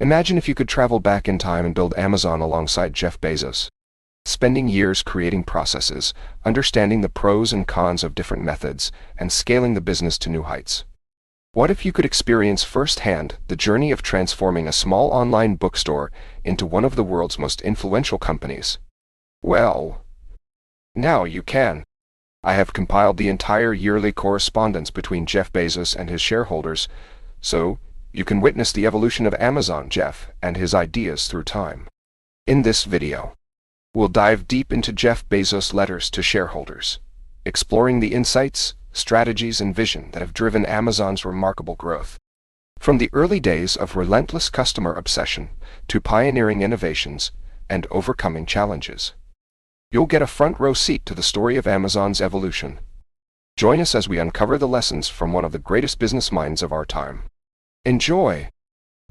Imagine if you could travel back in time and build Amazon alongside Jeff Bezos, spending years creating processes, understanding the pros and cons of different methods, and scaling the business to new heights. What if you could experience firsthand the journey of transforming a small online bookstore into one of the world's most influential companies? Well, now you can. I have compiled the entire yearly correspondence between Jeff Bezos and his shareholders, so you can witness the evolution of Amazon, Jeff, and his ideas through time. In this video, we'll dive deep into Jeff Bezos' letters to shareholders, exploring the insights, strategies, and vision that have driven Amazon's remarkable growth. From the early days of relentless customer obsession to pioneering innovations and overcoming challenges, you'll get a front-row seat to the story of Amazon's evolution. Join us as we uncover the lessons from one of the greatest business minds of our time. Enjoy!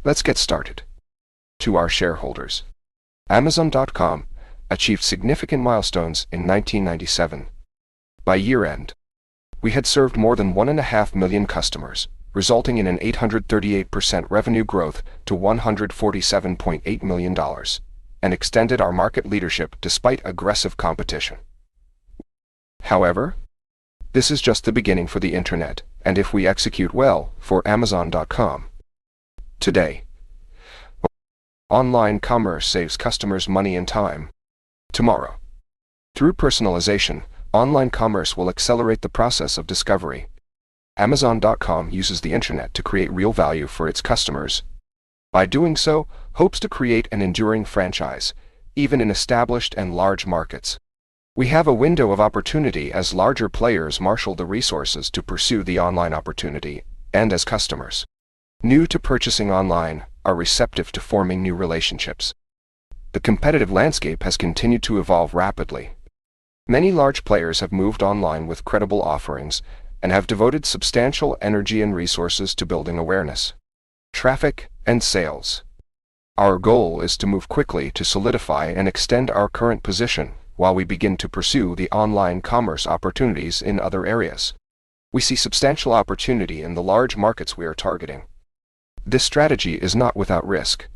Let's get started. To our shareholders, Amazon.com achieved significant milestones in 1997. By year-end, we had served more than 1.5 million customers, resulting in an 838% revenue growth to $147.8 million, and extended our market leadership despite aggressive competition. However, this is just the beginning for the internet, and if we execute well, for Amazon.com. Today, online commerce saves customers money and time. Tomorrow, through personalization, online commerce will accelerate the process of discovery. Amazon.com uses the internet to create real value for its customers. By doing so, hopes to create an enduring franchise, even in established and large markets. We have a window of opportunity as larger players marshal the resources to pursue the online opportunity, and as customers, new to purchasing online, are receptive to forming new relationships. The competitive landscape has continued to evolve rapidly. Many large players have moved online with credible offerings and have devoted substantial energy and resources to building awareness, traffic, and sales. Our goal is to move quickly to solidify and extend our current position while we begin to pursue the online commerce opportunities in other areas. We see substantial opportunity in the large markets we are targeting. This strategy is not without risk.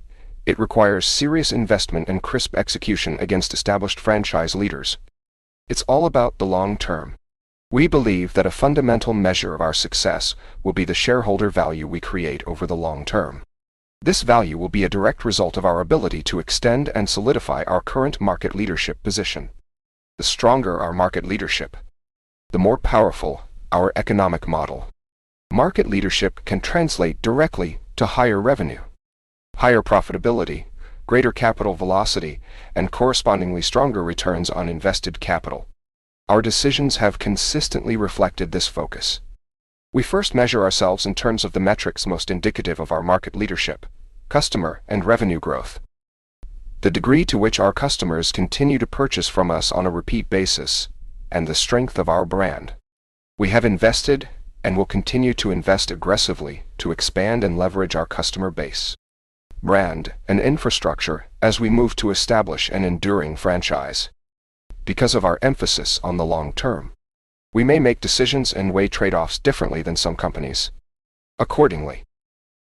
It requires serious investment and crisp execution against established franchise leaders. It's all about the long term. We believe that a fundamental measure of our success will be the shareholder value we create over the long term. This value will be a direct result of our ability to extend and solidify our current market leadership position. The stronger our market leadership, the more powerful our economic model. Market leadership can translate directly to higher revenue, higher profitability, greater capital velocity, and correspondingly stronger returns on invested capital. Our decisions have consistently reflected this focus. We first measure ourselves in terms of the metrics most indicative of our market leadership: customer and revenue growth. The degree to which our customers continue to purchase from us on a repeat basis, and the strength of our brand. We have invested and will continue to invest aggressively to expand and leverage our customer base, brand, and infrastructure as we move to establish an enduring franchise. Because of our emphasis on the long term, we may make decisions and weigh trade-offs differently than some companies. Accordingly,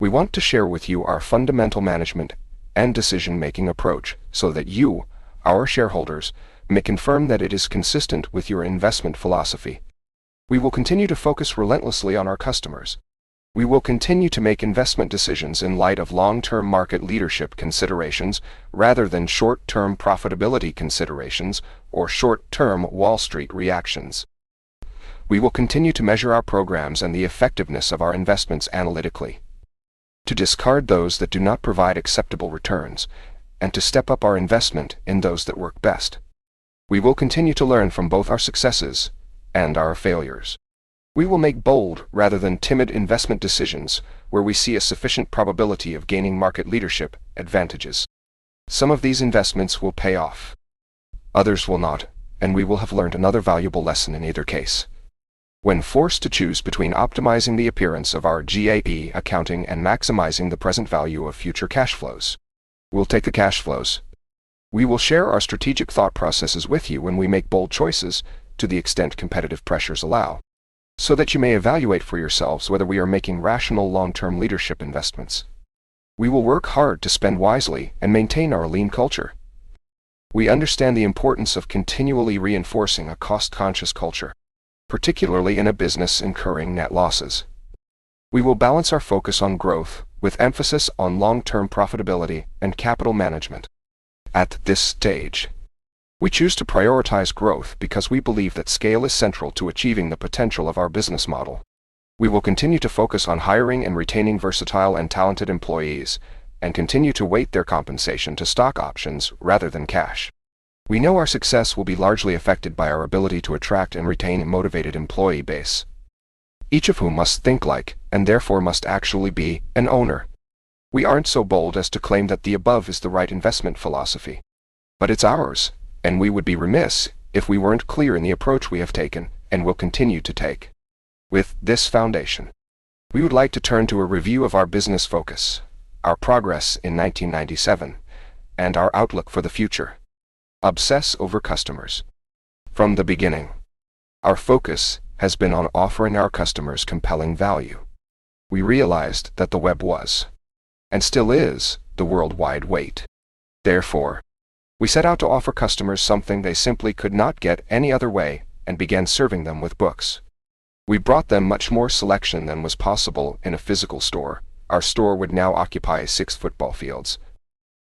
we want to share with you our fundamental management and decision-making approach so that you, our shareholders, may confirm that it is consistent with your investment philosophy. We will continue to focus relentlessly on our customers. We will continue to make investment decisions in light of long-term market leadership considerations rather than short-term profitability considerations or short-term Wall Street reactions. We will continue to measure our programs and the effectiveness of our investments analytically, to discard those that do not provide acceptable returns, and to step up our investment in those that work best. We will continue to learn from both our successes and our failures. We will make bold rather than timid investment decisions where we see a sufficient probability of gaining market leadership advantages. Some of these investments will pay off. Others will not, and we will have learned another valuable lesson in either case. When forced to choose between optimizing the appearance of our GAAP accounting and maximizing the present value of future cash flows, we'll take the cash flows. We will share our strategic thought processes with you when we make bold choices to the extent competitive pressures allow, so that you may evaluate for yourselves whether we are making rational long-term leadership investments. We will work hard to spend wisely and maintain our lean culture. We understand the importance of continually reinforcing a cost-conscious culture, particularly in a business incurring net losses. We will balance our focus on growth with emphasis on long-term profitability and capital management. At this stage, we choose to prioritize growth because we believe that scale is central to achieving the potential of our business model. We will continue to focus on hiring and retaining versatile and talented employees, and continue to weight their compensation to stock options rather than cash. We know our success will be largely affected by our ability to attract and retain a motivated employee base, each of whom must think like, and therefore must actually be, an owner. We aren't so bold as to claim that the above is the right investment philosophy, but it's ours, and we would be remiss if we weren't clear in the approach we have taken and will continue to take. With this foundation, we would like to turn to a review of our business focus, our progress in 1997, and our outlook for the future. Obsess over customers. From the beginning, our focus has been on offering our customers compelling value. We realized that the web was, and still is, the worldwide weight. Therefore, we set out to offer customers something they simply could not get any other way and began serving them with books. We brought them much more selection than was possible in a physical store. Our store would now occupy 6 football fields,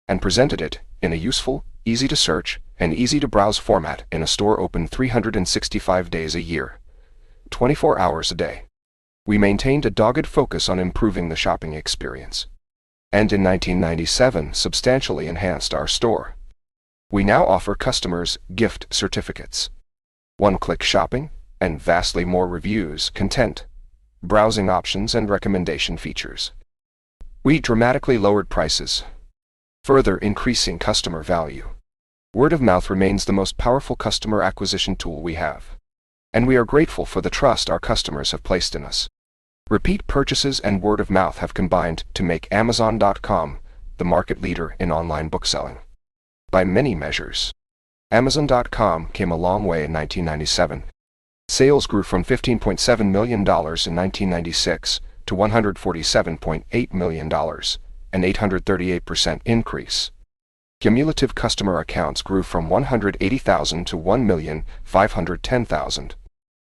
and presented it in a useful, easy-to-search, and easy-to-browse format in a store open 365 days a year, 24 hours a day. We maintained a dogged focus on improving the shopping experience, and in 1997 substantially enhanced our store. We now offer customers gift certificates, one-click shopping, and vastly more reviews, content, browsing options, and recommendation features. We dramatically lowered prices, further increasing customer value. Word of mouth remains the most powerful customer acquisition tool we have, and we are grateful for the trust our customers have placed in us. Repeat purchases and word of mouth have combined to make Amazon.com the market leader in online bookselling. By many measures, Amazon.com came a long way in 1997. Sales grew from $15.7 million in 1996 to $147.8 million, an 838% increase. Cumulative customer accounts grew from 180,000 to 1,510,000,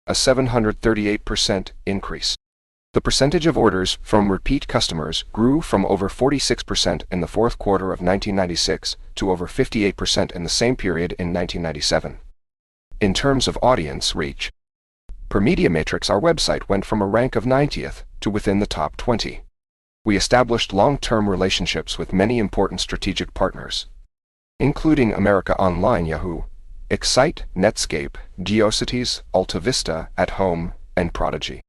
a 738% increase. The percentage of orders from repeat customers grew from over 46% in the fourth quarter of 1996 to over 58% in the same period in 1997. In terms of audience reach, per Media Matrix, our website went from a rank of 90th to within the top 20. We established long-term relationships with many important strategic partners, including America Online, Yahoo, Excite, Netscape, GeoCities, AltaVista, At Home, and Prodigy.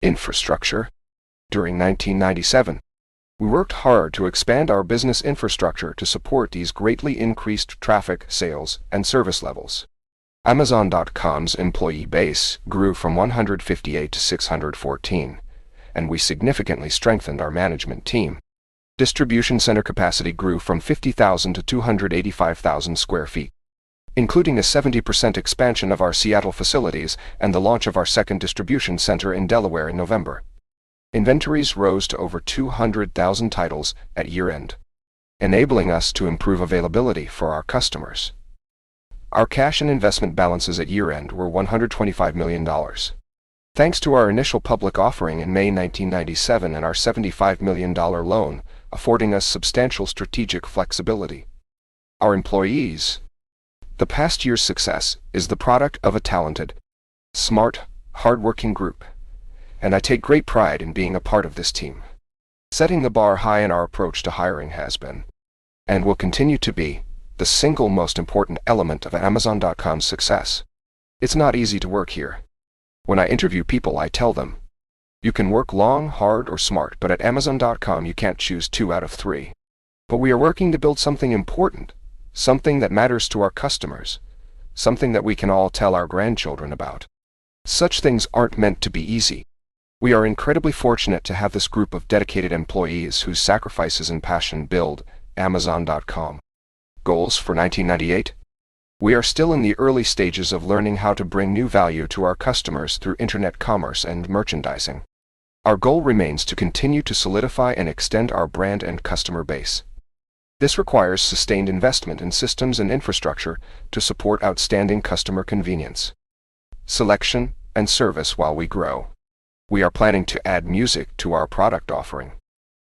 Infrastructure. During 1997, we worked hard to expand our business infrastructure to support these greatly increased traffic, sales, and service levels. Amazon.com's employee base grew from 158 to 614, and we significantly strengthened our management team. Distribution center capacity grew from 50,000 to 285,000 square feet, including a 70% expansion of our Seattle facilities and the launch of our second distribution center in Delaware in November. Inventories rose to over 200,000 titles at year-end, enabling us to improve availability for our customers. Our cash and investment balances at year-end were $125 million. Thanks to our initial public offering in May 1997 and our $75 million loan, affording us substantial strategic flexibility. Our employees. The past year's success is the product of a talented, smart, hard-working group, and I take great pride in being a part of this team. Setting the bar high in our approach to hiring has been, and will continue to be, the single most important element of Amazon.com's success. It's not easy to work here. When I interview people, I tell them, you can work long, hard, or smart, but at Amazon.com you can't choose 2 out of 3. But we are working to build something important, something that matters to our customers, something that we can all tell our grandchildren about. Such things aren't meant to be easy. We are incredibly fortunate to have this group of dedicated employees whose sacrifices and passion build Amazon.com. Goals for 1998? We are still in the early stages of learning how to bring new value to our customers through internet commerce and merchandising. Our goal remains to continue to solidify and extend our brand and customer base. This requires sustained investment in systems and infrastructure to support outstanding customer convenience, selection, and service while we grow. We are planning to add music to our product offering.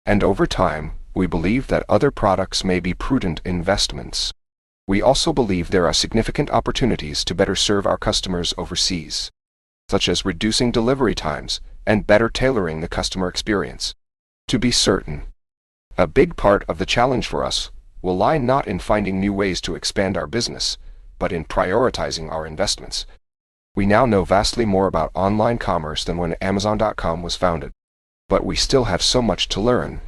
And over time, we believe that other products may be prudent investments. We also believe there are significant opportunities to better serve our customers overseas, such as reducing delivery times and better tailoring the customer experience. To be certain, a big part of the challenge for us will lie not in finding new ways to expand our business, but in prioritizing our investments. We now know vastly more about online commerce than when Amazon.com was founded, but we still have so much to learn.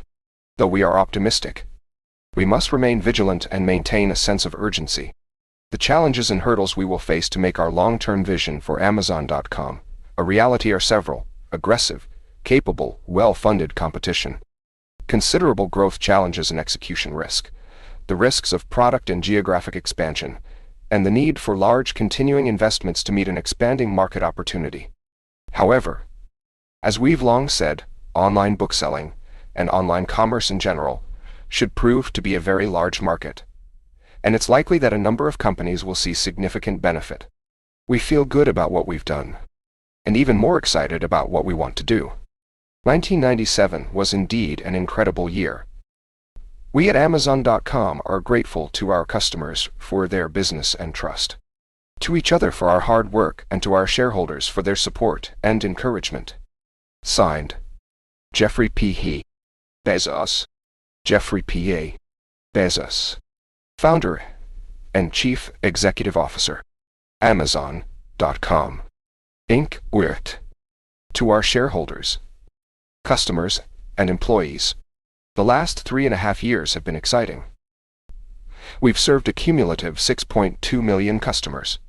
Though we are optimistic, we must remain vigilant and maintain a sense of urgency. The challenges and hurdles we will face to make our long-term vision for Amazon.com a reality are several: aggressive, capable, well-funded competition, considerable growth challenges and execution risk, the risks of product and geographic expansion, and the need for large continuing investments to meet an expanding market opportunity. However, as we've long said, online bookselling, and online commerce in general, should prove to be a very large market, and it's likely that a number of companies will see significant benefit. We feel good about what we've done, and even more excited about what we want to do. 1997 was indeed an incredible year. We at Amazon.com are grateful to our customers for their business and trust, to each other for our hard work, and to our shareholders for their support and encouragement. Signed, Jeffrey P. Bezos. Jeffrey P. Bezos, Founder and Chief Executive Officer, Amazon.com, Inc. To our shareholders, customers, and employees, the last 3.5 years have been exciting. We've served a cumulative 6.2 million customers,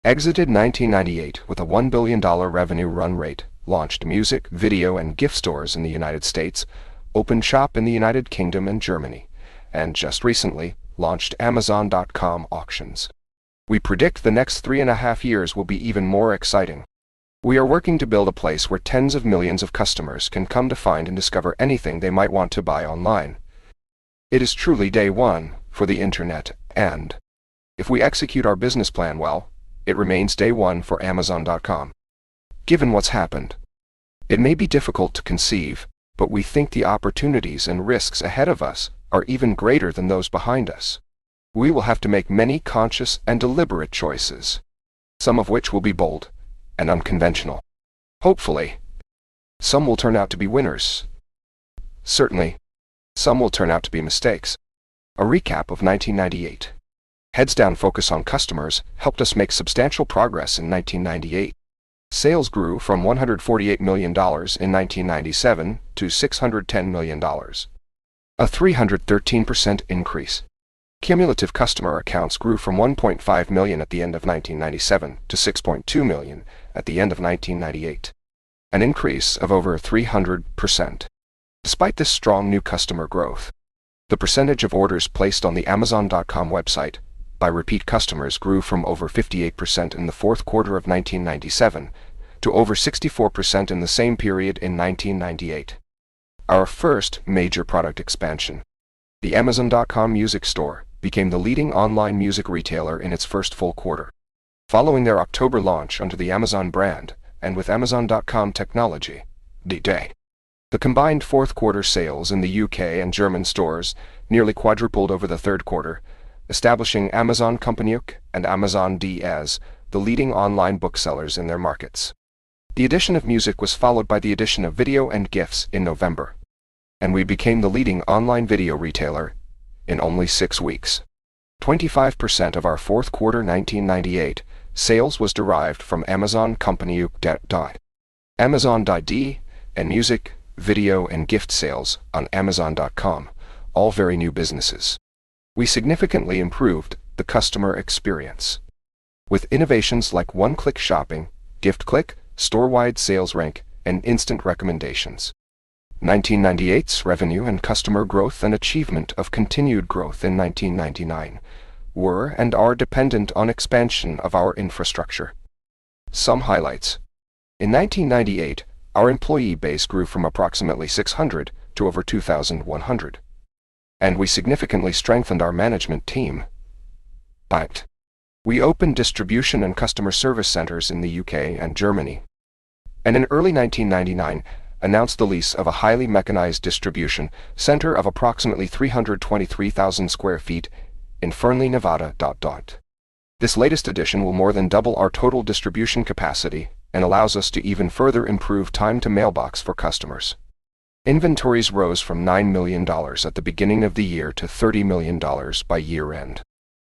exited 1998 with a $1 billion revenue run rate, launched music, video, and gift stores in the United States, opened shop in the United Kingdom and Germany, and just recently launched Amazon.com auctions. We predict the next 3.5 years will be even more exciting. We are working to build a place where tens of millions of customers can come to find and discover anything they might want to buy online. It is truly day one for the internet, and if we execute our business plan well, it remains day one for Amazon.com. Given what's happened, it may be difficult to conceive, but we think the opportunities and risks ahead of us are even greater than those behind us. We will have to make many conscious and deliberate choices, some of which will be bold and unconventional. Hopefully, some will turn out to be winners. Certainly, some will turn out to be mistakes. A recap of 1998. Heads down focus on customers helped us make substantial progress in 1998. Sales grew from $148 million in 1997 to $610 million, a 313% increase. Cumulative customer accounts grew from 1.5 million at the end of 1997 to 6.2 million at the end of 1998, an increase of over 300%. Despite this strong new customer growth, the percentage of orders placed on the Amazon.com website by repeat customers grew from over 58% in the fourth quarter of 1997 to over 64% in the same period in 1998. Our first major product expansion, the Amazon.com Music Store, became the leading online music retailer in its first full quarter. Following their October launch under the Amazon brand and with Amazon.com technology, the combined fourth quarter sales in the UK and German stores nearly quadrupled over the third quarter, establishing Amazon Company and Amazon as the leading online booksellers in their markets. The addition of music was followed by the addition of video and gifts in November, and we became the leading online video retailer in only 6 weeks. 25% of our fourth quarter 1998 sales was derived from Amazon Company. Amazon.d and music, video, and gift sales on Amazon.com, all very new businesses. We significantly improved the customer experience with innovations like one-click shopping, gift click, store-wide sales rank, and instant recommendations. 1998's revenue and customer growth and achievement of continued growth in 1999 were and are dependent on expansion of our infrastructure. Some highlights. In 1998, Our employee base grew from approximately 600 to over 2,100. And we significantly strengthened our management team. We opened distribution and customer service centers in the UK and Germany. And in early 1999, announced the lease of a highly mechanized distribution center of approximately 323,000 square feet in Fernley, Nevada. This latest addition will more than double our total distribution capacity and allows us to even further improve time to mailbox for customers. Inventories rose from $9 million at the beginning of the year to $30 million by year-end,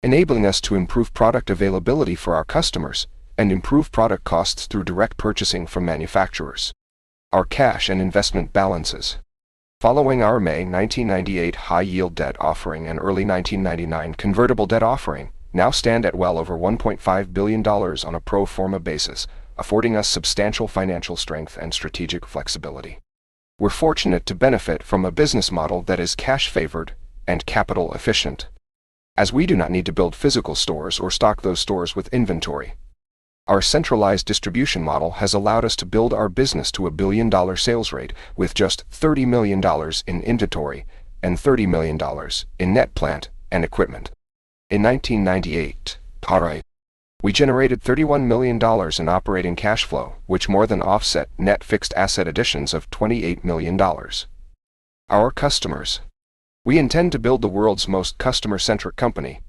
enabling us to improve product availability for our customers and improve product costs through direct purchasing from manufacturers. Our cash and investment balances. Following our May 1998 high-yield debt offering and early 1999 convertible debt offering, now stand at well over $1.5 billion on a pro forma basis, affording us substantial financial strength and strategic flexibility. We're fortunate to benefit from a business model that is cash-favored and capital efficient, as we do not need to build physical stores or stock those stores with inventory. Our centralized distribution model has allowed us to build our business to $1 billion sales rate with just $30 million in inventory and $30 million in net plant and equipment. In 1998, we generated $31 million in operating cash flow, which more than offset net fixed asset additions of $28 million. Our customers. We intend to build the world's most customer-centric company.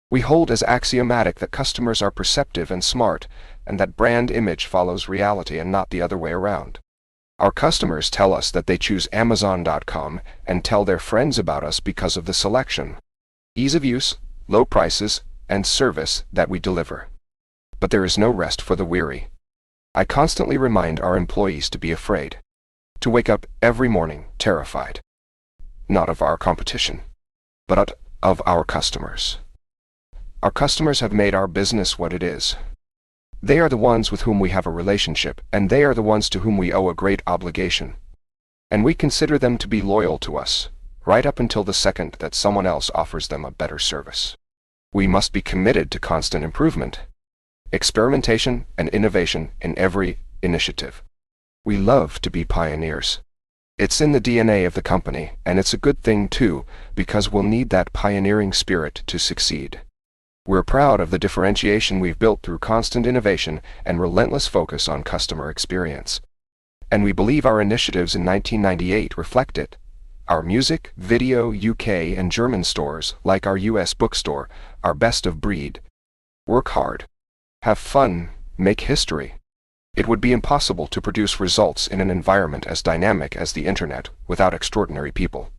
We hold as axiomatic that customers are perceptive and smart, and that brand image follows reality and not the other way around. Our customers tell us that they choose Amazon.com and tell their friends about us because of the selection, ease of use, low prices, and service that we deliver. But there is no rest for the weary. I constantly remind our employees to be afraid, to wake up every morning terrified, not of our competition, but of our customers. Our customers have made our business what it is. They are the ones with whom we have a relationship, and they are the ones to whom we owe a great obligation. And we consider them to be loyal to us, right up until the second that someone else offers them a better service. We must be committed to constant improvement, experimentation, and innovation in every initiative. We love to be pioneers. It's in the DNA of the company, and it's a good thing too, because we'll need that pioneering spirit to succeed. We're proud of the differentiation we've built through constant innovation and relentless focus on customer experience. And we believe our initiatives in 1998 reflect it. Our music, video, UK and German stores, like our US bookstore, are best of breed. Work hard. Have fun. Make history. It would be impossible to produce results in an environment as dynamic as the internet without extraordinary people.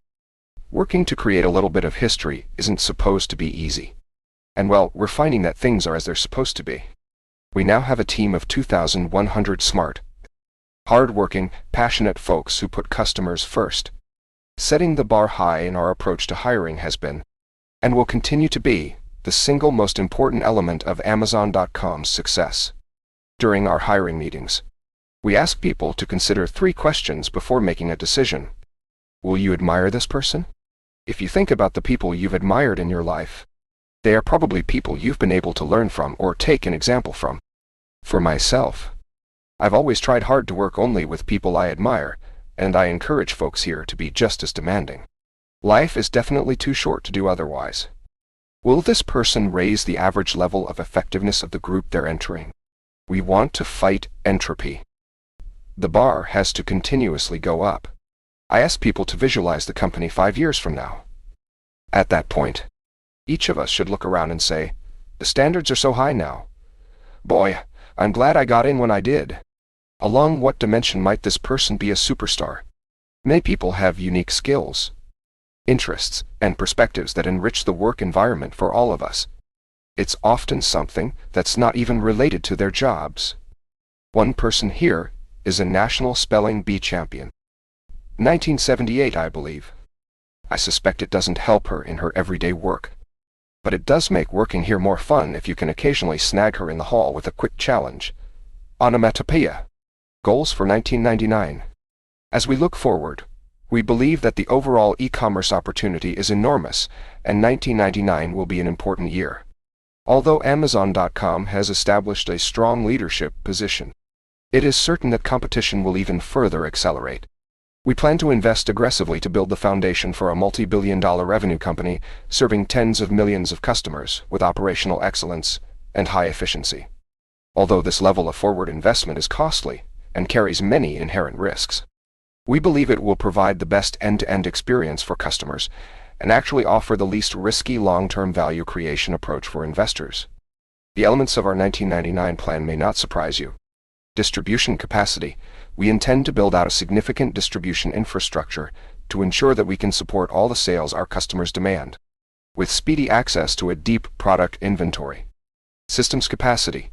Working to create a little bit of history isn't supposed to be easy. And well, we're finding that things are as they're supposed to be. We now have a team of 2,100 smart, hard-working, passionate folks who put customers first. Setting the bar high in our approach to hiring has been, and will continue to be, the single most important element of Amazon.com's success. During our hiring meetings, we ask people to consider 3 questions before making a decision. Will you admire this person? If you think about the people you've admired in your life, they are probably people you've been able to learn from or take an example from. For myself, I've always tried hard to work only with people I admire, and I encourage folks here to be just as demanding. Life is definitely too short to do otherwise. Will this person raise the average level of effectiveness of the group they're entering? We want to fight entropy. The bar has to continuously go up. I ask people to visualize the company 5 years from now. At that point, each of us should look around and say, the standards are so high now. Boy, I'm glad I got in when I did. Along what dimension might this person be a superstar? Many people have unique skills, interests, and perspectives that enrich the work environment for all of us. It's often something that's not even related to their jobs. One person here is a national spelling bee champion. 1978, I believe. I suspect it doesn't help her in her everyday work. But it does make working here more fun if you can occasionally snag her in the hall with a quick challenge. Onomatopoeia. Goals for 1999. As we look forward, we believe that the overall e-commerce opportunity is enormous, and 1999 will be an important year. Although Amazon.com has established a strong leadership position, It is certain that competition will even further accelerate. We plan to invest aggressively to build the foundation for a multi-billion-dollar revenue company serving tens of millions of customers with operational excellence and high efficiency. Although this level of forward investment is costly and carries many inherent risks, we believe it will provide the best end-to-end experience for customers and actually offer the least risky long-term value creation approach for investors. The elements of our 1999 plan may not surprise you. Distribution capacity. We intend to build out a significant distribution infrastructure to ensure that we can support all the sales our customers demand, with speedy access to a deep product inventory. Systems capacity.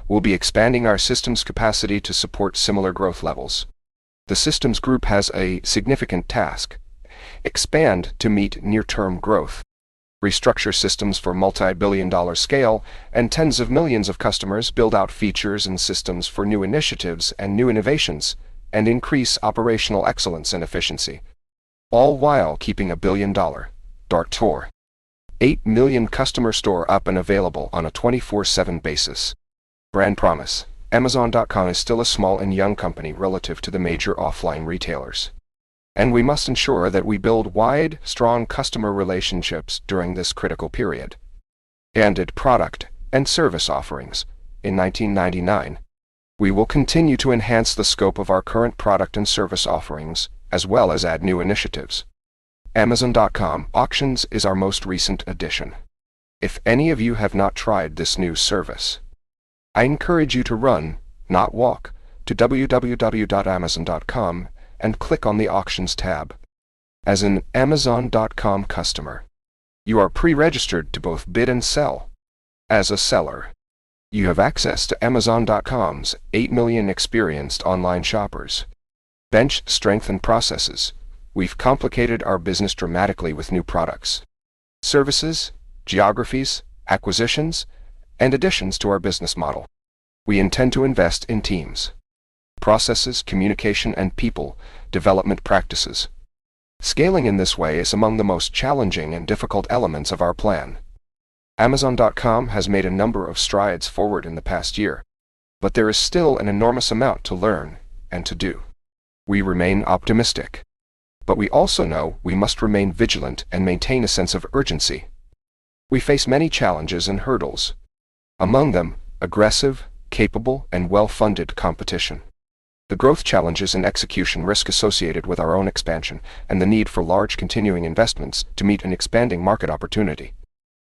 We'll be expanding our systems capacity to support similar growth levels. The systems group has a significant task: expand to meet near-term growth. Restructure systems for multi-billion-dollar scale and tens of millions of customers, build out features and systems for new initiatives and new innovations, and increase operational excellence and efficiency, all while keeping a billion-dollar dark tour. 8 million customer store up and available on a 24/7 basis. Brand promise. Amazon.com is still a small and young company relative to the major offline retailers, and we must ensure that we build wide, strong customer relationships during this critical period. Expanded product and service offerings. In 1999, we will continue to enhance the scope of our current product and service offerings, as well as add new initiatives. Amazon.com Auctions is our most recent addition. If any of you have not tried this new service, I encourage you to run, not walk, to www.amazon.com and click on the Auctions tab. As an Amazon.com customer, you are pre-registered to both bid and sell. As a seller, you have access to Amazon.com's 8 million experienced online shoppers. Bench strength and processes. We've complicated our business dramatically with new products, services, geographies, acquisitions, and additions to our business model. We intend to invest in teams, processes, communication, and people development practices. Scaling in this way is among the most challenging and difficult elements of our plan. Amazon.com has made a number of strides forward in the past year, but there is still an enormous amount to learn and to do. We remain optimistic, but we also know we must remain vigilant and maintain a sense of urgency. We face many challenges and hurdles, among them aggressive, capable, and well-funded competition, the growth challenges and execution risk associated with our own expansion, and the need for large continuing investments to meet an expanding market opportunity.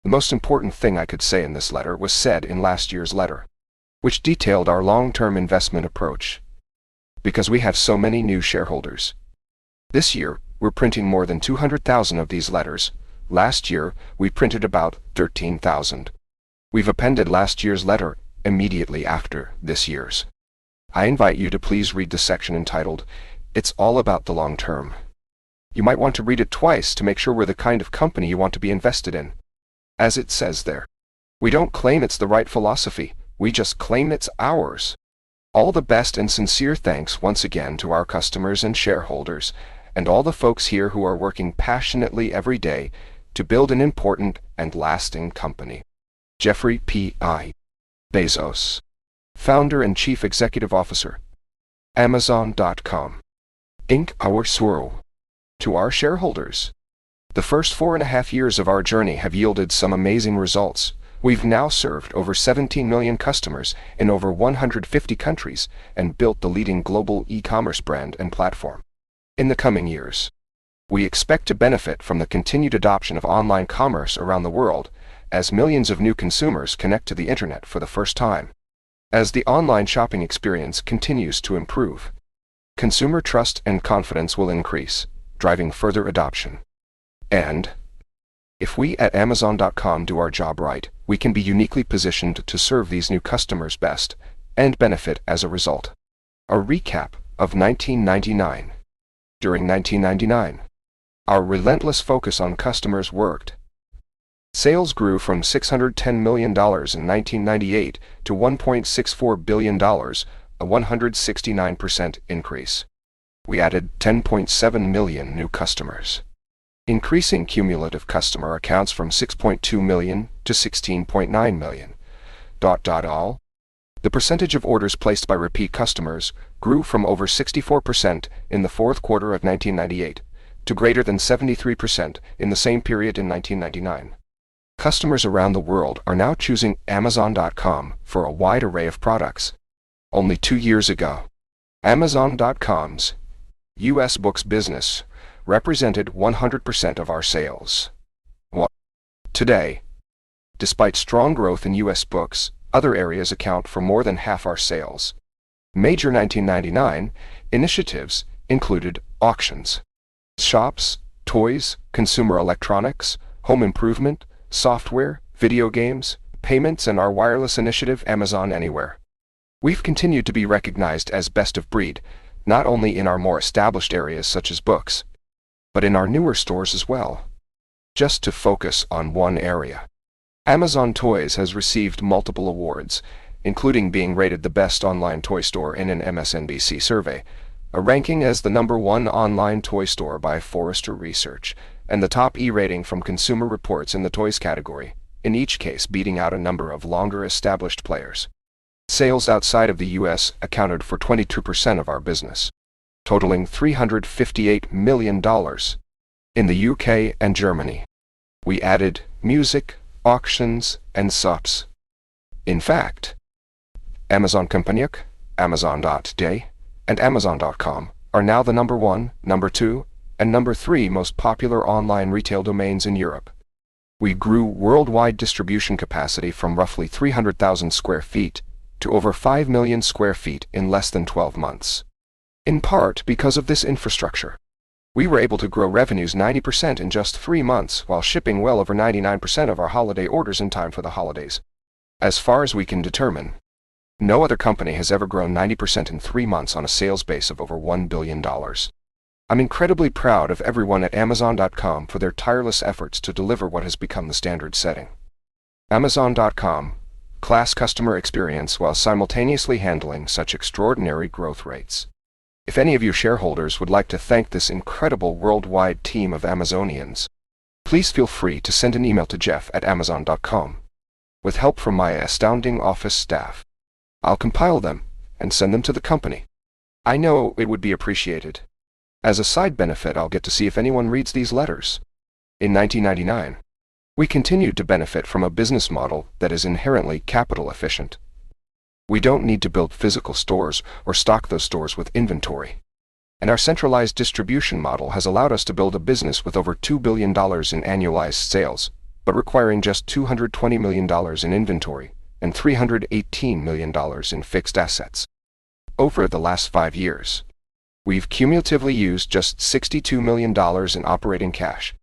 The most important thing I could say in this letter was said in last year's letter, which detailed our long-term investment approach. Because we have so many new shareholders, this year we're printing more than 200,000 of these letters. Last year we printed about 13,000. We've appended last year's letter immediately after this year's. I invite you to please read the section entitled, "It's All About the Long Term." You might want to read it twice to make sure we're the kind of company you want to be invested in. As it says there, we don't claim it's the right philosophy, we just claim it's ours. All the best and sincere thanks once again to our customers and shareholders, and all the folks here who are working passionately every day to build an important and lasting company. Jeffrey P. I. Bezos, Founder and Chief Executive Officer, Amazon.com, Inc. Our swirl. To our shareholders, the first 4.5 years of our journey have yielded some amazing results. We've now served over 17 million customers in over 150 countries and built the leading global e-commerce brand and platform. In the coming years, we expect to benefit from the continued adoption of online commerce around the world as millions of new consumers connect to the internet for the first time. As the online shopping experience continues to improve, consumer trust and confidence will increase, driving further adoption. And if we at Amazon.com do our job right, we can be uniquely positioned to serve these new customers best and benefit as a result. A recap of 1999. During 1999, our relentless focus on customers worked. Sales grew from $610 million in 1998 to $1.64 billion, a 169% increase. We added 10.7 million new customers, increasing cumulative customer accounts from 6.2 million to 16.9 million. All The percentage of orders placed by repeat customers grew from over 64% in the fourth quarter of 1998 to greater than 73% in the same period in 1999. Customers around the world are now choosing Amazon.com for a wide array of products. Only 2 years ago, Amazon.com's U.S. books business represented 100% of our sales. Today, despite strong growth in U.S. books, other areas account for more than half our sales. Major 1999 initiatives included auctions, shops, toys, consumer electronics, home improvement, software, video games, payments, and our wireless initiative, Amazon Anywhere. We've continued to be recognized as best of breed, not only in our more established areas such as books, but in our newer stores as well. Just to focus on one area, Amazon Toys has received multiple awards, including being rated the best online toy store in an MSNBC survey, a ranking as the #1 online toy store by Forrester Research, and the top E rating from Consumer Reports in the toys category, in each case beating out a number of longer established players. Sales outside of the U.S. accounted for 22% of our business, totaling $358 million. In the UK and Germany, we added music, auctions, and subs. In fact, Amazon Kompaniuk, Amazon.de, and Amazon.com are now the #1, #2, and #3 most popular online retail domains in Europe. We grew worldwide distribution capacity from roughly 300,000 square feet to over 5 million square feet in less than 12 months. In part because of this infrastructure, we were able to grow revenues 90% in just 3 months while shipping well over 99% of our holiday orders in time for the holidays. As far as we can determine, no other company has ever grown 90% in 3 months on a sales base of over $1 billion. I'm incredibly proud of everyone at Amazon.com for their tireless efforts to deliver what has become the standard setting. Amazon.com, class customer experience while simultaneously handling such extraordinary growth rates. If any of you shareholders would like to thank this incredible worldwide team of Amazonians, please feel free to send an email to jeff@amazon.com. With help from my astounding office staff, I'll compile them and send them to the company. I know it would be appreciated. As a side benefit, I'll get to see if anyone reads these letters. In 1999, we continued to benefit from a business model that is inherently capital efficient. We don't need to build physical stores or stock those stores with inventory. And our centralized distribution model has allowed us to build a business with over $2 billion in annualized sales, but requiring just $220 million in inventory and $318 million in fixed assets. Over the last 5 years, we've cumulatively used just $62 million in operating cash.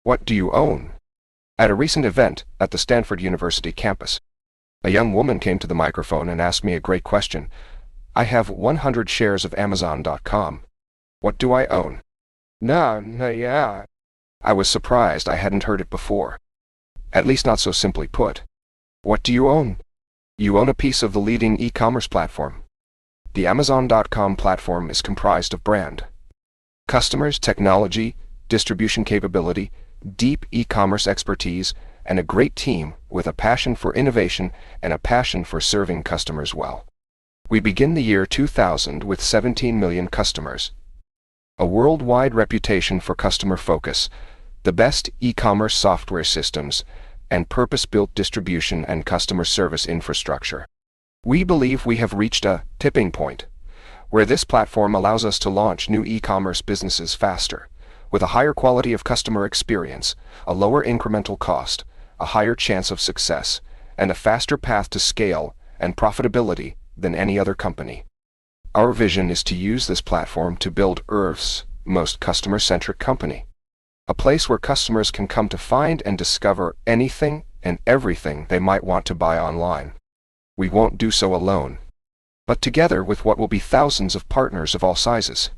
What do you own? At a recent event at the Stanford University campus, a young woman came to the microphone and asked me a great question. I have 100 shares of Amazon.com. What do I own? Yeah. I was surprised I hadn't heard it before. At least not so simply put. What do you own? You own a piece of the leading e-commerce platform. The Amazon.com platform is comprised of brand, customers, technology, distribution capability, deep e-commerce expertise, and a great team with a passion for innovation and a passion for serving customers well. We begin the year 2000 with 17 million customers, a worldwide reputation for customer focus, the best e-commerce software systems, and purpose-built distribution and customer service infrastructure. We believe we have reached a tipping point where this platform allows us to launch new e-commerce businesses faster, with a higher quality of customer experience, a lower incremental cost, a higher chance of success, and a faster path to scale and profitability than any other company. Our vision is to use this platform to build Earth's most customer-centric company, a place where customers can come to find and discover anything and everything they might want to buy online. We won't do so alone, but together with what will be thousands of partners of all sizes.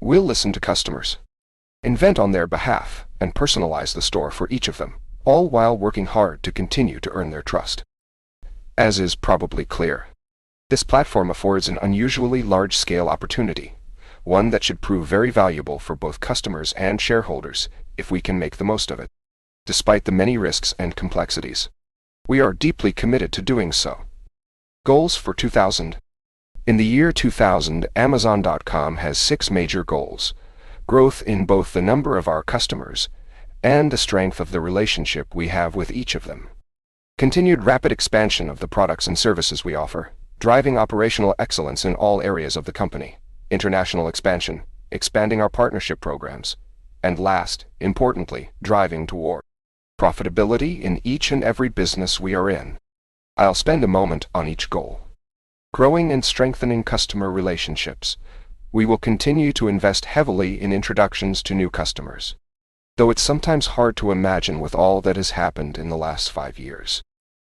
We'll listen to customers, invent on their behalf, and personalize the store for each of them, all while working hard to continue to earn their trust. As is probably clear, this platform affords an unusually large-scale opportunity, one that should prove very valuable for both customers and shareholders if we can make the most of it. Despite the many risks and complexities, we are deeply committed to doing so. Goals for 2000. In the year 2000, Amazon.com has 6 major goals: growth in both the number of our customers and the strength of the relationship we have with each of them. Continued rapid expansion of the products and services we offer, driving operational excellence in all areas of the company. International expansion, expanding our partnership programs. And last, importantly, driving toward profitability in each and every business we are in. I'll spend a moment on each goal. Growing and strengthening customer relationships. We will continue to invest heavily in introductions to new customers, though it's sometimes hard to imagine with all that has happened in the last 5 years.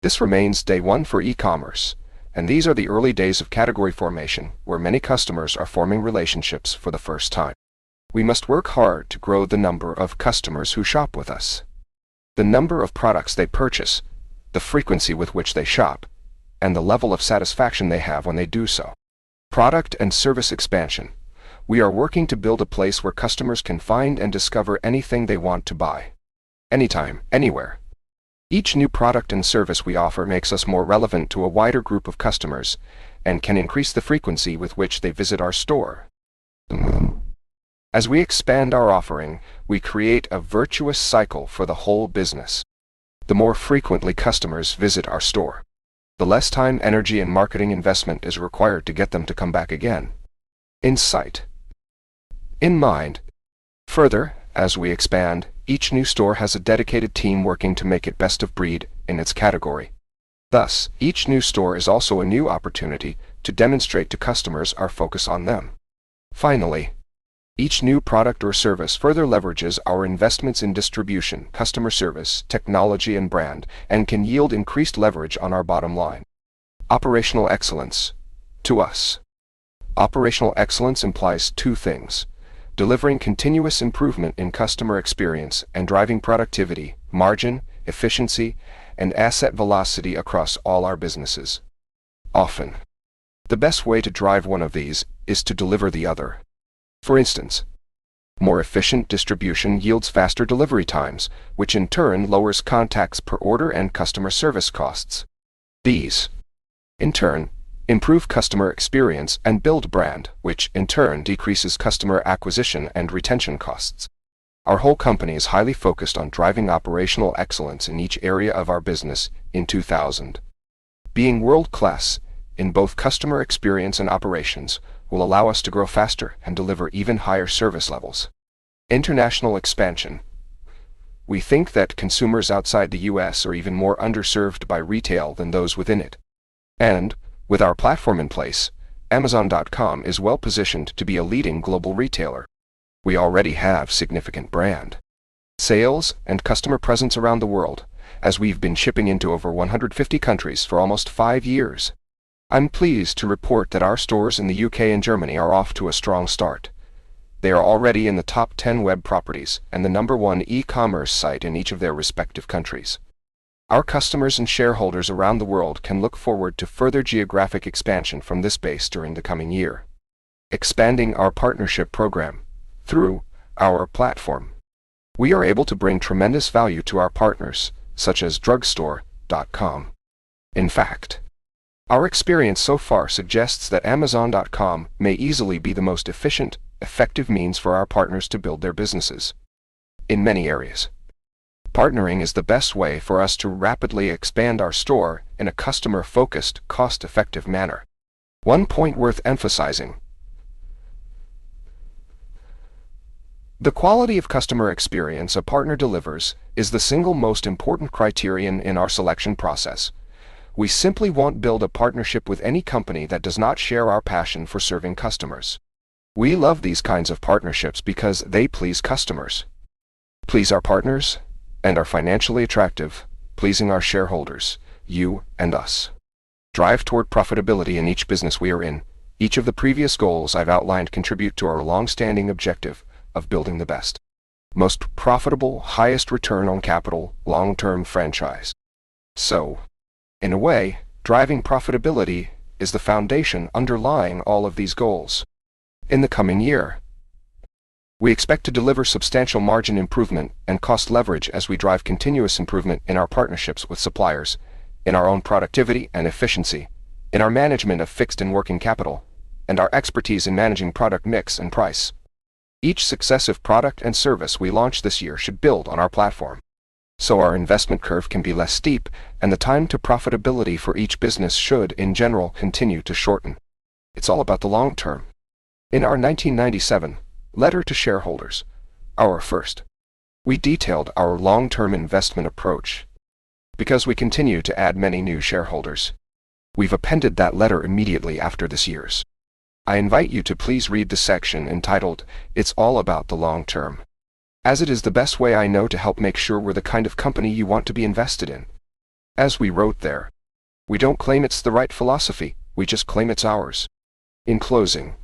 This remains day one for e-commerce, and these are the early days of category formation, where many customers are forming relationships for the first time. We must work hard to grow the number of customers who shop with us, the number of products they purchase, the frequency with which they shop, and the level of satisfaction they have when they do so. Product and service expansion. We are working to build a place where customers can find and discover anything they want to buy. Anytime, anywhere. Each new product and service we offer makes us more relevant to a wider group of customers and can increase the frequency with which they visit our store. As we expand our offering, we create a virtuous cycle for the whole business. The more frequently customers visit our store, the less time, energy, and marketing investment is required to get them to come back again. In mind. Further, as we expand, each new store has a dedicated team working to make it best of breed in its category. Thus, each new store is also a new opportunity to demonstrate to customers our focus on them. Finally, each new product or service further leverages our investments in distribution, customer service, technology, and brand, and can yield increased leverage on our bottom line. Operational excellence. To us, operational excellence implies 2 things: delivering continuous improvement in customer experience and driving productivity, margin, efficiency, and asset velocity across all our businesses. Often, the best way to drive one of these is to deliver the other. For instance, more efficient distribution yields faster delivery times, which in turn lowers contacts per order and customer service costs. These, in turn, improve customer experience and build brand, which in turn decreases customer acquisition and retention costs. Our whole company is highly focused on driving operational excellence in each area of our business in 2000. Being world-class in both customer experience and operations will allow us to grow faster and deliver even higher service levels. International expansion. We think that consumers outside the US are even more underserved by retail than those within it. And, with our platform in place, Amazon.com is well positioned to be a leading global retailer. We already have significant brand sales and customer presence around the world, as we've been shipping into over 150 countries for almost 5 years. I'm pleased to report that our stores in the UK and Germany are off to a strong start. They are already in the top 10 web properties and the #1 e-commerce site in each of their respective countries. Our customers and shareholders around the world can look forward to further geographic expansion from this base during the coming year. Expanding our partnership program. Through our platform, we are able to bring tremendous value to our partners, such as drugstore.com. In fact, our experience so far suggests that Amazon.com may easily be the most efficient, effective means for our partners to build their businesses. In many areas, partnering is the best way for us to rapidly expand our store in a customer-focused, cost-effective manner. One point worth emphasizing: the quality of customer experience a partner delivers is the single most important criterion in our selection process. We simply won't build a partnership with any company that does not share our passion for serving customers. We love these kinds of partnerships because they please customers, please our partners, and are financially attractive, pleasing our shareholders, you and us. Drive toward profitability in each business we are in. Each of the previous goals I've outlined contribute to our long-standing objective of building the best, most profitable, highest return on capital, long-term franchise. So, in a way, driving profitability is the foundation underlying all of these goals. In the coming year, we expect to deliver substantial margin improvement and cost leverage as we drive continuous improvement in our partnerships with suppliers, in our own productivity and efficiency, in our management of fixed and working capital, and our expertise in managing product mix and price. Each successive product and service we launch this year should build on our platform, so our investment curve can be less steep, and the time to profitability for each business should, in general, continue to shorten. It's all about the long term. In our 1997 letter to shareholders, our first, we detailed our long-term investment approach. Because we continue to add many new shareholders, we've appended that letter immediately after this year's. I invite you to please read the section entitled, "It's All About the Long Term," as it is the best way I know to help make sure we're the kind of company you want to be invested in. As we wrote there, we don't claim it's the right philosophy, we just claim it's ours. In closing,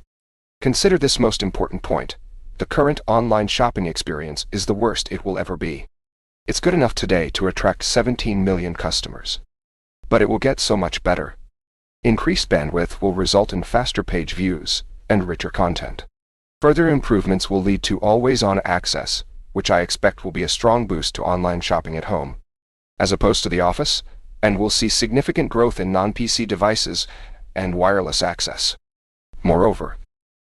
consider this most important point. The current online shopping experience is the worst it will ever be. It's good enough today to attract 17 million customers. But it will get so much better. Increased bandwidth will result in faster page views and richer content. Further improvements will lead to always-on access, which I expect will be a strong boost to online shopping at home, as opposed to the office, and we'll see significant growth in non-PC devices and wireless access. Moreover,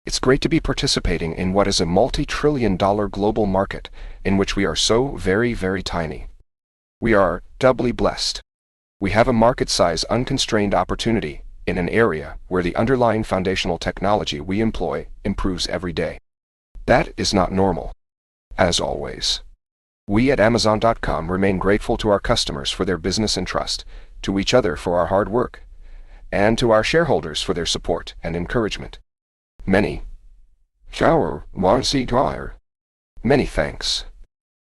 it's great to be participating in what is a multi-trillion-dollar global market in which we are so very, very tiny. We are doubly blessed. We have a market-size unconstrained opportunity in an area where the underlying foundational technology we employ improves every day. That is not normal. As always, we at Amazon.com remain grateful to our customers for their business and trust, to each other for our hard work, and to our shareholders for their support and encouragement. Many thanks.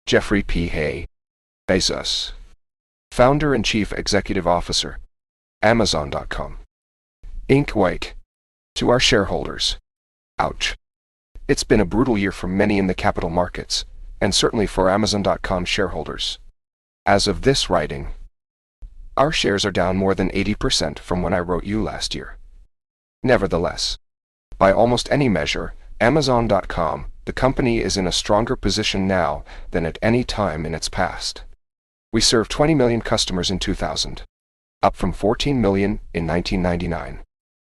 Jeffrey P. Bezos, Founder and Chief Executive Officer, Amazon.com. Inc. Wake. To our shareholders. Ouch. It's been a brutal year for many in the capital markets, and certainly for Amazon.com shareholders. As of this writing, our shares are down more than 80% from when I wrote you last year. Nevertheless, by almost any measure, Amazon.com, the company, is in a stronger position now than at any time in its past. We served 20 million customers in 2000, up from 14 million in 1999.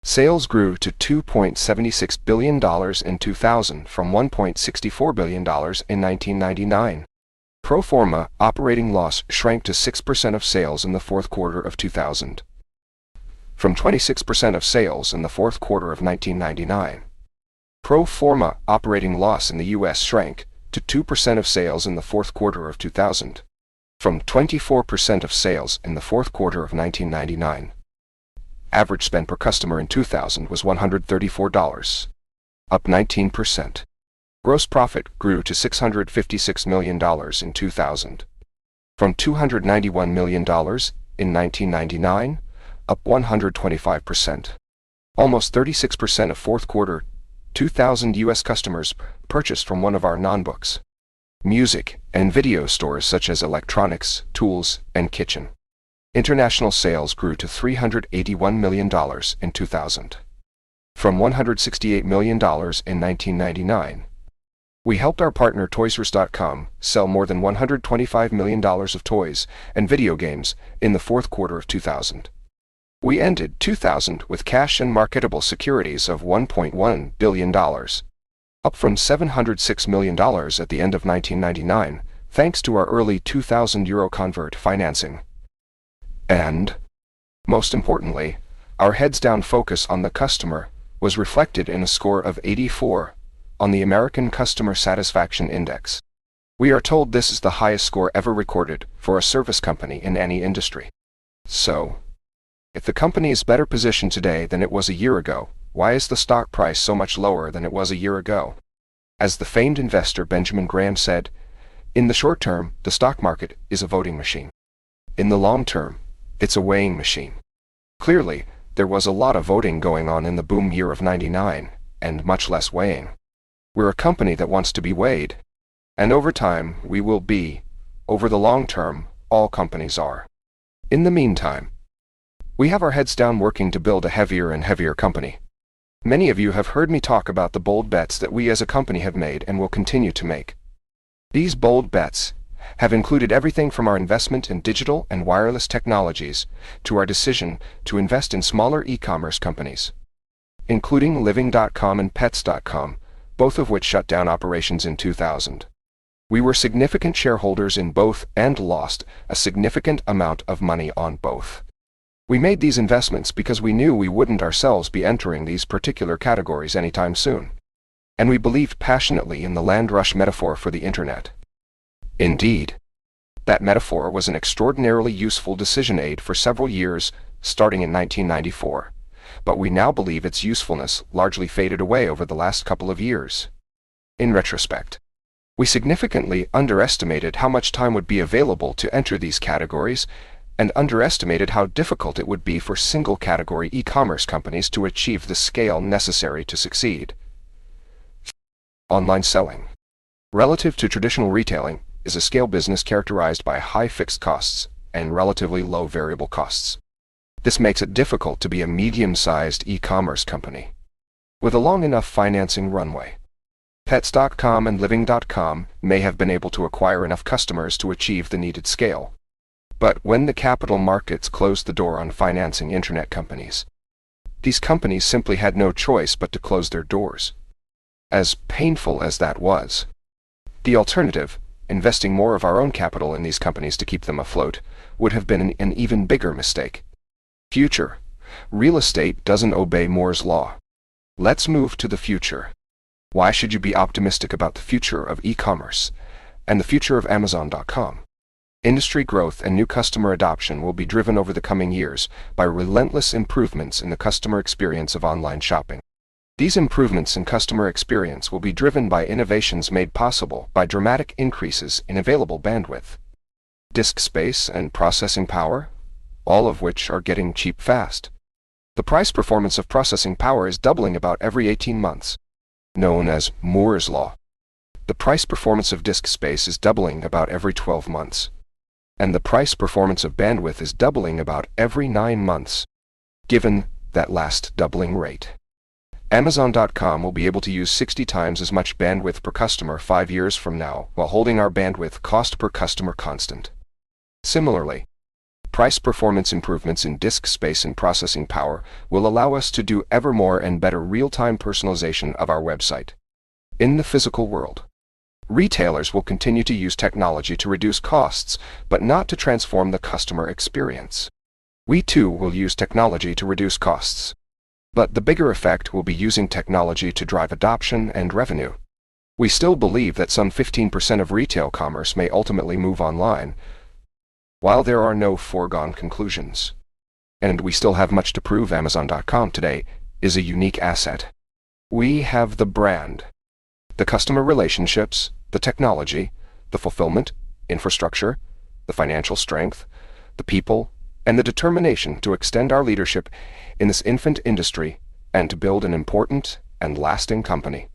Sales grew to $2.76 billion in 2000 from $1.64 billion in 1999. Pro forma operating loss shrank to 6% of sales in the fourth quarter of 2000, from 26% of sales in the fourth quarter of 1999. Pro forma operating loss in the U.S. shrank to 2% of sales in the fourth quarter of 2000, from 24% of sales in the fourth quarter of 1999. Average spend per customer in 2000 was $134, up 19%. Gross profit grew to $656 million in 2000, from $291 million in 1999, up 125%. Almost 36% of fourth quarter 2000 U.S. customers purchased from one of our non-books, music, and video stores such as electronics, tools, and kitchen. International sales grew to $381 million in 2000, from $168 million in 1999. We helped our partner Toys.com sell more than $125 million of toys and video games in the fourth quarter of 2000. We ended 2000 with cash and marketable securities of $1.1 billion, up from $706 million at the end of 1999, thanks to our early 2000 euro convert financing. And, most importantly, our heads-down focus on the customer was reflected in a score of 84 on the American Customer Satisfaction Index. We are told this is the highest score ever recorded for a service company in any industry. So, if the company is better positioned today than it was a year ago, why is the stock price so much lower than it was a year ago? As the famed investor Benjamin Graham said, in the short term, the stock market is a voting machine. In the long term, it's a weighing machine. Clearly, there was a lot of voting going on in the boom year of '99, and much less weighing. We're a company that wants to be weighed. And over time, we will be. Over the long term, all companies are. In the meantime, we have our heads down working to build a heavier and heavier company. Many of you have heard me talk about the bold bets that we as a company have made and will continue to make. These bold bets have included everything from our investment in digital and wireless technologies to our decision to invest in smaller e-commerce companies, including Living.com and Pets.com, both of which shut down operations in 2000. We were significant shareholders in both and lost a significant amount of money on both. We made these investments because we knew we wouldn't ourselves be entering these particular categories anytime soon. And we believed passionately in the land rush metaphor for the internet. Indeed, that metaphor was an extraordinarily useful decision aid for several years, starting in 1994. But we now believe its usefulness largely faded away over the last couple of years. In retrospect, we significantly underestimated how much time would be available to enter these categories and underestimated how difficult it would be for single-category e-commerce companies to achieve the scale necessary to succeed. Online selling, relative to traditional retailing, is a scale business characterized by high fixed costs and relatively low variable costs. This makes it difficult to be a medium-sized e-commerce company with a long enough financing runway. Pets.com and Living.com may have been able to acquire enough customers to achieve the needed scale. But when the capital markets closed the door on financing internet companies, these companies simply had no choice but to close their doors. As painful as that was, the alternative, investing more of our own capital in these companies to keep them afloat, would have been an even bigger mistake. Future. Real estate doesn't obey Moore's law. Let's move to the future. Why should you be optimistic about the future of e-commerce and the future of Amazon.com? Industry growth and new customer adoption will be driven over the coming years by relentless improvements in the customer experience of online shopping. These improvements in customer experience will be driven by innovations made possible by dramatic increases in available bandwidth, disk space, and processing power, all of which are getting cheap fast. The price performance of processing power is doubling about every 18 months, known as Moore's law. The price performance of disk space is doubling about every 12 months. And the price performance of bandwidth is doubling about every 9 months. Given that last doubling rate, Amazon.com will be able to use 60 times as much bandwidth per customer 5 years from now while holding our bandwidth cost per customer constant. Similarly, price performance improvements in disk space and processing power will allow us to do ever more and better real-time personalization of our website. In the physical world, retailers will continue to use technology to reduce costs, but not to transform the customer experience. We too will use technology to reduce costs. But the bigger effect will be using technology to drive adoption and revenue. We still believe that some 15% of retail commerce may ultimately move online, while there are no foregone conclusions. And we still have much to prove. Amazon.com today is a unique asset. We have the brand, the customer relationships, the technology, the fulfillment, infrastructure, the financial strength, the people, and the determination to extend our leadership in this infant industry and to build an important and lasting company.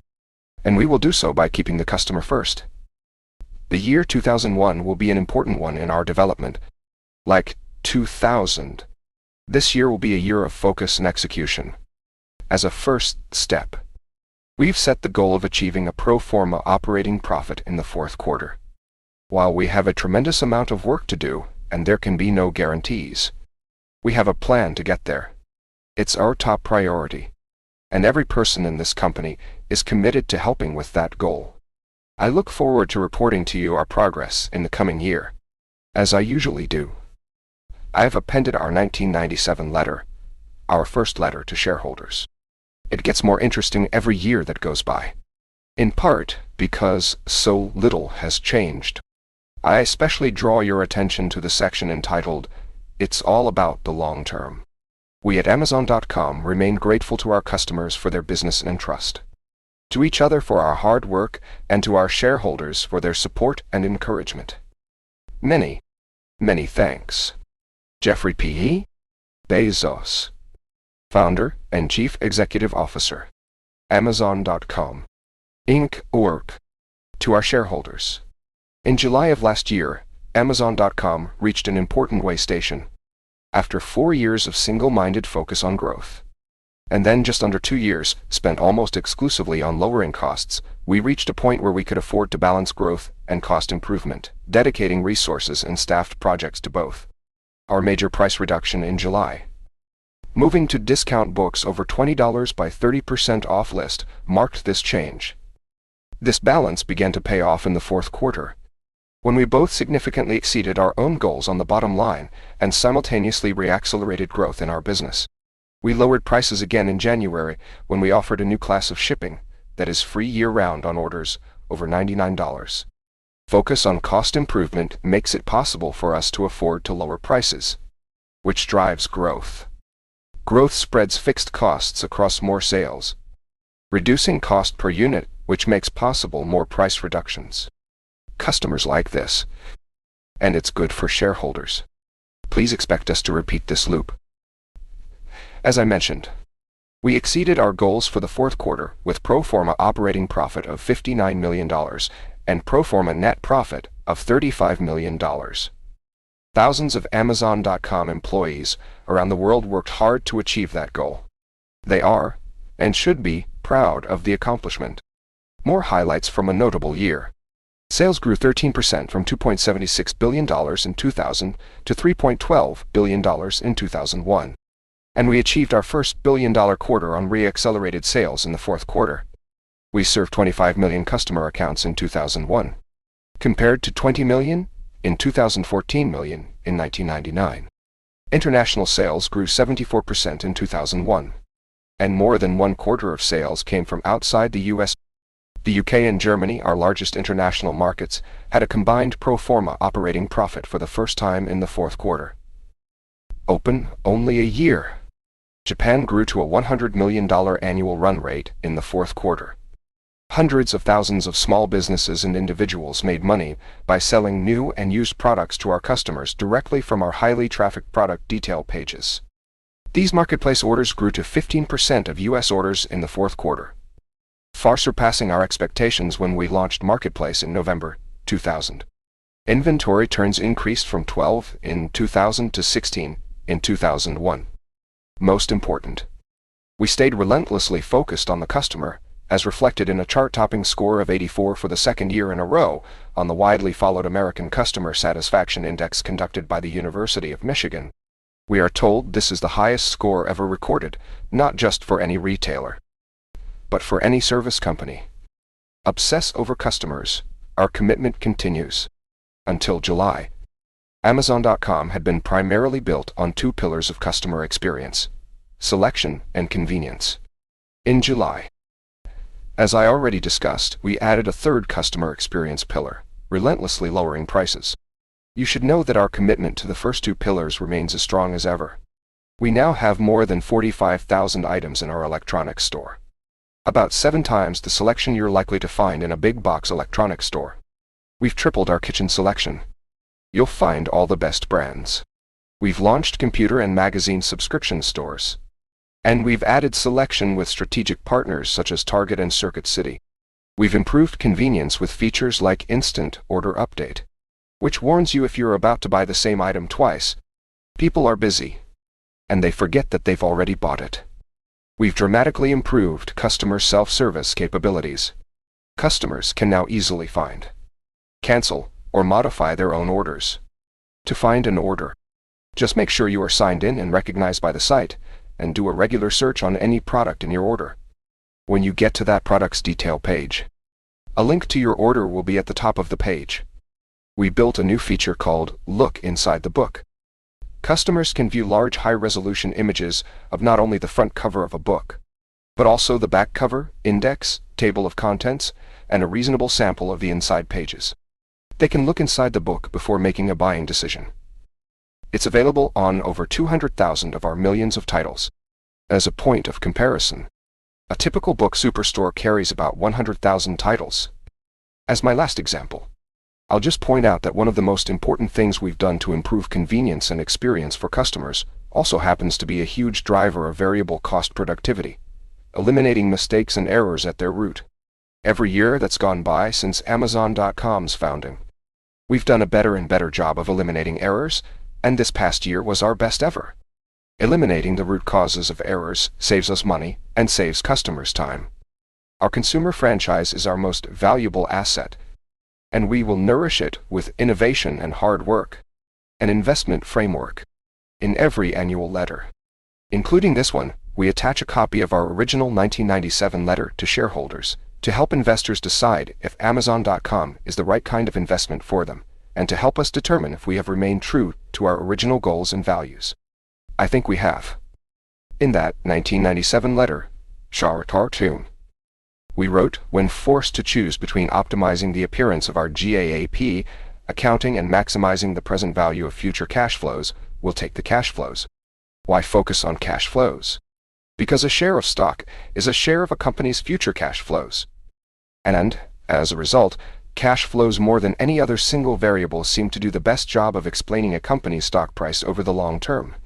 And we will do so by keeping the customer first. The year 2001 will be an important one in our development. Like 2000, this year will be a year of focus and execution. As a first step, we've set the goal of achieving a pro forma operating profit in the fourth quarter. While we have a tremendous amount of work to do, and there can be no guarantees, we have a plan to get there. It's our top priority, and every person in this company is committed to helping with that goal. I look forward to reporting to you our progress in the coming year, as I usually do. I have appended our 1997 letter, our first letter to shareholders. It gets more interesting every year that goes by, in part because so little has changed. I especially draw your attention to the section entitled, "It's All About the Long Term." We at Amazon.com remain grateful to our customers for their business and trust, to each other for our hard work, and to our shareholders for their support and encouragement. Many, many thanks. Jeffrey P. Bezos, Founder and Chief Executive Officer, Amazon.com, Inc. Work. To our shareholders. In July of last year, Amazon.com reached an important way station. After 4 years of single-minded focus on growth, And then just under 2 years, spent almost exclusively on lowering costs, we reached a point where we could afford to balance growth and cost improvement, dedicating resources and staffed projects to both. Our major price reduction in July. Moving to discount books over $20 by 30% off list marked this change. This balance began to pay off in the fourth quarter, when we both significantly exceeded our own goals on the bottom line and simultaneously reaccelerated growth in our business. We lowered prices again in January when we offered a new class of shipping that is free year-round on orders over $99. Focus on cost improvement makes it possible for us to afford to lower prices, which drives growth. Growth spreads fixed costs across more sales, reducing cost per unit, which makes possible more price reductions. Customers like this, and it's good for shareholders. Please expect us to repeat this loop. As I mentioned, we exceeded our goals for the fourth quarter with pro forma operating profit of $59 million and pro forma net profit of $35 million. Thousands of Amazon.com employees around the world worked hard to achieve that goal. They are, and should be, proud of the accomplishment. More highlights from a notable year. Sales grew 13% from $2.76 billion in 2000 to $3.12 billion in 2001. And we achieved our first billion-dollar quarter on re-accelerated sales in the fourth quarter. We served 25 million customer accounts in 2001, compared to 20 million in 2014 million in 1999. International sales grew 74% in 2001, and more than one quarter of sales came from outside the U.S. The UK and Germany, our largest international markets, had a combined pro forma operating profit for the first time in the fourth quarter. Open only a year. Japan grew to a $100 million annual run rate in the fourth quarter. Hundreds of thousands of small businesses and individuals made money by selling new and used products to our customers directly from our highly trafficked product detail pages. These marketplace orders grew to 15% of U.S. orders in the fourth quarter, far surpassing our expectations when we launched Marketplace in November 2000. Inventory turns increased from 12 in 2000 to 16 in 2001. Most important, we stayed relentlessly focused on the customer, as reflected in a chart-topping score of 84 for the second year in a row on the widely followed American Customer Satisfaction Index conducted by the University of Michigan. We are told this is the highest score ever recorded, not just for any retailer, but for any service company. Obsess over customers. Our commitment continues. Until July, Amazon.com had been primarily built on two pillars of customer experience: selection and convenience. In July, as I already discussed, we added a third customer experience pillar, relentlessly lowering prices. You should know that our commitment to the first two pillars remains as strong as ever. We now have more than 45,000 items in our electronics store, about 7 times the selection you're likely to find in a big box electronics store. We've tripled our kitchen selection. You'll find all the best brands. We've launched computer and magazine subscription stores. And we've added selection with strategic partners such as Target and Circuit City. We've improved convenience with features like Instant Order Update, which warns you if you're about to buy the same item twice. People are busy, and they forget that they've already bought it. We've dramatically improved customer self-service capabilities. Customers can now easily find, cancel, or modify their own orders. To find an order, just make sure you are signed in and recognized by the site, and do a regular search on any product in your order. When you get to that product's detail page, a link to your order will be at the top of the page. We built a new feature called Look Inside the Book. Customers can view large high-resolution images of not only the front cover of a book, but also the back cover, index, table of contents, and a reasonable sample of the inside pages. They can look inside the book before making a buying decision. It's available on over 200,000 of our millions of titles. As a point of comparison, a typical book superstore carries about 100,000 titles. As my last example, I'll just point out that one of the most important things we've done to improve convenience and experience for customers also happens to be a huge driver of variable cost productivity, eliminating mistakes and errors at their root. Every year that's gone by since Amazon.com's founding, we've done a better and better job of eliminating errors, and this past year was our best ever. Eliminating the root causes of errors saves us money and saves customers time. Our consumer franchise is our most valuable asset, and we will nourish it with innovation and hard work. An investment framework. In every annual letter, including this one, we attach a copy of our original 1997 letter to shareholders to help investors decide if Amazon.com is the right kind of investment for them, and to help us determine if we have remained true to our original goals and values. I think we have. In that 1997 letter, we wrote, when forced to choose between optimizing the appearance of our GAAP accounting and maximizing the present value of future cash flows, we'll take the cash flows. Why focus on cash flows? Because a share of stock is a share of a company's future cash flows. And, as a result, cash flows more than any other single variable seem to do the best job of explaining a company's stock price over the long term.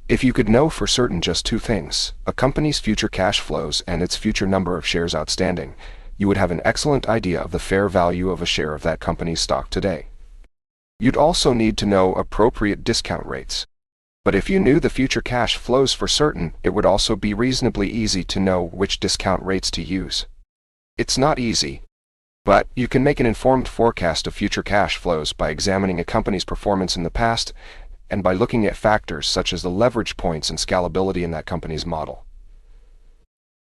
If you could know for certain just two things, a company's future cash flows and its future number of shares outstanding, you would have an excellent idea of the fair value of a share of that company's stock today. You'd also need to know appropriate discount rates. But if you knew the future cash flows for certain, it would also be reasonably easy to know which discount rates to use. It's not easy, but you can make an informed forecast of future cash flows by examining a company's performance in the past and by looking at factors such as the leverage points and scalability in that company's model.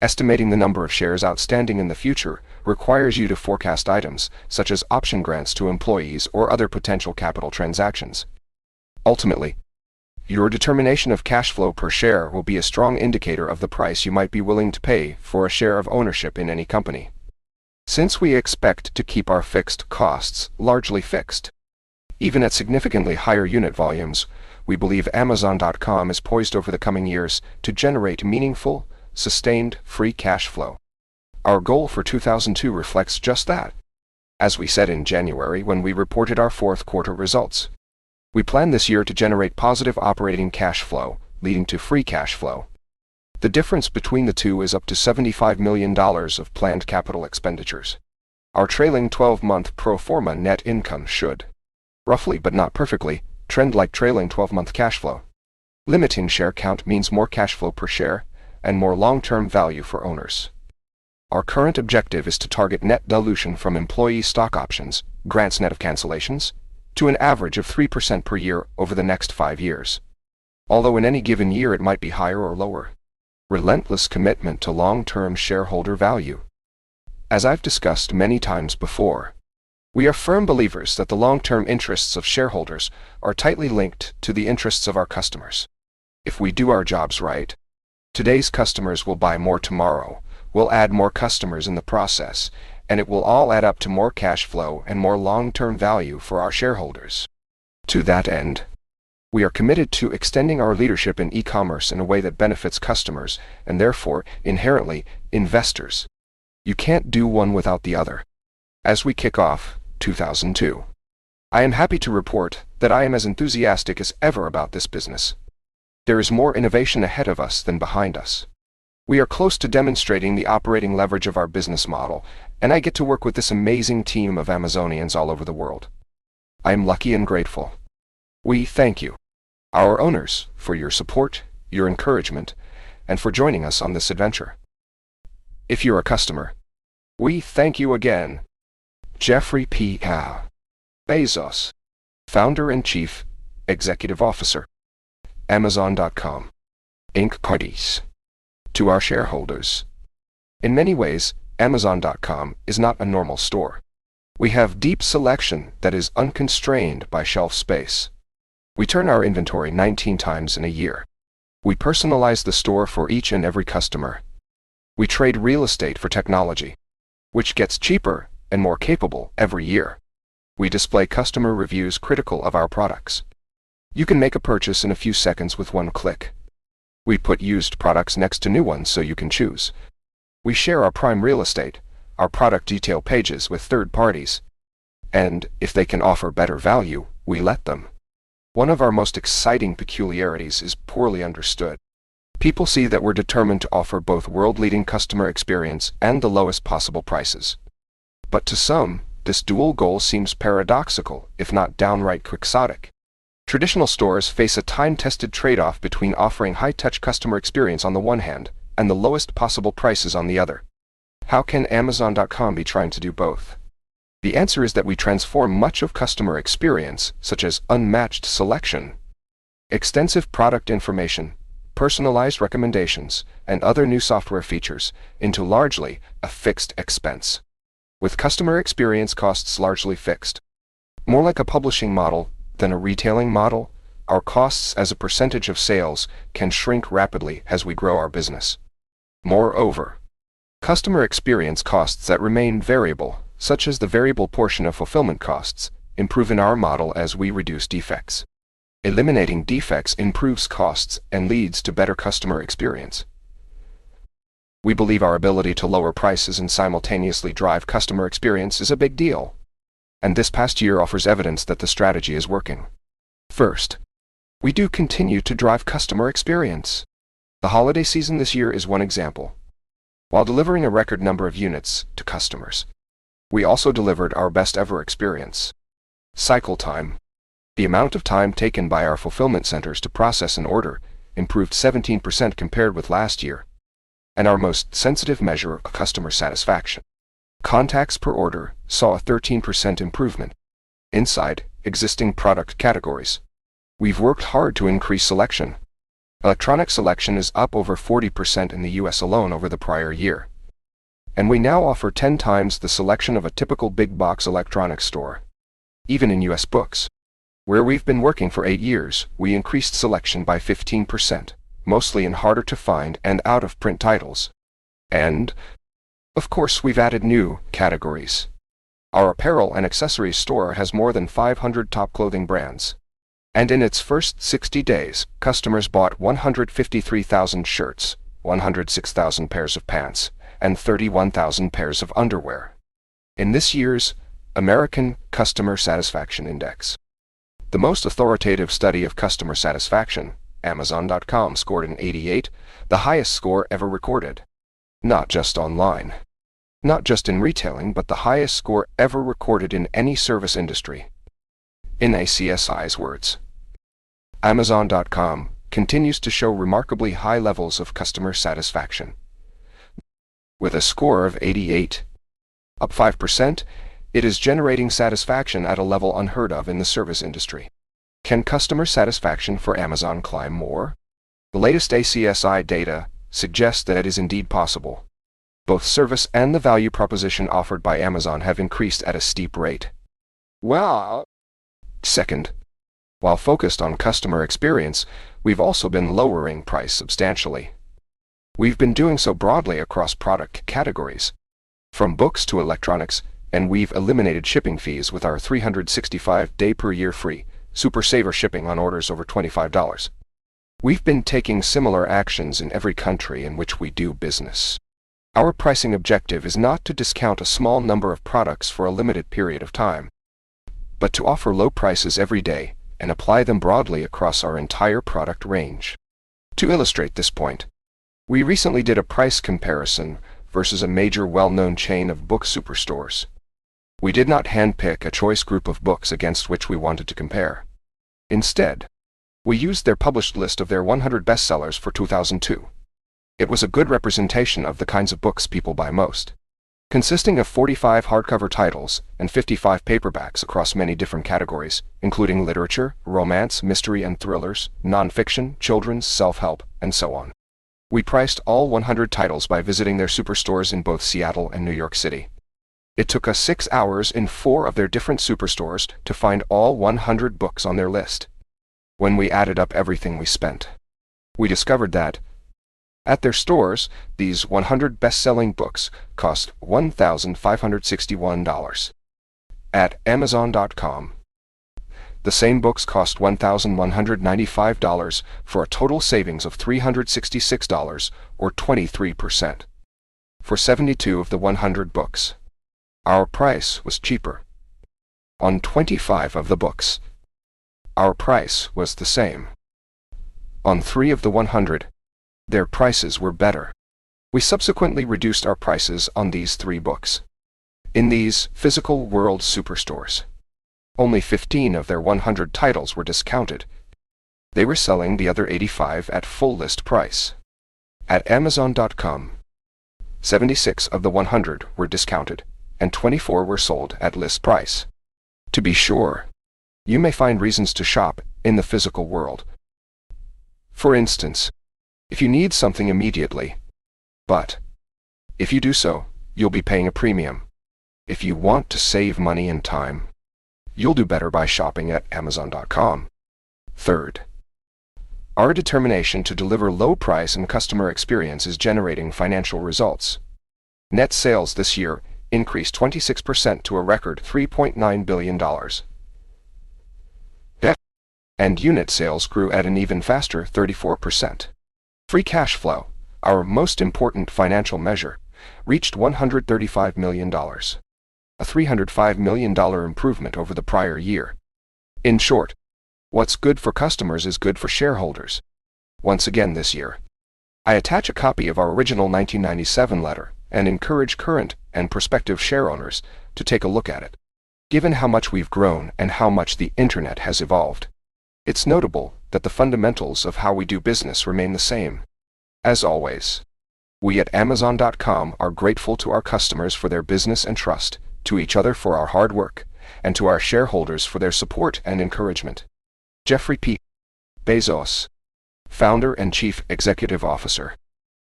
Estimating the number of shares outstanding in the future requires you to forecast items such as option grants to employees or other potential capital transactions. Ultimately, your determination of cash flow per share will be a strong indicator of the price you might be willing to pay for a share of ownership in any company. Since we expect to keep our fixed costs largely fixed, even at significantly higher unit volumes, we believe Amazon.com is poised over the coming years to generate meaningful, sustained free cash flow. Our goal for 2002 reflects just that. As we said in January when we reported our fourth quarter results, we plan this year to generate positive operating cash flow, leading to free cash flow. The difference between the two is up to $75 million of planned capital expenditures. Our trailing 12-month pro forma net income should, roughly but not perfectly, trend like trailing 12-month cash flow. Limiting share count means more cash flow per share and more long-term value for owners. Our current objective is to target net dilution from employee stock options, grants net of cancellations, to an average of 3% per year over the next 5 years. Although in any given year it might be higher or lower. Relentless commitment to long-term shareholder value. As I've discussed many times before, we are firm believers that the long-term interests of shareholders are tightly linked to the interests of our customers. If we do our jobs right, today's customers will buy more tomorrow, we'll add more customers in the process, and it will all add up to more cash flow and more long-term value for our shareholders. To that end, we are committed to extending our leadership in e-commerce in a way that benefits customers and therefore, inherently, investors. You can't do one without the other. As we kick off 2002, I am happy to report that I am as enthusiastic as ever about this business. There is more innovation ahead of us than behind us. We are close to demonstrating the operating leverage of our business model, and I get to work with this amazing team of Amazonians all over the world. I am lucky and grateful. We thank you, our owners, for your support, your encouragement, and for joining us on this adventure. If you're a customer, we thank you again. Jeffrey P. Bezos, Founder and Chief Executive Officer, Amazon.com, Inc. Parties. To our shareholders. In many ways, Amazon.com is not a normal store. We have deep selection that is unconstrained by shelf space. We turn our inventory 19 times in a year. We personalize the store for each and every customer. We trade real estate for technology, which gets cheaper and more capable every year. We display customer reviews critical of our products. You can make a purchase in a few seconds with one click. We put used products next to new ones so you can choose. We share our prime real estate, our product detail pages with third parties. And if they can offer better value, we let them. One of our most exciting peculiarities is poorly understood. People see that we're determined to offer both world-leading customer experience and the lowest possible prices. But to some, this dual goal seems paradoxical, if not downright quixotic. Traditional stores face a time-tested trade-off between offering high-touch customer experience on the one hand and the lowest possible prices on the other. How can Amazon.com be trying to do both? The answer is that we transform much of customer experience, such as unmatched selection, extensive product information, personalized recommendations, and other new software features, into largely a fixed expense, with customer experience costs largely fixed. More like a publishing model than a retailing model, our costs as a percentage of sales can shrink rapidly as we grow our business. Moreover, customer experience costs that remain variable, such as the variable portion of fulfillment costs, improve in our model as we reduce defects. Eliminating defects improves costs and leads to better customer experience. We believe our ability to lower prices and simultaneously drive customer experience is a big deal, and this past year offers evidence that the strategy is working. First, we do continue to drive customer experience. The holiday season this year is one example. While delivering a record number of units to customers, we also delivered our best ever experience. Cycle time. The amount of time taken by our fulfillment centers to process an order improved 17% compared with last year. And our most sensitive measure of customer satisfaction, contacts per order, saw a 13% improvement. Inside existing product categories, we've worked hard to increase selection. Electronic selection is up over 40% in the US alone over the prior year. And we now offer 10 times the selection of a typical big box electronics store. Even in US books, where we've been working for 8 years, we increased selection by 15%, mostly in harder to find and out of print titles. And, of course, we've added new categories. Our apparel and accessories store has more than 500 top clothing brands. And in its first 60 days, customers bought 153,000 shirts, 106,000 pairs of pants, and 31,000 pairs of underwear. In this year's American Customer Satisfaction Index, the most authoritative study of customer satisfaction, Amazon.com scored an 88, the highest score ever recorded. Not just online, not just in retailing, but the highest score ever recorded in any service industry. In ACSI's words, Amazon.com continues to show remarkably high levels of customer satisfaction. With a score of 88, up 5%, it is generating satisfaction at a level unheard of in the service industry. Can customer satisfaction for Amazon climb more? The latest ACSI data suggests that it is indeed possible. Both service and the value proposition offered by Amazon have increased at a steep rate. Well, second, while focused on customer experience, we've also been lowering price substantially. We've been doing so broadly across product categories, from books to electronics, and we've eliminated shipping fees with our 365-day per year free Super Saver shipping on orders over $25. We've been taking similar actions in every country in which we do business. Our pricing objective is not to discount a small number of products for a limited period of time, but to offer low prices every day and apply them broadly across our entire product range. To illustrate this point, we recently did a price comparison versus a major well-known chain of book superstores. We did not handpick a choice group of books against which we wanted to compare. Instead, we used their published list of their 100 bestsellers for 2002. It was a good representation of the kinds of books people buy most, consisting of 45 hardcover titles and 55 paperbacks across many different categories, including literature, romance, mystery and thrillers, nonfiction, children's, self-help, and so on. We priced all 100 titles by visiting their superstores in both Seattle and New York City. It took us 6 hours in 4 of their different superstores to find all 100 books on their list. When we added up everything we spent, we discovered that, at their stores, these 100 best-selling books cost $1,561. At Amazon.com, the same books cost $1,195 for a total savings of $366, or 23%. For 72 of the 100 books, our price was cheaper. On 25 of the books, our price was the same. On 3 of the 100, their prices were better. We subsequently reduced our prices on these 3 books in these physical world superstores. Only 15 of their 100 titles were discounted. They were selling the other 85 at full list price. At Amazon.com, 76 of the 100 were discounted, and 24 were sold at list price. To be sure, you may find reasons to shop in the physical world. For instance, if you need something immediately, but if you do so, you'll be paying a premium. If you want to save money and time, you'll do better by shopping at Amazon.com. Third, our determination to deliver low price and customer experience is generating financial results. Net sales this year increased 26% to a record $3.9 billion. And unit sales grew at an even faster 34%. Free cash flow, our most important financial measure, reached $135 million, a $305 million improvement over the prior year. In short, what's good for customers is good for shareholders. Once again this year, I attach a copy of our original 1997 letter and encourage current and prospective share owners to take a look at it. Given how much we've grown and how much the internet has evolved, it's notable that the fundamentals of how we do business remain the same. As always, we at Amazon.com are grateful to our customers for their business and trust, to each other for our hard work, and to our shareholders for their support and encouragement. Jeff Bezos, Founder and Chief Executive Officer,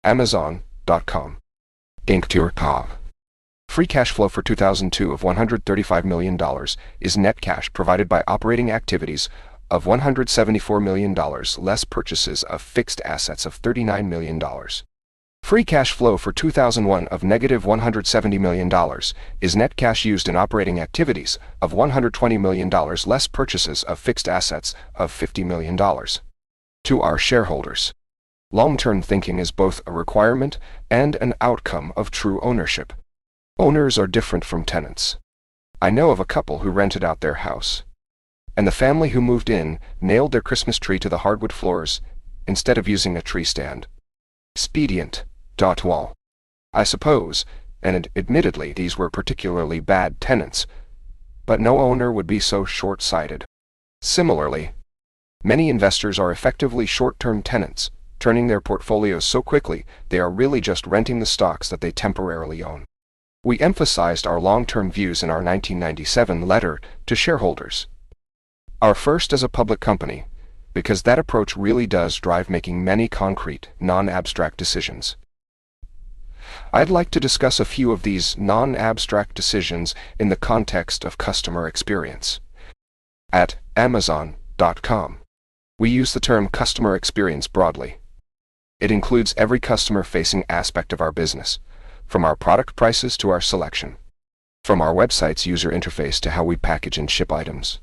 Amazon.com. Inc. Free cash flow for 2002 of $135 million is net cash provided by operating activities of $174 million less purchases of fixed assets of $39 million. Free cash flow for 2001 of negative $170 million is net cash used in operating activities of $120 million less purchases of fixed assets of $50 million. To our shareholders, long-term thinking is both a requirement and an outcome of true ownership. Owners are different from tenants. I know of a couple who rented out their house, and the family who moved in nailed their Christmas tree to the hardwood floors instead of using a tree stand. Expedient. Wall. I suppose, and admittedly these were particularly bad tenants, but no owner would be so short-sighted. Similarly, many investors are effectively short-term tenants, turning their portfolios so quickly they are really just renting the stocks that they temporarily own. We emphasized our long-term views in our 1997 letter to shareholders. Our first as a public company, because that approach really does drive making many concrete, non-abstract decisions. I'd like to discuss a few of these non-abstract decisions in the context of customer experience. At Amazon.com, we use the term customer experience broadly. It includes every customer-facing aspect of our business, from our product prices to our selection, from our website's user interface to how we package and ship items.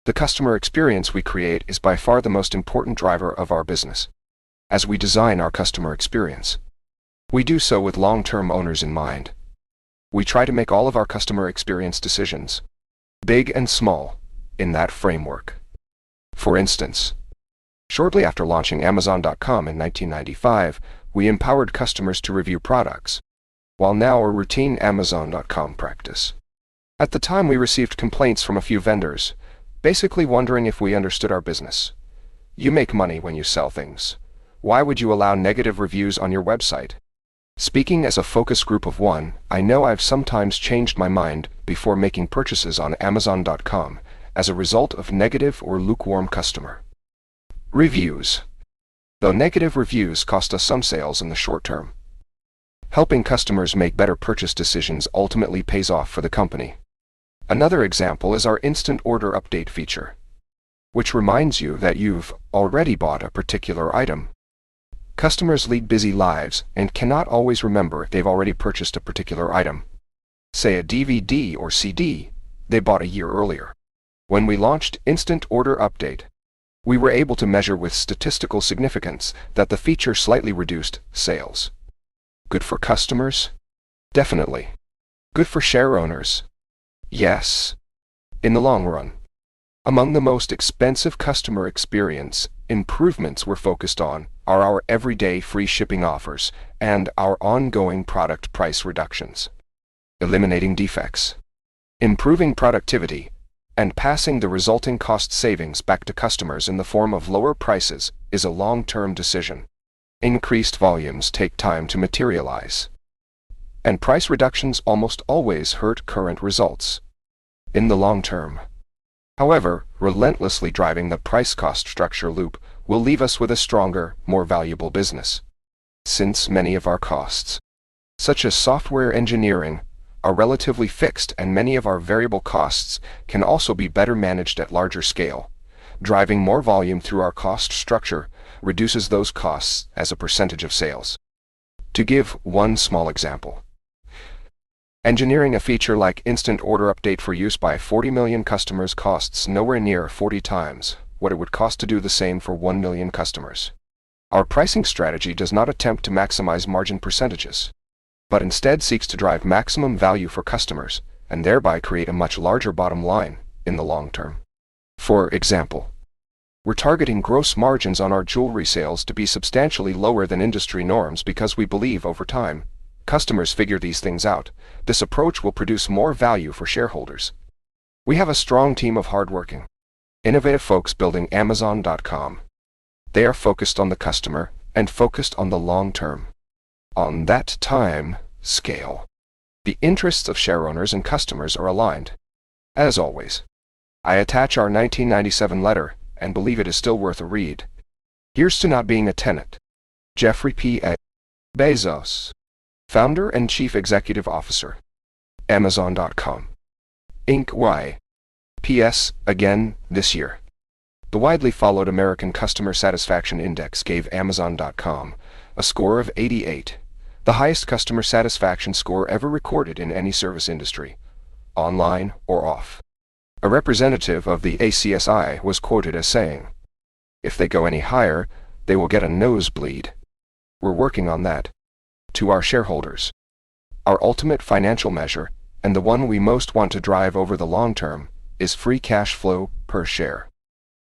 The customer experience we create is by far the most important driver of our business. As we design our customer experience, we do so with long-term owners in mind. We try to make all of our customer experience decisions, big and small, in that framework. For instance, shortly after launching Amazon.com in 1995, we empowered customers to review products, while now a routine Amazon.com practice. At the time, we received complaints from a few vendors, basically wondering if we understood our business. You make money when you sell things. Why would you allow negative reviews on your website? Speaking as a focus group of one, I know I've sometimes changed my mind before making purchases on Amazon.com as a result of negative or lukewarm customer reviews. Though negative reviews cost us some sales in the short term, helping customers make better purchase decisions ultimately pays off for the company. Another example is our instant order update feature, which reminds you that you've already bought a particular item. Customers lead busy lives and cannot always remember they've already purchased a particular item. Say a DVD or CD they bought a year earlier. When we launched Instant Order Update, we were able to measure with statistical significance that the feature slightly reduced sales. Good for customers? Definitely. Good for share owners? Yes. In the long run. Among the most expensive customer experience improvements we're focused on are our everyday free shipping offers and our ongoing product price reductions. Eliminating defects. Improving productivity And passing the resulting cost savings back to customers in the form of lower prices is a long-term decision. Increased volumes take time to materialize. And price reductions almost always hurt current results in the long term. However, relentlessly driving the price-cost structure loop will leave us with a stronger, more valuable business. Since many of our costs, such as software engineering, are relatively fixed and many of our variable costs can also be better managed at larger scale, driving more volume through our cost structure reduces those costs as a percentage of sales. To give one small example, engineering a feature like instant order update for use by 40 million customers costs nowhere near 40 times what it would cost to do the same for 1 million customers. Our pricing strategy does not attempt to maximize margin percentages, but instead seeks to drive maximum value for customers and thereby create a much larger bottom line in the long term. For example, we're targeting gross margins on our jewelry sales to be substantially lower than industry norms because we believe over time, customers figure these things out. This approach will produce more value for shareholders. We have a strong team of hardworking, innovative folks building Amazon.com. They are focused on the customer and focused on the long term. On that time scale, the interests of shareowners and customers are aligned. As always, I attach our 1997 letter and believe it is still worth a read. Here's to not being a tenant. Jeffrey P. Bezos, Founder and Chief Executive Officer, Amazon.com, Inc. Y. P.S. Again, this year, the widely followed American Customer Satisfaction Index gave Amazon.com a score of 88, the highest customer satisfaction score ever recorded in any service industry, online or off. A representative of the ACSI was quoted as saying, "If they go any higher, they will get a nosebleed." We're working on that. To our shareholders, our ultimate financial measure, and the one we most want to drive over the long term, is free cash flow per share.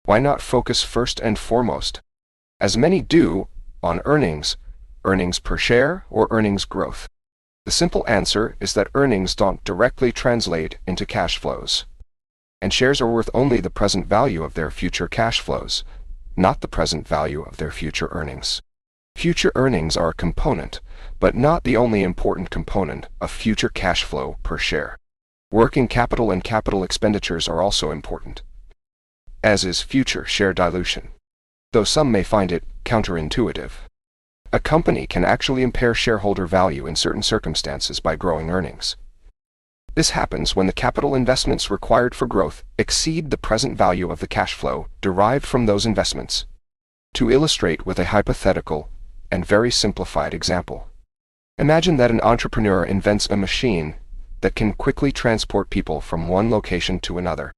Why not focus first and foremost, as many do, on earnings per share or earnings growth? The simple answer is that earnings don't directly translate into cash flows. And shares are worth only the present value of their future cash flows, not the present value of their future earnings. Future earnings are a component, but not the only important component of future cash flow per share. Working capital and capital expenditures are also important, as is future share dilution, though some may find it counterintuitive. A company can actually impair shareholder value in certain circumstances by growing earnings. This happens when the capital investments required for growth exceed the present value of the cash flow derived from those investments. To illustrate with a hypothetical and very simplified example, imagine that an entrepreneur invents a machine that can quickly transport people from one location to another.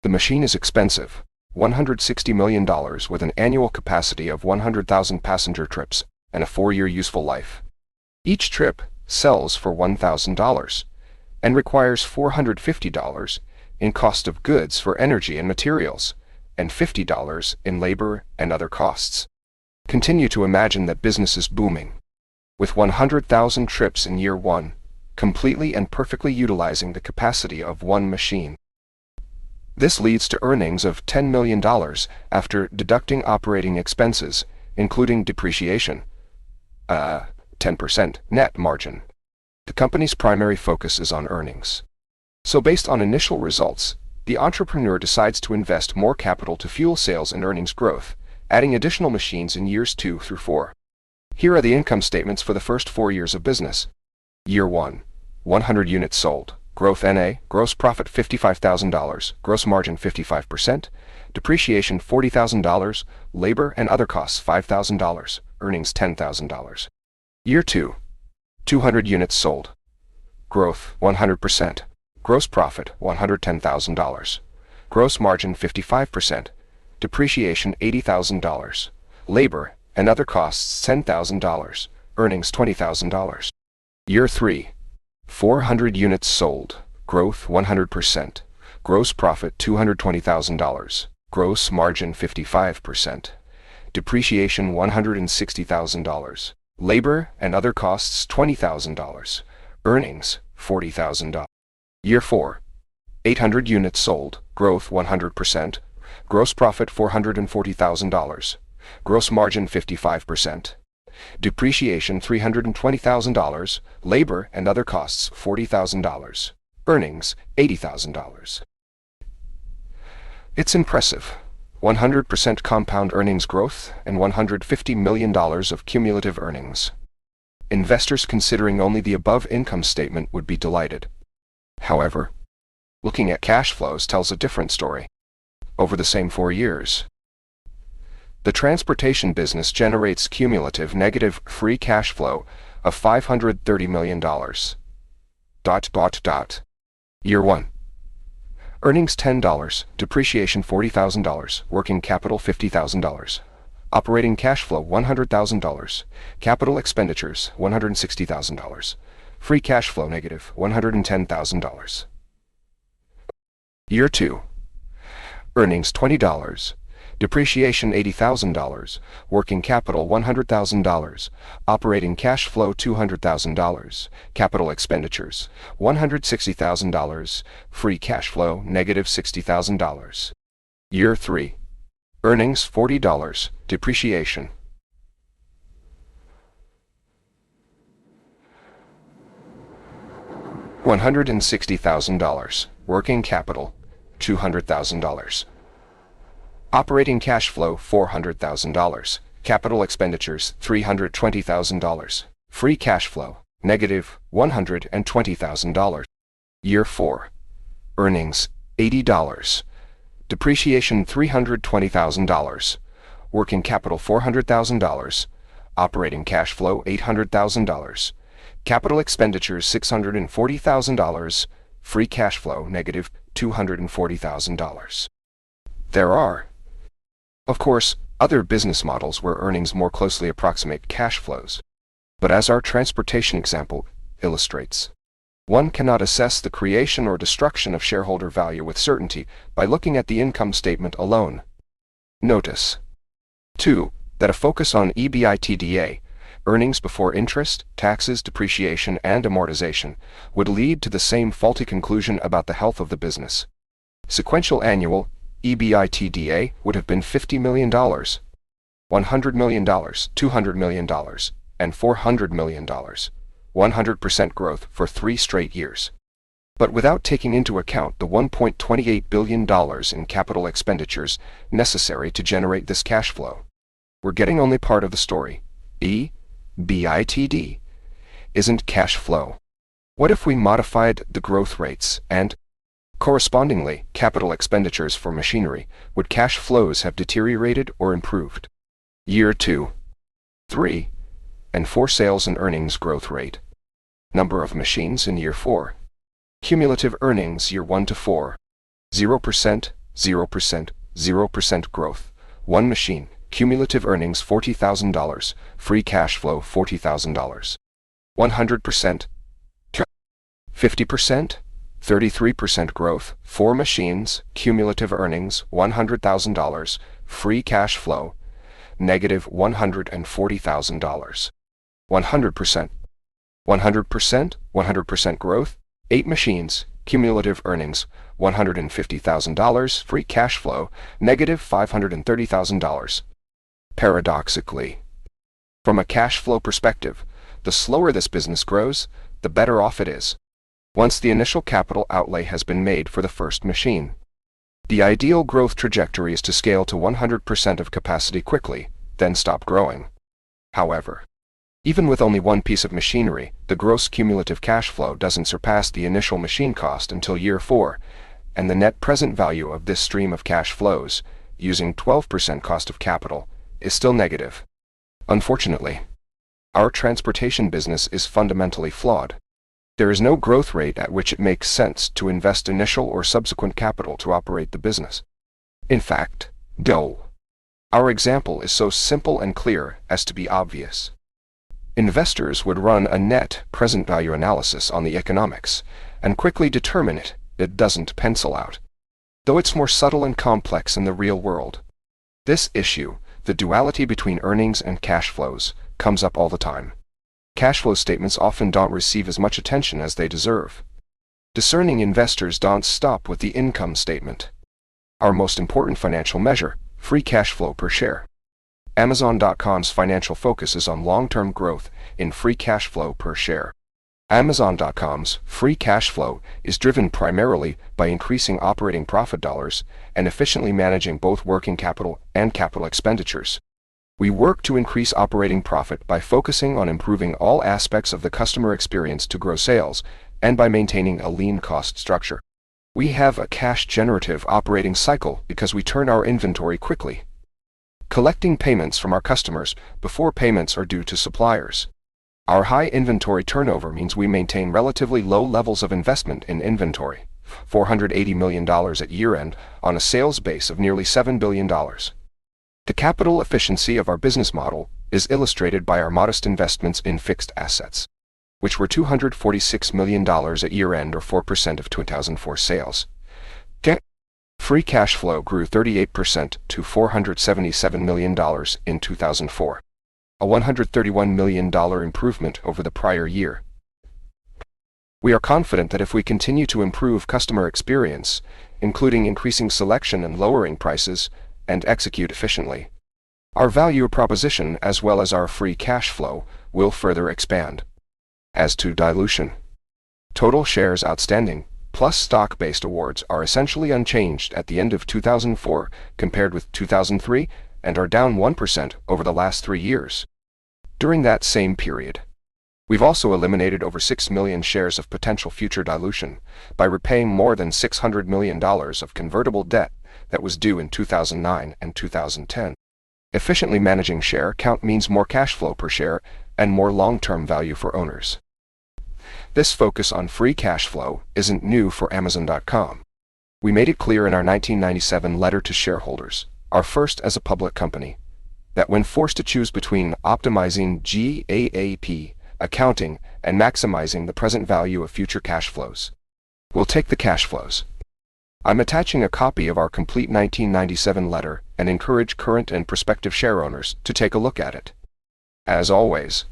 The machine is expensive, $160 million with an annual capacity of 100,000 passenger trips and a 4-year useful life. Each trip sells for $1,000 and requires $450 in cost of goods for energy and materials, and $50 in labor and other costs. Continue to imagine that business is booming, with 100,000 trips in year 1, completely and perfectly utilizing the capacity of one machine. This leads to earnings of $10 million after deducting operating expenses, including depreciation, 10% net margin. The company's primary focus is on earnings. So based on initial results, the entrepreneur decides to invest more capital to fuel sales and earnings growth, adding additional machines in years 2 through 4. Here are the income statements for the first 4 years of business. Year 1, 100 units sold. Growth NA, gross profit $55,000, gross margin 55%, depreciation $40,000, labor and other costs $5,000, earnings $10,000. Year 2, 200 units sold. Growth 100%, gross profit $110,000, gross margin 55%, depreciation $80,000, labor and other costs $10,000, earnings $20,000. Year 3, 400 units sold, growth 100%, gross profit $220,000, gross margin 55%, depreciation $160,000, labor and other costs $20,000, earnings $40,000. Year 4, 800 units sold, growth 100%, gross profit $440,000, gross margin 55%, depreciation $320,000, labor and other costs $40,000, earnings $80,000. It's impressive. 100% compound earnings growth and $150 million of cumulative earnings. Investors considering only the above income statement would be delighted. However, looking at cash flows tells a different story. Over the same 4 years, the transportation business generates cumulative negative free cash flow of $530 million. Year 1. Earnings $10, depreciation $40,000, working capital $50,000, operating cash flow $100,000, capital expenditures $160,000, free cash flow negative $110,000. Year 2. Earnings $20, depreciation $80,000, working capital $100,000, operating cash flow $200,000, capital expenditures $160,000, free cash flow negative $60,000. Year 3. Earnings $40, depreciation $160,000, working capital $200,000. Operating cash flow $400,000, capital expenditures $320,000, free cash flow negative $120,000. Year 4. Earnings $80, depreciation $320,000, working capital $400,000, operating cash flow $800,000, capital expenditures $640,000, free cash flow negative $240,000. There are, of course, other business models where earnings more closely approximate cash flows. But as our transportation example illustrates, one cannot assess the creation or destruction of shareholder value with certainty by looking at the income statement alone. Notice, 2, that a focus on EBITDA, earnings before interest, taxes, depreciation, and amortization, would lead to the same faulty conclusion about the health of the business. Sequential annual EBITDA would have been $50 million, $100 million, $200 million, and $400 million, 100% growth for 3 straight years. But without taking into account the $1.28 billion in capital expenditures necessary to generate this cash flow, we're getting only part of the story. EBITDA isn't cash flow. What if we modified the growth rates and, correspondingly, capital expenditures for machinery? Would cash flows have deteriorated or improved? Year 2, 3, and 4 sales and earnings growth rate. Number of machines in year 4. Cumulative earnings year 1 to 4. 0%, 0%, 0% growth. 1 machine. Cumulative earnings $40,000. Free cash flow $40,000. 100%. 50%. 33% growth, 4 machines, cumulative earnings $100,000, free cash flow negative $140,000. 100%. 100% growth, 8 machines, cumulative earnings $150,000, free cash flow negative $530,000. Paradoxically, from a cash flow perspective, the slower this business grows, the better off it is, once the initial capital outlay has been made for the first machine. The ideal growth trajectory is to scale to 100% of capacity quickly, then stop growing. However, even with only one piece of machinery, the gross cumulative cash flow doesn't surpass the initial machine cost until year 4, and the net present value of this stream of cash flows, using 12% cost of capital, is still negative. Unfortunately, our transportation business is fundamentally flawed. There is no growth rate at which it makes sense to invest initial or subsequent capital to operate the business. In fact, our example is so simple and clear as to be obvious. Investors would run a net present value analysis on the economics and quickly determine it doesn't pencil out, though it's more subtle and complex in the real world. This issue, the duality between earnings and cash flows, comes up all the time. Cash flow statements often don't receive as much attention as they deserve. Discerning investors don't stop with the income statement. Our most important financial measure, free cash flow per share. Amazon.com's financial focus is on long-term growth in free cash flow per share. Amazon.com's free cash flow is driven primarily by increasing operating profit dollars and efficiently managing both working capital and capital expenditures. We work to increase operating profit by focusing on improving all aspects of the customer experience to grow sales and by maintaining a lean cost structure. We have a cash-generative operating cycle because we turn our inventory quickly, collecting payments from our customers before payments are due to suppliers. Our high inventory turnover means we maintain relatively low levels of investment in inventory, $480 million at year-end on a sales base of nearly $7 billion. The capital efficiency of our business model is illustrated by our modest investments in fixed assets, which were $246 million at year-end or 4% of 2004 sales. Free cash flow grew 38% to $477 million in 2004, a $131 million improvement over the prior year. We are confident that if we continue to improve customer experience, including increasing selection and lowering prices, and execute efficiently, our value proposition as well as our free cash flow will further expand. As to dilution, total shares outstanding plus stock-based awards are essentially unchanged at the end of 2004 compared with 2003 and are down 1% over the last 3 years. During that same period, we've also eliminated over 6 million shares of potential future dilution by repaying more than $600 million of convertible debt that was due in 2009 and 2010. Efficiently managing share count means more cash flow per share and more long-term value for owners. This focus on free cash flow isn't new for Amazon.com. We made it clear in our 1997 letter to shareholders, our first as a public company, that when forced to choose between optimizing GAAP accounting and maximizing the present value of future cash flows, we'll take the cash flows. I'm attaching a copy of our complete 1997 letter and encourage current and prospective shareowners to take a look at it. As always,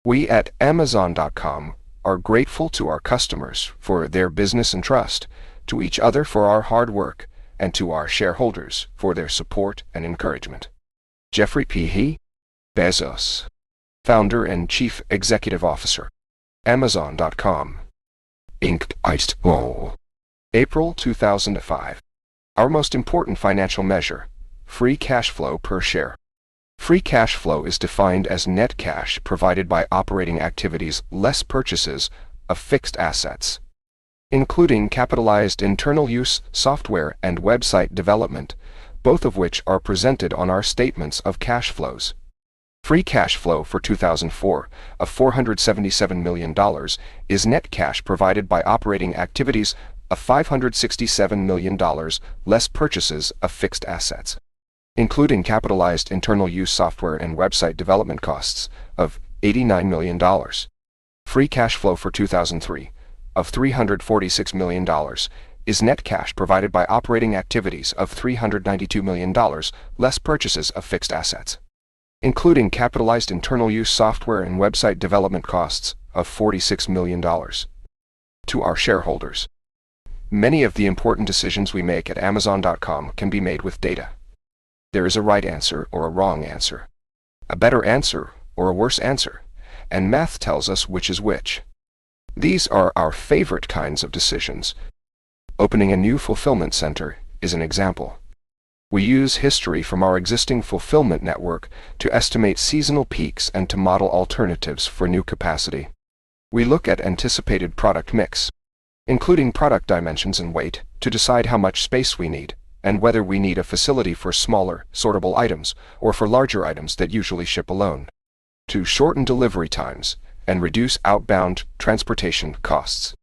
we at Amazon.com are grateful to our customers for their business and trust, to each other for our hard work, and to our shareholders for their support and encouragement. Jeffrey P. Bezos, Founder and Chief Executive Officer, Amazon.com, Inc. April 2005. Our most important financial measure, free cash flow per share. Free cash flow is defined as net cash provided by operating activities less purchases of fixed assets, including capitalized internal use, software, and website development, both of which are presented on our statements of cash flows. Free cash flow for 2004 of $477 million is net cash provided by operating activities of $567 million less purchases of fixed assets, including capitalized internal use software and website development costs of $89 million. Free cash flow for 2003 of $346 million is net cash provided by operating activities of $392 million less purchases of fixed assets, including capitalized internal use software and website development costs of $46 million. To our shareholders, many of the important decisions we make at Amazon.com can be made with data. There is a right answer or a wrong answer, a better answer or a worse answer, and math tells us which is which. These are our favorite kinds of decisions. Opening a new fulfillment center is an example. We use history from our existing fulfillment network to estimate seasonal peaks and to model alternatives for new capacity. We look at anticipated product mix, including product dimensions and weight, to decide how much space we need, and whether we need a facility for smaller, sortable items or for larger items that usually ship alone, to shorten delivery times and reduce outbound transportation costs.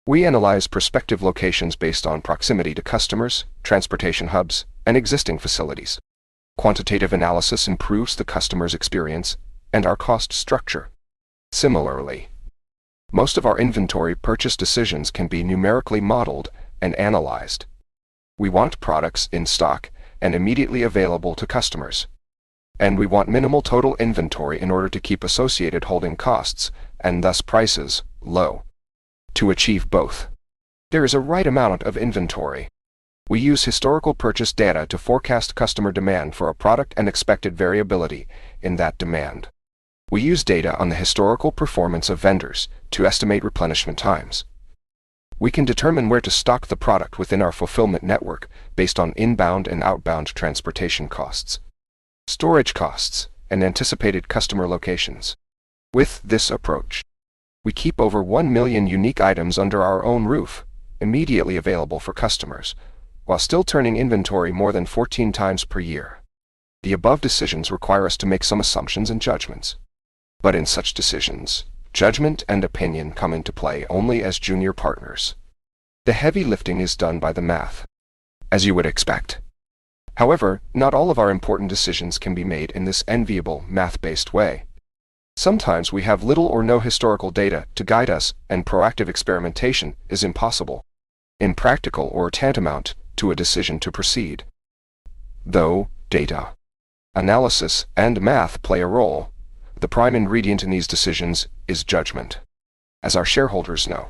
We analyze prospective locations based on proximity to customers, transportation hubs, and existing facilities. Quantitative analysis improves the customer's experience and our cost structure. Similarly, most of our inventory purchase decisions can be numerically modeled and analyzed. We want products in stock and immediately available to customers, and we want minimal total inventory in order to keep associated holding costs, and thus prices, low. To achieve both, There is a right amount of inventory. We use historical purchase data to forecast customer demand for a product and expected variability in that demand. We use data on the historical performance of vendors to estimate replenishment times. We can determine where to stock the product within our fulfillment network based on inbound and outbound transportation costs, storage costs, and anticipated customer locations. With this approach, we keep over 1 million unique items under our own roof, immediately available for customers, while still turning inventory more than 14 times per year. The above decisions require us to make some assumptions and judgments. But in such decisions, judgment and opinion come into play only as junior partners. The heavy lifting is done by the math, as you would expect. However, not all of our important decisions can be made in this enviable, math-based way. Sometimes we have little or no historical data to guide us, and proactive experimentation is impossible, impractical, or tantamount to a decision to proceed. Though data, analysis, and math play a role, the prime ingredient in these decisions is judgment. As our shareholders know,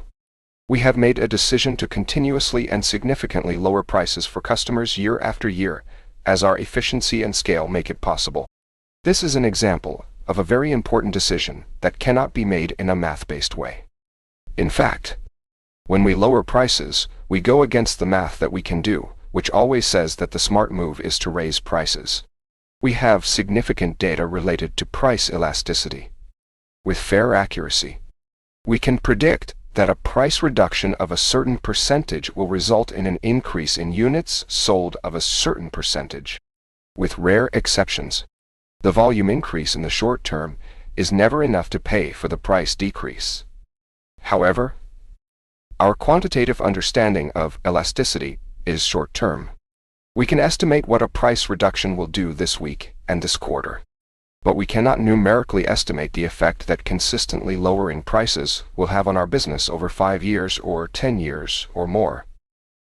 we have made a decision to continuously and significantly lower prices for customers year after year, as our efficiency and scale make it possible. This is an example of a very important decision that cannot be made in a math-based way. In fact, when we lower prices, we go against the math that we can do, which always says that the smart move is to raise prices. We have significant data related to price elasticity. With fair accuracy, we can predict that a price reduction of a certain percentage will result in an increase in units sold of a certain percentage. With rare exceptions, the volume increase in the short term is never enough to pay for the price decrease. However, our quantitative understanding of elasticity is short-term. We can estimate what a price reduction will do this week and this quarter, but we cannot numerically estimate the effect that consistently lowering prices will have on our business over 5 years or 10 years or more.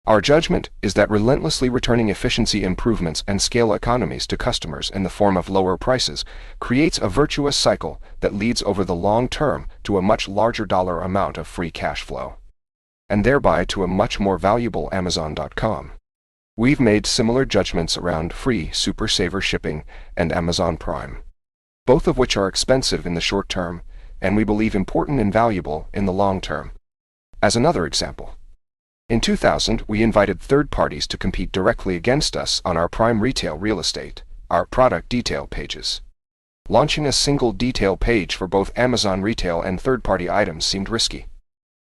Our judgment is that relentlessly returning efficiency improvements and scale economies to customers in the form of lower prices creates a virtuous cycle that leads over the long term to a much larger dollar amount of free cash flow, and thereby to a much more valuable Amazon.com. We've made similar judgments around free Super Saver shipping and Amazon Prime, both of which are expensive in the short term, and we believe important and valuable in the long term. As another example, in 2000, we invited third parties to compete directly against us on our prime retail real estate, our product detail pages. Launching a single detail page for both Amazon retail and third-party items seemed risky.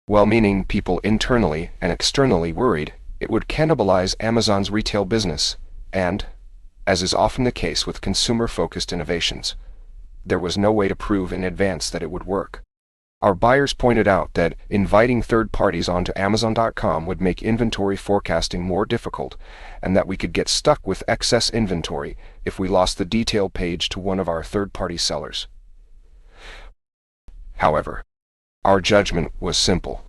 Well-meaning people internally and externally worried it would cannibalize Amazon's retail business, and, as is often the case with consumer-focused innovations, there was no way to prove in advance that it would work. Our buyers pointed out that inviting third parties onto Amazon.com would make inventory forecasting more difficult, and that we could get stuck with excess inventory if we lost the detail page to one of our third-party sellers. However, our judgment was simple.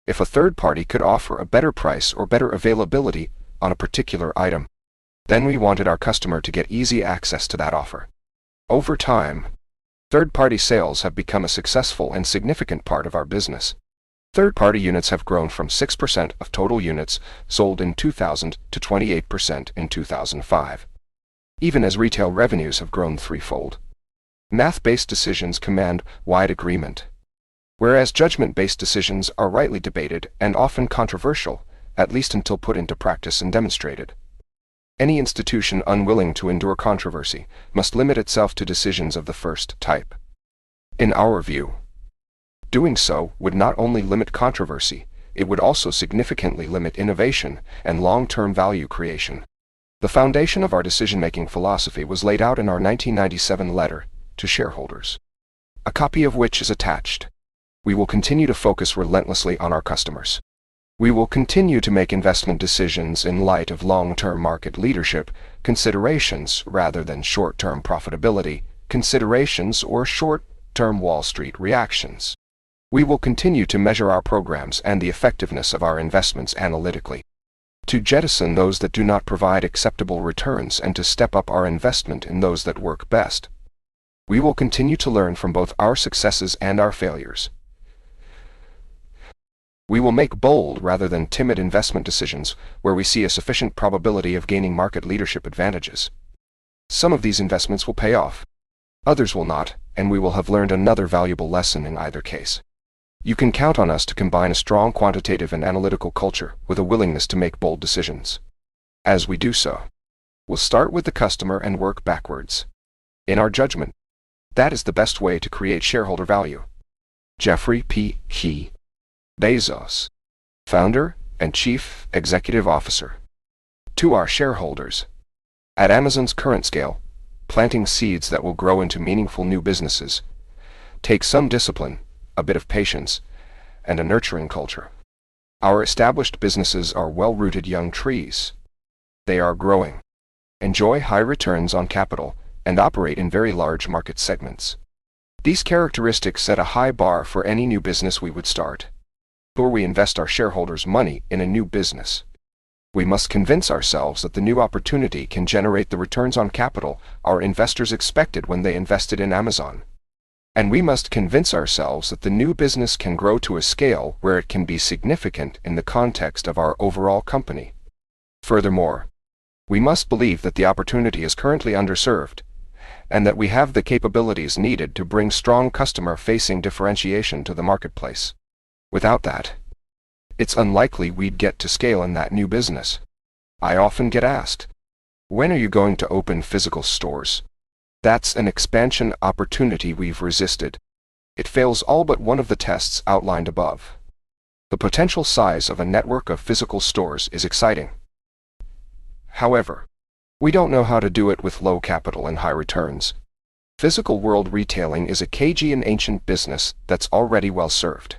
If a third party could offer a better price or better availability on a particular item, then we wanted our customer to get easy access to that offer. Over time, third-party sales have become a successful and significant part of our business. Third-party units have grown from 6% of total units sold in 2000 to 28% in 2005, even as retail revenues have grown threefold. Math-based decisions command wide agreement, whereas judgment-based decisions are rightly debated and often controversial, at least until put into practice and demonstrated. Any institution unwilling to endure controversy must limit itself to decisions of the first type. In our view, doing so would not only limit controversy, it would also significantly limit innovation and long-term value creation. The foundation of our decision-making philosophy was laid out in our 1997 letter to shareholders, a copy of which is attached. We will continue to focus relentlessly on our customers. We will continue to make investment decisions in light of long-term market leadership considerations rather than short-term profitability considerations or short-term Wall Street reactions. We will continue to measure our programs and the effectiveness of our investments analytically, to jettison those that do not provide acceptable returns and to step up our investment in those that work best. We will continue to learn from both our successes and our failures. We will make bold rather than timid investment decisions where we see a sufficient probability of gaining market leadership advantages. Some of these investments will pay off. Others will not, and we will have learned another valuable lesson in either case. You can count on us to combine a strong quantitative and analytical culture with a willingness to make bold decisions. As we do so, we'll start with the customer and work backwards. In our judgment, that is the best way to create shareholder value. Jeffrey P. Bezos, Founder and Chief Executive Officer. To our shareholders, at Amazon's current scale, planting seeds that will grow into meaningful new businesses takes some discipline, a bit of patience, and a nurturing culture. Our established businesses are well-rooted young trees. They are growing, enjoy high returns on capital, and operate in very large market segments. These characteristics set a high bar for any new business we would start. Before we invest our shareholders' money in a new business, we must convince ourselves that the new opportunity can generate the returns on capital our investors expected when they invested in Amazon. And we must convince ourselves that the new business can grow to a scale where it can be significant in the context of our overall company. Furthermore, we must believe that the opportunity is currently underserved, and that we have the capabilities needed to bring strong customer-facing differentiation to the marketplace. Without that, it's unlikely we'd get to scale in that new business. I often get asked, when are you going to open physical stores? That's an expansion opportunity we've resisted. It fails all but one of the tests outlined above. The potential size of a network of physical stores is exciting. However, we don't know how to do it with low capital and high returns. Physical world retailing is a cagey and ancient business that's already well served.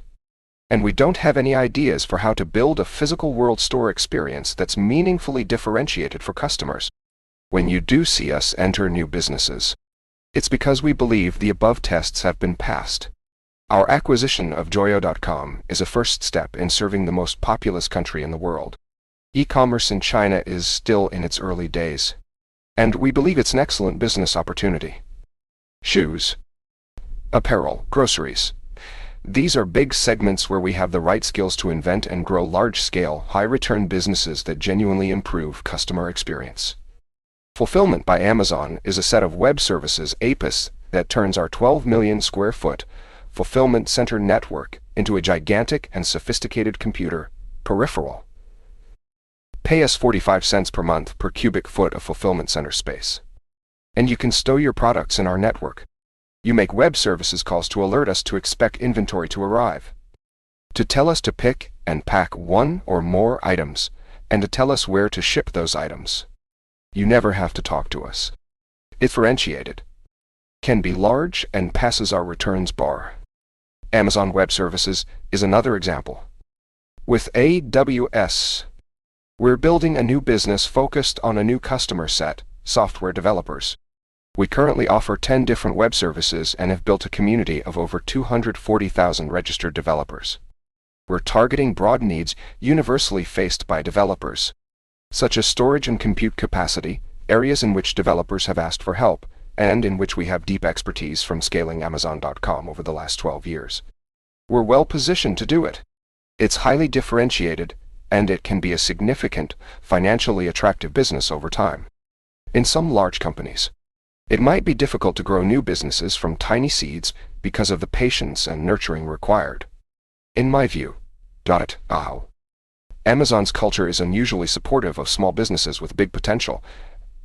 And we don't have any ideas for how to build a physical world store experience that's meaningfully differentiated for customers. When you do see us enter new businesses, it's because we believe the above tests have been passed. Our acquisition of Joyo.com is a first step in serving the most populous country in the world. E-commerce in China is still in its early days, and we believe it's an excellent business opportunity. Shoes, apparel, groceries. These are big segments where we have the right skills to invent and grow large-scale, high-return businesses that genuinely improve customer experience. Fulfillment by Amazon is a set of web services APIS that turns our 12 million square foot fulfillment center network into a gigantic and sophisticated computer peripheral. Pay us 45 cents per month per cubic foot of fulfillment center space, and you can stow your products in our network. You make web services calls to alert us to expect inventory to arrive, to tell us to pick and pack one or more items, and to tell us where to ship those items. You never have to talk to us. Differentiated, can be large and passes our returns bar. Amazon Web Services is another example. With AWS, we're building a new business focused on a new customer set, software developers. We currently offer 10 different web services and have built a community of over 240,000 registered developers. We're targeting broad needs universally faced by developers, such as storage and compute capacity, areas in which developers have asked for help, and in which we have deep expertise from scaling Amazon.com over the last 12 years. We're well positioned to do it. It's highly differentiated, and it can be a significant, financially attractive business over time. In some large companies, it might be difficult to grow new businesses from tiny seeds because of the patience and nurturing required. In my view, Amazon's culture is unusually supportive of small businesses with big potential,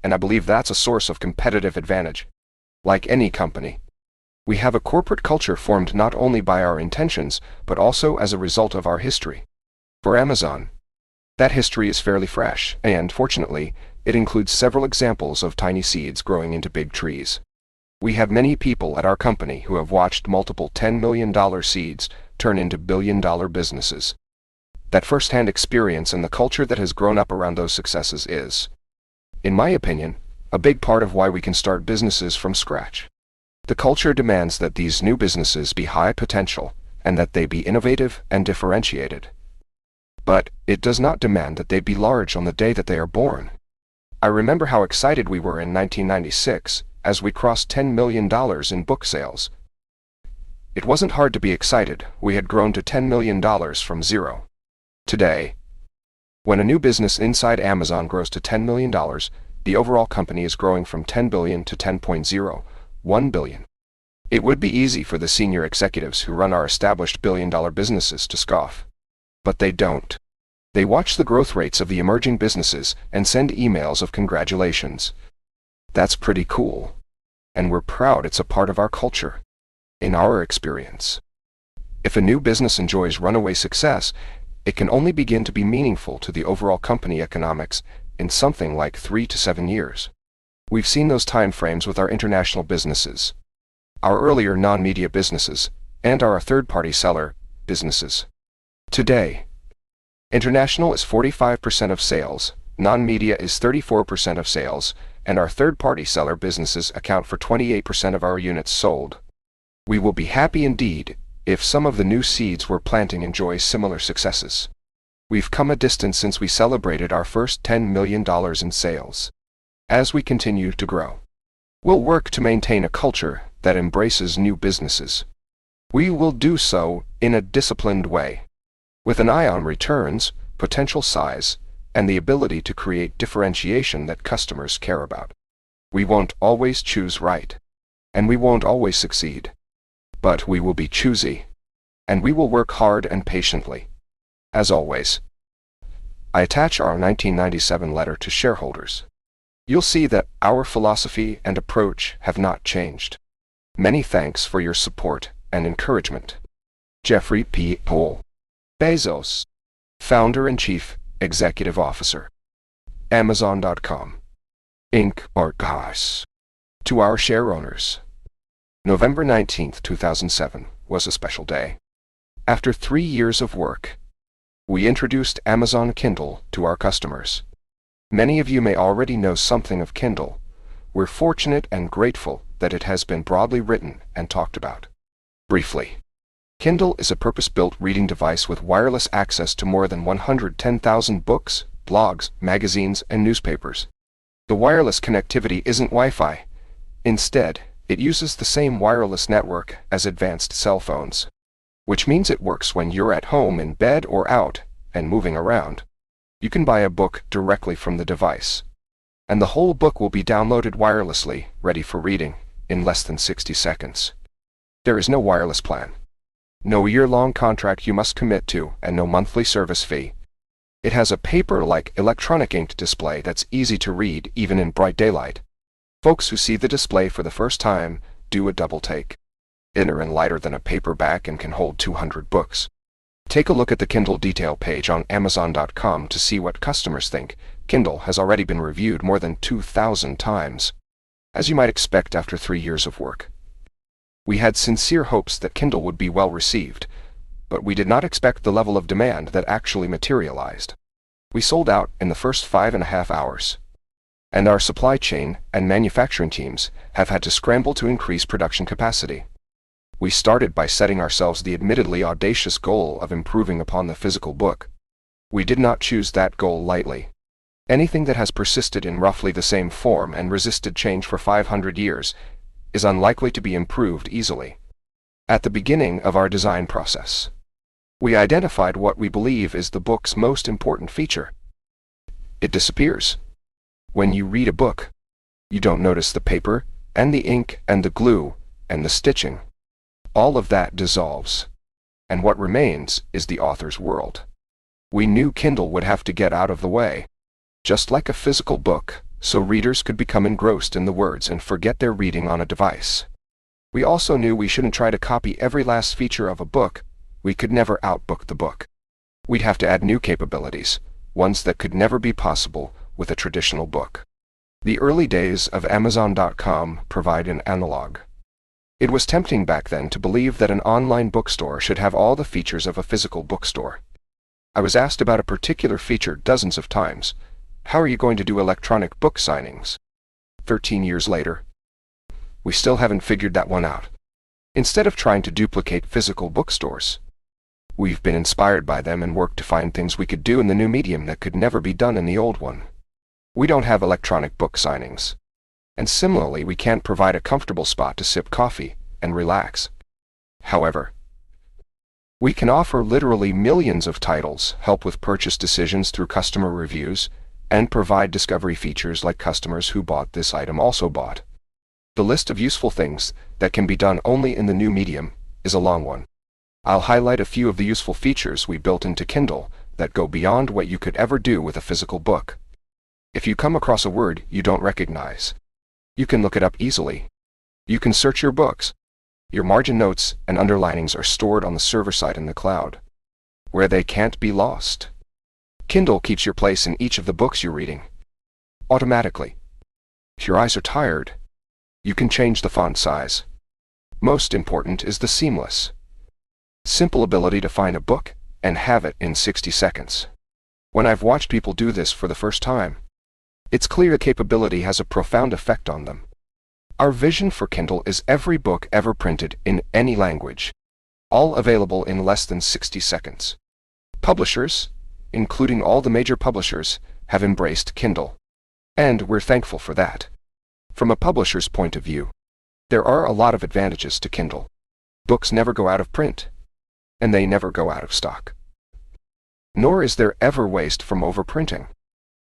and I believe that's a source of competitive advantage. Like any company, we have a corporate culture formed not only by our intentions, but also as a result of our history. For Amazon, that history is fairly fresh, and fortunately, it includes several examples of tiny seeds growing into big trees. We have many people at our company who have watched multiple $10 million seeds turn into billion-dollar businesses. That first-hand experience and the culture that has grown up around those successes is, in my opinion, a big part of why we can start businesses from scratch. The culture demands that these new businesses be high potential and that they be innovative and differentiated. But it does not demand that they be large on the day that they are born. I remember how excited we were in 1996 as we crossed $10 million in book sales. It wasn't hard to be excited. We had grown to $10 million from zero. Today, when a new business inside Amazon grows to $10 million, the overall company is growing from $10 billion to $10.01 billion. It would be easy for the senior executives who run our established billion-dollar businesses to scoff. But they don't. They watch the growth rates of the emerging businesses and send emails of congratulations. That's pretty cool. And we're proud it's a part of our culture. In our experience, if a new business enjoys runaway success, it can only begin to be meaningful to the overall company economics in something like 3 to 7 years. We've seen those time frames with our international businesses, our earlier non-media businesses, and our third-party seller businesses. Today, international is 45% of sales, non-media is 34% of sales, and our third-party seller businesses account for 28% of our units sold. We will be happy indeed if some of the new seeds we're planting enjoy similar successes. We've come a distance since we celebrated our first $10 million in sales. As we continue to grow, we'll work to maintain a culture that embraces new businesses. We will do so in a disciplined way, with an eye on returns, potential size, and the ability to create differentiation that customers care about. We won't always choose right, and we won't always succeed. But we will be choosy, and we will work hard and patiently. As always, I attach our 1997 letter to shareholders. You'll see that our philosophy and approach have not changed. Many thanks for your support and encouragement. Jeffrey P. Bezos, Founder and Chief Executive Officer, Amazon.com, Inc. or GAS. To our share owners, November 19, 2007 was a special day. After 3 years of work, we introduced Amazon Kindle to our customers. Many of you may already know something of Kindle. We're fortunate and grateful that it has been broadly written and talked about. Briefly, Kindle is a purpose-built reading device with wireless access to more than 110,000 books, blogs, magazines, and newspapers. The wireless connectivity isn't Wi-Fi. Instead, it uses the same wireless network as advanced cell phones, which means it works when you're at home, in bed, or out and moving around. You can buy a book directly from the device, and the whole book will be downloaded wirelessly, ready for reading, in less than 60 seconds. There is no wireless plan, no year-long contract you must commit to, and no monthly service fee. It has a paper-like electronic inked display that's easy to read even in bright daylight. Folks who see the display for the first time do a double take. Thinner and lighter than a paperback and can hold 200 books. Take a look at the Kindle detail page on Amazon.com to see what customers think. Kindle has already been reviewed more than 2,000 times. As you might expect after 3 years of work, we had sincere hopes that Kindle would be well received, but we did not expect the level of demand that actually materialized. We sold out in the first 5.5 hours. And our supply chain and manufacturing teams have had to scramble to increase production capacity. We started by setting ourselves the admittedly audacious goal of improving upon the physical book. We did not choose that goal lightly. Anything that has persisted in roughly the same form and resisted change for 500 years is unlikely to be improved easily. At the beginning of our design process, we identified what we believe is the book's most important feature. It disappears. When you read a book, you don't notice the paper, and the ink, and the glue, and the stitching. All of that dissolves, and what remains is the author's world. We knew Kindle would have to get out of the way, just like a physical book, so readers could become engrossed in the words and forget their reading on a device. We also knew we shouldn't try to copy every last feature of a book. We could never outbook the book. We'd have to add new capabilities, ones that could never be possible with a traditional book. The early days of Amazon.com provide an analog. It was tempting back then to believe that an online bookstore should have all the features of a physical bookstore. I was asked about a particular feature dozens of times. How are you going to do electronic book signings? 13 years later, we still haven't figured that one out. Instead of trying to duplicate physical bookstores, we've been inspired by them and worked to find things we could do in the new medium that could never be done in the old one. We don't have electronic book signings. And similarly, we can't provide a comfortable spot to sip coffee and relax. However, we can offer literally millions of titles, help with purchase decisions through customer reviews, and provide discovery features like customers who bought this item also bought. The list of useful things that can be done only in the new medium is a long one. I'll highlight a few of the useful features we built into Kindle that go beyond what you could ever do with a physical book. If you come across a word you don't recognize, you can look it up easily. You can search your books. Your margin notes and underlinings are stored on the server side in the cloud, where they can't be lost. Kindle keeps your place in each of the books you're reading, automatically. If your eyes are tired, you can change the font size. Most important is the seamless, simple ability to find a book and have it in 60 seconds. When I've watched people do this for the first time, it's clear the capability has a profound effect on them. Our vision for Kindle is every book ever printed in any language, all available in less than 60 seconds. Publishers, including all the major publishers, have embraced Kindle, and we're thankful for that. From a publisher's point of view, there are a lot of advantages to Kindle. Books never go out of print, and they never go out of stock. Nor is there ever waste from overprinting.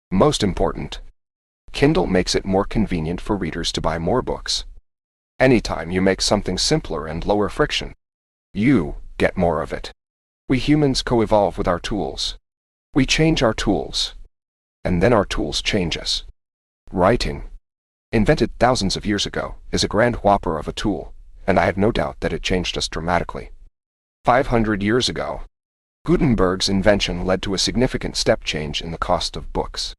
Most important, Kindle makes it more convenient for readers to buy more books. Anytime you make something simpler and lower friction, you get more of it. We humans co-evolve with our tools. We change our tools, and then our tools change us. Writing, invented thousands of years ago, is a grand whopper of a tool, and I have no doubt that it changed us dramatically. 500 years ago, Gutenberg's invention led to a significant step change in the cost of books.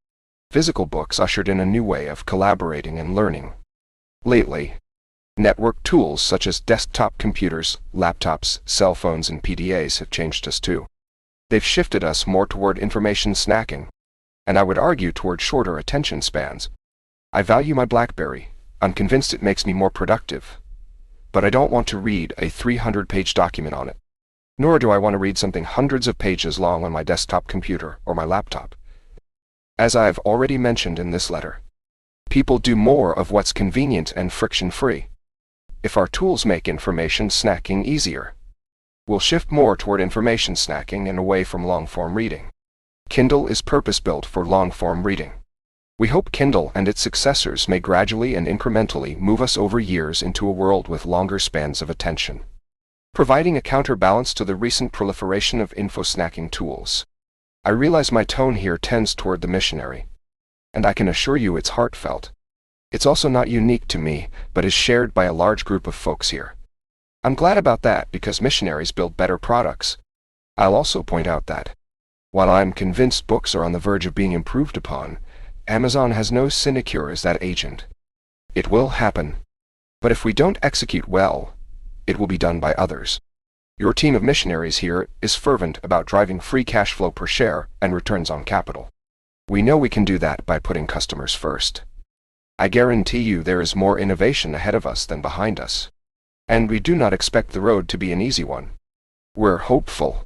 Physical books ushered in a new way of collaborating and learning. Lately, network tools such as desktop computers, laptops, cell phones, and PDAs have changed us too. They've shifted us more toward information snacking, and I would argue toward shorter attention spans. I value my BlackBerry. I'm convinced it makes me more productive, but I don't want to read a 300-page document on it. Nor do I want to read something hundreds of pages long on my desktop computer or my laptop. As I've already mentioned in this letter, people do more of what's convenient and friction-free. If our tools make information snacking easier, we'll shift more toward information snacking and away from long-form reading. Kindle is purpose-built for long-form reading. We hope Kindle and its successors may gradually and incrementally move us over years into a world with longer spans of attention, providing a counterbalance to the recent proliferation of info-snacking tools. I realize my tone here tends toward the missionary, and I can assure you it's heartfelt. It's also not unique to me, but is shared by a large group of folks here. I'm glad about that because missionaries build better products. I'll also point out that, while I'm convinced books are on the verge of being improved upon, Amazon has no sinecure as that agent. It will happen, but if we don't execute well, it will be done by others. Your team of missionaries here is fervent about driving free cash flow per share and returns on capital. We know we can do that by putting customers first. I guarantee you there is more innovation ahead of us than behind us. And we do not expect the road to be an easy one. We're hopeful,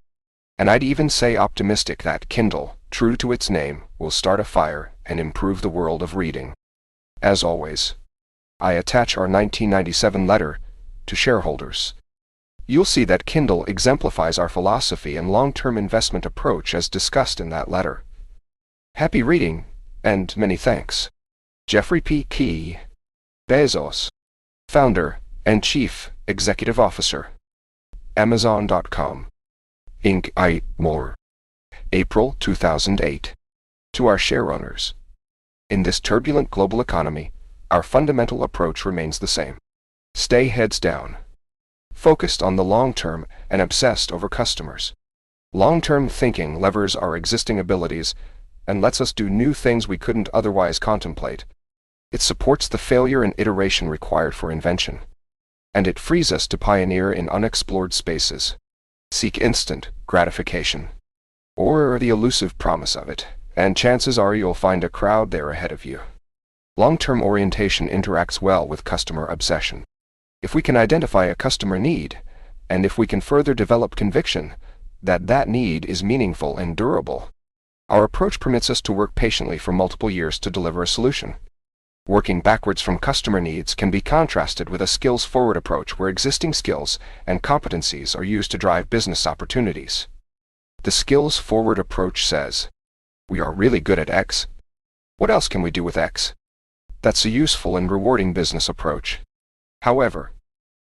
and I'd even say optimistic that Kindle, true to its name, will start a fire and improve the world of reading. As always, I attach our 1997 letter to shareholders. You'll see that Kindle exemplifies our philosophy and long-term investment approach as discussed in that letter. Happy reading, and many thanks. Jeffrey P. Bezos, Founder and Chief Executive Officer, Amazon.com, Inc. More. April 2008. To our shareowners. In this turbulent global economy, our fundamental approach remains the same. Stay heads down, focused on the long term and obsessed over customers. Long-term thinking levers our existing abilities and lets us do new things we couldn't otherwise contemplate. It supports the failure and iteration required for invention, and it frees us to pioneer in unexplored spaces. Seek instant gratification, or the elusive promise of it, and chances are you'll find a crowd there ahead of you. Long-term orientation interacts well with customer obsession. If we can identify a customer need, and if we can further develop conviction that that need is meaningful and durable, our approach permits us to work patiently for multiple years to deliver a solution. Working backwards from customer needs can be contrasted with a skills-forward approach where existing skills and competencies are used to drive business opportunities. The skills-forward approach says, "We are really good at X. What else can we do with X?" That's a useful and rewarding business approach. However,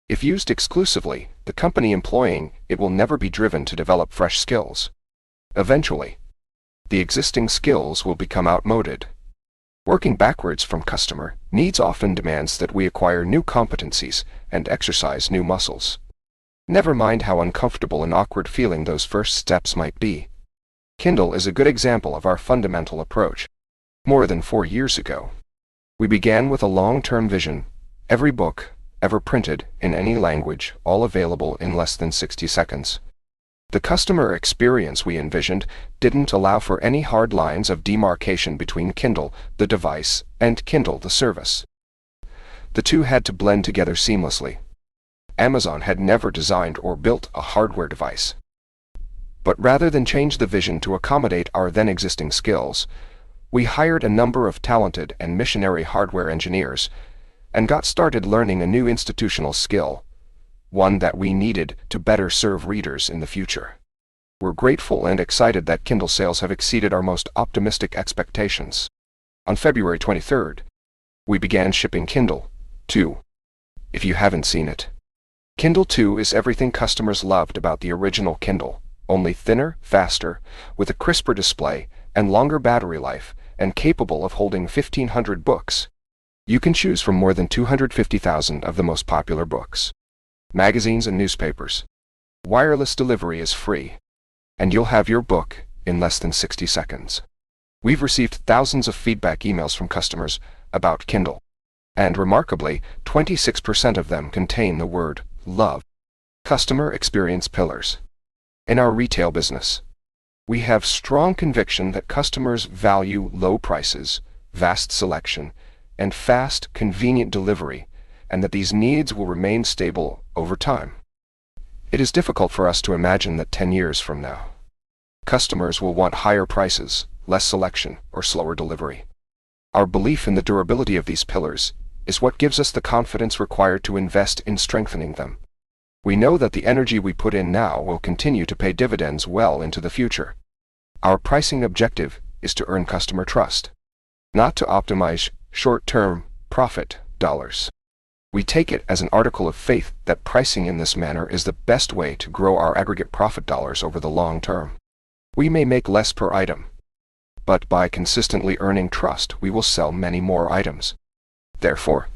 if used exclusively, the company employing it will never be driven to develop fresh skills. Eventually, the existing skills will become outmoded. Working backwards from customer needs often demands that we acquire new competencies and exercise new muscles. Never mind how uncomfortable and awkward feeling those first steps might be. Kindle is a good example of our fundamental approach. More than 4 years ago, we began with a long-term vision: every book ever printed in any language, all available in less than 60 seconds. The customer experience we envisioned didn't allow for any hard lines of demarcation between Kindle, the device, and Kindle, the service. The two had to blend together seamlessly. Amazon had never designed or built a hardware device. But rather than change the vision to accommodate our then existing skills, we hired a number of talented and missionary hardware engineers and got started learning a new institutional skill, one that we needed to better serve readers in the future. We're grateful and excited that Kindle sales have exceeded our most optimistic expectations. On February 23rd, we began shipping Kindle 2. If you haven't seen it, Kindle 2 is everything customers loved about the original Kindle, only thinner, faster, with a crisper display and longer battery life, and capable of holding 1,500 books. You can choose from more than 250,000 of the most popular books, magazines, and newspapers. Wireless delivery is free, and you'll have your book in less than 60 seconds. We've received thousands of feedback emails from customers about Kindle, and remarkably, 26% of them contain the word love. Customer experience pillars. In our retail business, we have strong conviction that customers value low prices, vast selection, and fast, convenient delivery, and that these needs will remain stable over time. It is difficult for us to imagine that 10 years from now, customers will want higher prices, less selection, or slower delivery. Our belief in the durability of these pillars is what gives us the confidence required to invest in strengthening them. We know that the energy we put in now will continue to pay dividends well into the future. Our pricing objective is to earn customer trust, not to optimize short-term profit dollars. We take it as an article of faith that pricing in this manner is the best way to grow our aggregate profit dollars over the long term. We may make less per item, but by consistently earning trust, we will sell many more items. Therefore,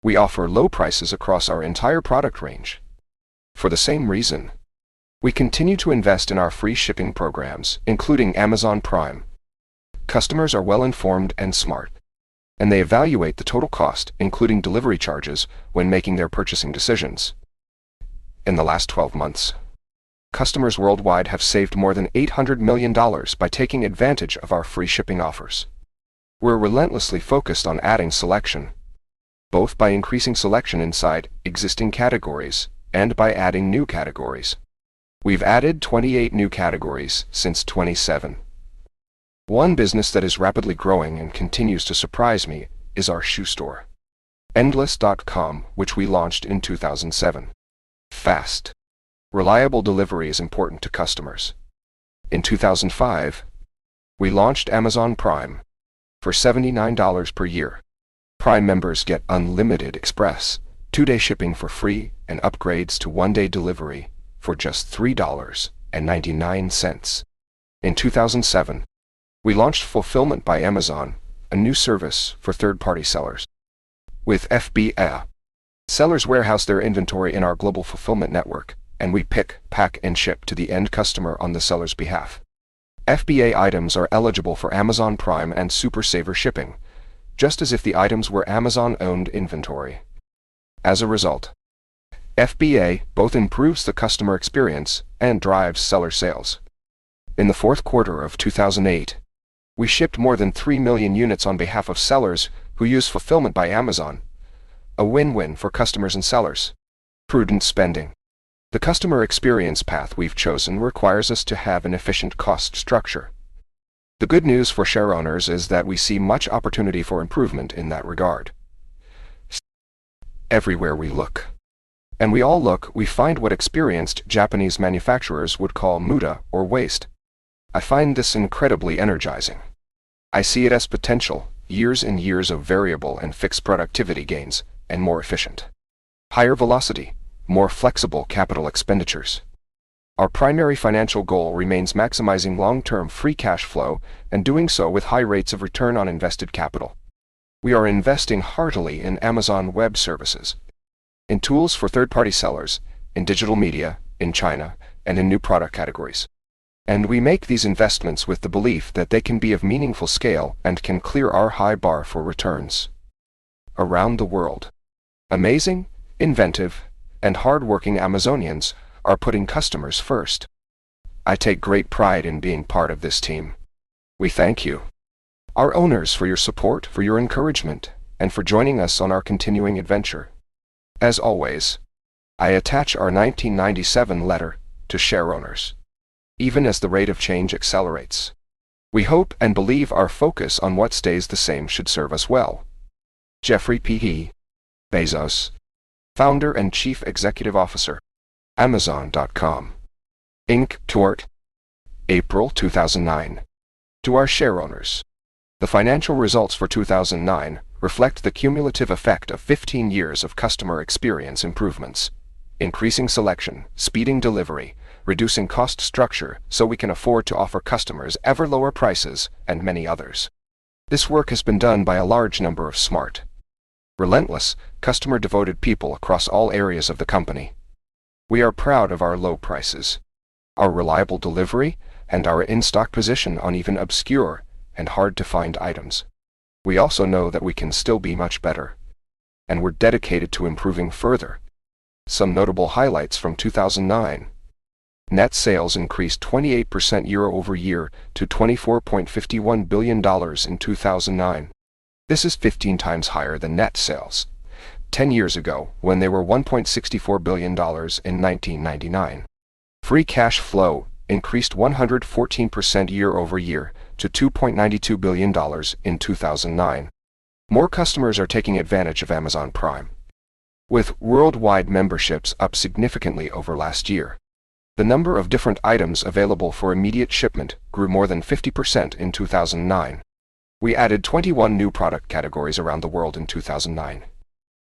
we offer low prices across our entire product range. For the same reason, we continue to invest in our free shipping programs, including Amazon Prime. Customers are well informed and smart, and they evaluate the total cost, including delivery charges, when making their purchasing decisions. In the last 12 months, customers worldwide have saved more than $800 million by taking advantage of our free shipping offers. We're relentlessly focused on adding selection, both by increasing selection inside existing categories and by adding new categories. We've added 28 new categories since 2017. One business that is rapidly growing and continues to surprise me is our shoe store, Endless.com, which we launched in 2007. Fast, reliable delivery is important to customers. In 2005, we launched Amazon Prime for $79 per year. Prime members get unlimited express, 2-day shipping for free, and upgrades to 1-day delivery for just $3.99. In 2007, we launched Fulfillment by Amazon, a new service for third-party sellers. With FBA, sellers warehouse their inventory in our global fulfillment network, and we pick, pack, and ship to the end customer on the seller's behalf. FBA items are eligible for Amazon Prime and Super Saver shipping, just as if the items were Amazon-owned inventory. As a result, FBA both improves the customer experience and drives seller sales. In the fourth quarter of 2008, we shipped more than 3 million units on behalf of sellers who use Fulfillment by Amazon, a win-win for customers and sellers. Prudent spending. The customer experience path we've chosen requires us to have an efficient cost structure. The good news for share owners is that we see much opportunity for improvement in that regard. Everywhere we look. And we all look, we find what experienced Japanese manufacturers would call muda or waste. I find this incredibly energizing. I see it as potential, years and years of variable and fixed productivity gains, and more efficient. Higher velocity, more flexible capital expenditures. Our primary financial goal remains maximizing long-term free cash flow and doing so with high rates of return on invested capital. We are investing heartily in Amazon Web Services, in tools for third-party sellers, in digital media, in China, and in new product categories. And we make these investments with the belief that they can be of meaningful scale and can clear our high bar for returns. Around the world, amazing, inventive, and hard-working Amazonians are putting customers first. I take great pride in being part of this team. We thank you, our owners, for your support, for your encouragement, and for joining us on our continuing adventure. As always, I attach our 1997 letter to share owners. Even as the rate of change accelerates, we hope and believe our focus on what stays the same should serve us well. Jeffrey P. Bezos, Founder and Chief Executive Officer, Amazon.com, Inc. Tort, April 2009. To our share owners, the financial results for 2009 reflect the cumulative effect of 15 years of customer experience improvements, increasing selection, speeding delivery, reducing cost structure so we can afford to offer customers ever lower prices, and many others. This work has been done by a large number of smart, relentless, customer-devoted people across all areas of the company. We are proud of our low prices, our reliable delivery, and our in-stock position on even obscure and hard-to-find items. We also know that we can still be much better, and we're dedicated to improving further. Some notable highlights from 2009. Net sales increased 28% year-over-year to $24.51 billion in 2009. This is 15 times higher than net sales 10 years ago, when they were $1.64 billion in 1999. Free cash flow increased 114% year-over-year to $2.92 billion in 2009. More customers are taking advantage of Amazon Prime, with worldwide memberships up significantly over last year. The number of different items available for immediate shipment grew more than 50% in 2009. We added 21 new product categories around the world in 2009,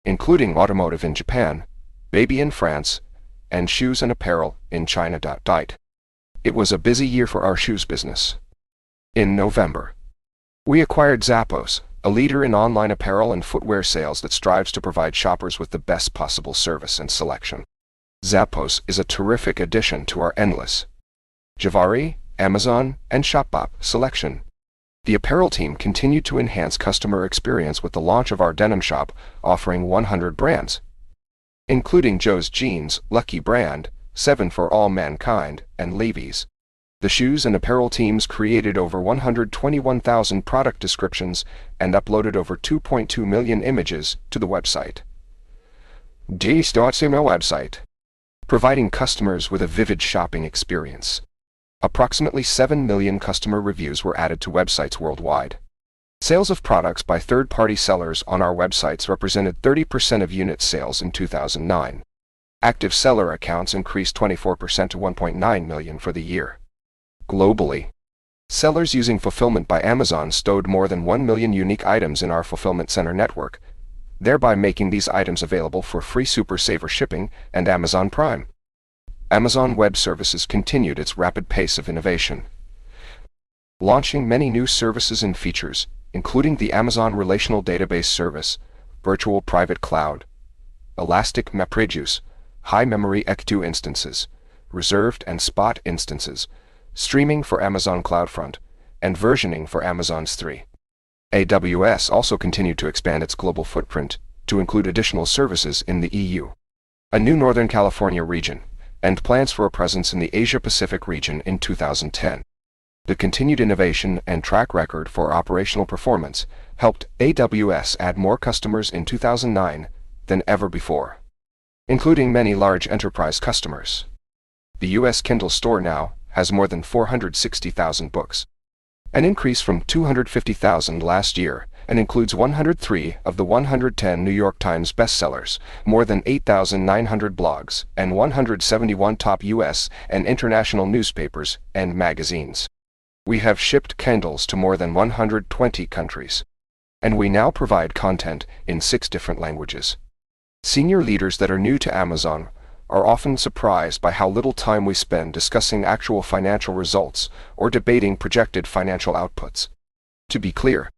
including automotive in Japan, baby in France, and shoes and apparel in China. It was a busy year for our shoes business. In November, we acquired Zappos, a leader in online apparel and footwear sales that strives to provide shoppers with the best possible service and selection. Zappos is a terrific addition to our endless Javari, Amazon, and Shopbop selection. The apparel team continued to enhance customer experience with the launch of our denim shop, offering 100 brands, including Joe's Jeans, Lucky Brand, 7 for All Mankind, and Levi's. The shoes and apparel teams created over 121,000 product descriptions and uploaded over 2.2 million images to the website. D.CMO website, providing customers with a vivid shopping experience. Approximately 7 million customer reviews were added to websites worldwide. Sales of products by third-party sellers on our websites represented 30% of unit sales in 2009. Active seller accounts increased 24% to 1.9 million for the year. Globally, sellers using Fulfillment by Amazon stowed more than 1 million unique items in our fulfillment center network, thereby making these items available for free Super Saver shipping and Amazon Prime. Amazon Web Services continued its rapid pace of innovation, launching many new services and features, including the Amazon Relational Database Service, Virtual Private Cloud, Elastic MapReduce, High Memory EC2 instances, Reserved and Spot instances, streaming for Amazon CloudFront, and versioning for Amazon S3. AWS also continued to expand its global footprint to include additional services in the EU, a new Northern California region, and plans for a presence in the Asia-Pacific region in 2010. The continued innovation and track record for operational performance helped AWS add more customers in 2009 than ever before, including many large enterprise customers. The U.S. Kindle store now has more than 460,000 books. an increase from 250,000 last year, and includes 103 of the 110 New York Times bestsellers, more than 8,900 blogs, and 171 top U.S. and international newspapers and magazines. We have shipped Kindles to more than 120 countries. And we now provide content in 6 different languages. Senior leaders that are new to Amazon are often surprised by how little time we spend discussing actual financial results or debating projected financial outputs. To be clear,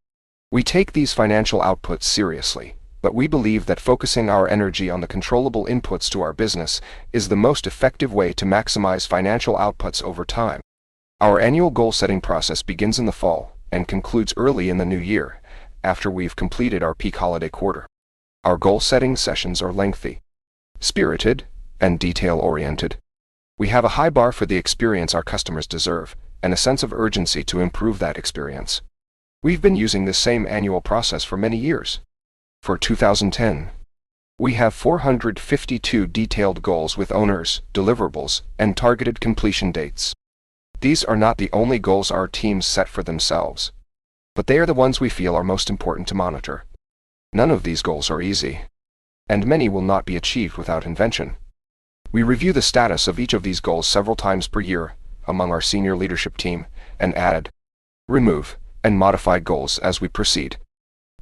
we take these financial outputs seriously, but we believe that focusing our energy on the controllable inputs to our business is the most effective way to maximize financial outputs over time. Our annual goal-setting process begins in the fall and concludes early in the new year, after we've completed our peak holiday quarter. Our goal-setting sessions are lengthy, spirited, and detail-oriented. We have a high bar for the experience our customers deserve, and a sense of urgency to improve that experience. We've been using this same annual process for many years. For 2010, we have 452 detailed goals with owners, deliverables, and targeted completion dates. These are not the only goals our teams set for themselves, but they are the ones we feel are most important to monitor. None of these goals are easy, and many will not be achieved without invention. We review the status of each of these goals several times per year among our senior leadership team and add, remove, and modify goals as we proceed.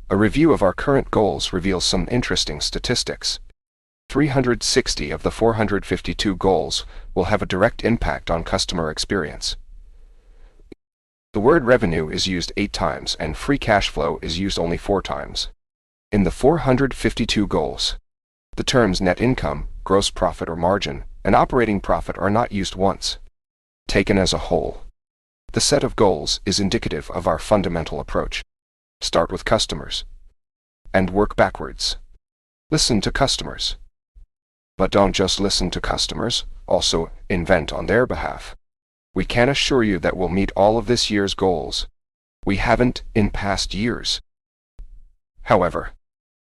A review of our current goals reveals some interesting statistics. 360 of the 452 goals will have a direct impact on customer experience. The word revenue is used 8 times and free cash flow is used only 4 times. In the 452 goals, the terms net income, gross profit or margin, and operating profit are not used once. Taken as a whole, the set of goals is indicative of our fundamental approach. Start with customers and work backwards. Listen to customers. But don't just listen to customers, also invent on their behalf. We can assure you that we'll meet all of this year's goals. We haven't in past years. However,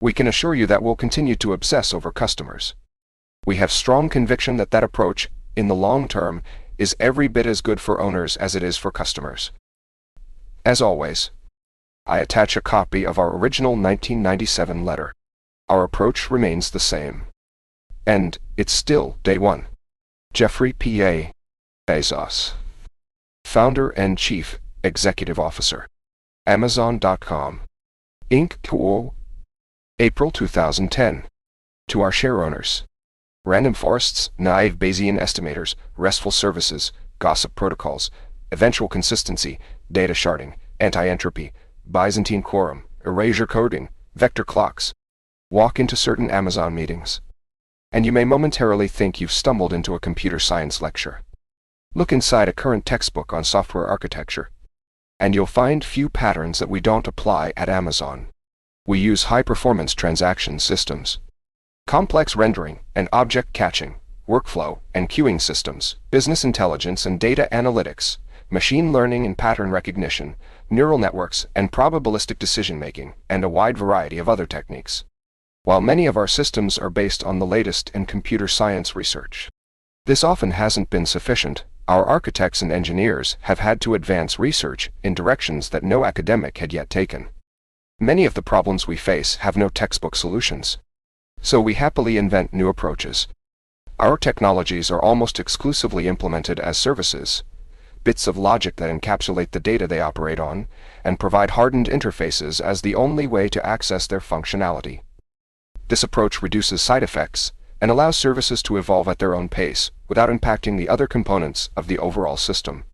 we can assure you that we'll continue to obsess over customers. We have strong conviction that that approach, in the long term, is every bit as good for owners as it is for customers. As always, I attach a copy of our original 1997 letter. Our approach remains the same. And it's still day one. Jeffrey P.A. Bezos, Founder and Chief Executive Officer, Amazon.com, Inc. April 2010. To our shareowners. Random forests, naive Bayesian estimators, restful services, gossip protocols, eventual consistency, data sharding, anti-entropy, Byzantine quorum, erasure coding, vector clocks. Walk into certain Amazon meetings, and you may momentarily think you've stumbled into a computer science lecture. Look inside a current textbook on software architecture, and you'll find few patterns that we don't apply at Amazon. We use high-performance transaction systems, complex rendering and object catching, workflow and queuing systems, business intelligence and data analytics, machine learning and pattern recognition, neural networks and probabilistic decision-making, and a wide variety of other techniques. While many of our systems are based on the latest in computer science research, this often hasn't been sufficient. Our architects and engineers have had to advance research in directions that no academic had yet taken. Many of the problems we face have no textbook solutions, so we happily invent new approaches. Our technologies are almost exclusively implemented as services, bits of logic that encapsulate the data they operate on, and provide hardened interfaces as the only way to access their functionality. This approach reduces side effects and allows services to evolve at their own pace without impacting the other components of the overall system.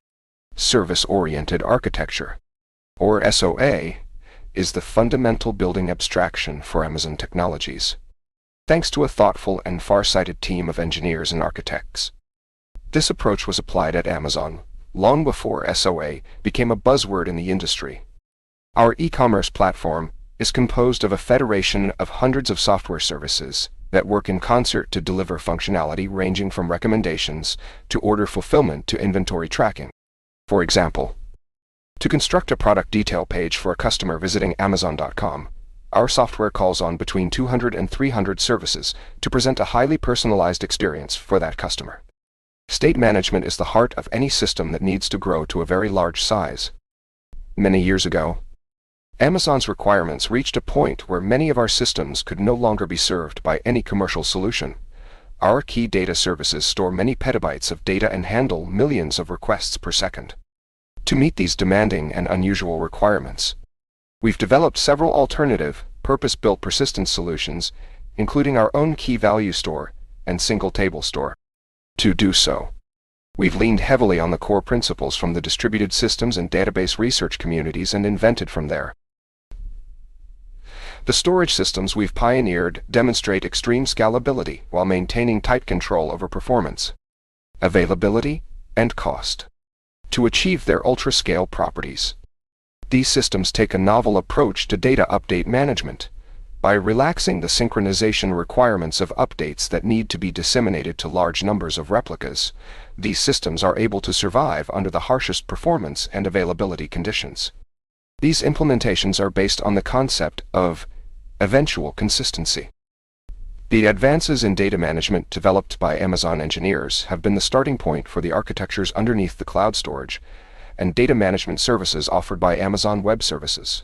Service-oriented architecture, or SOA, is the fundamental building abstraction for Amazon technologies, thanks to a thoughtful and far-sighted team of engineers and architects. This approach was applied at Amazon long before SOA became a buzzword in the industry. Our e-commerce platform is composed of a federation of hundreds of software services that work in concert to deliver functionality ranging from recommendations to order fulfillment to inventory tracking. For example, to construct a product detail page for a customer visiting Amazon.com, our software calls on between 200 and 300 services to present a highly personalized experience for that customer. State management is the heart of any system that needs to grow to a very large size. Many years ago, Amazon's requirements reached a point where many of our systems could no longer be served by any commercial solution. Our key data services store many petabytes of data and handle millions of requests per second. To meet these demanding and unusual requirements, we've developed several alternative, purpose-built persistence solutions, including our own key value store and single table store. To do so, we've leaned heavily on the core principles from the distributed systems and database research communities and invented from there. The storage systems we've pioneered demonstrate extreme scalability while maintaining tight control over performance, availability, and cost. To achieve their ultra-scale properties, these systems take a novel approach to data update management. By relaxing the synchronization requirements of updates that need to be disseminated to large numbers of replicas, these systems are able to survive under the harshest performance and availability conditions. These implementations are based on the concept of eventual consistency. The advances in data management developed by Amazon engineers have been the starting point for the architectures underneath the cloud storage and data management services offered by Amazon Web Services,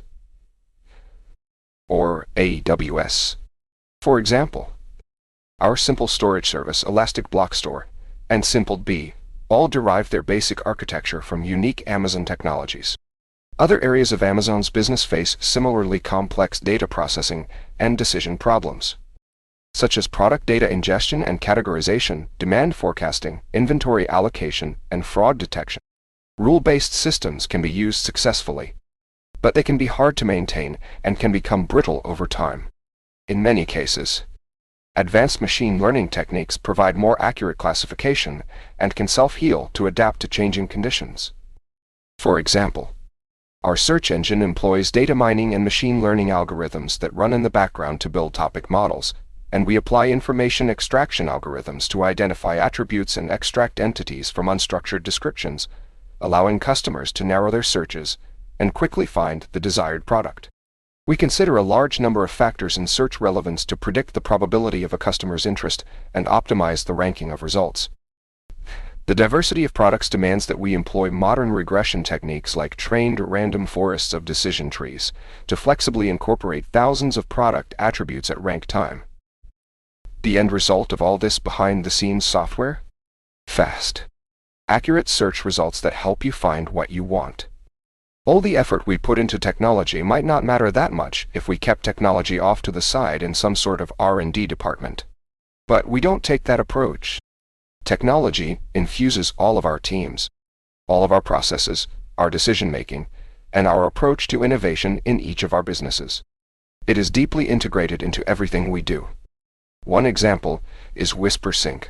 or AWS. For example, our simple storage service, Elastic Block Store, and SimpleDB all derive their basic architecture from unique Amazon technologies. Other areas of Amazon's business face similarly complex data processing and decision problems, such as product data ingestion and categorization, demand forecasting, inventory allocation, and fraud detection. Rule-based systems can be used successfully, but they can be hard to maintain and can become brittle over time. In many cases, advanced machine learning techniques provide more accurate classification and can self-heal to adapt to changing conditions. For example, our search engine employs data mining and machine learning algorithms that run in the background to build topic models, and we apply information extraction algorithms to identify attributes and extract entities from unstructured descriptions, allowing customers to narrow their searches and quickly find the desired product. We consider a large number of factors in search relevance to predict the probability of a customer's interest and optimize the ranking of results. The diversity of products demands that we employ modern regression techniques like trained random forests of decision trees to flexibly incorporate thousands of product attributes at rank time. The end result of all this behind-the-scenes software? Fast, accurate search results that help you find what you want. All the effort we put into technology might not matter that much if we kept technology off to the side in some sort of R&D department. But we don't take that approach. Technology infuses all of our teams, all of our processes, our decision-making, and our approach to innovation in each of our businesses. It is deeply integrated into everything we do. One example is WhisperSync,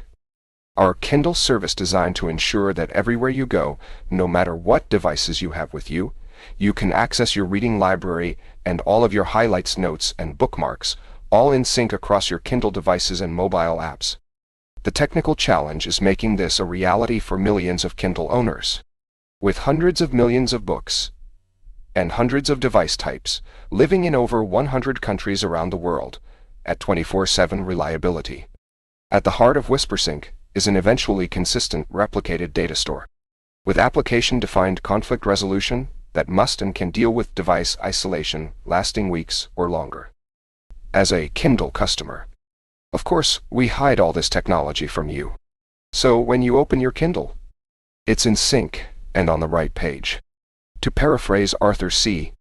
our Kindle service designed to ensure that everywhere you go, no matter what devices you have with you, you can access your reading library and all of your highlights, notes, and bookmarks, all in sync across your Kindle devices and mobile apps. The technical challenge is making this a reality for millions of Kindle owners. With hundreds of millions of books and hundreds of device types living in over 100 countries around the world, at 24/7 reliability. At the heart of WhisperSync is an eventually consistent replicated data store, with application-defined conflict resolution that must and can deal with device isolation lasting weeks or longer. As a Kindle customer, of course, we hide all this technology from you. So when you open your Kindle, it's in sync and on the right page. To paraphrase Arthur C.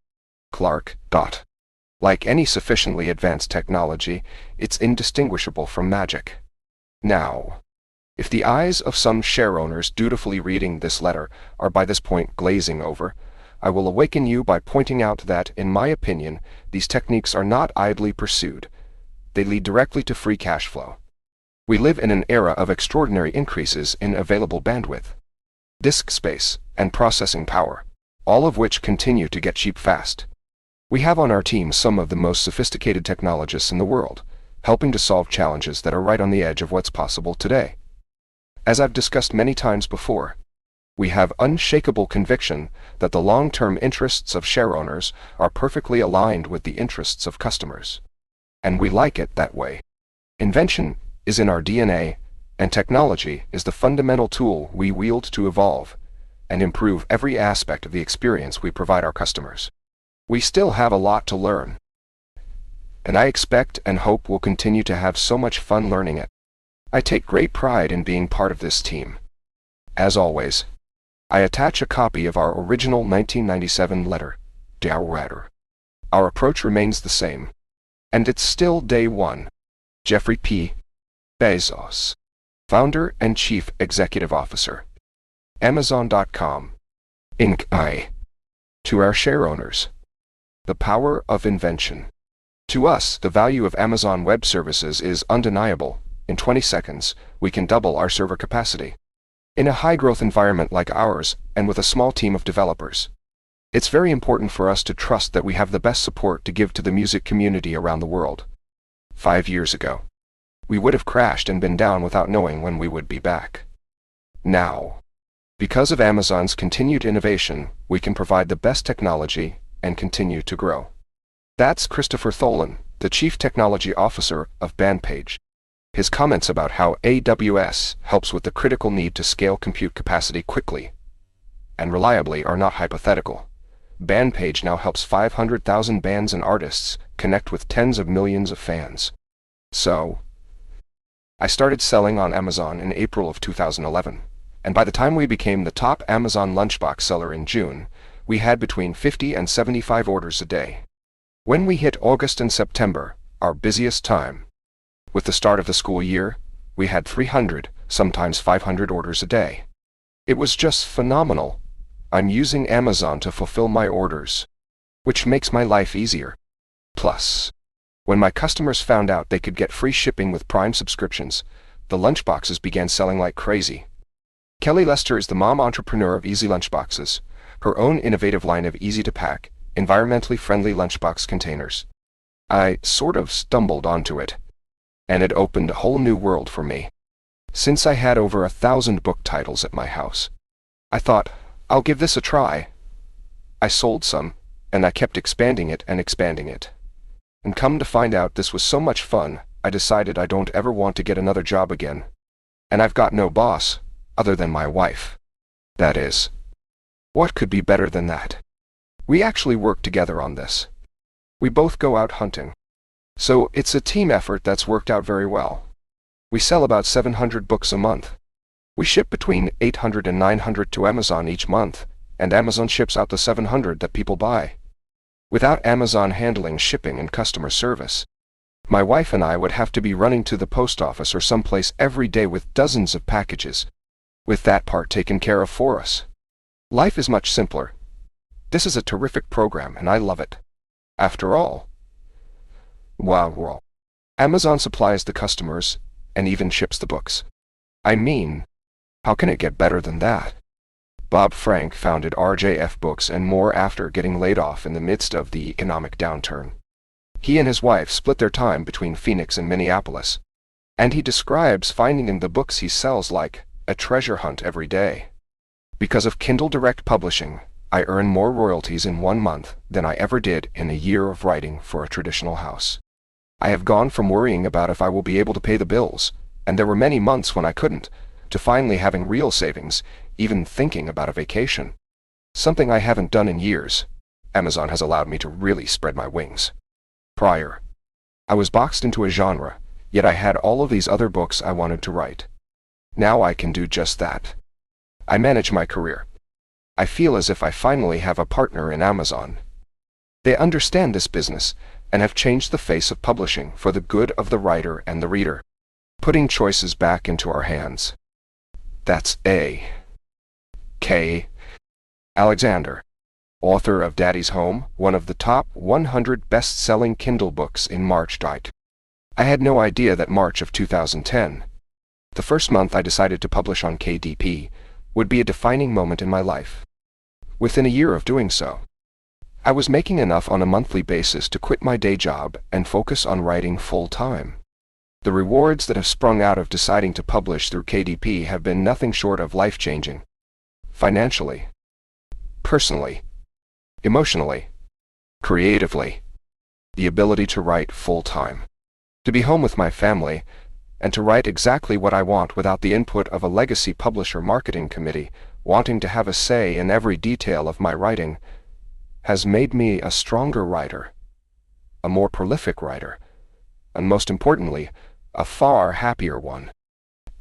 Clarke, like any sufficiently advanced technology, it's indistinguishable from magic. Now, if the eyes of some share owners dutifully reading this letter are by this point glazing over, I will awaken you by pointing out that, in my opinion, these techniques are not idly pursued. They lead directly to free cash flow. We live in an era of extraordinary increases in available bandwidth, disk space, and processing power, all of which continue to get cheap fast. We have on our team some of the most sophisticated technologists in the world, helping to solve challenges that are right on the edge of what's possible today. As I've discussed many times before, we have unshakable conviction that the long-term interests of share owners are perfectly aligned with the interests of customers. And we like it that way. Invention is in our DNA, and technology is the fundamental tool we wield to evolve, and improve every aspect of the experience we provide our customers. We still have a lot to learn, and I expect and hope we'll continue to have so much fun learning it. I take great pride in being part of this team. As always, I attach a copy of our original 1997 letter, Dear Writer. Our approach remains the same, and it's still day one. Jeffrey P. Bezos, Founder and Chief Executive Officer, Amazon.com, Inc. To our shareowners, the power of invention. To us, the value of Amazon Web Services is undeniable. In 20 seconds, we can double our server capacity. In a high-growth environment like ours, and with a small team of developers, it's very important for us to trust that we have the best support to give to the music community around the world. 5 years ago, we would have crashed and been down without knowing when we would be back. Now, because of Amazon's continued innovation, we can provide the best technology and continue to grow. That's Christopher Tholen, the Chief Technology Officer of Bandpage. His comments about how AWS helps with the critical need to scale compute capacity quickly and reliably are not hypothetical. Bandpage now helps 500,000 bands and artists connect with tens of millions of fans. So, I started selling on Amazon in April of 2011, and by the time we became the top Amazon lunchbox seller in June, we had between 50 and 75 orders a day. When we hit August and September, our busiest time, with the start of the school year, we had 300, sometimes 500 orders a day. It was just phenomenal. I'm using Amazon to fulfill my orders, which makes my life easier. Plus, when my customers found out they could get free shipping with Prime subscriptions, the lunchboxes began selling like crazy. Kelly Lester is the mom entrepreneur of Easy Lunchboxes, her own innovative line of easy-to-pack, environmentally friendly lunchbox containers. I sort of stumbled onto it, and it opened a whole new world for me. Since I had over 1,000 book titles at my house, I thought, I'll give this a try. I sold some, and I kept expanding it. And come to find out this was so much fun, I decided I don't ever want to get another job again. And I've got no boss, other than my wife. That is, what could be better than that? We actually work together on this. We both go out hunting. So it's a team effort that's worked out very well. We sell about 700 books a month. We ship between 800 and 900 to Amazon each month, and Amazon ships out the 700 that people buy. Without Amazon handling shipping and customer service, my wife and I would have to be running to the post office or someplace every day with dozens of packages, with that part taken care of for us. Life is much simpler. This is a terrific program, and I love it. After all, wow, Amazon supplies the customers and even ships the books. I mean, how can it get better than that? Bob Frank founded RJF Books and More after getting laid off in the midst of the economic downturn. He and his wife split their time between Phoenix and Minneapolis, and he describes finding the books he sells like a treasure hunt every day. Because of Kindle Direct Publishing, I earn more royalties in 1 month than I ever did in a year of writing for a traditional house. I have gone from worrying about if I will be able to pay the bills, and there were many months when I couldn't, to finally having real savings, even thinking about a vacation. Something I haven't done in years. Amazon has allowed me to really spread my wings. Prior, I was boxed into a genre, yet I had all of these other books I wanted to write. Now I can do just that. I manage my career. I feel as if I finally have a partner in Amazon. They understand this business and have changed the face of publishing for the good of the writer and the reader, putting choices back into our hands. That's A. K. Alexander, author of Daddy's Home, one of the top 100 best-selling Kindle books in March. I had no idea that March of 2010, the first month I decided to publish on KDP, would be a defining moment in my life. Within a year of doing so, I was making enough on a monthly basis to quit my day job and focus on writing full-time. The rewards that have sprung out of deciding to publish through KDP have been nothing short of life-changing. Financially, personally, emotionally, creatively, the ability to write full-time, to be home with my family, and to write exactly what I want without the input of a legacy publisher marketing committee wanting to have a say in every detail of my writing, has made me a stronger writer, a more prolific writer, and most importantly, a far happier one.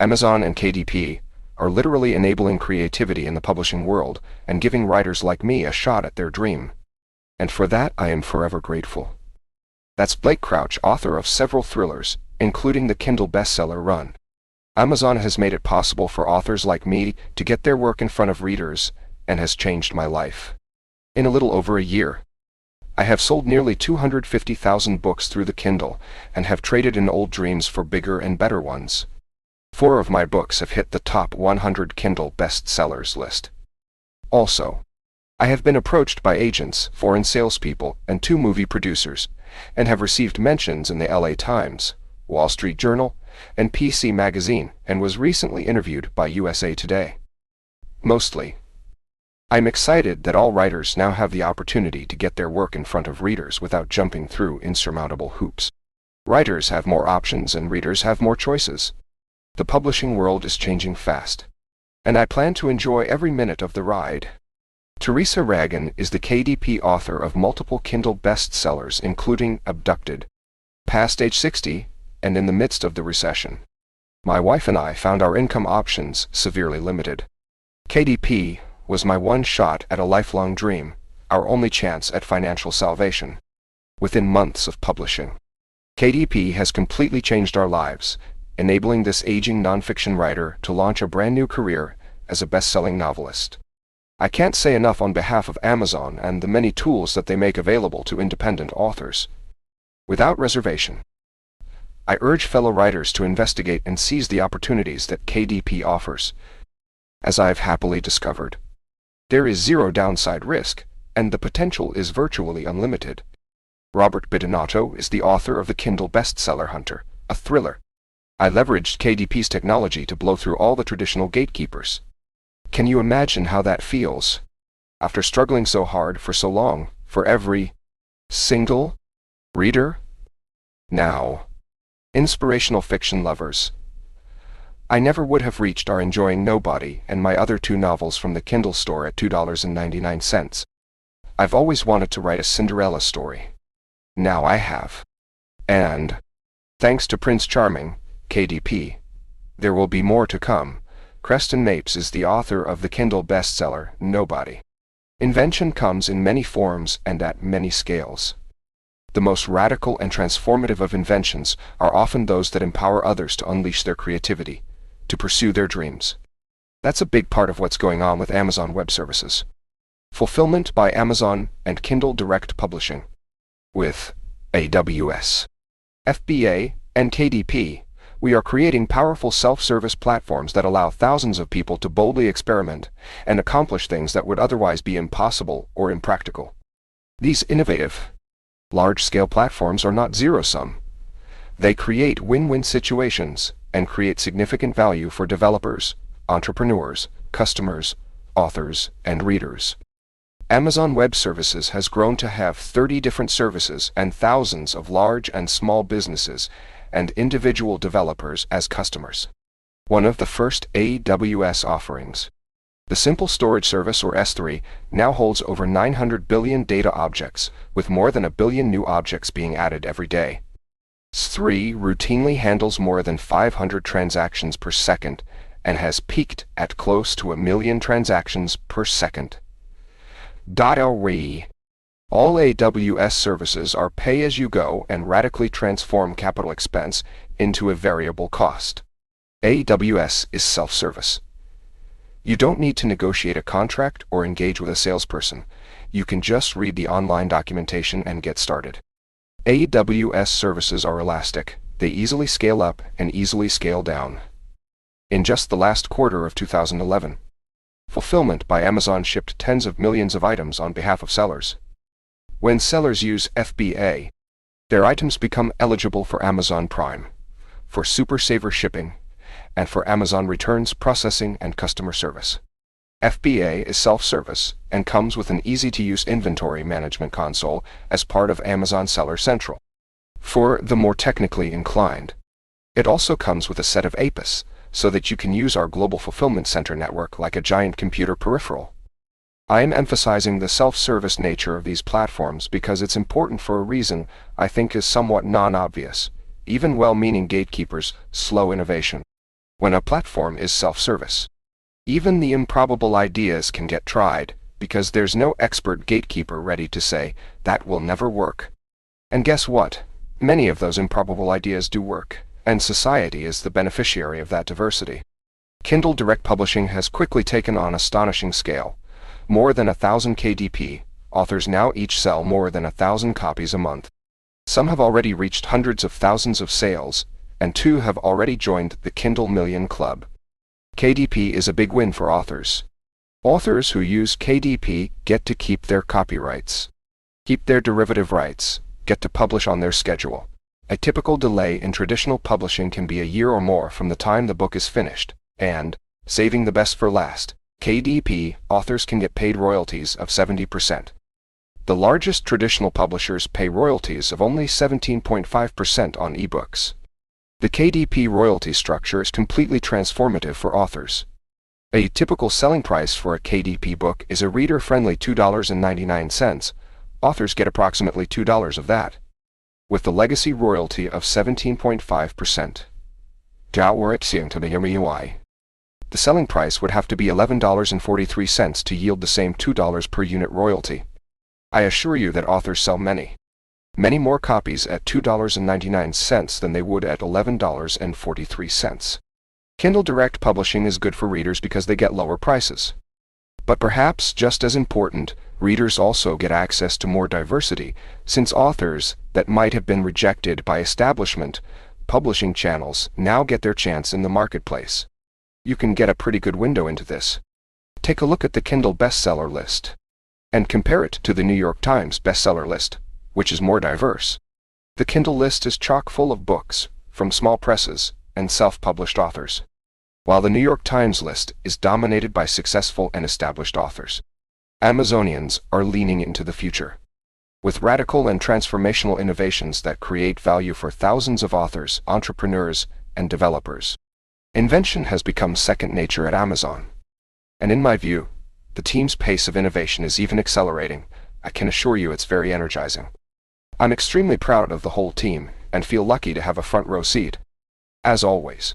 Amazon and KDP are literally enabling creativity in the publishing world and giving writers like me a shot at their dream. And for that I am forever grateful. That's Blake Crouch, author of several thrillers, including the Kindle bestseller Run. Amazon has made it possible for authors like me to get their work in front of readers and has changed my life. In a little over a year, I have sold nearly 250,000 books through the Kindle and have traded in old dreams for bigger and better ones. 4 of my books have hit the top 100 Kindle bestsellers list. Also, I have been approached by agents, foreign salespeople, and 2 movie producers, and have received mentions in the LA Times, Wall Street Journal, and PC Magazine, and was recently interviewed by USA Today. Mostly, I'm excited that all writers now have the opportunity to get their work in front of readers without jumping through insurmountable hoops. Writers have more options and readers have more choices. The publishing world is changing fast, and I plan to enjoy every minute of the ride. Teresa Ragan is the KDP author of multiple Kindle bestsellers including Abducted, Past Age 60, and In the Midst of the Recession. My wife and I found our income options severely limited. KDP was my one shot at a lifelong dream, our only chance at financial salvation. Within months of publishing, KDP has completely changed our lives, enabling this aging nonfiction writer to launch a brand new career as a best-selling novelist. I can't say enough on behalf of Amazon and the many tools that they make available to independent authors. Without reservation, I urge fellow writers to investigate and seize the opportunities that KDP offers. As I've happily discovered, there is zero downside risk, and the potential is virtually unlimited. Robert Bidinotto is the author of the Kindle bestseller Hunter, a thriller. I leveraged KDP's technology to blow through all the traditional gatekeepers. Can you imagine how that feels? After struggling so hard for so long, for every single reader? Now, inspirational fiction lovers, I never would have reached our Enjoying Nobody and my other 2 novels from the Kindle store at $2.99. I've always wanted to write a Cinderella story. Now I have. And, thanks to Prince Charming, KDP, there will be more to come. Creston Mapes is the author of the Kindle bestseller Nobody. Invention comes in many forms and at many scales. The most radical and transformative of inventions are often those that empower others to unleash their creativity, to pursue their dreams. That's a big part of what's going on with Amazon Web Services. Fulfillment by Amazon and Kindle Direct Publishing. With AWS, FBA, and KDP, we are creating powerful self-service platforms that allow thousands of people to boldly experiment and accomplish things that would otherwise be impossible or impractical. These innovative, large-scale platforms are not zero-sum. They create win-win situations and create significant value for developers, entrepreneurs, customers, authors, and readers. Amazon Web Services has grown to have 30 different services and thousands of large and small businesses and individual developers as customers. One of the first AWS offerings, the Simple Storage Service or S3, now holds over 900 billion data objects, with more than 1 billion new objects being added every day. S3 routinely handles more than 500 transactions per second and has peaked at close to 1 million transactions per second. All AWS services are pay-as-you-go and radically transform capital expense into a variable cost. AWS is self-service. You don't need to negotiate a contract or engage with a salesperson. You can just read the online documentation and get started. AWS services are elastic. They easily scale up and easily scale down. In just the last quarter of 2011, Fulfillment by Amazon shipped tens of millions of items on behalf of sellers. When sellers use FBA, their items become eligible for Amazon Prime, for Super Saver shipping, and for Amazon returns processing and customer service. FBA is self-service and comes with an easy-to-use inventory management console as part of Amazon Seller Central. For the more technically inclined, it also comes with a set of APIs, so that you can use our global fulfillment center network like a giant computer peripheral. I am emphasizing the self-service nature of these platforms because it's important for a reason I think is somewhat non-obvious. Even well-meaning gatekeepers slow innovation. When a platform is self-service, even the improbable ideas can get tried, because there's no expert gatekeeper ready to say, that will never work. And guess what? Many of those improbable ideas do work, and society is the beneficiary of that diversity. Kindle Direct Publishing has quickly taken on astonishing scale. More than 1,000 KDP, authors now each sell more than 1,000 copies a month. Some have already reached hundreds of thousands of sales, and 2 have already joined the Kindle Million Club. KDP is a big win for authors. Authors who use KDP get to keep their copyrights, keep their derivative rights, get to publish on their schedule. A typical delay in traditional publishing can be a year or more from the time the book is finished, and, saving the best for last, KDP authors can get paid royalties of 70%. The largest traditional publishers pay royalties of only 17.5% on ebooks. The KDP royalty structure is completely transformative for authors. A typical selling price for a KDP book is a reader-friendly $2.99. Authors get approximately $2 of that. With the legacy royalty of 17.5%. The selling price would have to be $11.43 to yield the same $2 per unit royalty. I assure you that authors sell many more copies at $2.99 than they would at $11.43. Kindle Direct Publishing is good for readers because they get lower prices. But perhaps just as important, readers also get access to more diversity, since authors that might have been rejected by establishment publishing channels now get their chance in the marketplace. You can get a pretty good window into this. Take a look at the Kindle bestseller list, and compare it to the New York Times bestseller list, which is more diverse. The Kindle list is chock full of books, from small presses and self-published authors, while the New York Times list is dominated by successful and established authors. Amazonians are leaning into the future, with radical and transformational innovations that create value for thousands of authors, entrepreneurs, and developers. Invention has become second nature at Amazon. And in my view, the team's pace of innovation is even accelerating. I can assure you it's very energizing. I'm extremely proud of the whole team, and feel lucky to have a front row seat. As always,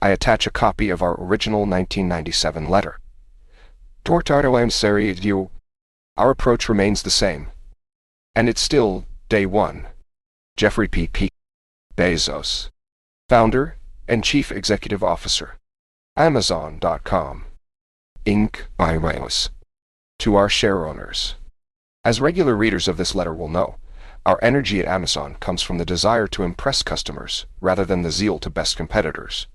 I attach a copy of our original 1997 letter. Our approach remains the same. And it's still, day one. Jeffrey P. Bezos, founder and Chief Executive Officer, Amazon.com, Inc. To our shareowners. As regular readers of this letter will know, our energy at Amazon comes from the desire to impress customers rather than the zeal to best competitors.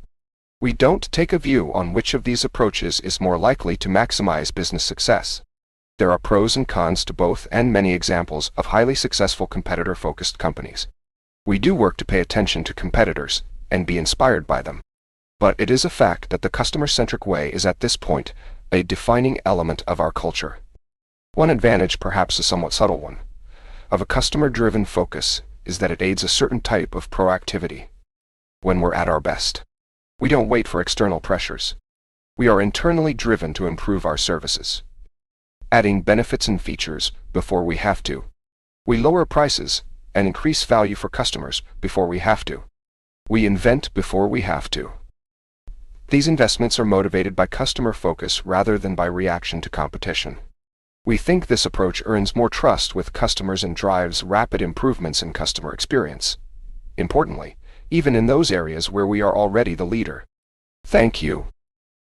We don't take a view on which of these approaches is more likely to maximize business success. There are pros and cons to both and many examples of highly successful competitor-focused companies. We do work to pay attention to competitors and be inspired by them. But it is a fact that the customer-centric way is at this point a defining element of our culture. One advantage, perhaps a somewhat subtle one, of a customer-driven focus is that it aids a certain type of proactivity. When we're at our best, we don't wait for external pressures. We are internally driven to improve our services, adding benefits and features before we have to. We lower prices and increase value for customers before we have to. We invent before we have to. These investments are motivated by customer focus rather than by reaction to competition. We think this approach earns more trust with customers and drives rapid improvements in customer experience. Importantly, even in those areas where we are already the leader. Thank you.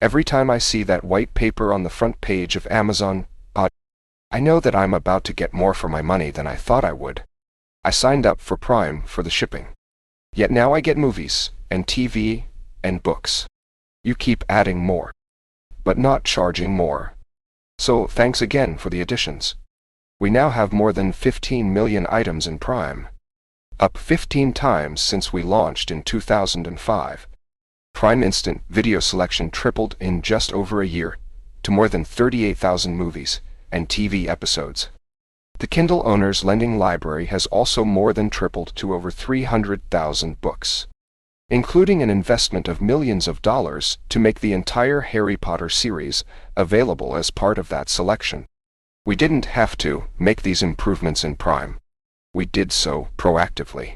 Every time I see that white paper on the front page of Amazon, I know that I'm about to get more for my money than I thought I would. I signed up for Prime for the shipping. Yet now I get movies, and TV, and books. You keep adding more, but not charging more. So thanks again for the additions. We now have more than 15 million items in Prime, up 15 times since we launched in 2005. Prime Instant video selection tripled in just over a year, to more than 38,000 movies and TV episodes. The Kindle owner's lending library has also more than tripled to over 300,000 books. including an investment of millions of dollars to make the entire Harry Potter series available as part of that selection. We didn't have to make these improvements in Prime. We did so proactively.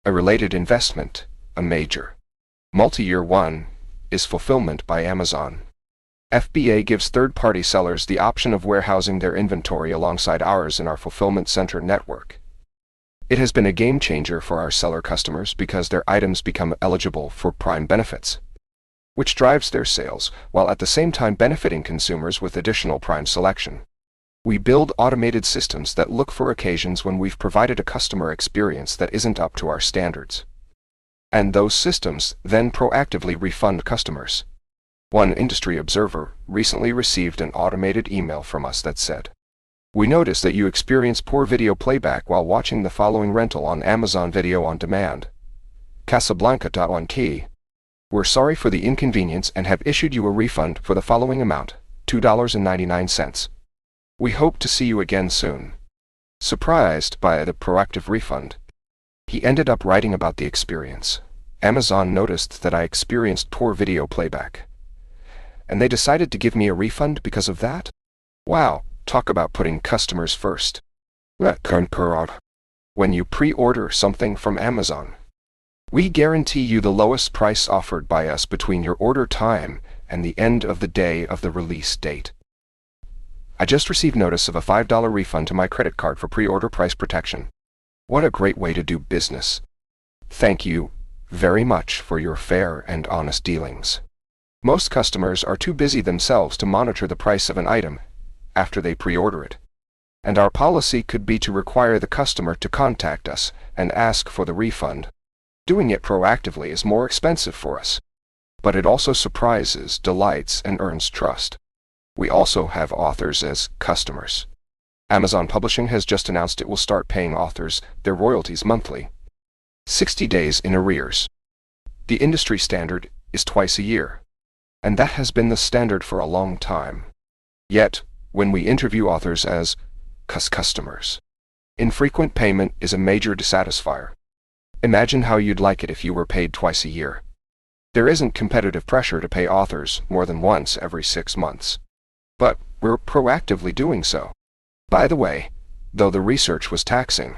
A related investment, a major multi-year one, is fulfillment by Amazon. FBA gives third-party sellers the option of warehousing their inventory alongside ours in our fulfillment center network. It has been a game changer for our seller customers because their items become eligible for Prime benefits, which drives their sales while at the same time benefiting consumers with additional Prime selection. We build automated systems that look for occasions when we've provided a customer experience that isn't up to our standards. And those systems then proactively refund customers. One industry observer recently received an automated email from us that said, "We noticed that you experience poor video playback while watching the following rental on Amazon Video on Demand. Casablanca.1 key. We're sorry for the inconvenience and have issued you a refund for the following amount, $2.99. We hope to see you again soon." Surprised by the proactive refund, he ended up writing about the experience. Amazon noticed that I experienced poor video playback, and they decided to give me a refund because of that? Wow, talk about putting customers first. When you pre-order something from Amazon, we guarantee you the lowest price offered by us between your order time and the end of the day of the release date. I just received notice of a $5 refund to my credit card for pre-order price protection. What a great way to do business. Thank you very much for your fair and honest dealings. Most customers are too busy themselves to monitor the price of an item after they pre-order it. And our policy could be to require the customer to contact us and ask for the refund. Doing it proactively is more expensive for us, but it also surprises, delights, and earns trust. We also have authors as customers. Amazon Publishing has just announced it will start paying authors their royalties monthly, 60 days in arrears. The industry standard is twice a year, and that has been the standard for a long time. Yet, when we interview authors as customers, infrequent payment is a major dissatisfier. Imagine how you'd like it if you were paid twice a year. There isn't competitive pressure to pay authors more than once every 6 months. But we're proactively doing so. By the way, though the research was taxing,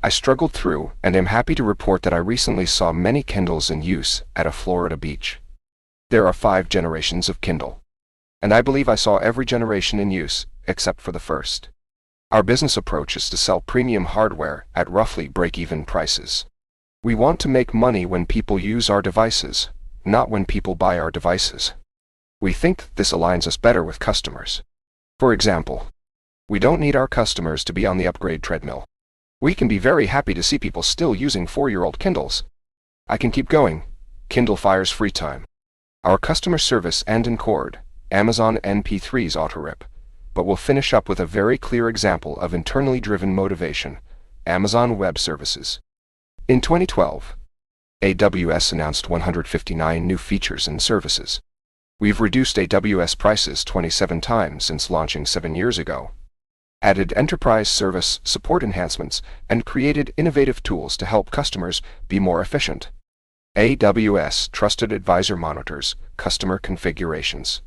I struggled through and am happy to report that I recently saw many Kindles in use at a Florida beach. There are 5 generations of Kindle, and I believe I saw every generation in use except for the first. Our business approach is to sell premium hardware at roughly break-even prices. We want to make money when people use our devices, not when people buy our devices. We think this aligns us better with customers. For example, we don't need our customers to be on the upgrade treadmill. We can be very happy to see people still using 4-year-old Kindles. I can keep going. Kindle Fire's free time. Our customer service and in Cord, Amazon MP3's autorip, but we'll finish up with a very clear example of internally driven motivation, Amazon Web Services. In 2012, AWS announced 159 new features and services. We've reduced AWS prices 27 times since launching 7 years ago, added enterprise service support enhancements, and created innovative tools to help customers be more efficient. AWS Trusted Advisor monitors customer configurations,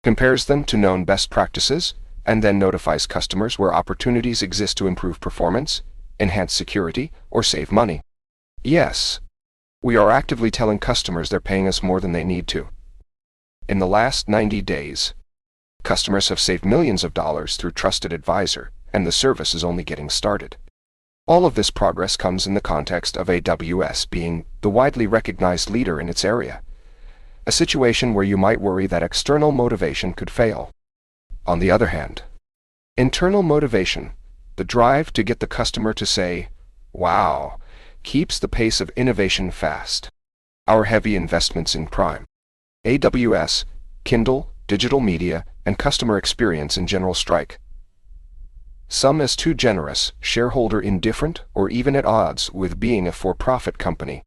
compares them to known best practices, and then notifies customers where opportunities exist to improve performance, enhance security, or save money. Yes, we are actively telling customers they're paying us more than they need to. In the last 90 days, customers have saved millions of dollars through Trusted Advisor, and the service is only getting started. All of this progress comes in the context of AWS being the widely recognized leader in its area, a situation where you might worry that external motivation could fail. On the other hand, internal motivation, the drive to get the customer to say, "Wow," keeps the pace of innovation fast. Our heavy investments in Prime, AWS, Kindle, digital media, and customer experience in general strike some as too generous, shareholder indifferent, or even at odds with being a for-profit company.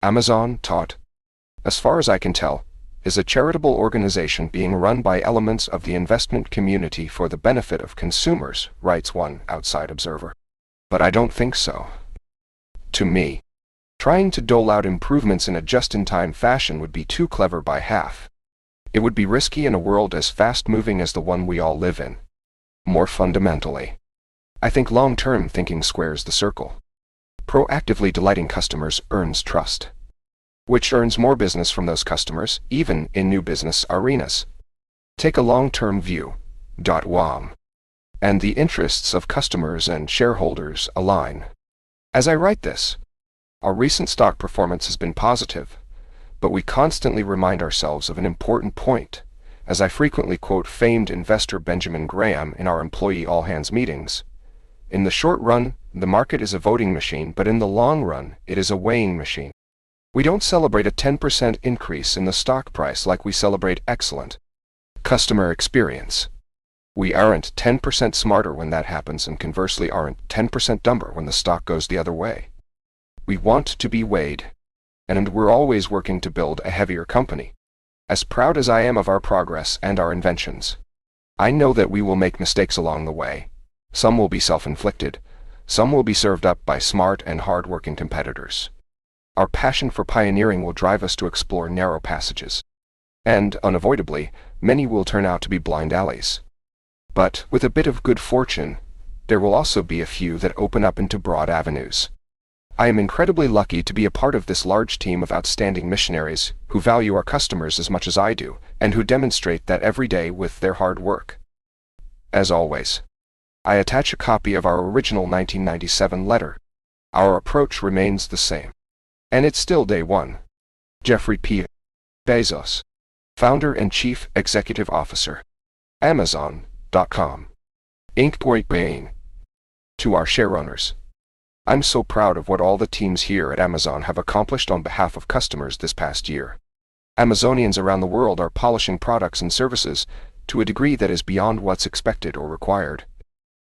Amazon, taught, as far as I can tell, is a charitable organization being run by elements of the investment community for the benefit of consumers, writes one outside observer. But I don't think so. To me, Trying to dole out improvements in a just-in-time fashion would be too clever by half. It would be risky in a world as fast-moving as the one we all live in. More fundamentally, I think long-term thinking squares the circle. Proactively delighting customers earns trust, which earns more business from those customers, even in new business arenas. Take a long-term view. WOM. And the interests of customers and shareholders align. As I write this, our recent stock performance has been positive, but we constantly remind ourselves of an important point, as I frequently quote famed investor Benjamin Graham in our employee all-hands meetings. In the short run, the market is a voting machine, but in the long run, it is a weighing machine. We don't celebrate a 10% increase in the stock price like we celebrate excellent customer experience. We aren't 10% smarter when that happens, and conversely aren't 10% dumber when the stock goes the other way. We want to be weighed, and we're always working to build a heavier company. As proud as I am of our progress and our inventions, I know that we will make mistakes along the way. Some will be self-inflicted, some will be served up by smart and hard-working competitors. Our passion for pioneering will drive us to explore narrow passages, and, unavoidably, many will turn out to be blind alleys. But, with a bit of good fortune, there will also be a few that open up into broad avenues. I am incredibly lucky to be a part of this large team of outstanding missionaries who value our customers as much as I do, and who demonstrate that every day with their hard work. As always, I attach a copy of our original 1997 letter. Our approach remains the same. And it's still day one. Jeffrey P. Bezos, Founder and Chief Executive Officer, Amazon.com. Inc. To our shareowners, I'm so proud of what all the teams here at Amazon have accomplished on behalf of customers this past year. Amazonians around the world are polishing products and services to a degree that is beyond what's expected or required.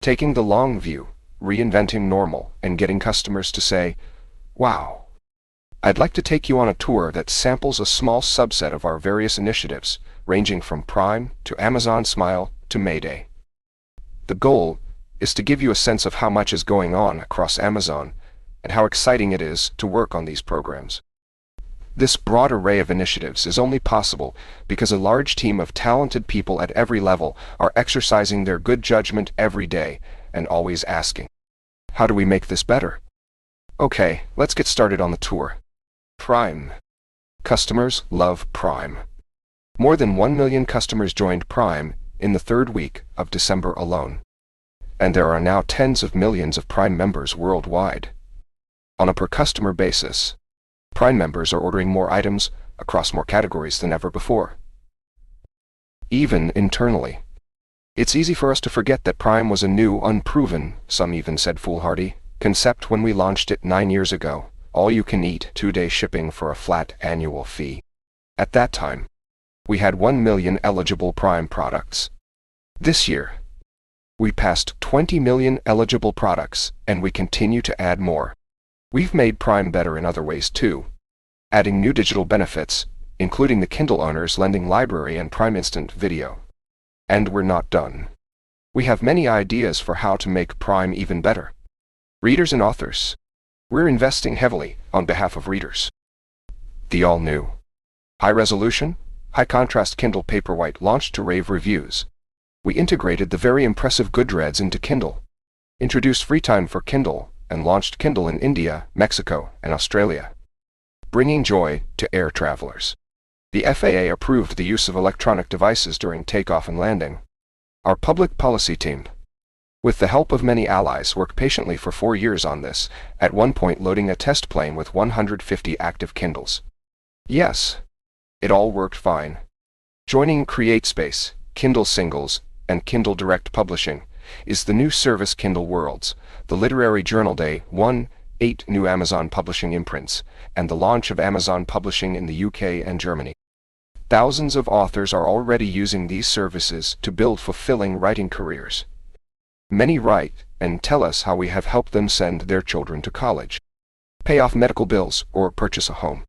Taking the long view, reinventing normal, and getting customers to say, "Wow." I'd like to take you on a tour that samples a small subset of our various initiatives, ranging from Prime to Amazon Smile to Mayday. The goal is to give you a sense of how much is going on across Amazon and how exciting it is to work on these programs. This broad array of initiatives is only possible because a large team of talented people at every level are exercising their good judgment every day and always asking, how do we make this better? Okay, let's get started on the tour. Prime. Customers love Prime. More than 1 million customers joined Prime in the third week of December alone. And there are now tens of millions of Prime members worldwide. On a per-customer basis, Prime members are ordering more items across more categories than ever before. Even internally, it's easy for us to forget that Prime was a new, unproven, some even said foolhardy, concept when we launched it 9 years ago. All-you-can-eat, 2-day shipping for a flat annual fee. At that time, we had 1 million eligible Prime products. This year, we passed 20 million eligible products, and we continue to add more. We've made Prime better in other ways too, adding new digital benefits, including the Kindle Owners Lending Library and Prime Instant Video. And we're not done. We have many ideas for how to make Prime even better. Readers and authors. We're investing heavily on behalf of readers. The all-new, high-resolution, high-contrast Kindle Paperwhite launched to rave reviews. We integrated the very impressive Goodreads into Kindle, introduced free time for Kindle, and launched Kindle in India, Mexico, and Australia, bringing joy to air travelers. The FAA approved the use of electronic devices during takeoff and landing. Our public policy team, with the help of many allies, worked patiently for 4 years on this, at one point loading a test plane with 150 active Kindles. Yes, it all worked fine. Joining CreateSpace, Kindle Singles, and Kindle Direct Publishing is the new service Kindle Worlds, the Literary Journal Day 1, 8 new Amazon Publishing imprints, and the launch of Amazon Publishing in the UK and Germany. Thousands of authors are already using these services to build fulfilling writing careers. Many write and tell us how we have helped them send their children to college, pay off medical bills, or purchase a home.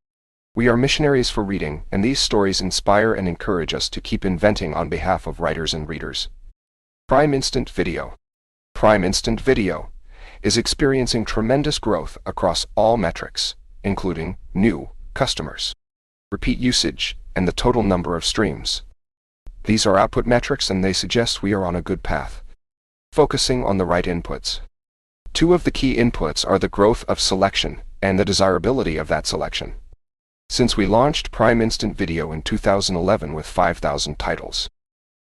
We are missionaries for reading, and these stories inspire and encourage us to keep inventing on behalf of writers and readers. Prime Instant Video. Prime Instant Video is experiencing tremendous growth across all metrics. including new customers, repeat usage, and the total number of streams. These are output metrics and they suggest we are on a good path. Focusing on the right inputs. Two of the key inputs are the growth of selection and the desirability of that selection. Since we launched Prime Instant Video in 2011 with 5,000 titles,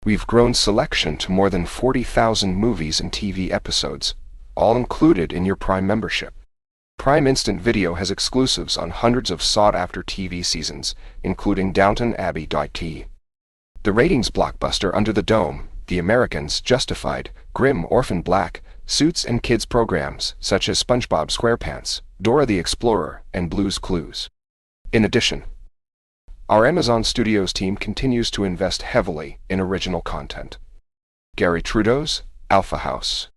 we've grown selection to more than 40,000 movies and TV episodes, all included in your Prime membership. Prime Instant Video has exclusives on hundreds of sought-after TV seasons, including Downton Abbey. The ratings blockbuster Under the Dome, The Americans, Justified, Grimm, Orphan Black, Suits, and kids programs such as SpongeBob SquarePants, Dora the Explorer, and Blue's Clues. In addition, our Amazon Studios team continues to invest heavily in original content. Gary Trudeau's Alpha House,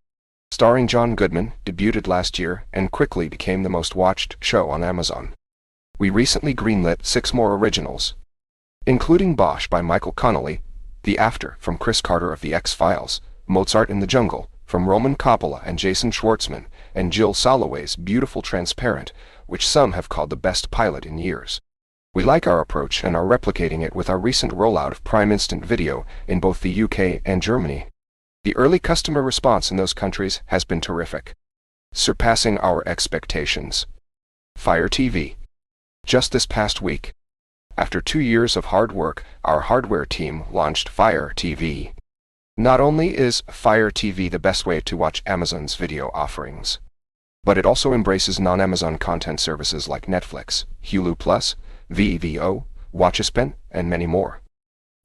starring John Goodman, debuted last year and quickly became the most watched show on Amazon. We recently greenlit 6 more originals, including Bosch by Michael Connelly, The After from Chris Carter of The X-Files, Mozart in the Jungle from Roman Coppola and Jason Schwartzman, and Jill Soloway's Beautiful Transparent, which some have called the best pilot in years. We like our approach and are replicating it with our recent rollout of Prime Instant Video in both the UK and Germany. The early customer response in those countries has been terrific, surpassing our expectations. Fire TV. Just this past week, after 2 years of hard work, our hardware team launched Fire TV. Not only is Fire TV the best way to watch Amazon's video offerings, but it also embraces non-Amazon content services like Netflix, Hulu Plus, VVO, WatchSpan, and many more.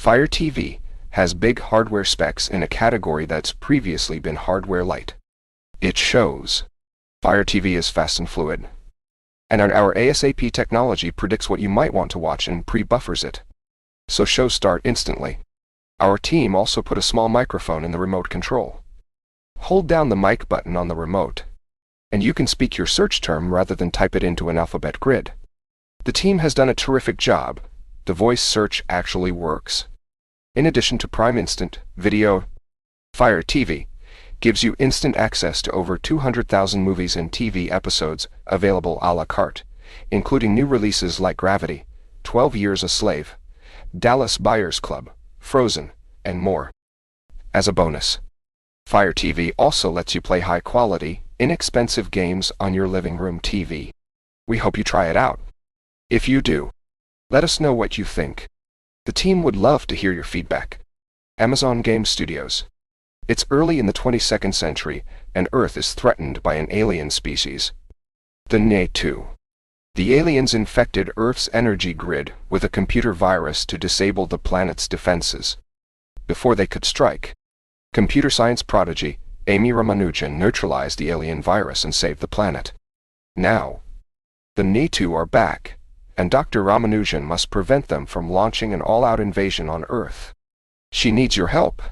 Fire TV has big hardware specs in a category that's previously been hardware light. It shows. Fire TV is fast and fluid, and our ASAP technology predicts what you might want to watch and pre-buffers it, so shows start instantly. Our team also put a small microphone in the remote control. Hold down the mic button on the remote, and you can speak your search term rather than type it into an alphabet grid. The team has done a terrific job. The voice search actually works. In addition to Prime Instant Video, Fire TV gives you instant access to over 200,000 movies and TV episodes available a la carte, including new releases like Gravity, 12 Years a Slave, Dallas Buyers Club, Frozen, and more. As a bonus, Fire TV also lets you play high-quality, inexpensive games on your living room TV. We hope you try it out. If you do, let us know what you think. The team would love to hear your feedback. Amazon Game Studios. It's early in the 22nd century, and Earth is threatened by an alien species, the Ne-2. The aliens infected Earth's energy grid with a computer virus to disable the planet's defenses. Before they could strike, computer science prodigy Amy Ramanujan neutralized the alien virus and saved the planet. Now, the Ne-2 are back, and Dr. Ramanujan must prevent them from launching an all-out invasion on Earth. She needs your help.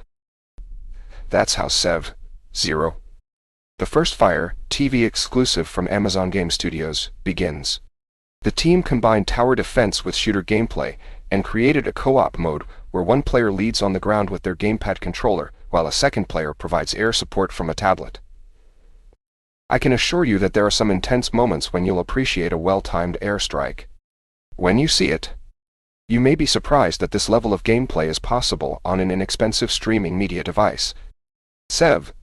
That's how Sev Zero, the first Fire TV exclusive from Amazon Game Studios, begins. The team combined tower defense with shooter gameplay and created a co-op mode where one player leads on the ground with their gamepad controller while a second player provides air support from a tablet. I can assure you that there are some intense moments when you'll appreciate a well-timed airstrike. When you see it, you may be surprised that this level of gameplay is possible on an inexpensive streaming media device. Sev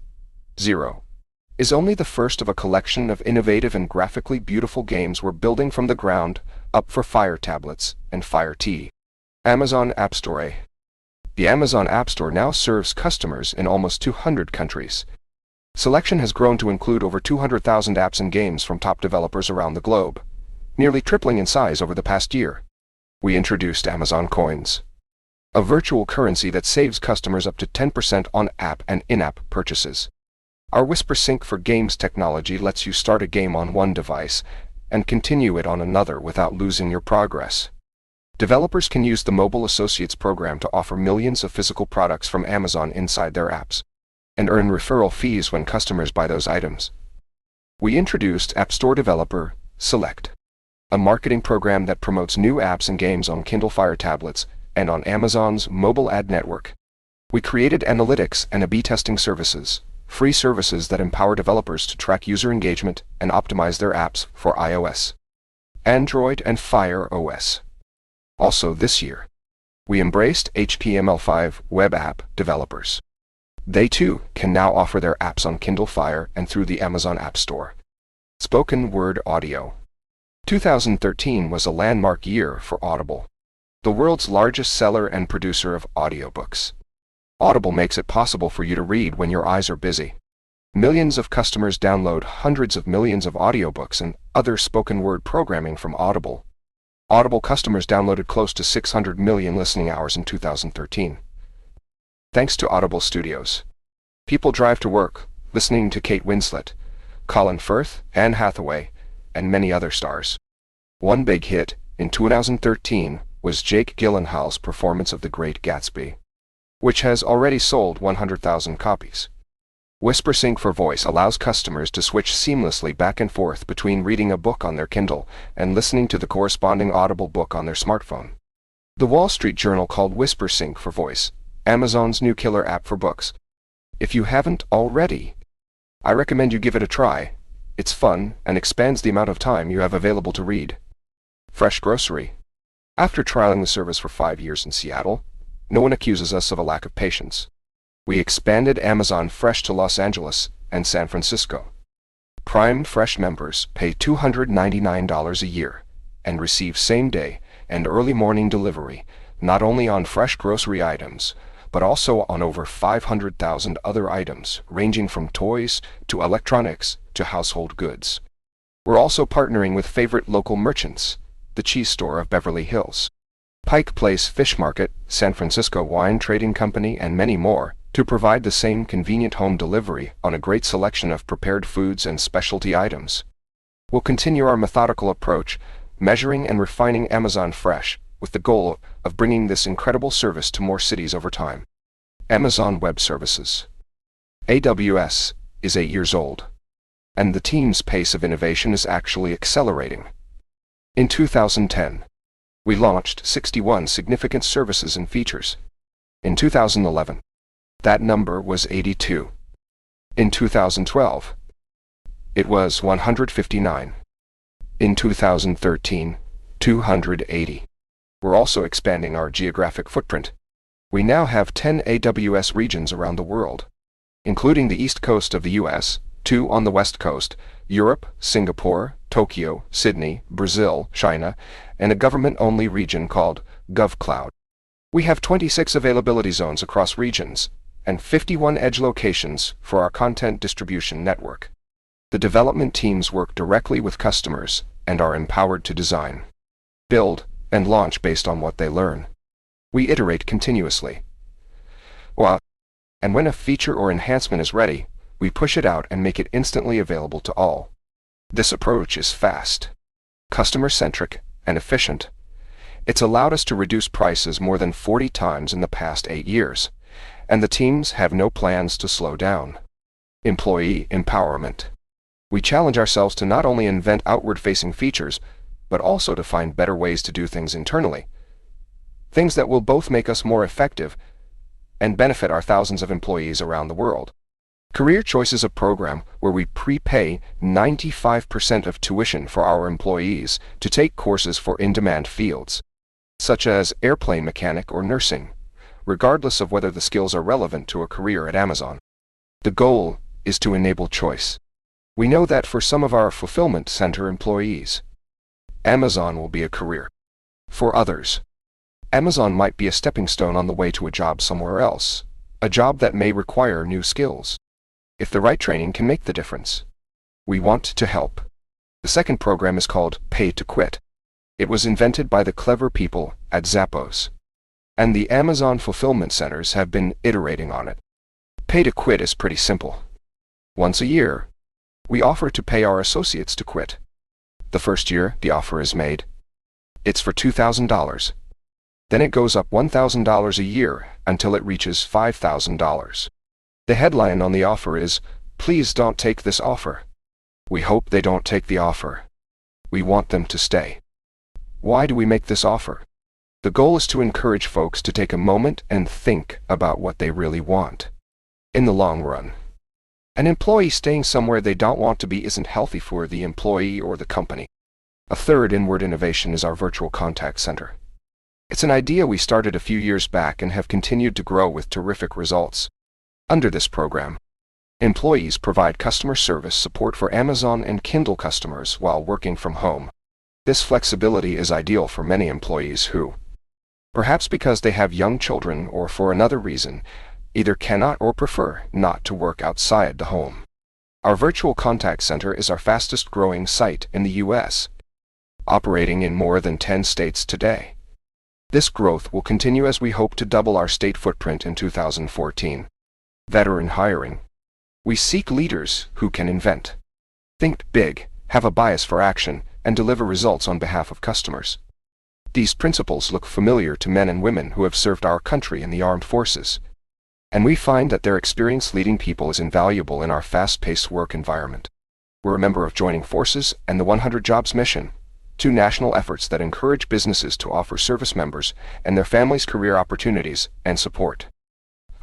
Zero is only the first of a collection of innovative and graphically beautiful games we're building from the ground up for Fire tablets and Fire TV. Amazon App Store. The Amazon App Store now serves customers in almost 200 countries. Selection has grown to include over 200,000 apps and games from top developers around the globe, nearly tripling in size over the past year. We introduced Amazon Coins, a virtual currency that saves customers up to 10% on app and in-app purchases. Our Whisper Sync for Games technology lets you start a game on one device and continue it on another without losing your progress. Developers can use the Mobile Associates program to offer millions of physical products from Amazon inside their apps, and earn referral fees when customers buy those items. We introduced App Store Developer Select, a marketing program that promotes new apps and games on Kindle Fire tablets and on Amazon's mobile ad network. We created analytics and A/B testing services, free services that empower developers to track user engagement and optimize their apps for iOS. Android and Fire OS. Also this year, we embraced HTML5 web app developers. They too can now offer their apps on Kindle Fire and through the Amazon App Store. Spoken word audio. 2013 was a landmark year for Audible, the world's largest seller and producer of audiobooks. Audible makes it possible for you to read when your eyes are busy. Millions of customers download hundreds of millions of audiobooks and other spoken word programming from Audible. Audible customers downloaded close to 600 million listening hours in 2013. Thanks to Audible Studios, people drive to work listening to Kate Winslet, Colin Firth, Anne Hathaway, and many other stars. One big hit in 2013 was Jake Gyllenhaal's performance of The Great Gatsby, which has already sold 100,000 copies. WhisperSync for Voice allows customers to switch seamlessly back and forth between reading a book on their Kindle and listening to the corresponding Audible book on their smartphone. The Wall Street Journal called WhisperSync for Voice Amazon's new killer app for books. If you haven't already, I recommend you give it a try. It's fun and expands the amount of time you have available to read. Fresh Grocery. After trialing the service for 5 years in Seattle, no one accuses us of a lack of patience. We expanded Amazon Fresh to Los Angeles and San Francisco. Prime Fresh members pay $299 a year and receive same-day and early morning delivery, not only on fresh grocery items, but also on over 500,000 other items, ranging from toys to electronics to household goods. We're also partnering with favorite local merchants, the Cheese Store of Beverly Hills, Pike Place Fish Market, San Francisco Wine Trading Company, and many more, to provide the same convenient home delivery on a great selection of prepared foods and specialty items. We'll continue our methodical approach, measuring and refining Amazon Fresh, with the goal of bringing this incredible service to more cities over time. Amazon Web Services. AWS is 8 years old, and the team's pace of innovation is actually accelerating. In 2010, we launched 61 significant services and features. In 2011, that number was 82. In 2012, it was 159. In 2013, 280. We're also expanding our geographic footprint. We now have 10 AWS regions around the world, including the East Coast of the US, 2 on the West Coast, Europe, Singapore, Tokyo, Sydney, Brazil, China, and a government-only region called GovCloud. We have 26 availability zones across regions, and 51 edge locations for our content distribution network. The development teams work directly with customers and are empowered to design, build, and launch based on what they learn. We iterate continuously. And when a feature or enhancement is ready, we push it out and make it instantly available to all. This approach is fast, customer-centric, and efficient. It's allowed us to reduce prices more than 40 times in the past 8 years, and the teams have no plans to slow down. Employee empowerment. We challenge ourselves to not only invent outward-facing features, but also to find better ways to do things internally. Things that will both make us more effective and benefit our thousands of employees around the world. Career Choice is a program where we prepay 95% of tuition for our employees to take courses for in-demand fields, such as airplane mechanic or nursing, regardless of whether the skills are relevant to a career at Amazon. The goal is to enable choice. We know that for some of our fulfillment center employees, Amazon will be a career. For others, Amazon might be a stepping stone on the way to a job somewhere else, a job that may require new skills. If the right training can make the difference, we want to help. The second program is called Pay to Quit. It was invented by the clever people at Zappos, and the Amazon fulfillment centers have been iterating on it. Pay to Quit is pretty simple. Once a year, we offer to pay our associates to quit. The first year the offer is made, it's for $2,000. Then it goes up $1,000 a year until it reaches $5,000. The headline on the offer is, "Please don't take this offer." We hope they don't take the offer. We want them to stay. Why do we make this offer? The goal is to encourage folks to take a moment and think about what they really want. In the long run, an employee staying somewhere they don't want to be isn't healthy for the employee or the company. A third inward innovation is our virtual contact center. It's an idea we started a few years back and have continued to grow with terrific results. Under this program, employees provide customer service support for Amazon and Kindle customers while working from home. This flexibility is ideal for many employees who, perhaps because they have young children or for another reason, either cannot or prefer not to work outside the home. Our virtual contact center is our fastest growing site in the U.S., operating in more than 10 states today. This growth will continue as we hope to double our state footprint in 2014. Veteran hiring. We seek leaders who can invent, think big, have a bias for action, and deliver results on behalf of customers. These principles look familiar to men and women who have served our country in the armed forces, and we find that their experience leading people is invaluable in our fast-paced work environment. We're a member of Joining Forces and the 100 Jobs Mission, two national efforts that encourage businesses to offer service members and their families career opportunities and support.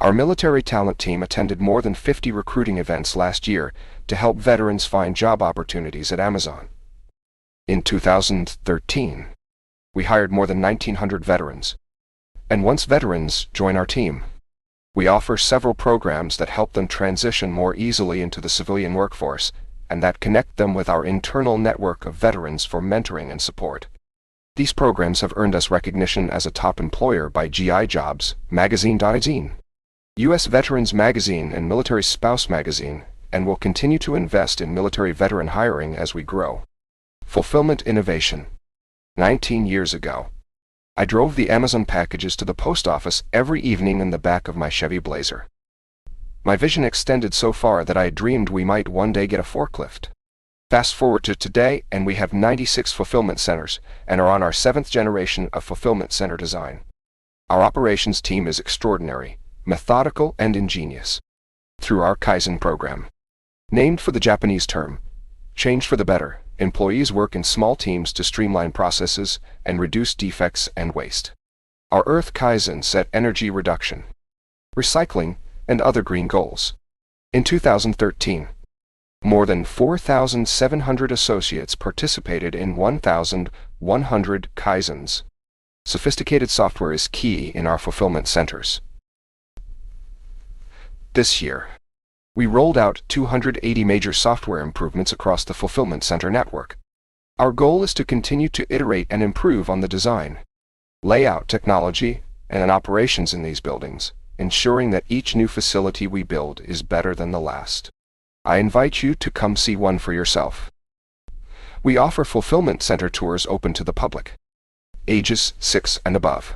Our military talent team attended more than 50 recruiting events last year to help veterans find job opportunities at Amazon. In 2013, we hired more than 1,900 veterans. And once veterans join our team, we offer several programs that help them transition more easily into the civilian workforce and that connect them with our internal network of veterans for mentoring and support. These programs have earned us recognition as a top employer by GI Jobs, Magazine, U.S. Veterans Magazine, and Military Spouse Magazine, and will continue to invest in military veteran hiring as we grow. Fulfillment innovation. 19 years ago, I drove the Amazon packages to the post office every evening in the back of my Chevy Blazer. My vision extended so far that I dreamed we might one day get a forklift. Fast forward to today, and we have 96 fulfillment centers and are on our 7th generation of fulfillment center design. Our operations team is extraordinary, methodical, and ingenious. Through our Kaizen program, named for the Japanese term, change for the better, employees work in small teams to streamline processes and reduce defects and waste. Our Earth Kaizen set energy reduction, recycling, and other green goals. In 2013, more than 4,700 associates participated in 1,100 Kaizens. Sophisticated software is key in our fulfillment centers. This year, we rolled out 280 major software improvements across the fulfillment center network. Our goal is to continue to iterate and improve on the design, layout, technology, and operations in these buildings, ensuring that each new facility we build is better than the last. I invite you to come see one for yourself. We offer fulfillment center tours open to the public, ages 6 and above.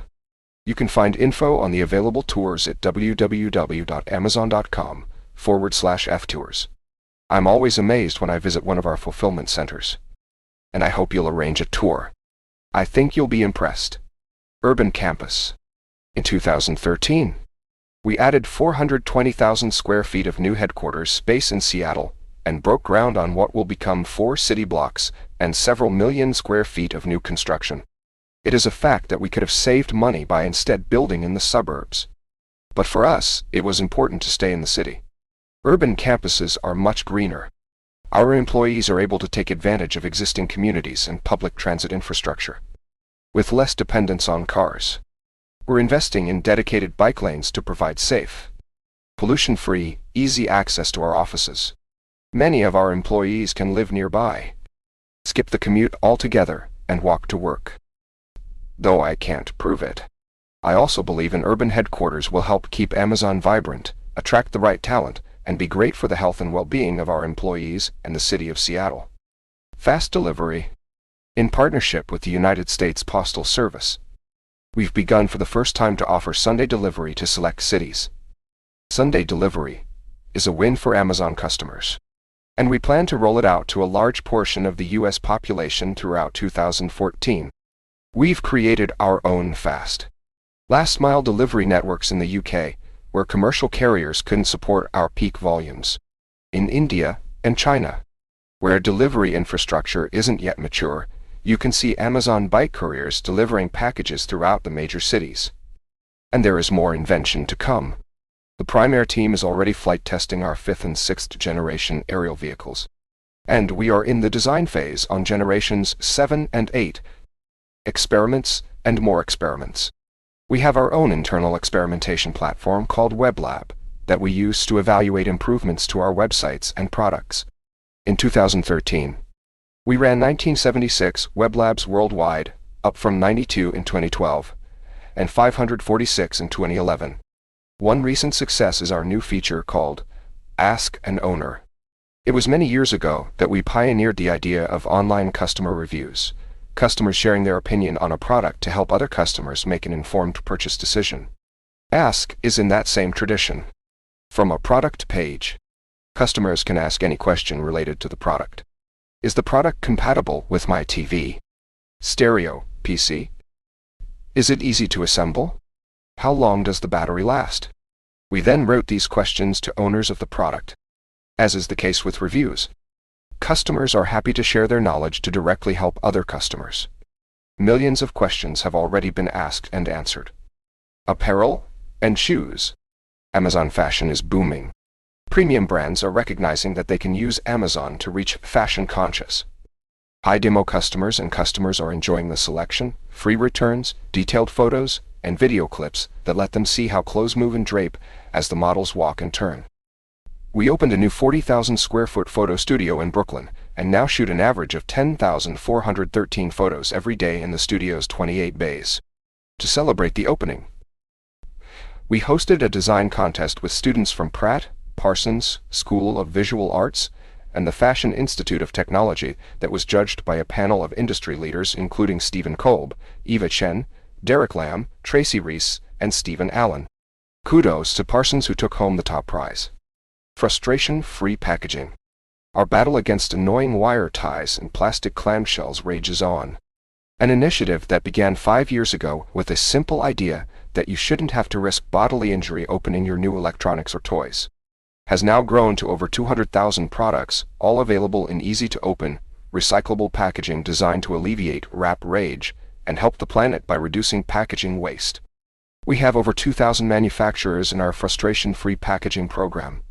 You can find info on the available tours at www.amazon.com/ftours. I'm always amazed when I visit one of our fulfillment centers, and I hope you'll arrange a tour. I think you'll be impressed. Urban Campus. In 2013, we added 420,000 square feet of new headquarters space in Seattle and broke ground on what will become 4 city blocks and several million square feet of new construction. It is a fact that we could have saved money by instead building in the suburbs. But for us, it was important to stay in the city. Urban campuses are much greener. Our employees are able to take advantage of existing communities and public transit infrastructure, with less dependence on cars. We're investing in dedicated bike lanes to provide safe, pollution-free, easy access to our offices. Many of our employees can live nearby, skip the commute altogether, and walk to work. Though I can't prove it, I also believe an urban headquarters will help keep Amazon vibrant, attract the right talent, and be great for the health and well-being of our employees and the city of Seattle. Fast delivery. In partnership with the United States Postal Service, we've begun for the first time to offer Sunday delivery to select cities. Sunday delivery is a win for Amazon customers, and we plan to roll it out to a large portion of the U.S. population throughout 2014. We've created our own fast, last-mile delivery networks in the UK, where commercial carriers couldn't support our peak volumes. In India and China, where delivery infrastructure isn't yet mature, you can see Amazon bike couriers delivering packages throughout the major cities. And there is more invention to come. The Primair team is already flight testing our 5th and 6th generation aerial vehicles. And we are in the design phase on generations 7 and 8. Experiments and more experiments. We have our own internal experimentation platform called WebLab that we use to evaluate improvements to our websites and products. In 2013, we ran 1976 WebLabs worldwide, up from 92 in 2012, and 546 in 2011. One recent success is our new feature called Ask an Owner. It was many years ago that we pioneered the idea of online customer reviews, customers sharing their opinion on a product to help other customers make an informed purchase decision. Ask is in that same tradition. From a product page, customers can ask any question related to the product. Is the product compatible with my TV, stereo, PC? Is it easy to assemble? How long does the battery last? We then wrote these questions to owners of the product. As is the case with reviews, customers are happy to share their knowledge to directly help other customers. Millions of questions have already been asked and answered. Apparel and shoes. Amazon fashion is booming. Premium brands are recognizing that they can use Amazon to reach fashion-conscious. High-demo customers and customers are enjoying the selection, free returns, detailed photos, and video clips that let them see how clothes move and drape as the models walk and turn. We opened a new 40,000 square foot photo studio in Brooklyn and now shoot an average of 10,413 photos every day in the studio's 28 bays. To celebrate the opening, we hosted a design contest with students from Pratt, Parsons School of Visual Arts, and the Fashion Institute of Technology that was judged by a panel of industry leaders including Stephen Kolb, Eva Chen, Derek Lam, Tracy Reese, and Stephen Allen. Kudos to Parsons who took home the top prize. Frustration-free packaging. Our battle against annoying wire ties and plastic clamshells rages on. An initiative that began 5 years ago with a simple idea that you shouldn't have to risk bodily injury opening your new electronics or toys, has now grown to over 200,000 products, all available in easy-to-open, recyclable packaging designed to alleviate wrap rage and help the planet by reducing packaging waste. We have over 2,000 manufacturers in our frustration-free packaging program,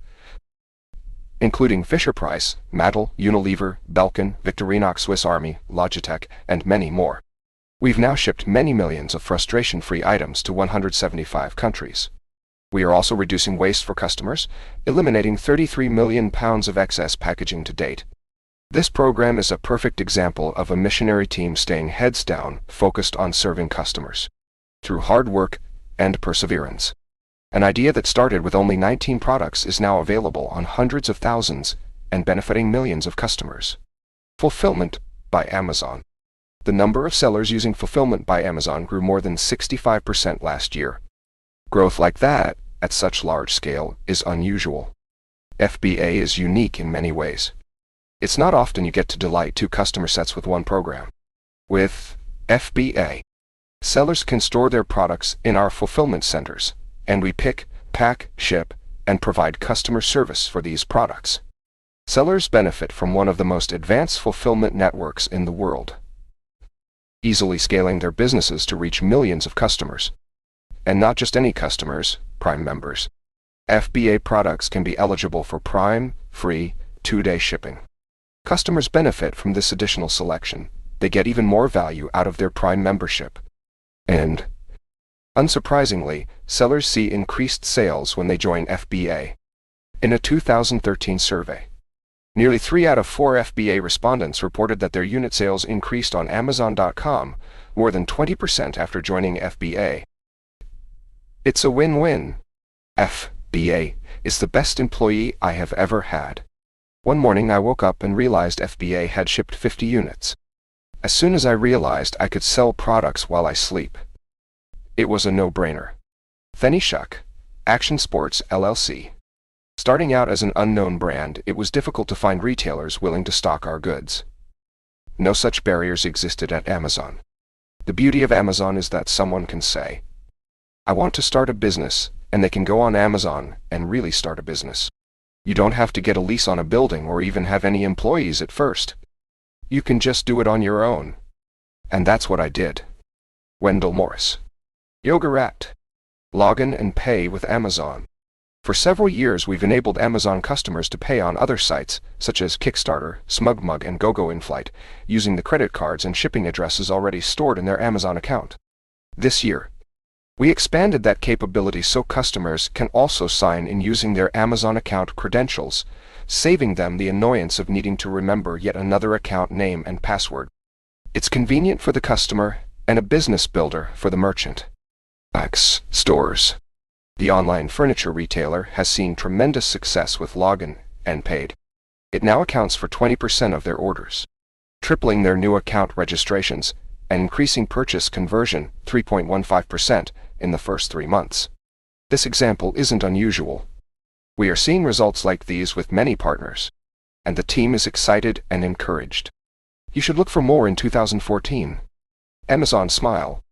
including Fisher-Price, Mattel, Unilever, Belkin, Victorinox, Swiss Army, Logitech, and many more. We've now shipped many millions of frustration-free items to 175 countries. We are also reducing waste for customers, eliminating 33 million pounds of excess packaging to date. This program is a perfect example of a missionary team staying heads down, focused on serving customers through hard work and perseverance. An idea that started with only 19 products is now available on hundreds of thousands and benefiting millions of customers. Fulfillment by Amazon. The number of sellers using Fulfillment by Amazon grew more than 65% last year. Growth like that, at such large scale, is unusual. FBA is unique in many ways. It's not often you get to delight two customer sets with one program. With FBA, sellers can store their products in our fulfillment centers, and we pick, pack, ship, and provide customer service for these products. Sellers benefit from one of the most advanced fulfillment networks in the world, easily scaling their businesses to reach millions of customers. And not just any customers, Prime members. FBA products can be eligible for Prime, free, 2-day shipping. Customers benefit from this additional selection. They get even more value out of their Prime membership. And, unsurprisingly, sellers see increased sales when they join FBA. In a 2013 survey, nearly 3 out of 4 FBA respondents reported that their unit sales increased on Amazon.com more than 20% after joining FBA. It's a win-win. FBA is the best employee I have ever had. One morning I woke up and realized FBA had shipped 50 units. As soon as I realized I could sell products while I sleep, it was a no-brainer. Thenishuk, Action Sports LLC. Starting out as an unknown brand, it was difficult to find retailers willing to stock our goods. No such barriers existed at Amazon. The beauty of Amazon is that someone can say, I want to start a business, and they can go on Amazon and really start a business. You don't have to get a lease on a building or even have any employees at first. You can just do it on your own. And that's what I did. Wendell Morris. Yoga Rat. Login and pay with Amazon. For several years, we've enabled Amazon customers to pay on other sites, such as Kickstarter, SmugMug, and GoGo InFlight, using the credit cards and shipping addresses already stored in their Amazon account. This year, we expanded that capability so customers can also sign in using their Amazon account credentials, saving them the annoyance of needing to remember yet another account name and password. It's convenient for the customer and a business builder for the merchant. Stores. The online furniture retailer has seen tremendous success with Login and Paid. It now accounts for 20% of their orders, tripling their new account registrations and increasing purchase conversion 3.15% in the first 3 months. This example isn't unusual. We are seeing results like these with many partners, and the team is excited and encouraged. You should look for more in 2014. Amazon Smile.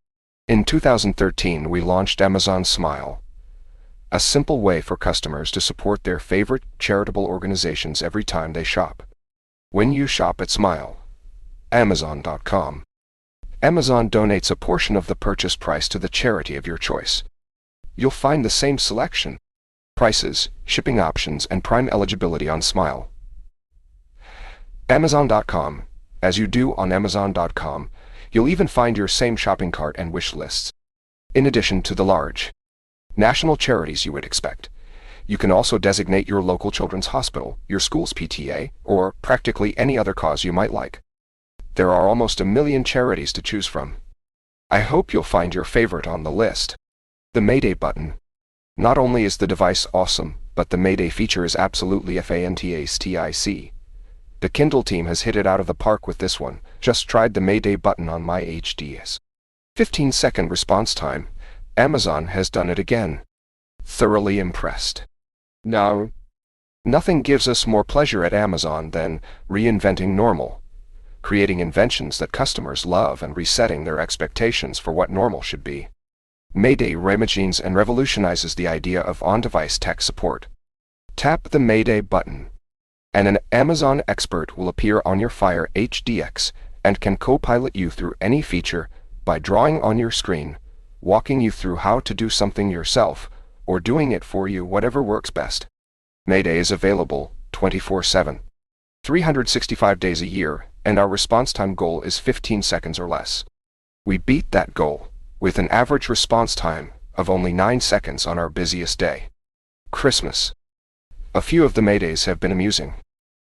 In 2013, we launched Amazon Smile, a simple way for customers to support their favorite charitable organizations every time they shop. When you shop at Smile, Amazon.com, Amazon donates a portion of the purchase price to the charity of your choice. You'll find the same selection, prices, shipping options, and Prime eligibility on Smile. Amazon.com. As you do on Amazon.com, you'll even find your same shopping cart and wish lists. In addition to the large national charities you would expect, you can also designate your local children's hospital, your school's PTA, or practically any other cause you might like. There are almost 1 million charities to choose from. I hope you'll find your favorite on the list. The Mayday button. Not only is the device awesome, but the Mayday feature is absolutely fantastic. The Kindle team has hit it out of the park with this one. Just tried the Mayday button on my HDS. 15-second response time. Amazon has done it again. Thoroughly impressed. Now, nothing gives us more pleasure at Amazon than reinventing normal, creating inventions that customers love and resetting their expectations for what normal should be. Mayday reimagines and revolutionizes the idea of on-device tech support. Tap the Mayday button, and an Amazon expert will appear on your Fire HDX and can co-pilot you through any feature by drawing on your screen, walking you through how to do something yourself, or doing it for you, whatever works best. Mayday is available 24/7, 365 days a year, and our response time goal is 15 seconds or less. We beat that goal with an average response time of only 9 seconds on our busiest day. Christmas. A few of the Maydays have been amusing.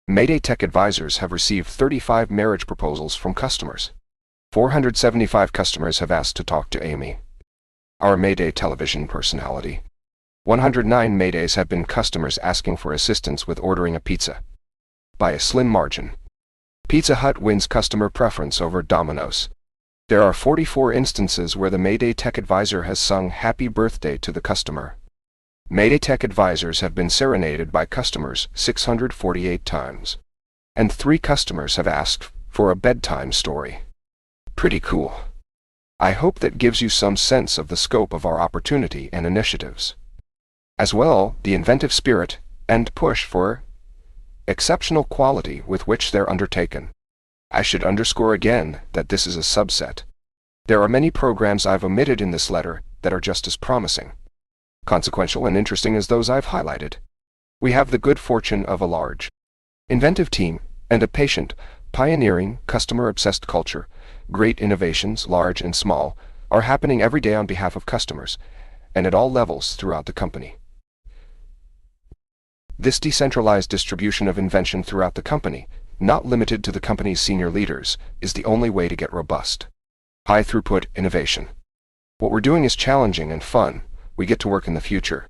Mayday Tech Advisors have received 35 marriage proposals from customers. 475 customers have asked to talk to Amy, our Mayday television personality. 109 Maydays have been customers asking for assistance with ordering a pizza. By a slim margin, Pizza Hut wins customer preference over Domino's. There are 44 instances where the Mayday Tech Advisor has sung Happy Birthday to the customer. Mayday Tech Advisors have been serenaded by customers 648 times. And 3 customers have asked for a bedtime story. Pretty cool. I hope that gives you some sense of the scope of our opportunity and initiatives. As well, the inventive spirit and push for exceptional quality with which they're undertaken. I should underscore again that this is a subset. There are many programs I've omitted in this letter that are just as promising, consequential, and interesting as those I've highlighted. We have the good fortune of a large, inventive team and a patient, pioneering, customer-obsessed culture. Great innovations, large and small, are happening every day on behalf of customers, and at all levels throughout the company. This decentralized distribution of invention throughout the company, not limited to the company's senior leaders, is the only way to get robust, high-throughput innovation. What we're doing is challenging and fun. We get to work in the future.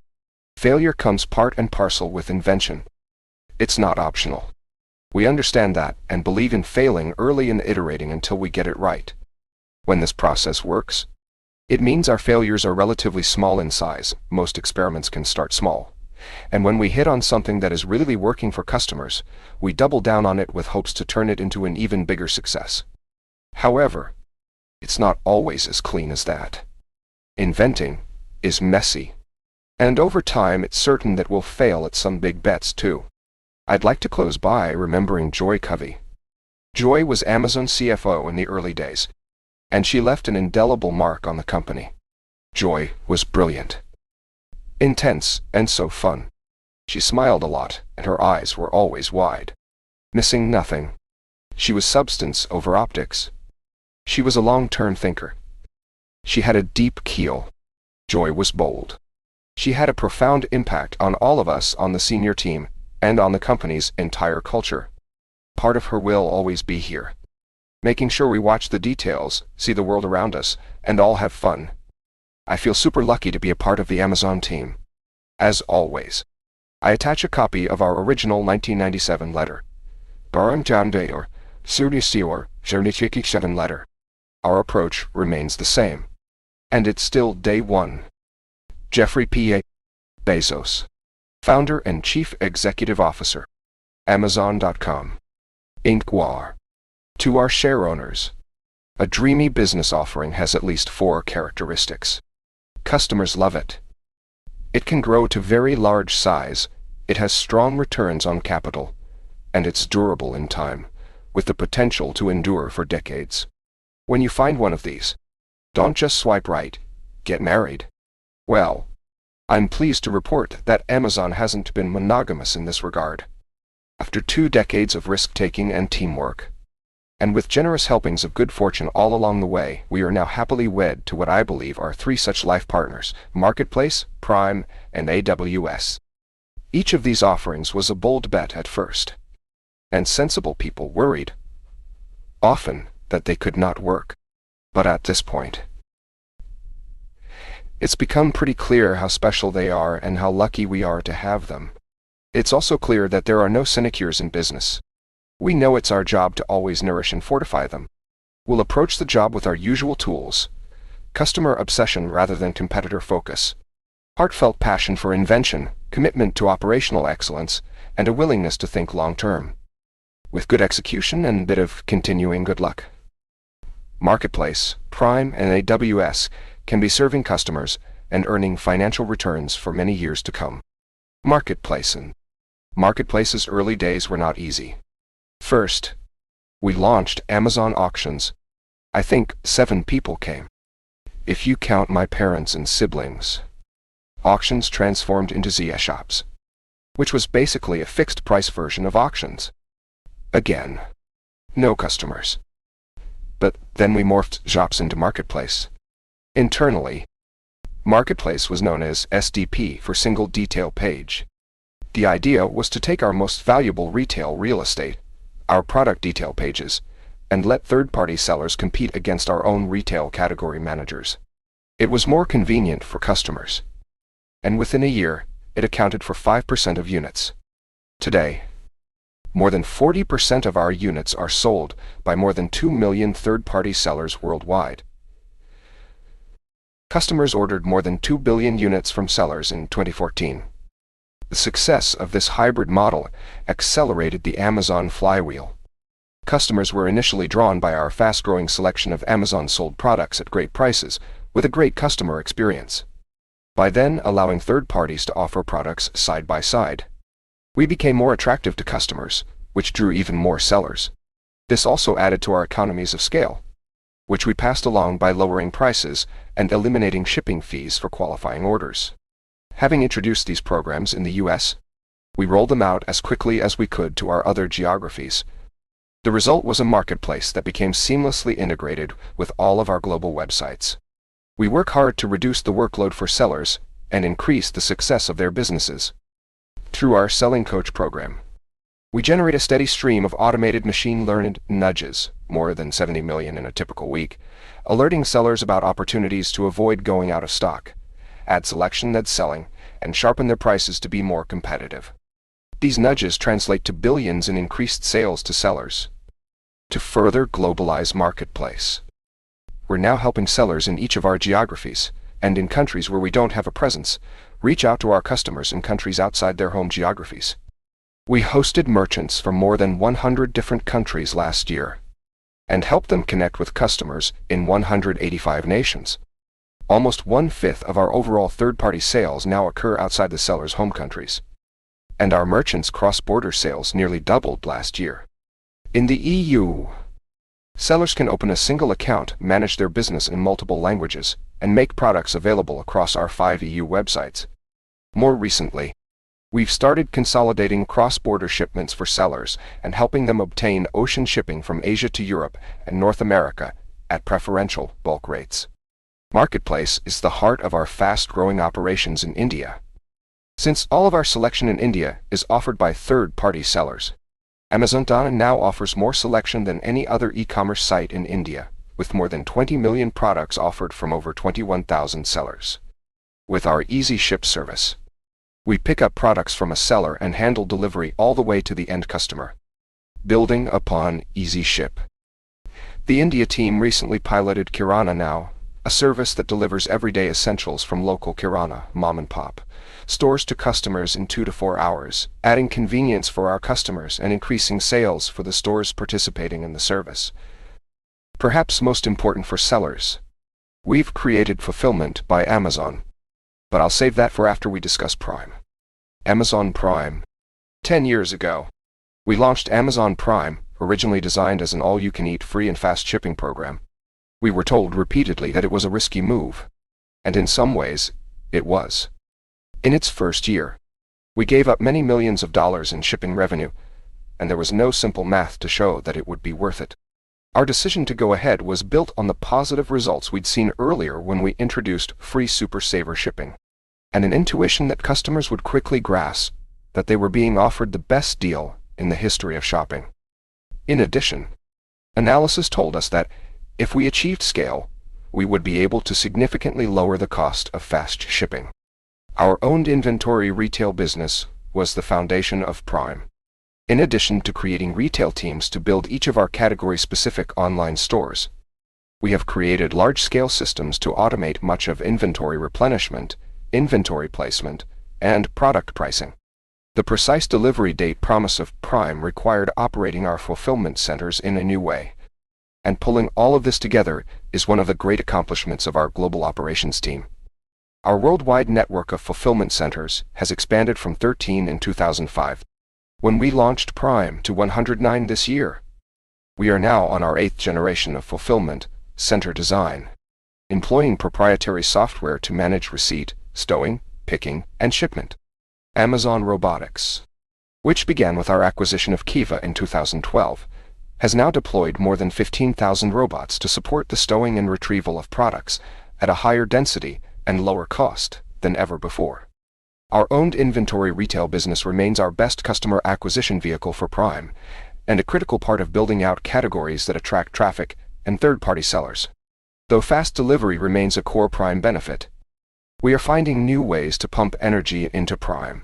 Failure comes part and parcel with invention. It's not optional. We understand that and believe in failing early and iterating until we get it right. When this process works, it means our failures are relatively small in size. Most experiments can start small. And when we hit on something that is really working for customers, we double down on it with hopes to turn it into an even bigger success. However, it's not always as clean as that. Inventing is messy. And over time, it's certain that we'll fail at some big bets too. I'd like to close by remembering Joy Covey. Joy was Amazon's CFO in the early days, and she left an indelible mark on the company. Joy was brilliant. Intense and so fun. She smiled a lot, and her eyes were always wide. Missing nothing. She was substance over optics. She was a long-term thinker. She had a deep keel. Joy was bold. She had a profound impact on all of us on the senior team and on the company's entire culture. Part of her will always be here, making sure we watch the details, see the world around us, and all have fun. I feel super lucky to be a part of the Amazon team. As always, I attach a copy of our original 1997 letter. Baram Jandayor, Surnisior, Jernichiki 7 letter. Our approach remains the same. And it's still day one. Jeffrey P. Bezos, founder and chief executive officer. Amazon.com. Inc. To our shareowners. A dreamy business offering has at least 4 characteristics. Customers love it. It can grow to very large size, it has strong returns on capital, and it's durable in time, with the potential to endure for decades. When you find one of these, don't just swipe right, get married. Well, I'm pleased to report that Amazon hasn't been monogamous in this regard. After 2 decades of risk-taking and teamwork, and with generous helpings of good fortune all along the way, we are now happily wed to what I believe are 3 such life partners: Marketplace, Prime, and AWS. Each of these offerings was a bold bet at first, and sensible people worried, often, that they could not work. But at this point, it's become pretty clear how special they are and how lucky we are to have them. It's also clear that there are no sinecures in business. We know it's our job to always nourish and fortify them. We'll approach the job with our usual tools: customer obsession rather than competitor focus, heartfelt passion for invention, commitment to operational excellence, and a willingness to think long-term, with good execution and a bit of continuing good luck. Marketplace, Prime, and AWS can be serving customers and earning financial returns for many years to come. Marketplace's early days were not easy. First, we launched Amazon Auctions. I think 7 people came, if you count my parents and siblings. Auctions transformed into Zia Shops, which was basically a fixed-price version of auctions. Again, no customers. But then we morphed Shops into Marketplace. Internally, Marketplace was known as SDP for Single Detail Page. The idea was to take our most valuable retail real estate, our product detail pages, and let third-party sellers compete against our own retail category managers. It was more convenient for customers, and within a year, it accounted for 5% of units. Today, more than 40% of our units are sold by more than 2 million third-party sellers worldwide. Customers ordered more than 2 billion units from sellers in 2014. The success of this hybrid model accelerated the Amazon flywheel. Customers were initially drawn by our fast-growing selection of Amazon-sold products at great prices, with a great customer experience. By then allowing third parties to offer products side by side, we became more attractive to customers, which drew even more sellers. This also added to our economies of scale, which we passed along by lowering prices and eliminating shipping fees for qualifying orders. Having introduced these programs in the US, we rolled them out as quickly as we could to our other geographies. The result was a marketplace that became seamlessly integrated with all of our global websites. We work hard to reduce the workload for sellers and increase the success of their businesses. Through our Selling Coach program, we generate a steady stream of automated machine-learned nudges, more than 70 million in a typical week, alerting sellers about opportunities to avoid going out of stock, add selection that's selling, and sharpen their prices to be more competitive. These nudges translate to billions in increased sales to sellers. To further globalize Marketplace, we're now helping sellers in each of our geographies, and in countries where we don't have a presence, reach out to our customers in countries outside their home geographies. We hosted merchants from more than 100 different countries last year, and helped them connect with customers in 185 nations. Almost 1/5 of our overall third-party sales now occur outside the seller's home countries, and our merchants' cross-border sales nearly doubled last year. In the EU, sellers can open a single account, manage their business in multiple languages, and make products available across our 5 EU websites. More recently, we've started consolidating cross-border shipments for sellers and helping them obtain ocean shipping from Asia to Europe and North America at preferential bulk rates. Marketplace is the heart of our fast-growing operations in India. Since all of our selection in India is offered by third-party sellers, Amazon now offers more selection than any other e-commerce site in India, with more than 20 million products offered from over 21,000 sellers. With our Easy Ship service, we pick up products from a seller and handle delivery all the way to the end customer. Building upon Easy Ship, the India team recently piloted Kirana Now, a service that delivers everyday essentials from local Kirana, mom-and-pop stores to customers in 2 to 4 hours, adding convenience for our customers and increasing sales for the stores participating in the service. Perhaps most important for sellers, we've created Fulfillment by Amazon. But I'll save that for after we discuss Prime. Amazon Prime. 10 years ago, we launched Amazon Prime, originally designed as an all-you-can-eat free and fast shipping program. We were told repeatedly that it was a risky move, and in some ways, it was. In its first year, we gave up many millions of dollars in shipping revenue, and there was no simple math to show that it would be worth it. Our decision to go ahead was built on the positive results we'd seen earlier when we introduced free Super Saver shipping, and an intuition that customers would quickly grasp that they were being offered the best deal in the history of shopping. In addition, analysis told us that if we achieved scale, we would be able to significantly lower the cost of fast shipping. Our owned inventory retail business was the foundation of Prime. In addition to creating retail teams to build each of our category-specific online stores, we have created large-scale systems to automate much of inventory replenishment, inventory placement, and product pricing. The precise delivery date promise of Prime required operating our fulfillment centers in a new way. And pulling all of this together is one of the great accomplishments of our global operations team. Our worldwide network of fulfillment centers has expanded from 13 in 2005, when we launched Prime, to 109 this year. We are now on our 8th generation of fulfillment center design, employing proprietary software to manage receipt, stowing, picking, and shipment. Amazon Robotics, which began with our acquisition of Kiva in 2012, has now deployed more than 15,000 robots to support the stowing and retrieval of products at a higher density and lower cost than ever before. Our owned inventory retail business remains our best customer acquisition vehicle for Prime, and a critical part of building out categories that attract traffic and third-party sellers. Though fast delivery remains a core Prime benefit, we are finding new ways to pump energy into Prime.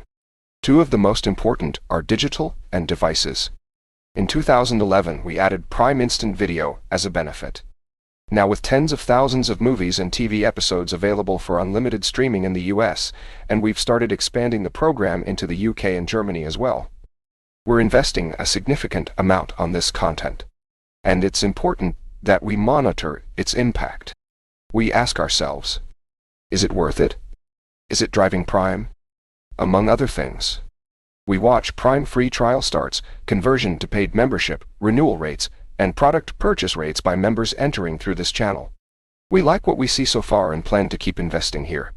Two of the most important are digital and devices. In 2011, we added Prime Instant Video as a benefit. Now with tens of thousands of movies and TV episodes available for unlimited streaming in the US, and we've started expanding the program into the UK and Germany as well. We're investing a significant amount on this content, and it's important that we monitor its impact. We ask ourselves, is it worth it? Is it driving Prime? Among other things. We watch Prime free trial starts, conversion to paid membership, renewal rates, and product purchase rates by members entering through this channel. We like what we see so far and plan to keep investing here.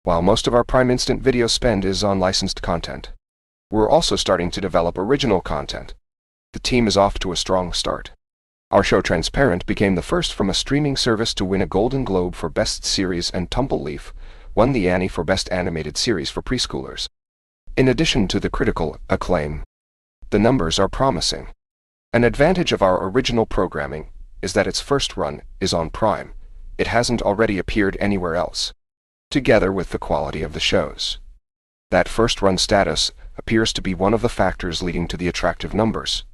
While most of our Prime Instant Video spend is on licensed content, we're also starting to develop original content. The team is off to a strong start. Our show Transparent became the first from a streaming service to win a Golden Globe for Best Series, and Tumbleleaf won the Annie for Best Animated Series for preschoolers. In addition to the critical acclaim, the numbers are promising. An advantage of our original programming is that its first run is on Prime. It hasn't already appeared anywhere else. Together with the quality of the shows, that first-run status appears to be one of the factors leading to the attractive numbers.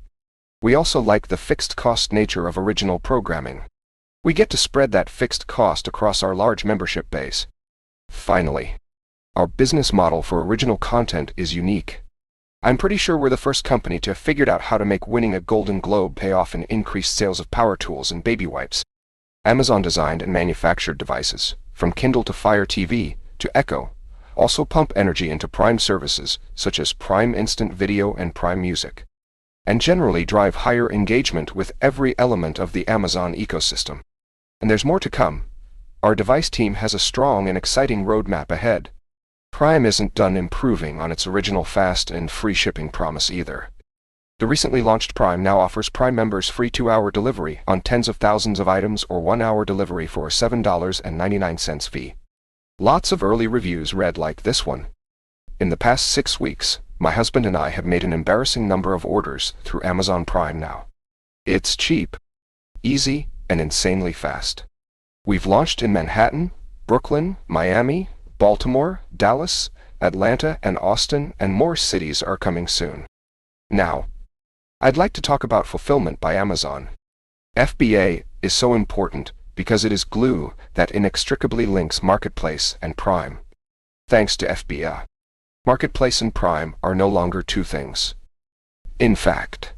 We also like the fixed-cost nature of original programming. We get to spread that fixed cost across our large membership base. Finally, our business model for original content is unique. I'm pretty sure we're the first company to have figured out how to make winning a Golden Globe pay off in increased sales of power tools and baby wipes. Amazon designed and manufactured devices, from Kindle to Fire TV to Echo, also pump energy into Prime services such as Prime Instant Video and Prime Music, and generally drive higher engagement with every element of the Amazon ecosystem. And there's more to come. Our device team has a strong and exciting roadmap ahead. Prime isn't done improving on its original fast and free shipping promise either. The recently launched Prime now offers Prime members free 2-hour delivery on tens of thousands of items or 1-hour delivery for a $7.99 fee. Lots of early reviews read like this one. In the past 6 weeks, my husband and I have made an embarrassing number of orders through Amazon Prime now. It's cheap, easy, and insanely fast. We've launched in Manhattan, Brooklyn, Miami, Baltimore, Dallas, Atlanta, and Austin, and more cities are coming soon. Now, I'd like to talk about fulfillment by Amazon. FBA is so important because it is glue that inextricably links Marketplace and Prime. Thanks to FBA, Marketplace and Prime are no longer two things. In fact,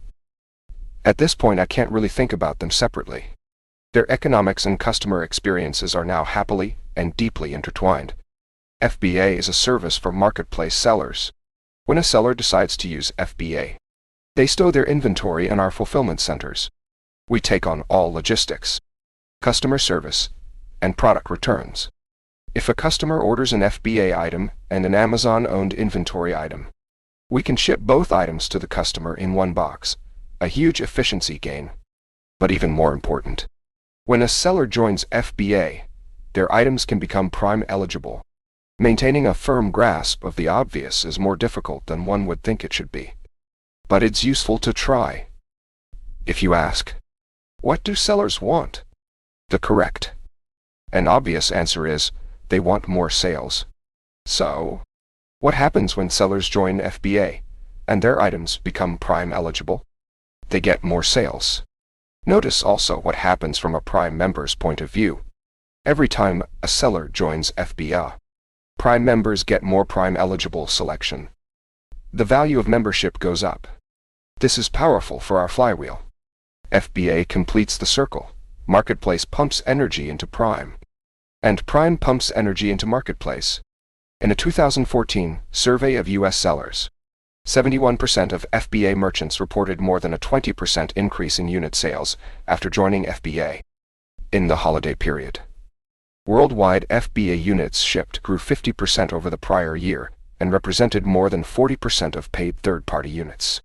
at this point I can't really think about them separately. Their economics and customer experiences are now happily and deeply intertwined. FBA is a service for marketplace sellers. When a seller decides to use FBA, they store their inventory in our fulfillment centers. We take on all logistics, customer service, and product returns. If a customer orders an FBA item and an Amazon-owned inventory item, we can ship both items to the customer in one box, a huge efficiency gain. But even more important, when a seller joins FBA, their items can become Prime eligible. Maintaining a firm grasp of the obvious is more difficult than one would think it should be. But it's useful to try. If you ask, what do sellers want? The correct and obvious answer is, they want more sales. So, what happens when sellers join FBA and their items become Prime eligible? They get more sales. Notice also what happens from a Prime member's point of view. Every time a seller joins FBA, Prime members get more Prime eligible selection. The value of membership goes up. This is powerful for our flywheel. FBA completes the circle. Marketplace pumps energy into Prime, and Prime pumps energy into Marketplace. In a 2014 survey of U.S. sellers, 71% of FBA merchants reported more than a 20% increase in unit sales after joining FBA in the holiday period. Worldwide FBA units shipped grew 50% over the prior year and represented more than 40% of paid third-party units.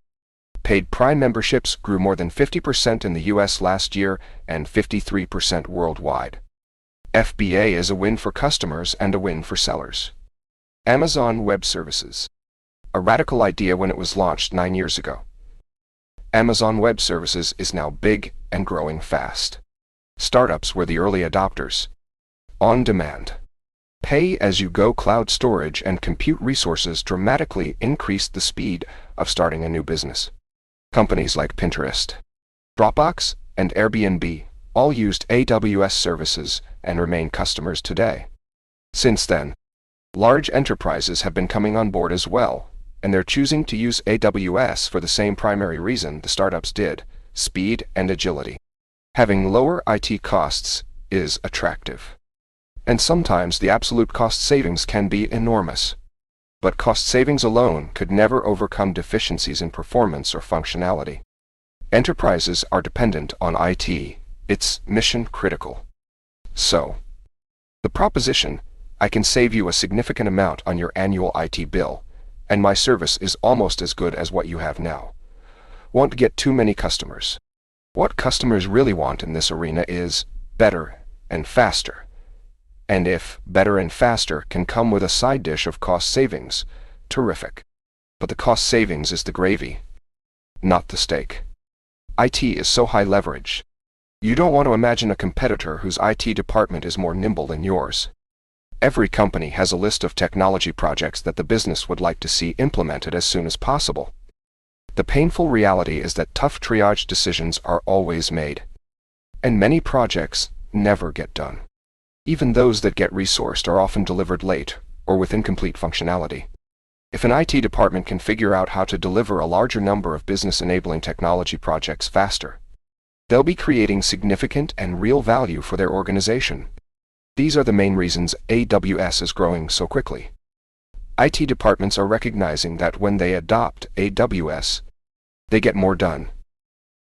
Paid Prime memberships grew more than 50% in the U.S. last year and 53% worldwide. FBA is a win for customers and a win for sellers. Amazon Web Services. A radical idea when it was launched 9 years ago. Amazon Web Services is now big and growing fast. Startups were the early adopters. On demand, pay-as-you-go cloud storage and compute resources dramatically increased the speed of starting a new business. Companies like Pinterest, Dropbox, and Airbnb all used AWS services and remain customers today. Since then, large enterprises have been coming on board as well, and they're choosing to use AWS for the same primary reason the startups did: speed and agility. Having lower IT costs is attractive. And sometimes the absolute cost savings can be enormous. But cost savings alone could never overcome deficiencies in performance or functionality. Enterprises are dependent on IT. It's mission critical. So, the proposition, I can save you a significant amount on your annual IT bill, and my service is almost as good as what you have now, won't get too many customers. What customers really want in this arena is better and faster. And if better and faster can come with a side dish of cost savings, terrific. But the cost savings is the gravy, not the steak. IT is so high leverage. You don't want to imagine a competitor whose IT department is more nimble than yours. Every company has a list of technology projects that the business would like to see implemented as soon as possible. The painful reality is that tough triage decisions are always made, and many projects never get done. Even those that get resourced are often delivered late or with incomplete functionality. If an IT department can figure out how to deliver a larger number of business-enabling technology projects faster, they'll be creating significant and real value for their organization. These are the main reasons AWS is growing so quickly. IT departments are recognizing that when they adopt AWS, they get more done.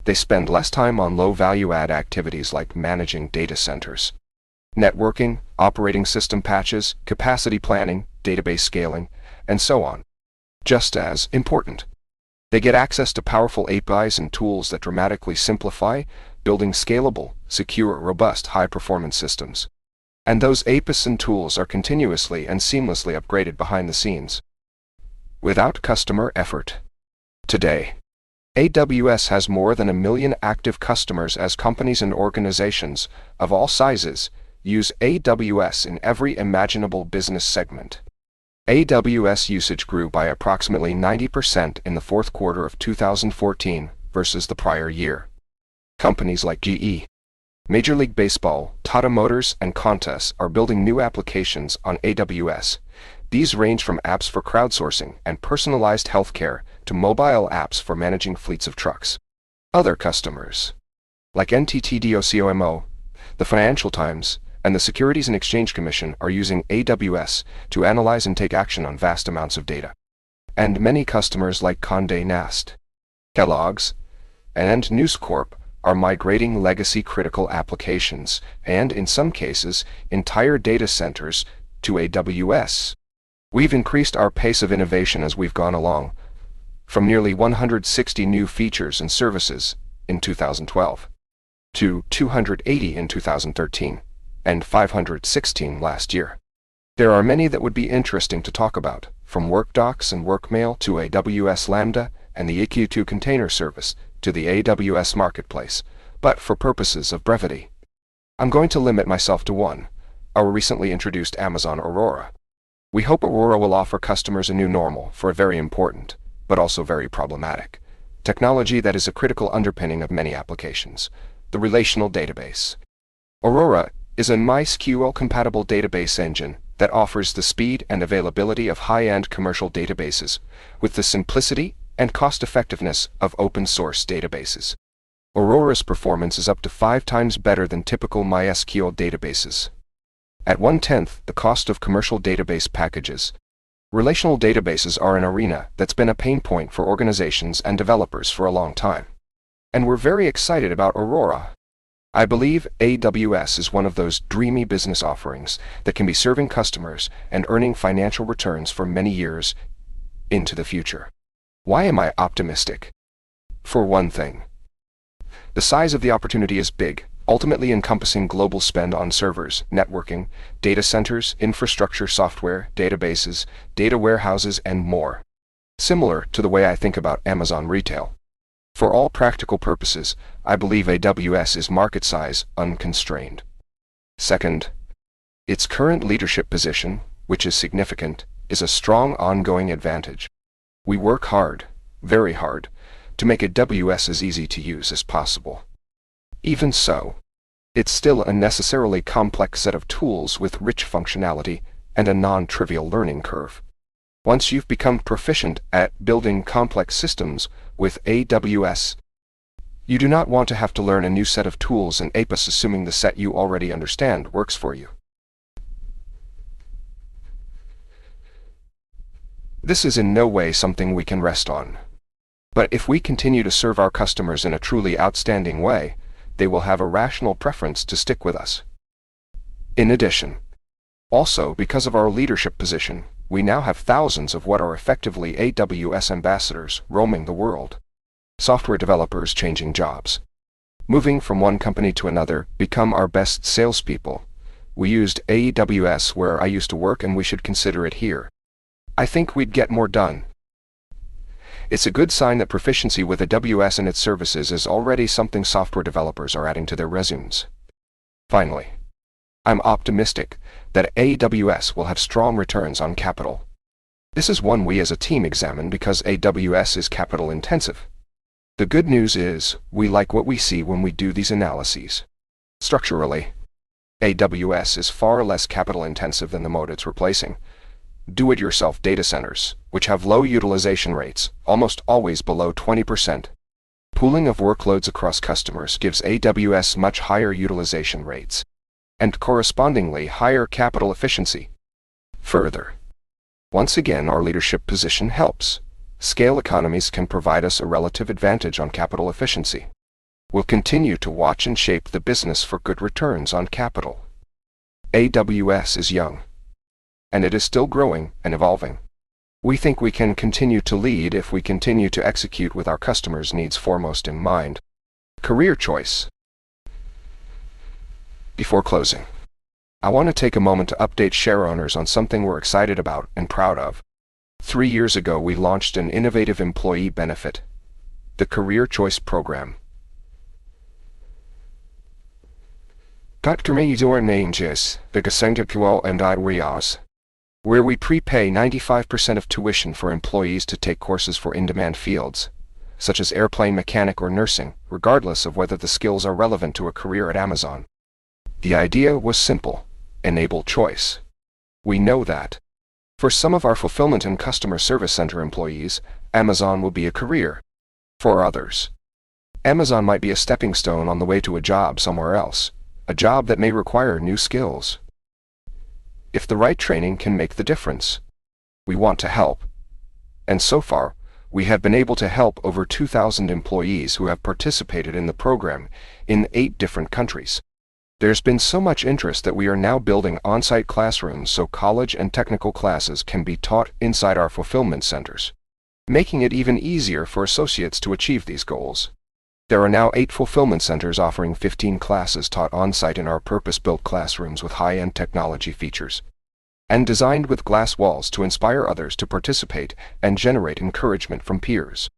They spend less time on low value-add activities like managing data centers. networking, operating system patches, capacity planning, database scaling, and so on. Just as important, they get access to powerful APIs and tools that dramatically simplify building scalable, secure, robust, high-performance systems. And those APIs and tools are continuously and seamlessly upgraded behind the scenes, without customer effort. Today, AWS has more than 1 million active customers as companies and organizations of all sizes use AWS in every imaginable business segment. AWS usage grew by approximately 90% in the fourth quarter of 2014 versus the prior year. Companies like GE, Major League Baseball, Tata Motors, and Qantas are building new applications on AWS. These range from apps for crowdsourcing and personalized healthcare to mobile apps for managing fleets of trucks. Other customers, like NTT-DOCOMO, the Financial Times, and the Securities and Exchange Commission, are using AWS to analyze and take action on vast amounts of data. And many customers like Condé Nast, Kellogg's, and News Corp are migrating legacy critical applications, and in some cases, entire data centers, to AWS. We've increased our pace of innovation as we've gone along, from nearly 160 new features and services in 2012 to 280 in 2013 and 516 last year. There are many that would be interesting to talk about, from WorkDocs and WorkMail to AWS Lambda and the EQ2 container service to the AWS Marketplace, but for purposes of brevity, I'm going to limit myself to one, our recently introduced Amazon Aurora. We hope Aurora will offer customers a new normal for a very important, but also very problematic, technology that is a critical underpinning of many applications, the relational database. Aurora is a MySQL-compatible database engine that offers the speed and availability of high-end commercial databases with the simplicity and cost-effectiveness of open-source databases. Aurora's performance is up to 5 times better than typical MySQL databases. At 1/10 the cost of commercial database packages, relational databases are an arena that's been a pain point for organizations and developers for a long time. And we're very excited about Aurora. I believe AWS is one of those dreamy business offerings that can be serving customers and earning financial returns for many years into the future. Why am I optimistic? For one thing, the size of the opportunity is big, ultimately encompassing global spend on servers, networking, data centers, infrastructure software, databases, data warehouses, and more. Similar to the way I think about Amazon retail. For all practical purposes, I believe AWS is market size unconstrained. Second, its current leadership position, which is significant, is a strong ongoing advantage. We work hard, very hard, to make AWS as easy to use as possible. Even so, it's still a necessarily complex set of tools with rich functionality and a non-trivial learning curve. Once you've become proficient at building complex systems with AWS, you do not want to have to learn a new set of tools and APIs assuming the set you already understand works for you. This is in no way something we can rest on. But if we continue to serve our customers in a truly outstanding way, they will have a rational preference to stick with us. In addition, also because of our leadership position, we now have thousands of what are effectively AWS ambassadors roaming the world. Software developers changing jobs, moving from one company to another, become our best salespeople. We used AWS where I used to work and we should consider it here. I think we'd get more done. It's a good sign that proficiency with AWS and its services is already something software developers are adding to their resumes. Finally, I'm optimistic that AWS will have strong returns on capital. This is one we as a team examine because AWS is capital intensive. The good news is, we like what we see when we do these analyses. Structurally, AWS is far less capital intensive than the mode it's replacing. Do-it-yourself data centers, which have low utilization rates, almost always below 20%. Pooling of workloads across customers gives AWS much higher utilization rates, and correspondingly higher capital efficiency. Further, once again our leadership position helps. Scale economies can provide us a relative advantage on capital efficiency. We'll continue to watch and shape the business for good returns on capital. AWS is young, and it is still growing and evolving. We think we can continue to lead if we continue to execute with our customers' needs foremost in mind. Career choice. Before closing, I want to take a moment to update share owners on something we're excited about and proud of. 3 years ago, we launched an innovative employee benefit, the Career Choice Program. Where we prepay 95% of tuition for employees to take courses for in-demand fields, such as airplane mechanic or nursing, regardless of whether the skills are relevant to a career at Amazon. The idea was simple: enable choice. We know that for some of our fulfillment and customer service center employees, Amazon will be a career. For others, Amazon might be a stepping stone on the way to a job somewhere else, a job that may require new skills. If the right training can make the difference, we want to help. And so far, we have been able to help over 2,000 employees who have participated in the program in 8 different countries. There's been so much interest that we are now building on-site classrooms so college and technical classes can be taught inside our fulfillment centers, making it even easier for associates to achieve these goals. There are now 8 fulfillment centers offering 15 classes taught on-site in our purpose-built classrooms with high-end technology features, and designed with glass walls to inspire others to participate and generate encouragement from peers.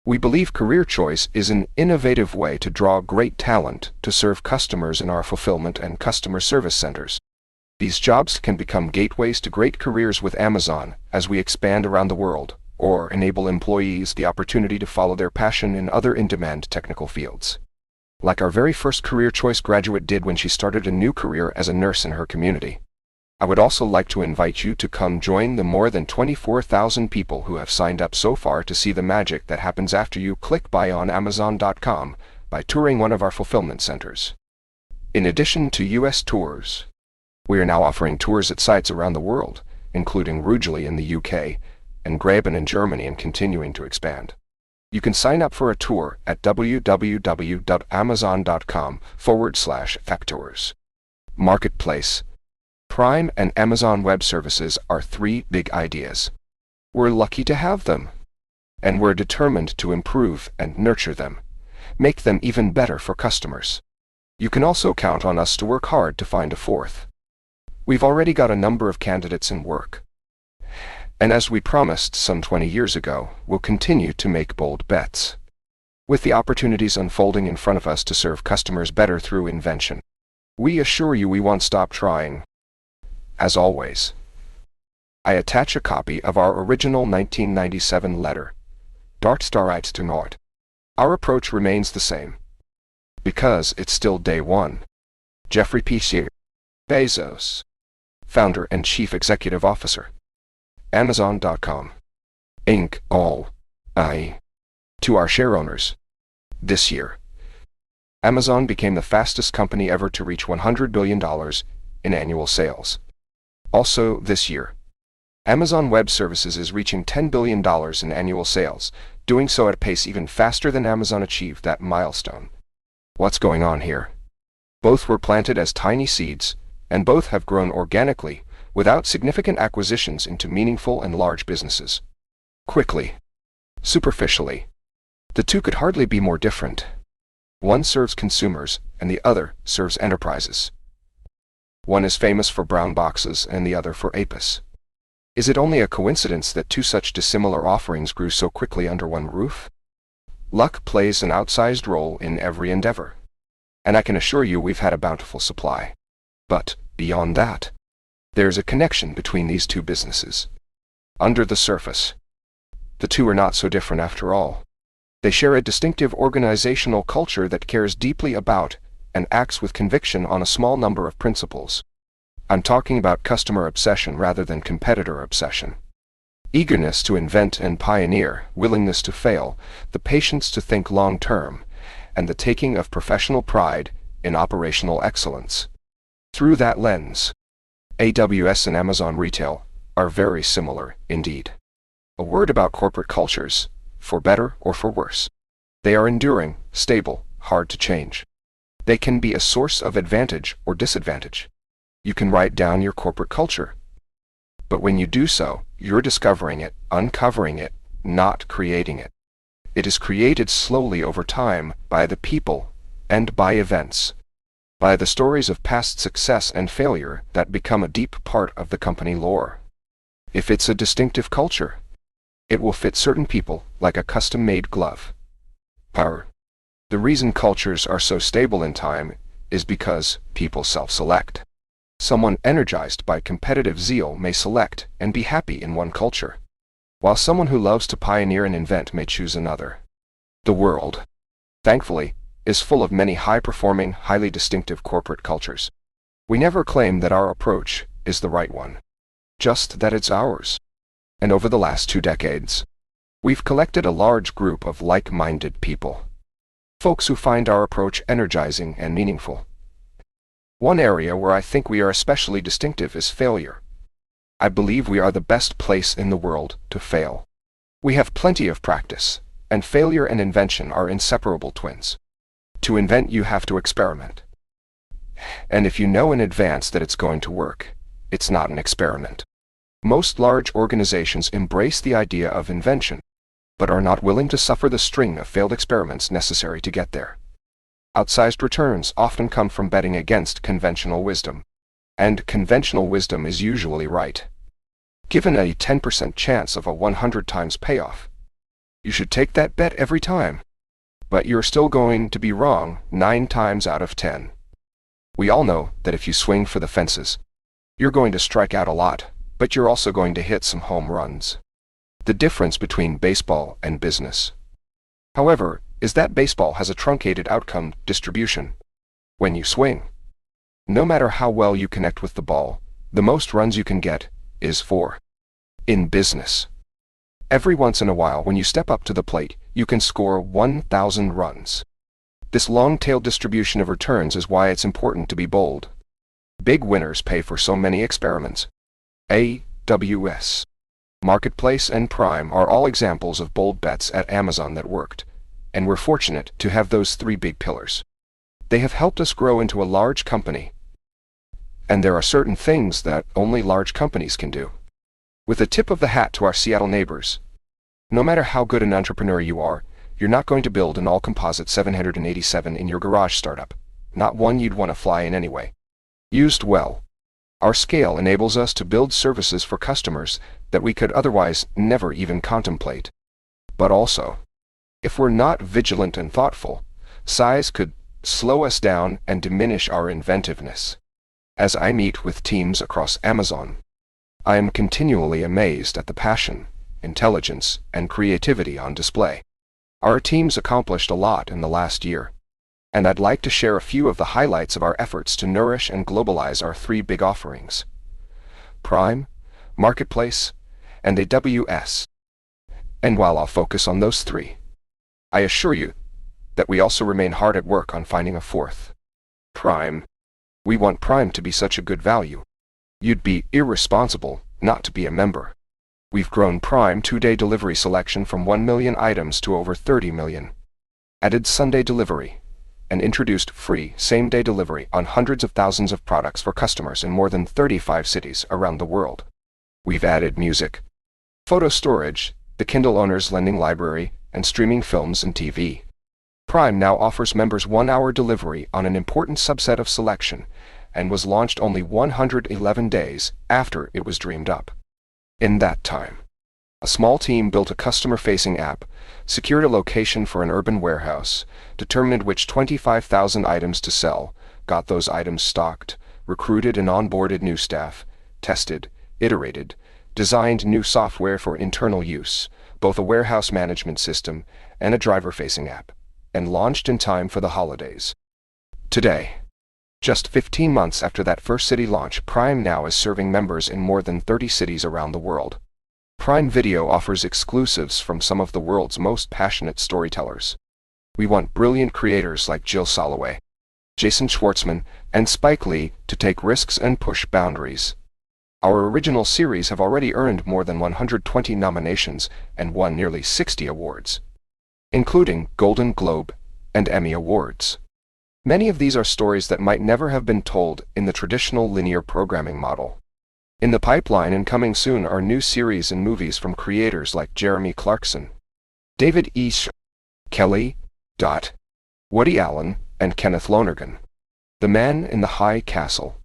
We believe career choice is an innovative way to draw great talent to serve customers in our fulfillment and customer service centers. These jobs can become gateways to great careers with Amazon as we expand around the world, or enable employees the opportunity to follow their passion in other in-demand technical fields, like our very first career choice graduate did when she started a new career as a nurse in her community. I would also like to invite you to come join the more than 24,000 people who have signed up so far to see the magic that happens after you click buy on Amazon.com by touring one of our fulfillment centers. In addition to U.S. tours, we are now offering tours at sites around the world, including Rugeley in the UK, and Graben in Germany, and continuing to expand. You can sign up for a tour at www.amazon.com/factours. Marketplace. Prime and Amazon Web Services are 3 big ideas. We're lucky to have them, and we're determined to improve and nurture them, make them even better for customers. You can also count on us to work hard to find a 4th. We've already got a number of candidates in work, and as we promised some 20 years ago, we'll continue to make bold bets, with the opportunities unfolding in front of us to serve customers better through invention. We assure you we won't stop trying. As always, I attach a copy of our original 1997 letter, Dart Starite to Nord. Our approach remains the same, because it's still day one. Jeff Bezos, founder and chief executive officer. Amazon.com, Inc. All. To our share owners, this year, Amazon became the fastest company ever to reach $100 billion in annual sales. Also this year, Amazon Web Services is reaching $10 billion in annual sales, doing so at a pace even faster than Amazon achieved that milestone. What's going on here? Both were planted as tiny seeds, and both have grown organically, without significant acquisitions into meaningful and large businesses. Quickly, superficially, the two could hardly be more different. One serves consumers, and the other serves enterprises. One is famous for brown boxes, and the other for APIS. Is it only a coincidence that 2 such dissimilar offerings grew so quickly under one roof? Luck plays an outsized role in every endeavor, and I can assure you we've had a bountiful supply. But, beyond that, there's a connection between these 2 businesses. Under the surface, the 2 are not so different after all. They share a distinctive organizational culture that cares deeply about and acts with conviction on a small number of principles. I'm talking about customer obsession rather than competitor obsession. Eagerness to invent and pioneer, willingness to fail, the patience to think long-term, and the taking of professional pride in operational excellence. Through that lens, AWS and Amazon Retail are very similar indeed. A word about corporate cultures, for better or for worse. They are enduring, stable, hard to change. They can be a source of advantage or disadvantage. You can write down your corporate culture. But when you do so, you're discovering it, uncovering it, not creating it. It is created slowly over time by the people and by events, by the stories of past success and failure that become a deep part of the company lore. If it's a distinctive culture, it will fit certain people like a custom-made glove. Power. The reason cultures are so stable in time is because people self-select. Someone energized by competitive zeal may select and be happy in one culture, while someone who loves to pioneer and invent may choose another. The world, thankfully, is full of many high-performing, highly distinctive corporate cultures. We never claim that our approach is the right one, just that it's ours. And over the last 2 decades, we've collected a large group of like-minded people, folks who find our approach energizing and meaningful. One area where I think we are especially distinctive is failure. I believe we are the best place in the world to fail. We have plenty of practice, and failure and invention are inseparable twins. To invent, you have to experiment. And if you know in advance that it's going to work, it's not an experiment. Most large organizations embrace the idea of invention, but are not willing to suffer the string of failed experiments necessary to get there. Outsized returns often come from betting against conventional wisdom, and conventional wisdom is usually right. Given a 10% chance of a 100 times payoff, you should take that bet every time, but you're still going to be wrong 9 times out of 10. We all know that if you swing for the fences, you're going to strike out a lot, but you're also going to hit some home runs. The difference between baseball and business, however, is that baseball has a truncated outcome distribution. When you swing, no matter how well you connect with the ball, the most runs you can get is 4. In business, every once in a while when you step up to the plate, you can score 1,000 runs. This long-tailed distribution of returns is why it's important to be bold. Big winners pay for so many experiments. AWS, Marketplace, and Prime are all examples of bold bets at Amazon that worked, and we're fortunate to have those 3 big pillars. They have helped us grow into a large company, and there are certain things that only large companies can do. With a tip of the hat to our Seattle neighbors, no matter how good an entrepreneur you are, you're not going to build an all-composite 787 in your garage startup, not one you'd want to fly in anyway. Used well, our scale enables us to build services for customers that we could otherwise never even contemplate. But also, if we're not vigilant and thoughtful, size could slow us down and diminish our inventiveness. As I meet with teams across Amazon, I am continually amazed at the passion, intelligence, and creativity on display. Our teams accomplished a lot in the last year, and I'd like to share a few of the highlights of our efforts to nourish and globalize our 3 big offerings: Prime, Marketplace, and AWS. And while I'll focus on those 3, I assure you that we also remain hard at work on finding a 4th. Prime. We want Prime to be such a good value. You'd be irresponsible not to be a member. We've grown Prime 2-day delivery selection from 1 million items to over 30 million. Added Sunday delivery, and introduced free same-day delivery on hundreds of thousands of products for customers in more than 35 cities around the world. We've added music, photo storage, the Kindle Owner's Lending Library, and streaming films and TV. Prime now offers members 1-hour delivery on an important subset of selection, and was launched only 111 days after it was dreamed up. In that time, a small team built a customer-facing app, secured a location for an urban warehouse, determined which 25,000 items to sell, got those items stocked, recruited and onboarded new staff, tested, iterated, designed new software for internal use, both a warehouse management system and a driver-facing app, and launched in time for the holidays. Today, just 15 months after that first city launch, Prime now is serving members in more than 30 cities around the world. Prime Video offers exclusives from some of the world's most passionate storytellers. We want brilliant creators like Jill Soloway, Jason Schwartzman, and Spike Lee to take risks and push boundaries. Our original series have already earned more than 120 nominations and won nearly 60 awards, including Golden Globe and Emmy Awards. Many of these are stories that might never have been told in the traditional linear programming model. In the pipeline and coming soon are new series and movies from creators like Jeremy Clarkson, David E. Kelly, Woody Allen, and Kenneth Lonergan. The Man in the High Castle,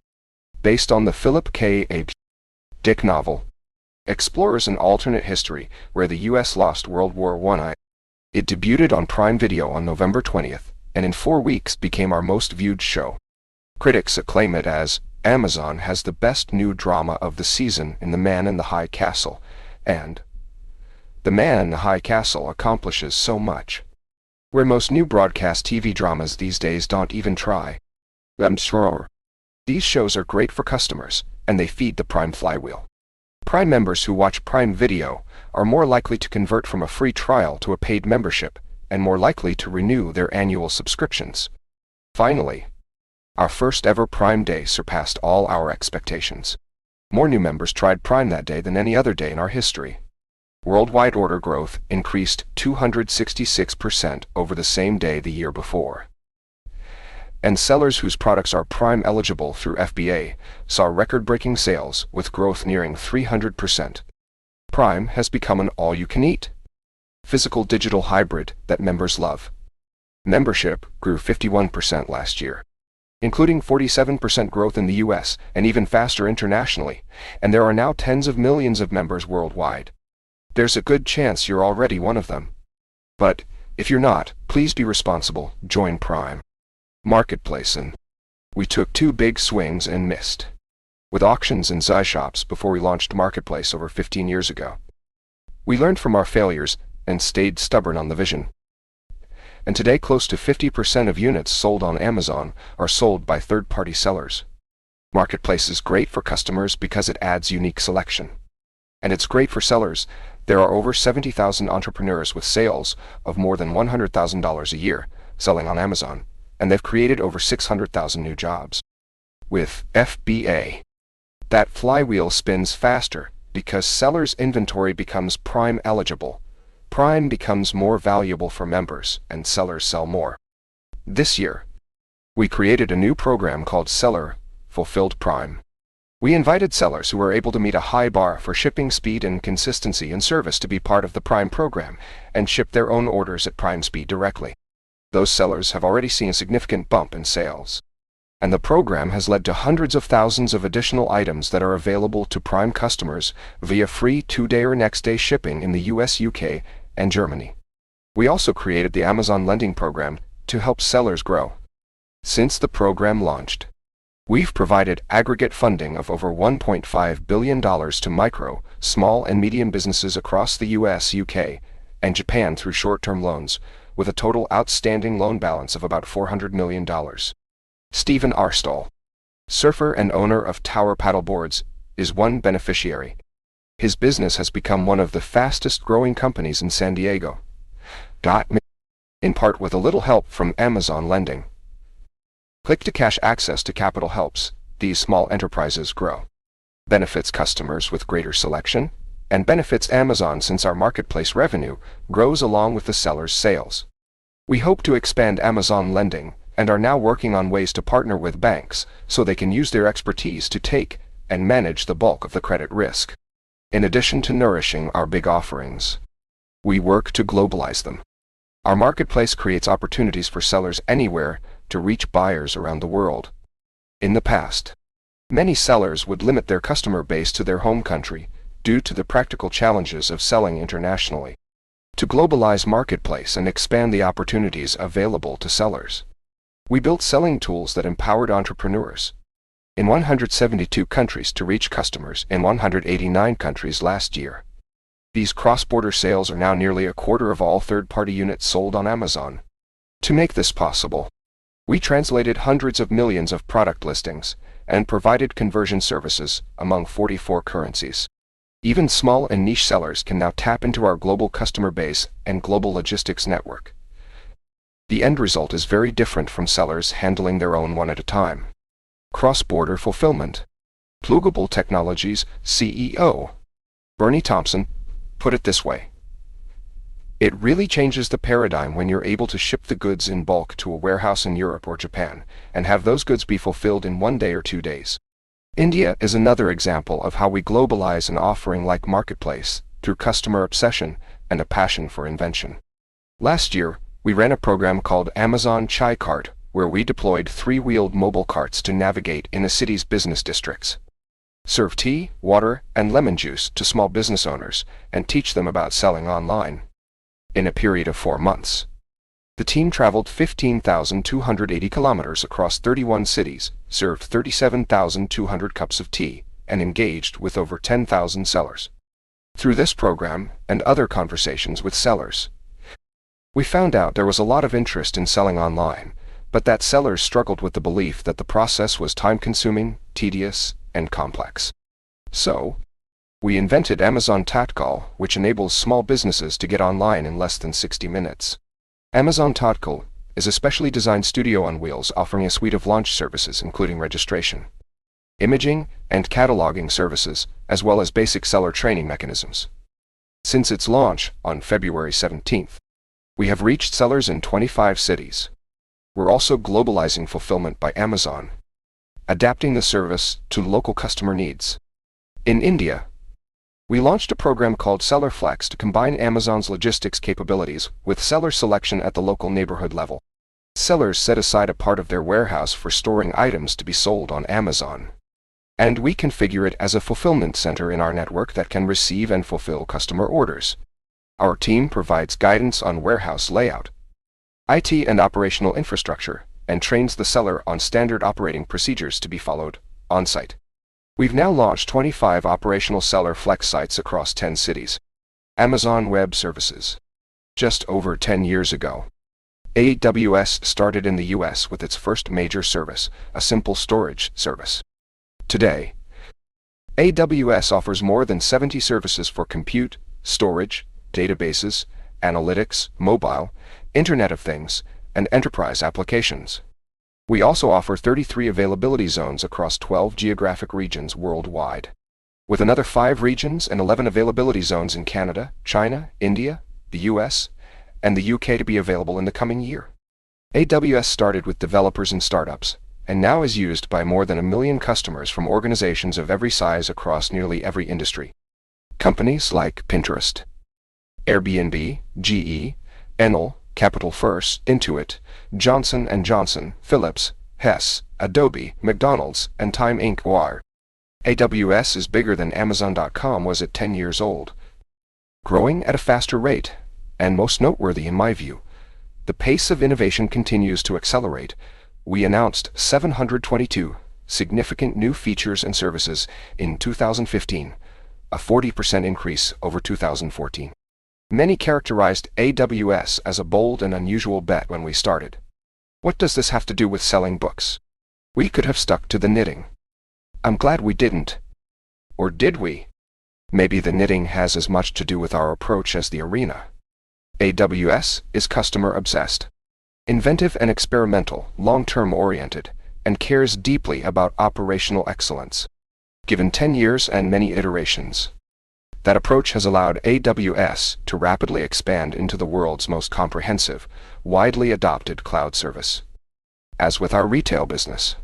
based on the Philip K. Dick novel, explores an alternate history where the U.S. lost World War I. It debuted on Prime Video on November 20th, and in 4 weeks became our most viewed show. Critics acclaim it as Amazon has the best new drama of the season in The Man in the High Castle, and The Man in the High Castle accomplishes so much, where most new broadcast TV dramas these days don't even try. I'm sure. These shows are great for customers, and they feed the Prime flywheel. Prime members who watch Prime Video are more likely to convert from a free trial to a paid membership, and more likely to renew their annual subscriptions. Finally, our first ever Prime Day surpassed all our expectations. More new members tried Prime that day than any other day in our history. Worldwide order growth increased 266% over the same day the year before. And sellers whose products are Prime eligible through FBA saw record-breaking sales with growth nearing 300%. Prime has become an all-you-can-eat physical-digital hybrid that members love. Membership grew 51% last year, including 47% growth in the US and even faster internationally, and there are now tens of millions of members worldwide. There's a good chance you're already one of them. But if you're not, please be responsible. Join Prime Marketplace. And we took 2 big swings and missed with auctions and iShops before we launched Marketplace over 15 years ago. We learned from our failures and stayed stubborn on the vision. And today close to 50% of units sold on Amazon are sold by third-party sellers. Marketplace is great for customers because it adds unique selection. And it's great for sellers. There are over 70,000 entrepreneurs with sales of more than $100,000 a year selling on Amazon, and they've created over 600,000 new jobs. With FBA, that flywheel spins faster because sellers' inventory becomes Prime eligible. Prime becomes more valuable for members, and sellers sell more. This year, we created a new program called Seller Fulfilled Prime. We invited sellers who were able to meet a high bar for shipping speed and consistency in service to be part of the Prime program and ship their own orders at Prime speed directly. Those sellers have already seen a significant bump in sales, and the program has led to hundreds of thousands of additional items that are available to Prime customers via free 2-day or next-day shipping in the US, UK, and Germany. We also created the Amazon Lending Program to help sellers grow. Since the program launched, we've provided aggregate funding of over $1.5 billion to micro, small, and medium businesses across the US, UK, and Japan through short-term loans, with a total outstanding loan balance of about $400 million. Stephen Arstall, surfer and owner of Tower Paddleboards, is one beneficiary. His business has become one of the fastest-growing companies in San Diego. In part with a little help from Amazon Lending. Click-to-cash access to capital helps these small enterprises grow, benefits customers with greater selection, and benefits Amazon since our marketplace revenue grows along with the seller's sales. We hope to expand Amazon Lending and are now working on ways to partner with banks so they can use their expertise to take and manage the bulk of the credit risk. In addition to nourishing our big offerings, we work to globalize them. Our marketplace creates opportunities for sellers anywhere to reach buyers around the world. In the past, many sellers would limit their customer base to their home country due to the practical challenges of selling internationally. To globalize Marketplace and expand the opportunities available to sellers, we built selling tools that empowered entrepreneurs in 172 countries to reach customers in 189 countries last year. These cross-border sales are now nearly a quarter of all third-party units sold on Amazon. To make this possible, we translated hundreds of millions of product listings and provided conversion services among 44 currencies. Even small and niche sellers can now tap into our global customer base and global logistics network. The end result is very different from sellers handling their own one at a time. Cross-border fulfillment. Plugable Technologies CEO Bernie Thompson put it this way: It really changes the paradigm when you're able to ship the goods in bulk to a warehouse in Europe or Japan, and have those goods be fulfilled in 1 day or 2 days. India is another example of how we globalize an offering like Marketplace through customer obsession and a passion for invention. Last year, we ran a program called Amazon Chai Cart, where we deployed 3-wheeled mobile carts to navigate in a city's business districts, serve tea, water, and lemon juice to small business owners, and teach them about selling online. In a period of 4 months, the team traveled 15,280 kilometers across 31 cities, served 37,200 cups of tea, and engaged with over 10,000 sellers. Through this program and other conversations with sellers, we found out there was a lot of interest in selling online, but that sellers struggled with the belief that the process was time-consuming, tedious, and complex. So, we invented Amazon Tatkal, which enables small businesses to get online in less than 60 minutes. Amazon Tatkal is a specially designed studio on wheels offering a suite of launch services including registration, imaging, and cataloging services, as well as basic seller training mechanisms. Since its launch on February 17th, we have reached sellers in 25 cities. We're also globalizing fulfillment by Amazon, adapting the service to local customer needs. In India, we launched a program called Seller Flex to combine Amazon's logistics capabilities with seller selection at the local neighborhood level. Sellers set aside a part of their warehouse for storing items to be sold on Amazon, and we configure it as a fulfillment center in our network that can receive and fulfill customer orders. Our team provides guidance on warehouse layout, IT and operational infrastructure, and trains the seller on standard operating procedures to be followed on-site. We've now launched 25 operational Seller Flex sites across 10 cities. Amazon Web Services. Just over 10 years ago, AWS started in the US with its first major service, a simple storage service. Today, AWS offers more than 70 services for compute, storage, databases, analytics, mobile, Internet of Things, and enterprise applications. We also offer 33 availability zones across 12 geographic regions worldwide, with another 5 regions and 11 availability zones in Canada, China, India, the US, and the UK to be available in the coming year. AWS started with developers and startups, and now is used by more than 1 million customers from organizations of every size across nearly every industry. Companies like Pinterest, Airbnb, GE, Enel, Capital First, Intuit, Johnson & Johnson, Philips, Hess, Adobe, McDonald's, and Time Inc. are. AWS is bigger than Amazon.com was at 10 years old, growing at a faster rate, and most noteworthy in my view, the pace of innovation continues to accelerate. We announced 722 significant new features and services in 2015, a 40% increase over 2014. Many characterized AWS as a bold and unusual bet when we started. What does this have to do with selling books? We could have stuck to the knitting. I'm glad we didn't. Or did we? Maybe the knitting has as much to do with our approach as the arena. AWS is customer-obsessed, inventive and experimental, long-term oriented, and cares deeply about operational excellence. Given 10 years and many iterations, that approach has allowed AWS to rapidly expand into the world's most comprehensive, widely adopted cloud service. As with our retail business,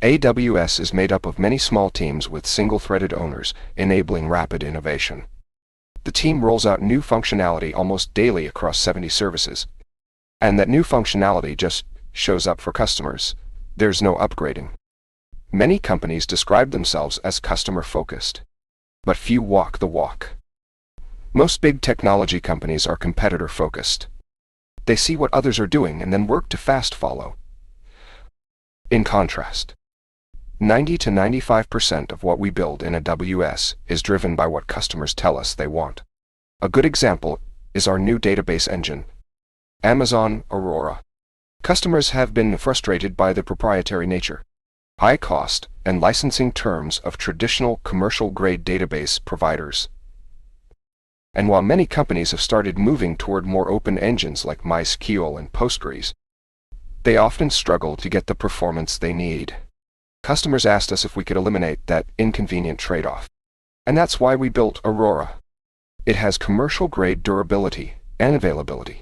AWS is made up of many small teams with single-threaded owners, enabling rapid innovation. The team rolls out new functionality almost daily across 70 services, and that new functionality just shows up for customers. There's no upgrading. Many companies describe themselves as customer-focused, but few walk the walk. Most big technology companies are competitor-focused. They see what others are doing and then work to fast follow. In contrast, 90 to 95% of what we build in AWS is driven by what customers tell us they want. A good example is our new database engine, Amazon Aurora. Customers have been frustrated by the proprietary nature, high cost, and licensing terms of traditional commercial-grade database providers. And while many companies have started moving toward more open engines like MySQL and Postgres, they often struggle to get the performance they need. Customers asked us if we could eliminate that inconvenient trade-off. And that's why we built Aurora. It has commercial-grade durability, and availability.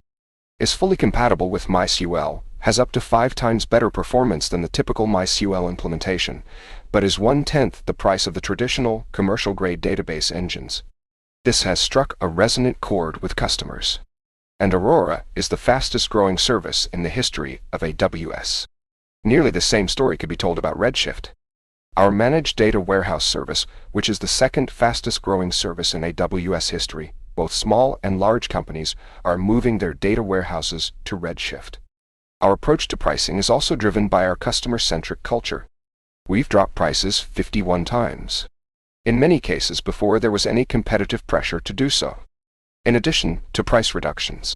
Is fully compatible with MySQL, has up to 5 times better performance than the typical MySQL implementation, but is 1/10 the price of the traditional, commercial-grade database engines. This has struck a resonant chord with customers. And Aurora is the fastest-growing service in the history of AWS. Nearly the same story could be told about Redshift, our managed data warehouse service, which is the second fastest-growing service in AWS history. Both small and large companies are moving their data warehouses to Redshift. Our approach to pricing is also driven by our customer-centric culture. We've dropped prices 51 times. In many cases before there was any competitive pressure to do so. In addition to price reductions,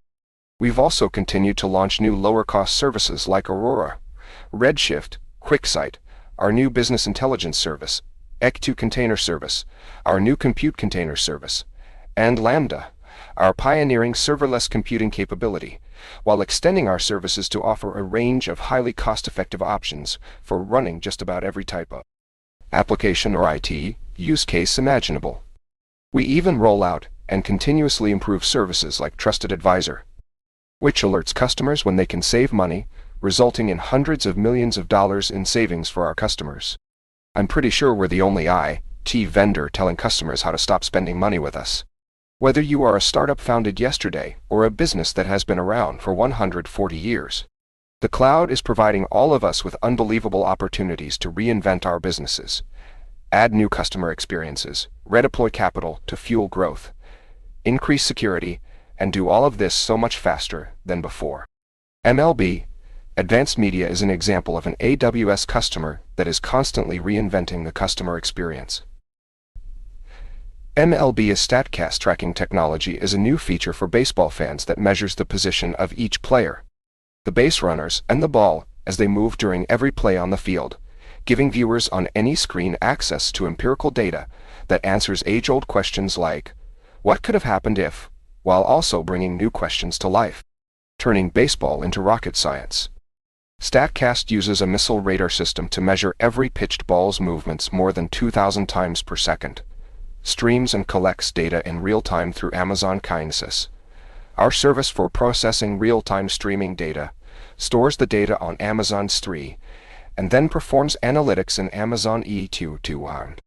we've also continued to launch new lower-cost services like Aurora, Redshift, QuickSight, our new business intelligence service, EC2 container service, our new compute container service, and Lambda, our pioneering serverless computing capability, while extending our services to offer a range of highly cost-effective options for running just about every type of application or IT use case imaginable. We even roll out and continuously improve services like Trusted Advisor, which alerts customers when they can save money, resulting in hundreds of millions of dollars in savings for our customers. I'm pretty sure we're the only IT vendor telling customers how to stop spending money with us. Whether you are a startup founded yesterday or a business that has been around for 140 years, the cloud is providing all of us with unbelievable opportunities to reinvent our businesses, add new customer experiences, redeploy capital to fuel growth, increase security, and do all of this so much faster than before. MLB, Advanced Media, is an example of an AWS customer that is constantly reinventing the customer experience. MLB's StatCast tracking technology is a new feature for baseball fans that measures the position of each player, the base runners, and the ball as they move during every play on the field, giving viewers on any screen access to empirical data that answers age-old questions like, what could have happened if, while also bringing new questions to life, turning baseball into rocket science. StatCast uses a missile radar system to measure every pitched ball's movements more than 2,000 times per second, streams and collects data in real time through Amazon Kinesis, our service for processing real-time streaming data, stores the data on Amazon S3, and then performs analytics in Amazon E2.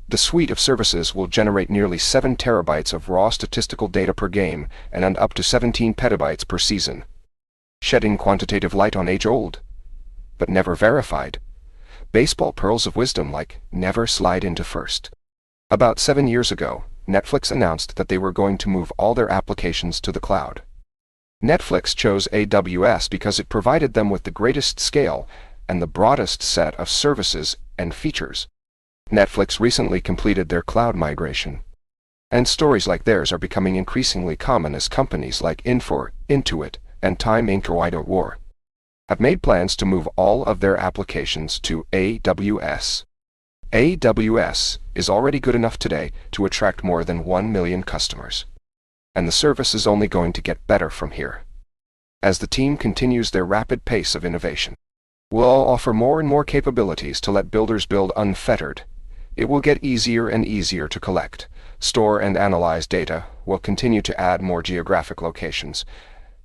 The suite of services will generate nearly 7 terabytes of raw statistical data per game and up to 17 petabytes per season, shedding quantitative light on age-old, but never verified, baseball pearls of wisdom like never slide into first. About 7 years ago, Netflix announced that they were going to move all their applications to the cloud. Netflix chose AWS because it provided them with the greatest scale and the broadest set of services and features. Netflix recently completed their cloud migration. And stories like theirs are becoming increasingly common as companies like Infor, Intuit, and Time Inc. have made plans to move all of their applications to AWS. AWS is already good enough today to attract more than 1 million customers. And the service is only going to get better from here. As the team continues their rapid pace of innovation, we'll offer more and more capabilities to let builders build unfettered. It will get easier and easier to collect, store and analyze data. We'll continue to add more geographic locations,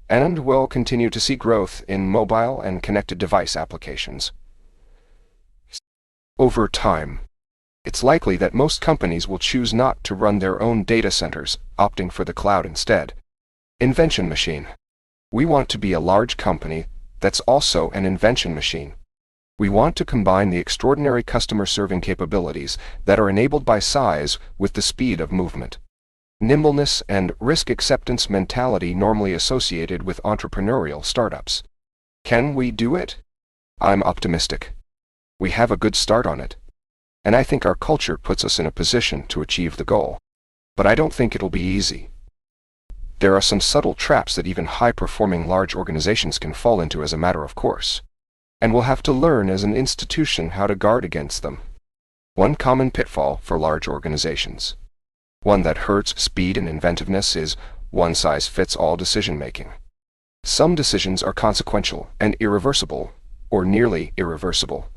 and we'll continue to see growth in mobile and connected device applications. Over time, it's likely that most companies will choose not to run their own data centers, opting for the cloud instead. Invention machine. We want to be a large company that's also an invention machine. We want to combine the extraordinary customer-serving capabilities that are enabled by size with the speed of movement, nimbleness, and risk acceptance mentality normally associated with entrepreneurial startups. Can we do it? I'm optimistic. We have a good start on it. And I think our culture puts us in a position to achieve the goal. But I don't think it'll be easy. There are some subtle traps that even high-performing large organizations can fall into as a matter of course. And we'll have to learn as an institution how to guard against them. One common pitfall for large organizations, one that hurts speed and inventiveness, is one-size-fits-all decision-making. Some decisions are consequential and irreversible, or nearly irreversible.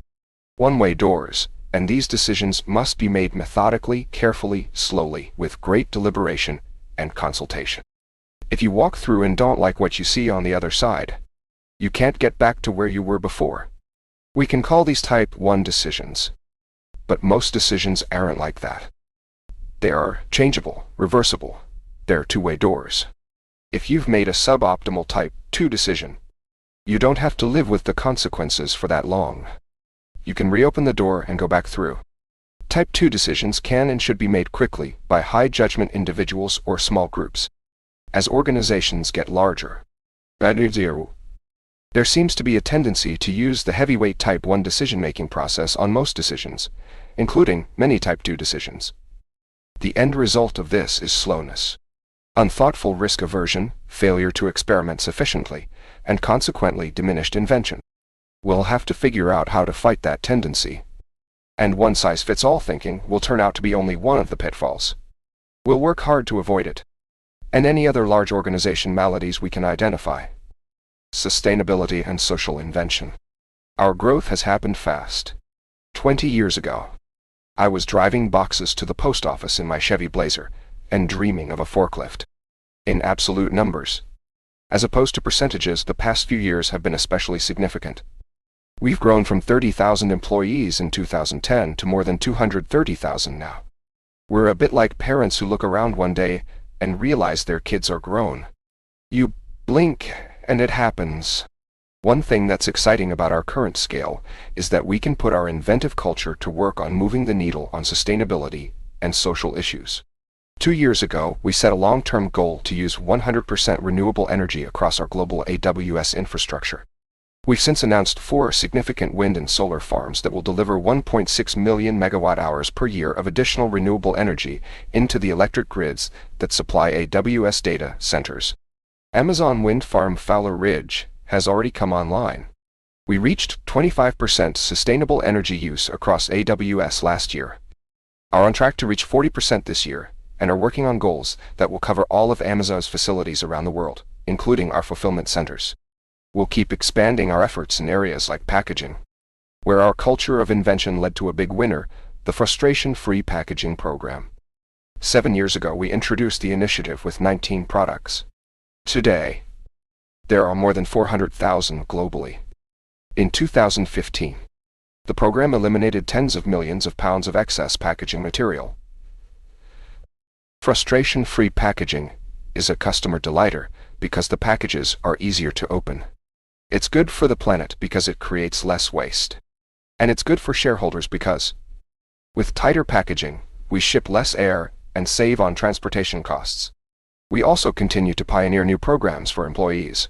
One-way doors, and these decisions must be made methodically, carefully, slowly, with great deliberation and consultation. If you walk through and don't like what you see on the other side, you can't get back to where you were before. We can call these Type 1 decisions. But most decisions aren't like that. They are changeable, reversible. They're two-way doors. If you've made a suboptimal Type 2 decision, you don't have to live with the consequences for that long. You can reopen the door and go back through. Type 2 decisions can and should be made quickly by high-judgment individuals or small groups. As organizations get larger, there seems to be a tendency to use the heavyweight Type 1 decision-making process on most decisions, including many Type 2 decisions. The end result of this is slowness, unthoughtful risk aversion, failure to experiment sufficiently, and consequently diminished invention. We'll have to figure out how to fight that tendency. And one-size-fits-all thinking will turn out to be only one of the pitfalls. We'll work hard to avoid it, and any other large organization maladies we can identify. Sustainability and social invention. Our growth has happened fast. 20 years ago, I was driving boxes to the post office in my Chevy Blazer and dreaming of a forklift. In absolute numbers, as opposed to percentages, the past few years have been especially significant. We've grown from 30,000 employees in 2010 to more than 230,000 now. We're a bit like parents who look around one day and realize their kids are grown. You blink and it happens. One thing that's exciting about our current scale is that we can put our inventive culture to work on moving the needle on sustainability and social issues. 2 years ago, we set a long-term goal to use 100% renewable energy across our global AWS infrastructure. We've since announced 4 significant wind and solar farms that will deliver 1.6 million megawatt-hours per year of additional renewable energy into the electric grids that supply AWS data centers. Amazon wind farm Fowler Ridge has already come online. We reached 25% sustainable energy use across AWS last year, are on track to reach 40% this year, and are working on goals that will cover all of Amazon's facilities around the world, including our fulfillment centers. We'll keep expanding our efforts in areas like packaging, where our culture of invention led to a big winner, the frustration-free packaging program. 7 years ago, we introduced the initiative with 19 products. Today, there are more than 400,000 globally. In 2015, the program eliminated tens of millions of pounds of excess packaging material. Frustration-free packaging is a customer delighter because the packages are easier to open. It's good for the planet because it creates less waste. And it's good for shareholders because, with tighter packaging, we ship less air and save on transportation costs. We also continue to pioneer new programs for employees,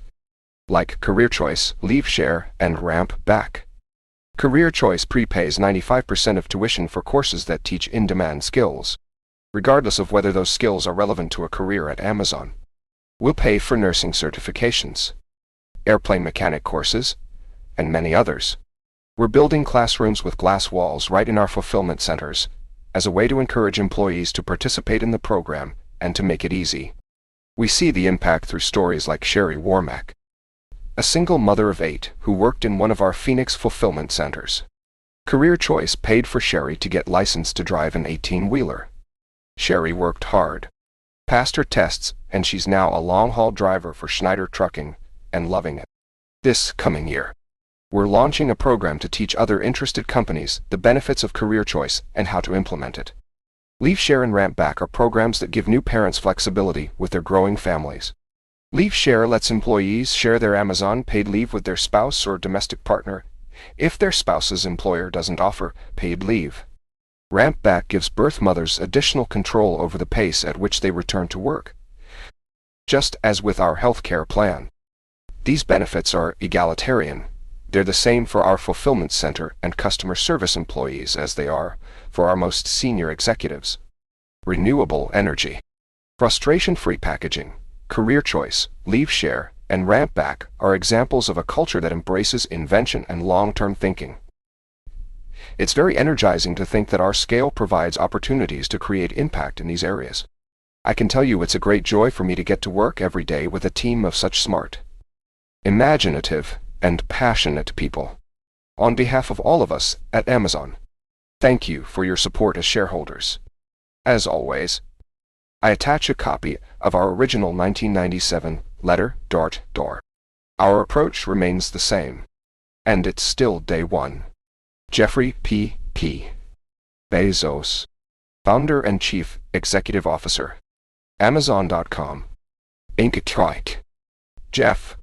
like Career Choice, Leave Share, and Ramp Back. Career Choice prepays 95% of tuition for courses that teach in-demand skills, regardless of whether those skills are relevant to a career at Amazon. We'll pay for nursing certifications, airplane mechanic courses, and many others. We're building classrooms with glass walls right in our fulfillment centers as a way to encourage employees to participate in the program and to make it easy. We see the impact through stories like Sherry Warmack, a single mother of 8 who worked in one of our Phoenix fulfillment centers. Career Choice paid for Sherry to get licensed to drive an 18-wheeler. Sherry worked hard, passed her tests, and she's now a long-haul driver for Schneider Trucking and loving it. This coming year, we're launching a program to teach other interested companies the benefits of Career Choice and how to implement it. Leave Share and Ramp Back are programs that give new parents flexibility with their growing families. Leave Share lets employees share their Amazon paid leave with their spouse or domestic partner if their spouse's employer doesn't offer paid leave. Ramp Back gives birth mothers additional control over the pace at which they return to work, just as with our healthcare plan. These benefits are egalitarian. They're the same for our fulfillment center and customer service employees as they are for our most senior executives. Renewable energy, frustration-free packaging, Career Choice, Leave Share, and Ramp Back are examples of a culture that embraces invention and long-term thinking. It's very energizing to think that our scale provides opportunities to create impact in these areas. I can tell you it's a great joy for me to get to work every day with a team of such smart, imaginative, and passionate people. On behalf of all of us at Amazon, thank you for your support as shareholders. As always, I attach a copy of our original 1997 letter, door. Our approach remains the same. And it's still day one. Jeffrey P. Bezos, founder and chief executive officer, Amazon.com. Inc. Jeff,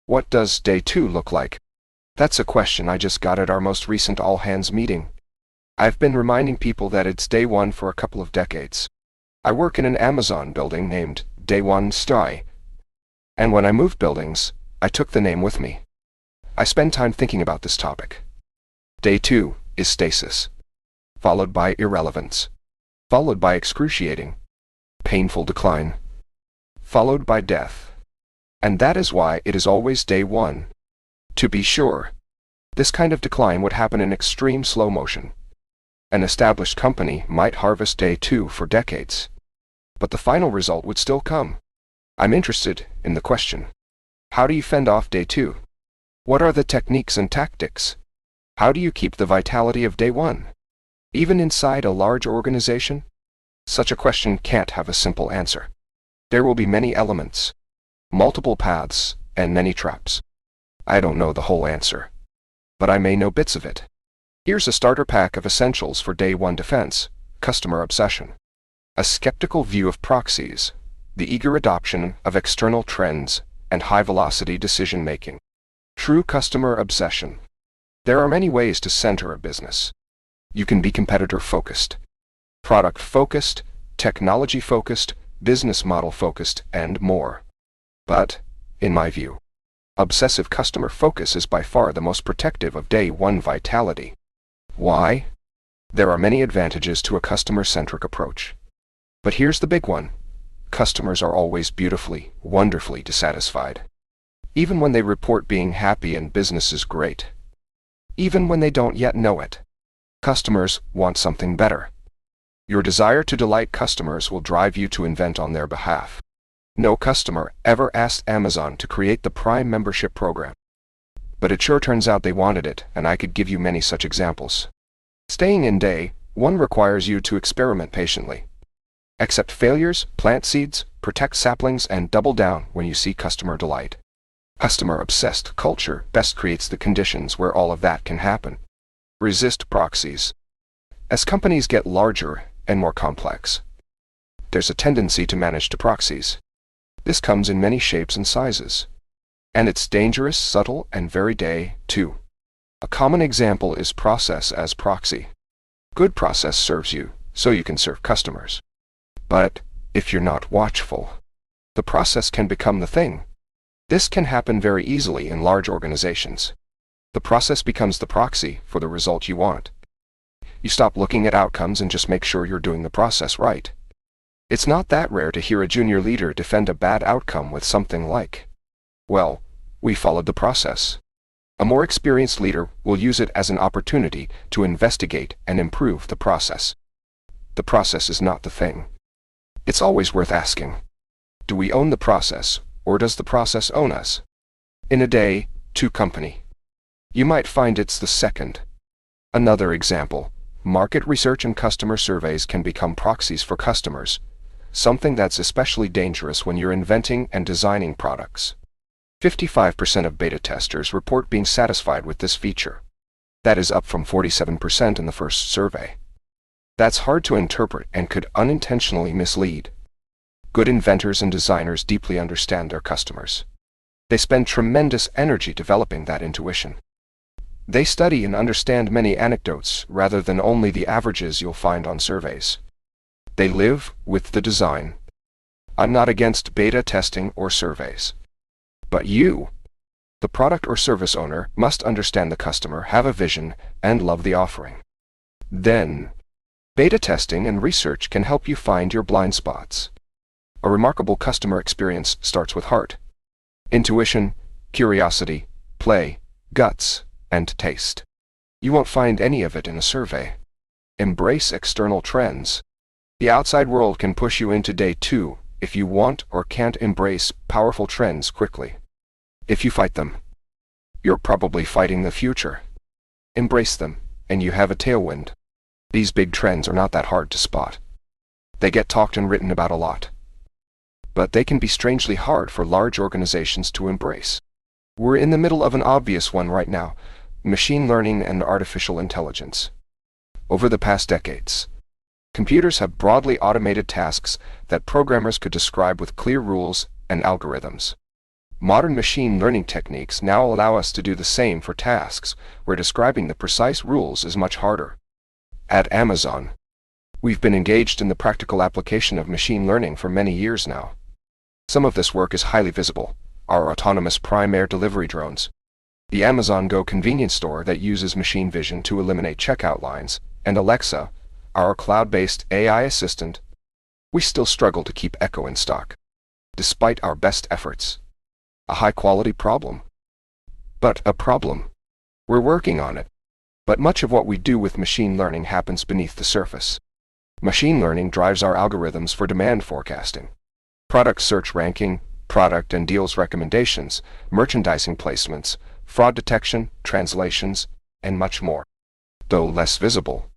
what does day two look like? That's a question I just got at our most recent all-hands meeting. I've been reminding people that it's day one for a couple of decades. I work in an Amazon building named Day One Sty, and when I moved buildings, I took the name with me. I spend time thinking about this topic. Day two is stasis, followed by irrelevance, followed by excruciating, painful decline, followed by death. And that is why it is always day one. To be sure, this kind of decline would happen in extreme slow motion. An established company might harvest day two for decades, but the final result would still come. I'm interested in the question. How do you fend off day two? What are the techniques and tactics? How do you keep the vitality of day one? Even inside a large organization? Such a question can't have a simple answer. There will be many elements, multiple paths, and many traps. I don't know the whole answer, but I may know bits of it. Here's a starter pack of essentials for day one defense: customer obsession, a skeptical view of proxies, the eager adoption of external trends, and high-velocity decision-making. True customer obsession. There are many ways to center a business. You can be competitor-focused, product-focused, technology-focused, business model-focused, and more. But, in my view, obsessive customer focus is by far the most protective of day one vitality. Why? There are many advantages to a customer-centric approach. But here's the big one. Customers are always beautifully, wonderfully dissatisfied. Even when they report being happy and business is great. Even when they don't yet know it. Customers want something better. Your desire to delight customers will drive you to invent on their behalf. No customer ever asked Amazon to create the Prime membership program. But it sure turns out they wanted it, and I could give you many such examples. Staying in day one requires you to experiment patiently. Accept failures, plant seeds, protect saplings, and double down when you see customer delight. Customer-obsessed culture best creates the conditions where all of that can happen. Resist proxies. As companies get larger and more complex, there's a tendency to manage to proxies. This comes in many shapes and sizes. And it's dangerous, subtle, and very day two. A common example is process as proxy. Good process serves you, so you can serve customers. But, if you're not watchful, the process can become the thing. This can happen very easily in large organizations. The process becomes the proxy for the result you want. You stop looking at outcomes and just make sure you're doing the process right. It's not that rare to hear a junior leader defend a bad outcome with something like, "Well, we followed the process." A more experienced leader will use it as an opportunity to investigate and improve the process. The process is not the thing. It's always worth asking, do we own the process, or does the process own us? In a day two company, you might find it's the second. Another example, market research and customer surveys can become proxies for customers, something that's especially dangerous when you're inventing and designing products. 55% of beta testers report being satisfied with this feature. That is up from 47% in the first survey. That's hard to interpret and could unintentionally mislead. Good inventors and designers deeply understand their customers. They spend tremendous energy developing that intuition. They study and understand many anecdotes rather than only the averages you'll find on surveys. They live with the design. I'm not against beta testing or surveys. But you, the product or service owner, must understand the customer, have a vision, and love the offering. Then, beta testing and research can help you find your blind spots. A remarkable customer experience starts with heart, intuition, curiosity, play, guts, and taste. You won't find any of it in a survey. Embrace external trends. The outside world can push you into day two if you want or can't embrace powerful trends quickly. If you fight them, you're probably fighting the future. Embrace them, and you have a tailwind. These big trends are not that hard to spot. They get talked and written about a lot. But they can be strangely hard for large organizations to embrace. We're in the middle of an obvious one right now: machine learning and artificial intelligence. Over the past decades, computers have broadly automated tasks that programmers could describe with clear rules and algorithms. Modern machine learning techniques now allow us to do the same for tasks where describing the precise rules is much harder. At Amazon, we've been engaged in the practical application of machine learning for many years now. Some of this work is highly visible: our autonomous Prime Air delivery drones, the Amazon Go convenience store that uses machine vision to eliminate checkout lines, and Alexa, our cloud-based AI assistant. We still struggle to keep Echo in stock, despite our best efforts. A high-quality problem. But a problem. We're working on it. But much of what we do with machine learning happens beneath the surface. Machine learning drives our algorithms for demand forecasting, product search ranking, product and deals recommendations, merchandising placements, fraud detection, translations, and much more. Though less visible,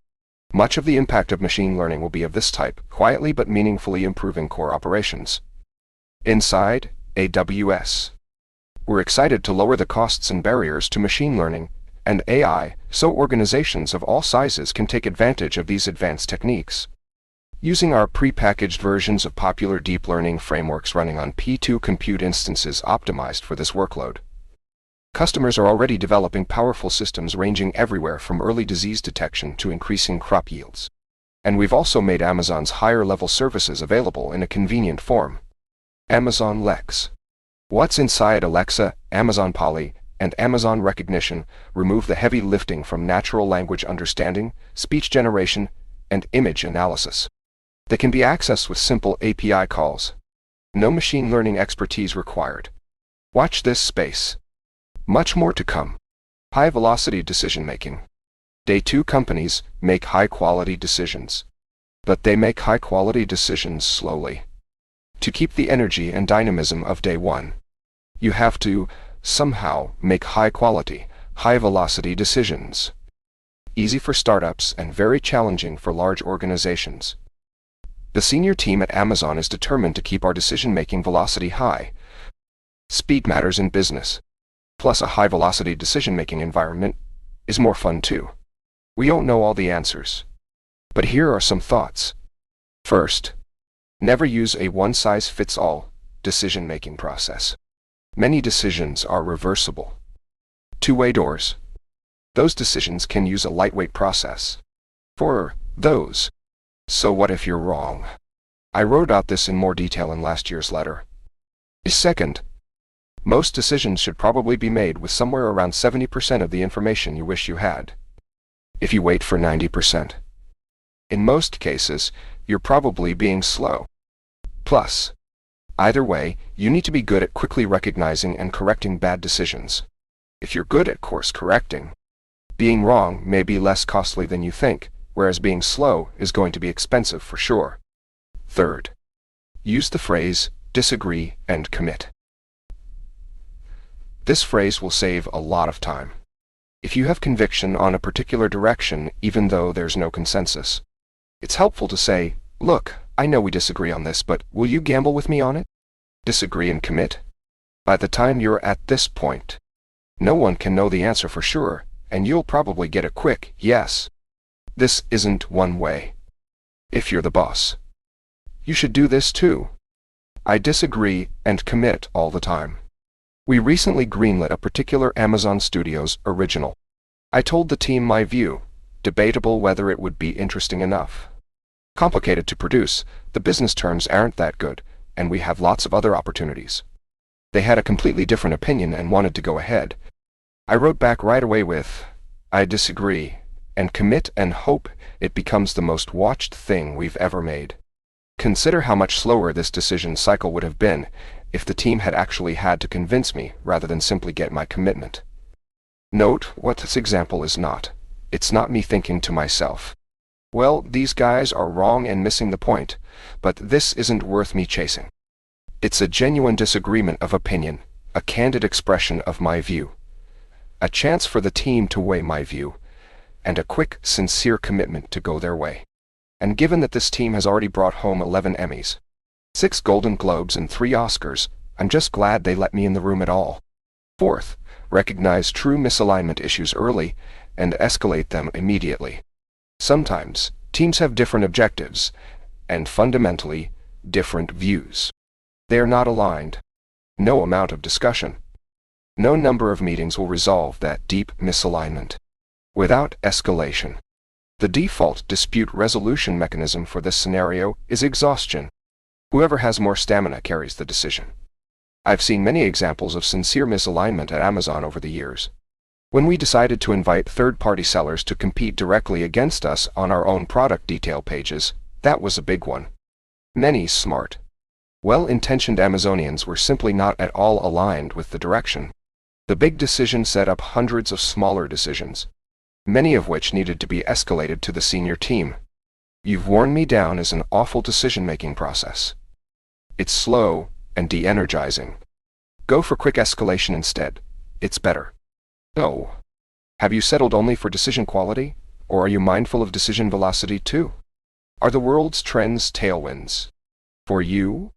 much of the impact of machine learning will be of this type, quietly but meaningfully improving core operations. Inside AWS, we're excited to lower the costs and barriers to machine learning and AI so organizations of all sizes can take advantage of these advanced techniques. Using our pre-packaged versions of popular deep learning frameworks running on P2 compute instances optimized for this workload, customers are already developing powerful systems ranging everywhere from early disease detection to increasing crop yields. And we've also made Amazon's higher-level services available in a convenient form. Amazon Lex. What's inside Alexa, Amazon Polly, and Amazon Recognition remove the heavy lifting from natural language understanding, speech generation, and image analysis. They can be accessed with simple API calls. No machine learning expertise required. Watch this space. Much more to come. High-velocity decision-making. Day 2 companies make high-quality decisions. But they make high-quality decisions slowly. To keep the energy and dynamism of day 1, you have to, somehow, make high-quality, high-velocity decisions. Easy for startups and very challenging for large organizations. The senior team at Amazon is determined to keep our decision-making velocity high. Speed matters in business. Plus, a high-velocity decision-making environment is more fun too. We don't know all the answers. But here are some thoughts. First, never use a one-size-fits-all decision-making process. Many decisions are reversible. Two-way doors. Those decisions can use a lightweight process. For those. So what if you're wrong? I wrote about this in more detail in last year's letter. Second, most decisions should probably be made with somewhere around 70% of the information you wish you had. If you wait for 90%, in most cases, you're probably being slow. Plus, either way, you need to be good at quickly recognizing and correcting bad decisions. If you're good at course correcting, being wrong may be less costly than you think, whereas being slow is going to be expensive for sure. Third, use the phrase, disagree and commit. This phrase will save a lot of time. If you have conviction on a particular direction, even though there's no consensus, it's helpful to say, look, I know we disagree on this, but will you gamble with me on it? Disagree and commit. By the time you're at this point, no one can know the answer for sure, and you'll probably get a quick yes. This isn't one way. If you're the boss, you should do this too. I disagree and commit all the time. We recently greenlit a particular Amazon Studios original. I told the team my view, debatable whether it would be interesting enough. Complicated to produce, the business terms aren't that good, and we have lots of other opportunities. They had a completely different opinion and wanted to go ahead. I wrote back right away with, I disagree, and commit and hope it becomes the most watched thing we've ever made. Consider how much slower this decision cycle would have been if the team had actually had to convince me rather than simply get my commitment. Note what this example is not. It's not me thinking to myself, well, these guys are wrong and missing the point, but this isn't worth me chasing. It's a genuine disagreement of opinion, a candid expression of my view, a chance for the team to weigh my view, and a quick, sincere commitment to go their way. And given that this team has already brought home 11 Emmys, 6 Golden Globes and 3 Oscars, I'm just glad they let me in the room at all. Fourth, recognize true misalignment issues early and escalate them immediately. Sometimes, teams have different objectives and fundamentally different views. They are not aligned. No amount of discussion, no number of meetings will resolve that deep misalignment. Without escalation, the default dispute resolution mechanism for this scenario is exhaustion. Whoever has more stamina carries the decision. I've seen many examples of sincere misalignment at Amazon over the years. When we decided to invite third-party sellers to compete directly against us on our own product detail pages, that was a big one. Many smart, well-intentioned Amazonians were simply not at all aligned with the direction. The big decision set up hundreds of smaller decisions, many of which needed to be escalated to the senior team. You've worn me down as an awful decision-making process. It's slow and de-energizing. Go for quick escalation instead. It's better. Oh. Have you settled only for decision quality, or are you mindful of decision velocity too? Are the world's trends tailwinds for you?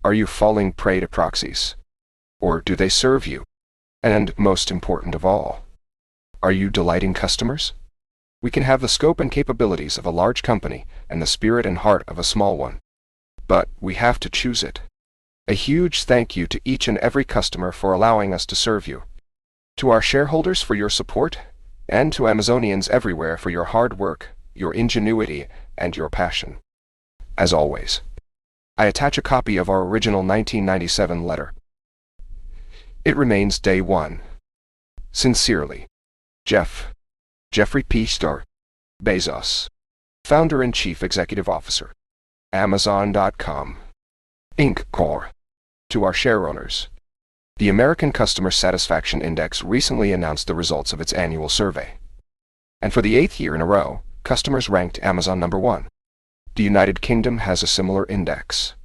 Are you falling prey to proxies, or do they serve you? And most important of all, are you delighting customers? We can have the scope and capabilities of a large company and the spirit and heart of a small one, but we have to choose it. A huge thank you to each and every customer for allowing us to serve you, to our shareholders for your support, and to Amazonians everywhere for your hard work, your ingenuity, and your passion. As always, I attach a copy of our original 1997 letter. It remains day one. Sincerely, Jeffrey P. Bezos, Founder and Chief Executive Officer, Amazon.com, Inc. Corp. To our shareowners, the American Customer Satisfaction Index recently announced the results of its annual survey. And for the 8th year in a row, customers ranked Amazon number 1. The United Kingdom has a similar index.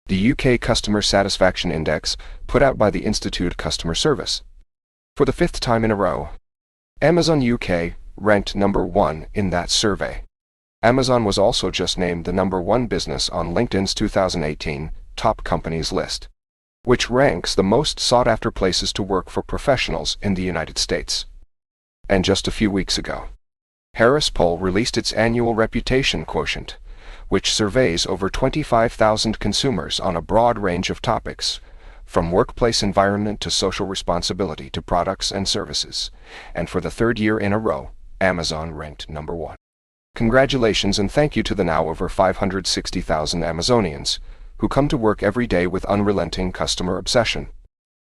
The UK Customer Satisfaction Index, put out by the Institute of Customer Service. For the 5th time in a row, Amazon UK ranked number 1 in that survey. Amazon was also just named the number 1 business on LinkedIn's 2018 Top Companies list, which ranks the most sought-after places to work for professionals in the United States. And just a few weeks ago, Harris Poll released its annual Reputation Quotient, which surveys over 25,000 consumers on a broad range of topics, from workplace environment to social responsibility to products and services. And for the 3rd year in a row, Amazon ranked number 1. Congratulations and thank you to the now over 560,000 Amazonians who come to work every day with unrelenting customer obsession,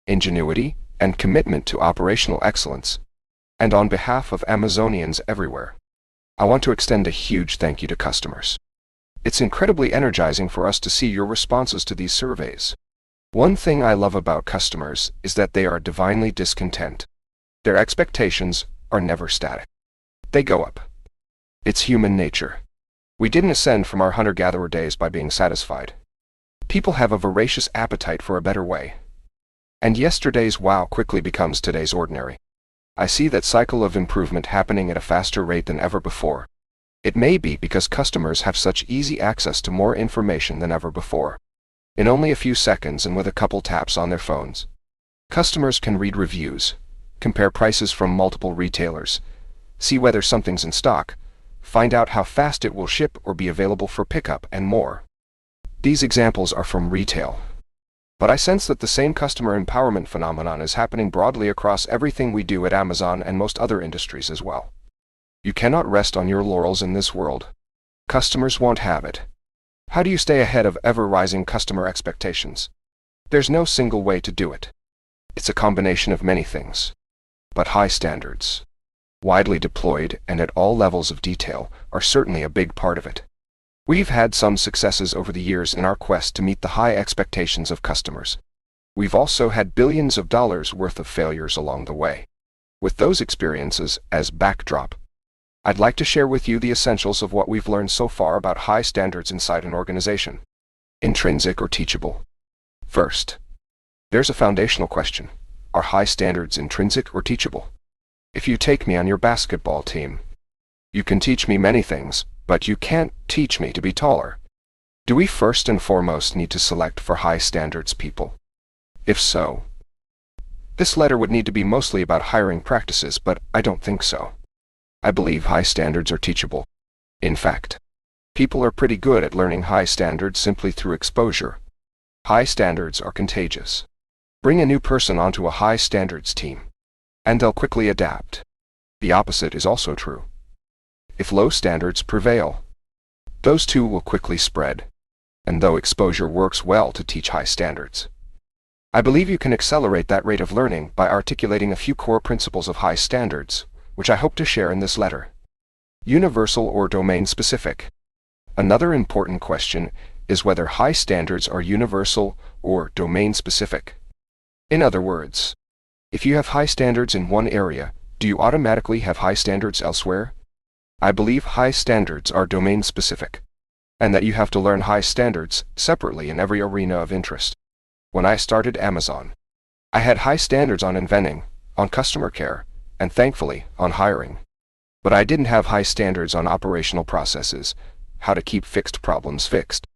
ingenuity, and commitment to operational excellence. And on behalf of Amazonians everywhere, I want to extend a huge thank you to customers. It's incredibly energizing for us to see your responses to these surveys. One thing I love about customers is that they are divinely discontent. Their expectations are never static. They go up. It's human nature. We didn't ascend from our hunter-gatherer days by being satisfied. People have a voracious appetite for a better way. And yesterday's wow quickly becomes today's ordinary. I see that cycle of improvement happening at a faster rate than ever before. It may be because customers have such easy access to more information than ever before. In only a few seconds and with a couple taps on their phones, customers can read reviews, compare prices from multiple retailers, see whether something's in stock, find out how fast it will ship or be available for pickup, and more. These examples are from retail. But I sense that the same customer empowerment phenomenon is happening broadly across everything we do at Amazon and most other industries as well. You cannot rest on your laurels in this world. Customers won't have it. How do you stay ahead of ever-rising customer expectations? There's no single way to do it. It's a combination of many things. But high standards, widely deployed and at all levels of detail, are certainly a big part of it. We've had some successes over the years in our quest to meet the high expectations of customers. We've also had billions of dollars worth of failures along the way. With those experiences as backdrop, I'd like to share with you the essentials of what we've learned so far about high standards inside an organization. Intrinsic or teachable? First, there's a foundational question. Are high standards intrinsic or teachable? If you take me on your basketball team, you can teach me many things, But you can't teach me to be taller. Do we first and foremost need to select for high standards people? If so, this letter would need to be mostly about hiring practices, but I don't think so. I believe high standards are teachable. In fact, people are pretty good at learning high standards simply through exposure. High standards are contagious. Bring a new person onto a high standards team, and they'll quickly adapt. The opposite is also true. If low standards prevail, those two will quickly spread. And though exposure works well to teach high standards, I believe you can accelerate that rate of learning by articulating a few core principles of high standards, which I hope to share in this letter. Universal or domain-specific. Another important question is whether high standards are universal or domain-specific. In other words, if you have high standards in one area, do you automatically have high standards elsewhere? I believe high standards are domain-specific, and that you have to learn high standards separately in every arena of interest. When I started Amazon, I had high standards on inventing, on customer care, and thankfully, on hiring. But I didn't have high standards on operational processes, how to keep fixed problems fixed,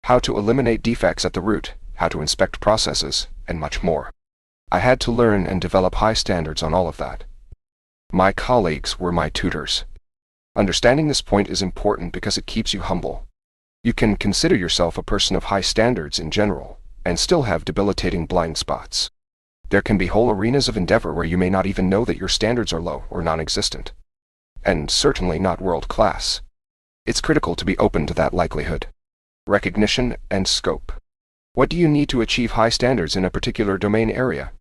how to eliminate defects at the root, how to inspect processes, and much more. I had to learn and develop high standards on all of that. My colleagues were my tutors. Understanding this point is important because it keeps you humble. You can consider yourself a person of high standards in general, and still have debilitating blind spots. There can be whole arenas of endeavor where you may not even know that your standards are low or non-existent, and certainly not world-class. It's critical to be open to that likelihood. Recognition and scope. What do you need to achieve high standards in a particular domain area?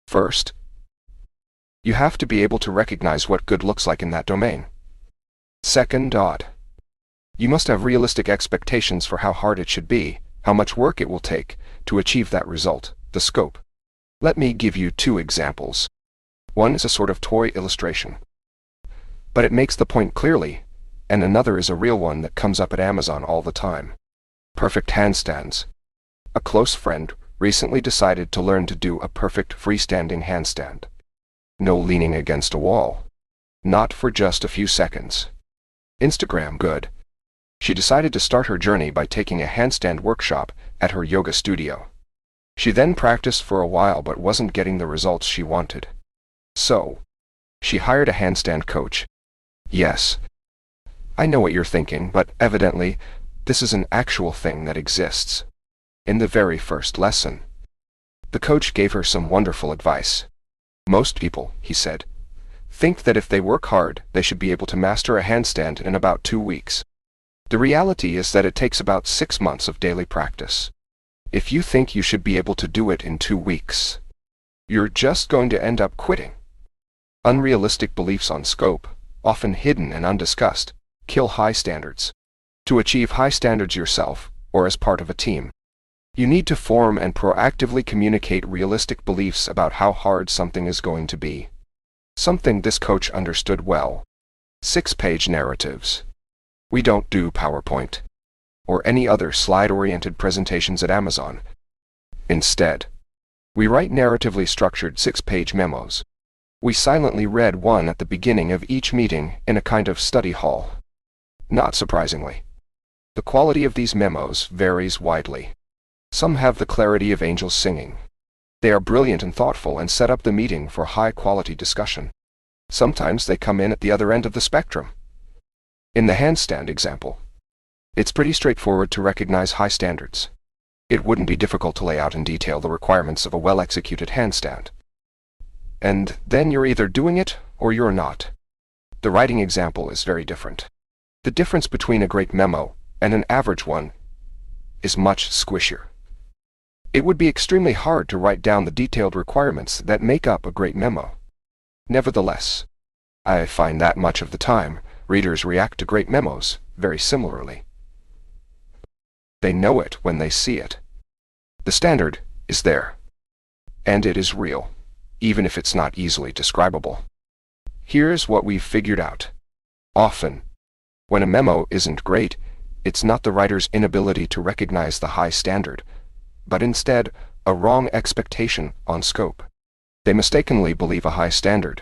First, you have to be able to recognize what good looks like in that domain. Second, you must have realistic expectations for how hard it should be, how much work it will take to achieve that result, the scope. Let me give you two examples. One is a sort of toy illustration, but it makes the point clearly, and another is a real one that comes up at Amazon all the time. Perfect handstands. A close friend recently decided to learn to do a perfect freestanding handstand. No leaning against a wall. Not for just a few seconds. Instagram good. She decided to start her journey by taking a handstand workshop at her yoga studio. She then practiced for a while but wasn't getting the results she wanted. So, she hired a handstand coach. Yes, I know what you're thinking, but evidently, this is an actual thing that exists. In the very first lesson, the coach gave her some wonderful advice. Most people, he said, think that if they work hard, they should be able to master a handstand in about 2 weeks. The reality is that it takes about 6 months of daily practice. If you think you should be able to do it in 2 weeks, you're just going to end up quitting. Unrealistic beliefs on scope, often hidden and undiscussed, kill high standards. To achieve high standards yourself, or as part of a team, you need to form and proactively communicate realistic beliefs about how hard something is going to be. Something this coach understood well. 6-page narratives. We don't do PowerPoint or any other slide-oriented presentations at Amazon. Instead, we write narratively structured 6-page memos. We silently read one at the beginning of each meeting in a kind of study hall. Not surprisingly, the quality of these memos varies widely. Some have the clarity of angels singing. They are brilliant and thoughtful and set up the meeting for high-quality discussion. Sometimes they come in at the other end of the spectrum. In the handstand example, it's pretty straightforward to recognize high standards. It wouldn't be difficult to lay out in detail the requirements of a well-executed handstand. And then you're either doing it or you're not. The writing example is very different. The difference between a great memo and an average one is much squishier. It would be extremely hard to write down the detailed requirements that make up a great memo. Nevertheless, I find that much of the time, readers react to great memos very similarly. They know it when they see it. The standard is there, and it is real, even if it's not easily describable. Here's what we've figured out. Often, when a memo isn't great, it's not the writer's inability to recognize the high standard, but instead a wrong expectation on scope. They mistakenly believe a high standard.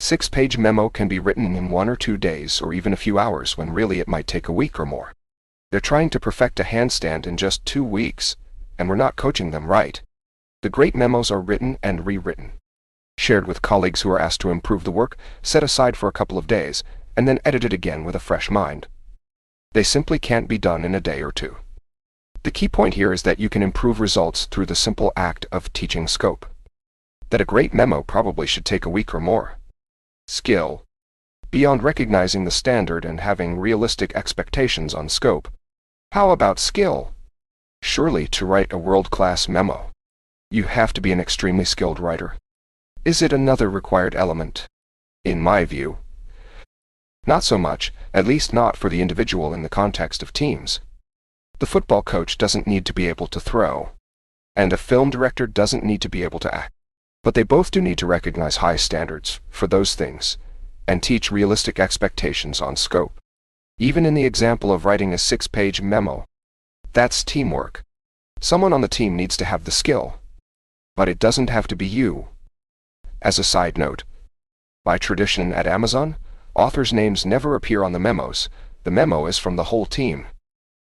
6-page memo can be written in 1 or 2 days or even a few hours when really it might take a week or more. They're trying to perfect a handstand in just 2 weeks, and we're not coaching them right. The great memos are written and rewritten, shared with colleagues who are asked to improve the work, set aside for a couple of days, and then edited again with a fresh mind. They simply can't be done in a day or two. The key point here is that you can improve results through the simple act of teaching scope. That a great memo probably should take a week or more. Skill. Beyond recognizing the standard and having realistic expectations on scope, how about skill? Surely to write a world-class memo, you have to be an extremely skilled writer. Is it another required element? In my view, not so much, at least not for the individual in the context of teams. The football coach doesn't need to be able to throw, and a film director doesn't need to be able to act. But they both do need to recognize high standards for those things, and teach realistic expectations on scope. Even in the example of writing a 6-page memo, that's teamwork. Someone on the team needs to have the skill, but it doesn't have to be you. As a side note, by tradition at Amazon, authors' names never appear on the memos. The memo is from the whole team.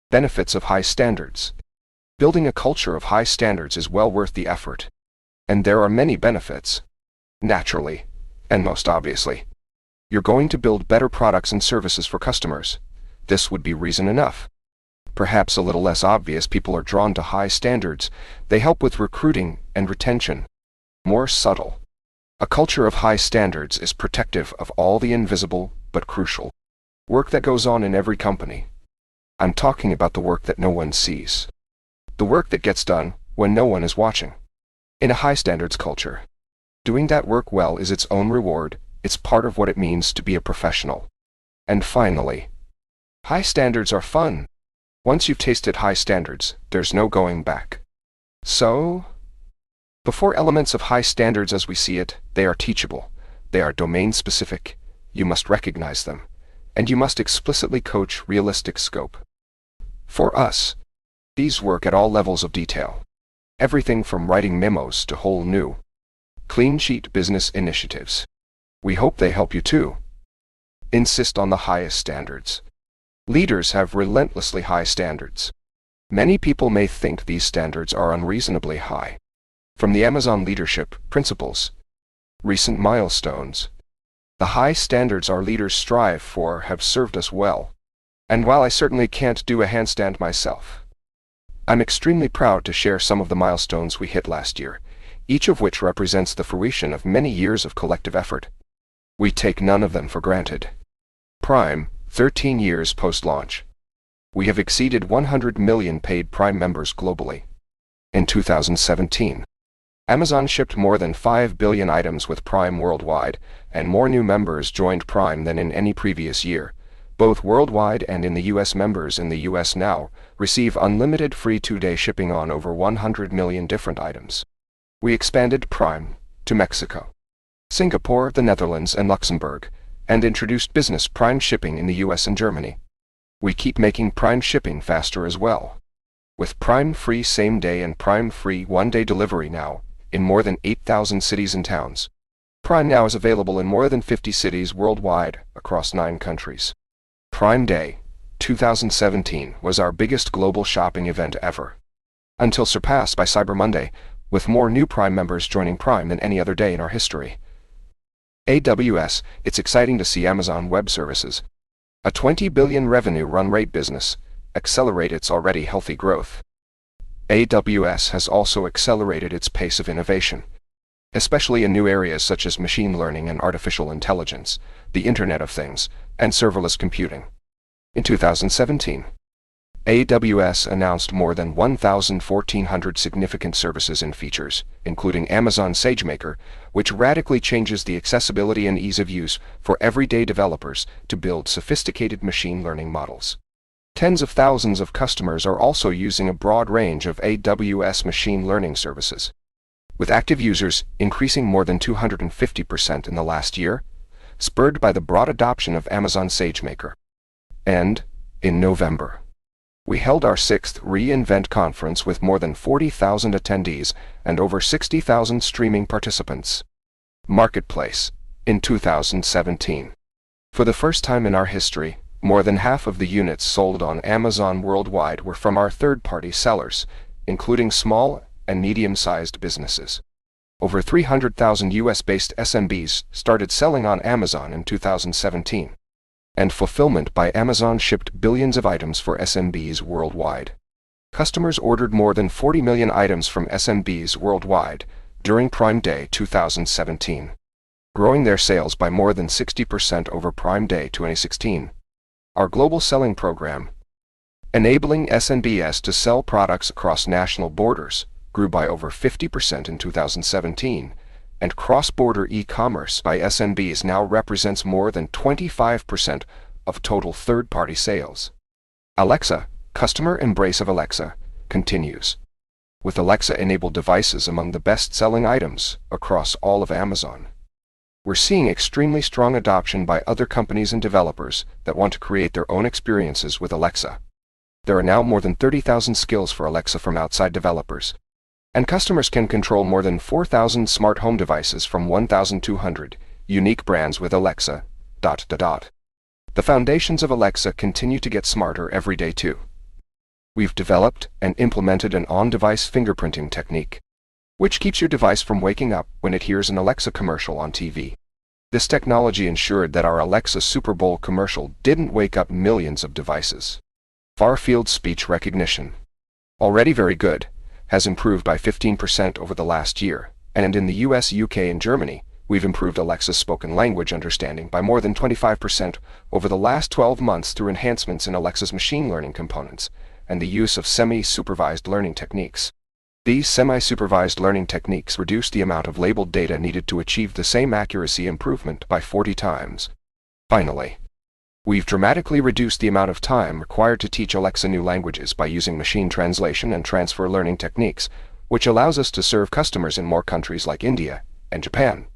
Benefits of high standards. Building a culture of high standards is well worth the effort. And there are many benefits. Naturally, and most obviously, you're going to build better products and services for customers. This would be reason enough. Perhaps a little less obvious, people are drawn to high standards. They help with recruiting and retention. More subtle. A culture of high standards is protective of all the invisible but crucial work that goes on in every company. I'm talking about the work that no one sees. The work that gets done when no one is watching. In a high standards culture, doing that work well is its own reward. It's part of what it means to be a professional. And finally, high standards are fun. Once you've tasted high standards, there's no going back. So, before elements of high standards as we see it, they are teachable. They are domain-specific. You must recognize them. And you must explicitly coach realistic scope. For us, these work at all levels of detail. Everything from writing memos to whole new, clean sheet business initiatives. We hope they help you too. Insist on the highest standards. Leaders have relentlessly high standards. Many people may think these standards are unreasonably high. From the Amazon leadership principles, recent milestones, the high standards our leaders strive for have served us well. And while I certainly can't do a handstand myself, I'm extremely proud to share some of the milestones we hit last year, each of which represents the fruition of many years of collective effort. We take none of them for granted. Prime, 13 years post-launch. We have exceeded 100 million paid Prime members globally. In 2017, Amazon shipped more than 5 billion items with Prime worldwide, and more new members joined Prime than in any previous year. Both worldwide and in the US, members in the US now receive unlimited free 2-day shipping on over 100 million different items. We expanded Prime to Mexico, Singapore, the Netherlands, and Luxembourg, and introduced business Prime shipping in the US and Germany. We keep making Prime shipping faster as well, with Prime free same-day and Prime free 1-day delivery now in more than 8,000 cities and towns. Prime now is available in more than 50 cities worldwide across 9 countries. Prime Day 2017 was our biggest global shopping event ever, until surpassed by Cyber Monday, with more new Prime members joining Prime than any other day in our history. AWS, it's exciting to see Amazon Web Services, a $20 billion revenue run rate business, accelerate its already healthy growth. AWS has also accelerated its pace of innovation, especially in new areas such as machine learning and artificial intelligence, the Internet of Things, and serverless computing. In 2017, AWS announced more than 1,400 significant services and features, including Amazon SageMaker, which radically changes the accessibility and ease of use for everyday developers to build sophisticated machine learning models. Tens of thousands of customers are also using a broad range of AWS machine learning services, with active users increasing more than 250% in the last year, spurred by the broad adoption of Amazon SageMaker. And, in November, we held our 6th reInvent conference with more than 40,000 attendees and over 60,000 streaming participants. Marketplace, in 2017. For the first time in our history, more than half of the units sold on Amazon worldwide were from our third-party sellers, including small and medium-sized businesses. Over 300,000 US-based SMBs started selling on Amazon in 2017, and Fulfillment by Amazon shipped billions of items for SMBs worldwide. Customers ordered more than 40 million items from SMBs worldwide during Prime Day 2017, growing their sales by more than 60% over Prime Day 2016. Our global selling program, enabling SMBs to sell products across national borders, grew by over 50% in 2017, and cross-border e-commerce by SMBs now represents more than 25% of total third-party sales. Alexa, customer embrace of Alexa, continues, with Alexa-enabled devices among the best-selling items across all of Amazon. We're seeing extremely strong adoption by other companies and developers that want to create their own experiences with Alexa. There are now more than 30,000 skills for Alexa from outside developers, and customers can control more than 4,000 smart home devices from 1,200 unique brands with Alexa. The foundations of Alexa continue to get smarter every day too. We've developed and implemented an on-device fingerprinting technique, which keeps your device from waking up when it hears an Alexa commercial on TV. This technology ensured that our Alexa Super Bowl commercial didn't wake up millions of devices. Far-field speech recognition, already very good, has improved by 15% over the last year, and in the US, UK, and Germany, we've improved Alexa's spoken language understanding by more than 25% over the last 12 months through enhancements in Alexa's machine learning components and the use of semi-supervised learning techniques. These semi-supervised learning techniques reduce the amount of labeled data needed to achieve the same accuracy improvement by 40 times. Finally, we've dramatically reduced the amount of time required to teach Alexa new languages by using machine translation and transfer learning techniques, which allows us to serve customers in more countries like India and Japan.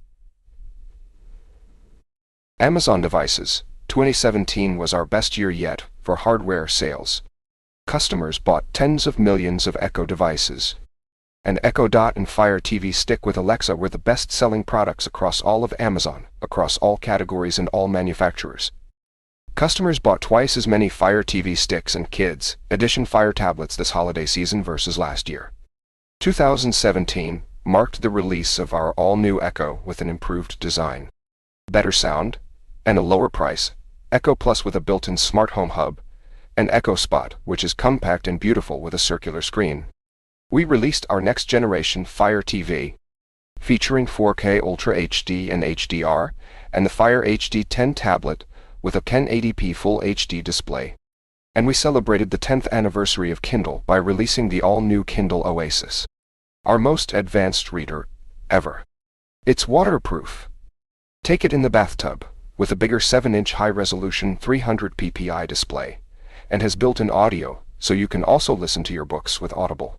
Amazon devices. 2017 was our best year yet for hardware sales. Customers bought tens of millions of Echo devices. And Echo Dot and Fire TV Stick with Alexa were the best-selling products across all of Amazon, across all categories and all manufacturers. Customers bought twice as many Fire TV Sticks and Kids Edition Fire tablets this holiday season versus last year. 2017 marked the release of our all-new Echo with an improved design, better sound, and a lower price, Echo Plus with a built-in smart home hub, and Echo Spot, which is compact and beautiful with a circular screen. We released our next-generation Fire TV, featuring 4K Ultra HD and HDR, and the Fire HD 10 tablet with a 1080p Full HD display. And we celebrated the 10th anniversary of Kindle by releasing the all-new Kindle Oasis, our most advanced reader ever. It's waterproof. Take it in the bathtub, with a bigger 7-inch high-resolution 300 ppi display, and has built-in audio, so you can also listen to your books with Audible.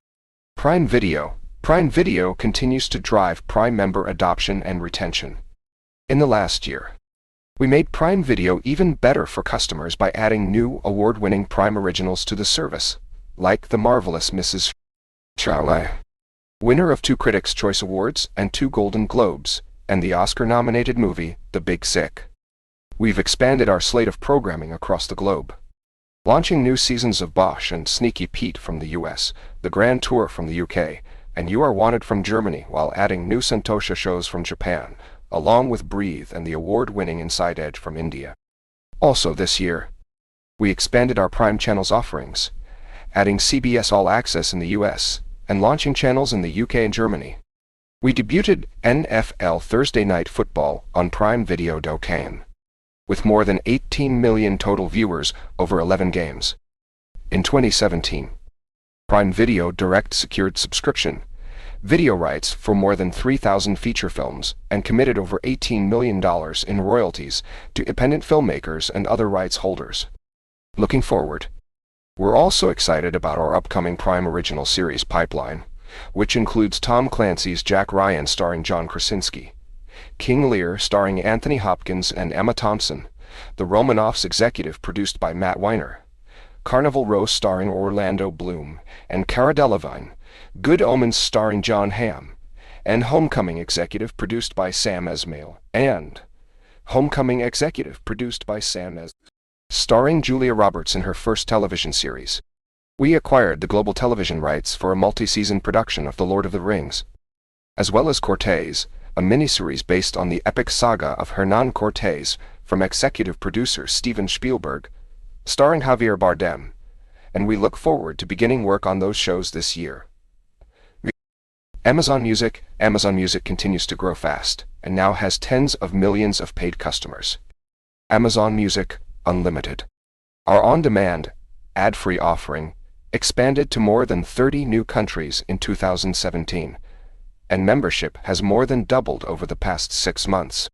Prime Video. Prime Video continues to drive Prime member adoption and retention. In the last year, we made Prime Video even better for customers by adding new award-winning Prime originals to the service, like The Marvelous Mrs. Charlie, winner of 2 Critics' Choice Awards and 2 Golden Globes, and the Oscar-nominated movie The Big Sick. We've expanded our slate of programming across the globe, launching new seasons of Bosch and Sneaky Pete from the US, The Grand Tour from the UK, and You Are Wanted from Germany, while adding new Santosha shows from Japan, along with Breathe and the award-winning Inside Edge from India. Also this year, we expanded our Prime Channels offerings, adding CBS All Access in the US, and launching channels in the UK and Germany. We debuted NFL Thursday Night Football on Prime Video. With more than 18 million total viewers over 11 games. In 2017, Prime Video Direct secured subscription video rights for more than 3,000 feature films and committed over $18 million in royalties to independent filmmakers and other rights holders. Looking forward, we're also excited about our upcoming Prime Original Series pipeline, which includes Tom Clancy's Jack Ryan starring John Krasinski, King Lear starring Anthony Hopkins and Emma Thompson, The Romanovs executive produced by Matt Weiner, Carnival Row starring Orlando Bloom and Cara Delevingne, Good Omens starring John Hamm, and Homecoming executive produced by Sam Esmail, and Homecoming executive produced by Sam As, starring Julia Roberts in her first television series. We acquired the global television rights for a multi-season production of The Lord of the Rings, as well as Cortez, a miniseries based on the epic saga of Hernan Cortez from executive producer Steven Spielberg, starring Javier Bardem, and we look forward to beginning work on those shows this year. Amazon Music continues to grow fast, and now has tens of millions of paid customers. Amazon Music Unlimited, our on-demand, ad-free offering, expanded to more than 30 new countries in 2017, and membership has more than doubled over the past 6 months.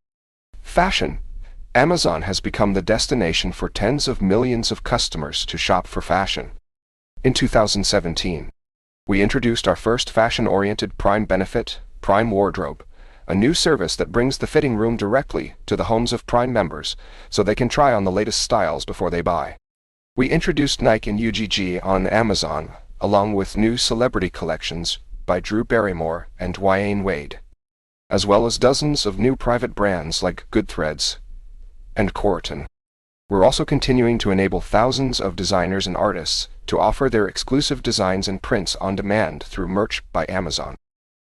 Fashion. Amazon has become the destination for tens of millions of customers to shop for fashion. In 2017, we introduced our first fashion-oriented Prime benefit, Prime Wardrobe, a new service that brings the fitting room directly to the homes of Prime members so they can try on the latest styles before they buy. We introduced Nike and UGG on Amazon, along with new celebrity collections by Drew Barrymore and Dwyane Wade, as well as dozens of new private brands like Goodthreads and Corton. We're also continuing to enable thousands of designers and artists to offer their exclusive designs and prints on demand through Merch by Amazon.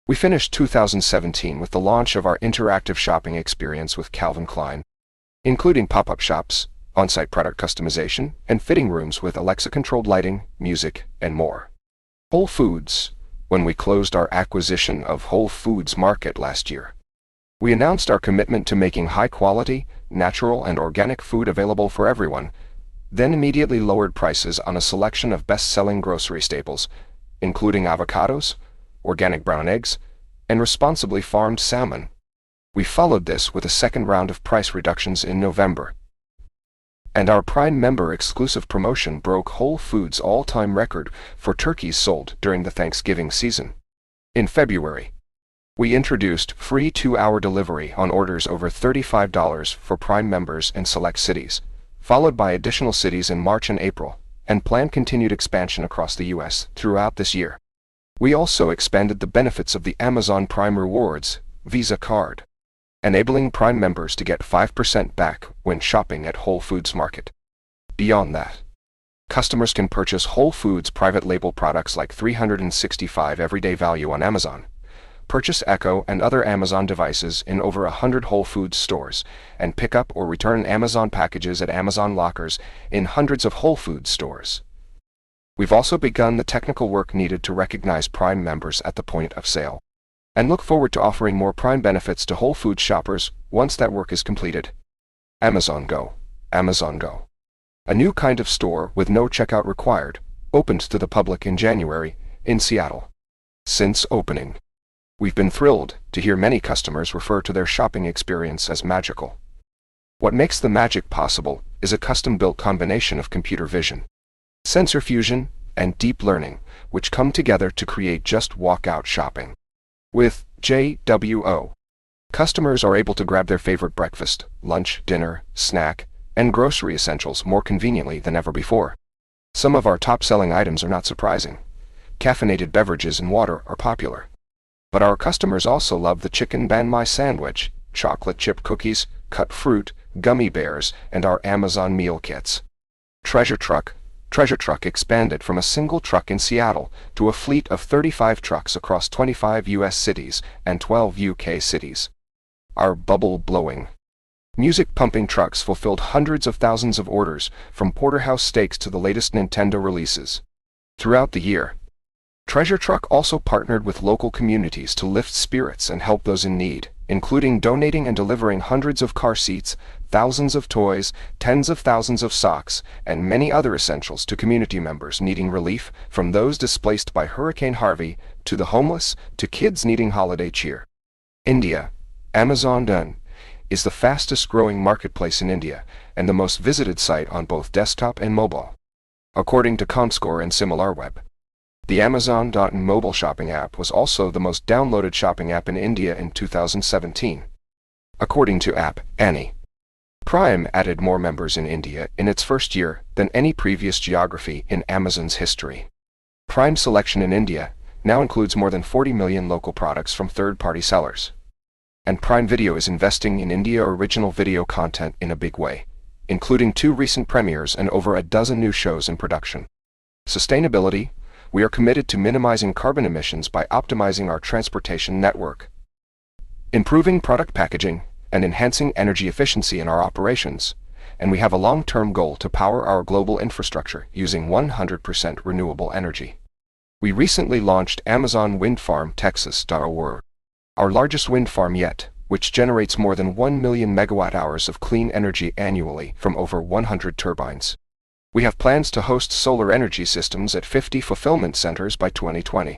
We finished 2017 with the launch of our interactive shopping experience with Calvin Klein, including pop-up shops, on-site product customization, and fitting rooms with Alexa-controlled lighting, music, and more. Whole Foods. When we closed our acquisition of Whole Foods Market last year, we announced our commitment to making high-quality, natural, and organic food available for everyone, then immediately lowered prices on a selection of best-selling grocery staples, including avocados, organic brown eggs, and responsibly farmed salmon. We followed this with a second round of price reductions in November. And our Prime member exclusive promotion broke Whole Foods' all-time record for turkeys sold during the Thanksgiving season. In February, we introduced free 2-hour delivery on orders over $35 for Prime members in select cities, followed by additional cities in March and April, and plan continued expansion across the U.S. throughout this year. We also expanded the benefits of the Amazon Prime Rewards Visa card, enabling Prime members to get 5% back when shopping at Whole Foods Market. Beyond that, customers can purchase Whole Foods private label products like 365 everyday value on Amazon, purchase Echo and other Amazon devices in over 100 Whole Foods stores, and pick up or return Amazon packages at Amazon lockers in hundreds of Whole Foods stores. We've also begun the technical work needed to recognize Prime members at the point of sale, and look forward to offering more Prime benefits to Whole Foods shoppers once that work is completed. Amazon Go. Amazon Go, a new kind of store with no checkout required, opened to the public in January in Seattle. Since opening, we've been thrilled to hear many customers refer to their shopping experience as magical. What makes the magic possible is a custom-built combination of computer vision, sensor fusion, and deep learning, which come together to create just walk-out shopping. With JWO, customers are able to grab their favorite breakfast, lunch, dinner, snack, and grocery essentials more conveniently than ever before. Some of our top-selling items are not surprising. Caffeinated beverages and water are popular. But our customers also love the chicken banh mi sandwich, chocolate chip cookies, cut fruit, gummy bears, and our Amazon meal kits. Treasure Truck expanded from a single truck in Seattle to a fleet of 35 trucks across 25 U.S. cities and 12 U.K. cities. Our bubble-blowing, music-pumping trucks fulfilled hundreds of thousands of orders, from porterhouse steaks to the latest Nintendo releases. Throughout the year, Treasure Truck also partnered with local communities to lift spirits and help those in need, including donating and delivering hundreds of car seats, thousands of toys, tens of thousands of socks, and many other essentials to community members needing relief, from those displaced by Hurricane Harvey, to the homeless, to kids needing holiday cheer. India. Amazon is the fastest-growing marketplace in India, and the most visited site on both desktop and mobile, according to Comscore and SimilarWeb. The Amazon mobile shopping app was also the most downloaded shopping app in India in 2017, according to App Annie. Prime added more members in India in its first year than any previous geography in Amazon's history. Prime selection in India now includes more than 40 million local products from third-party sellers. And Prime Video is investing in India original video content in a big way, including 2 recent premieres and over a dozen new shows in production. Sustainability: we are committed to minimizing carbon emissions by optimizing our transportation network, improving product packaging, and enhancing energy efficiency in our operations, and we have a long-term goal to power our global infrastructure using 100% renewable energy. We recently launched Amazon Wind Farm Texas.org, our largest wind farm yet, which generates more than 1 million megawatt-hours of clean energy annually from over 100 turbines. We have plans to host solar energy systems at 50 fulfillment centers by 2020,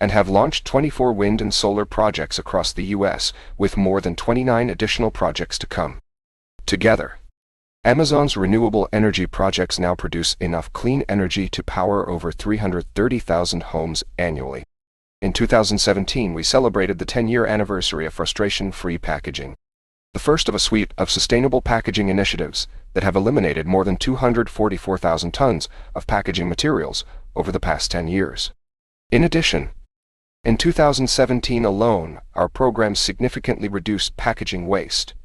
and have launched 24 wind and solar projects across the U.S., with more than 29 additional projects to come. Together, Amazon's renewable energy projects now produce enough clean energy to power over 330,000 homes annually. In 2017, we celebrated the 10-year anniversary of frustration-free packaging, the first of a suite of sustainable packaging initiatives that have eliminated more than 244,000 tons of packaging materials over the past 10 years. In addition, in 2017 alone, our program significantly reduced packaging waste,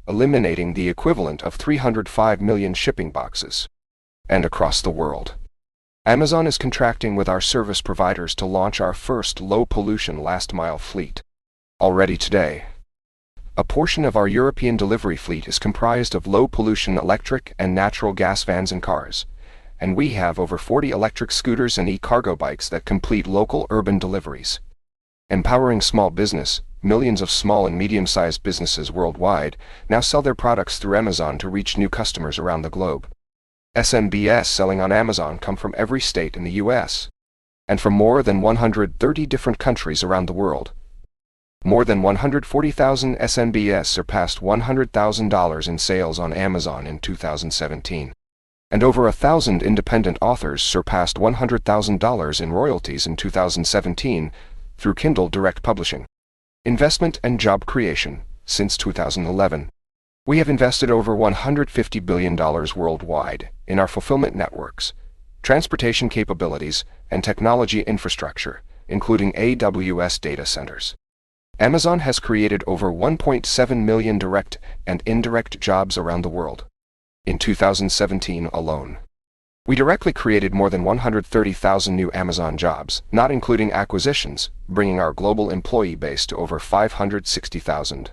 eliminating the equivalent of 305 million shipping boxes. And across the world, Amazon is contracting with our service providers to launch our first low-pollution last-mile fleet. Already today, a portion of our European delivery fleet is comprised of low-pollution electric and natural gas vans and cars, and we have over 40 electric scooters and e-cargo bikes that complete local urban deliveries. Empowering small business, millions of small and medium-sized businesses worldwide now sell their products through Amazon to reach new customers around the globe. SMBs selling on Amazon come from every state in the U.S. and from more than 130 different countries around the world. More than 140,000 SMBs surpassed $100,000 in sales on Amazon in 2017. And over 1,000 independent authors surpassed $100,000 in royalties in 2017 through Kindle Direct Publishing. Investment and job creation. Since 2011, we have invested over $150 billion worldwide in our fulfillment networks, transportation capabilities, and technology infrastructure, including AWS data centers. Amazon has created over 1.7 million direct and indirect jobs around the world. In 2017 alone, we directly created more than 130,000 new Amazon jobs, not including acquisitions, bringing our global employee base to over 560,000.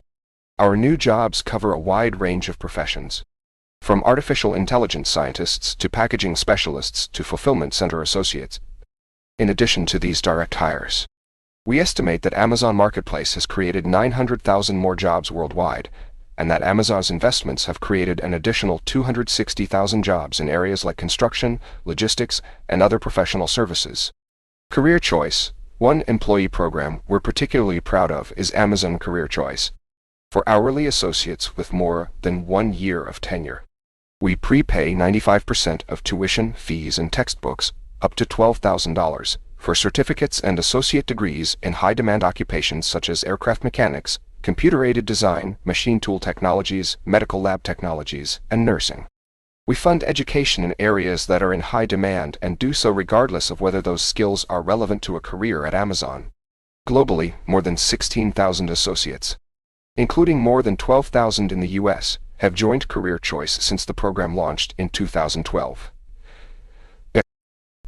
Our new jobs cover a wide range of professions, from artificial intelligence scientists to packaging specialists to fulfillment center associates. In addition to these direct hires, we estimate that Amazon Marketplace has created 900,000 more jobs worldwide, and that Amazon's investments have created an additional 260,000 jobs in areas like construction, logistics, and other professional services. Career Choice. One employee program we're particularly proud of is Amazon Career Choice, for hourly associates with more than 1 year of tenure. We prepay 95% of tuition, fees, and textbooks, up to $12,000, for certificates and associate degrees in high-demand occupations such as aircraft mechanics, computer-aided design, machine tool technologies, medical lab technologies, and nursing. We fund education in areas that are in high demand and do so regardless of whether those skills are relevant to a career at Amazon. Globally, more than 16,000 associates, including more than 12,000 in the U.S., have joined Career Choice since the program launched in 2012.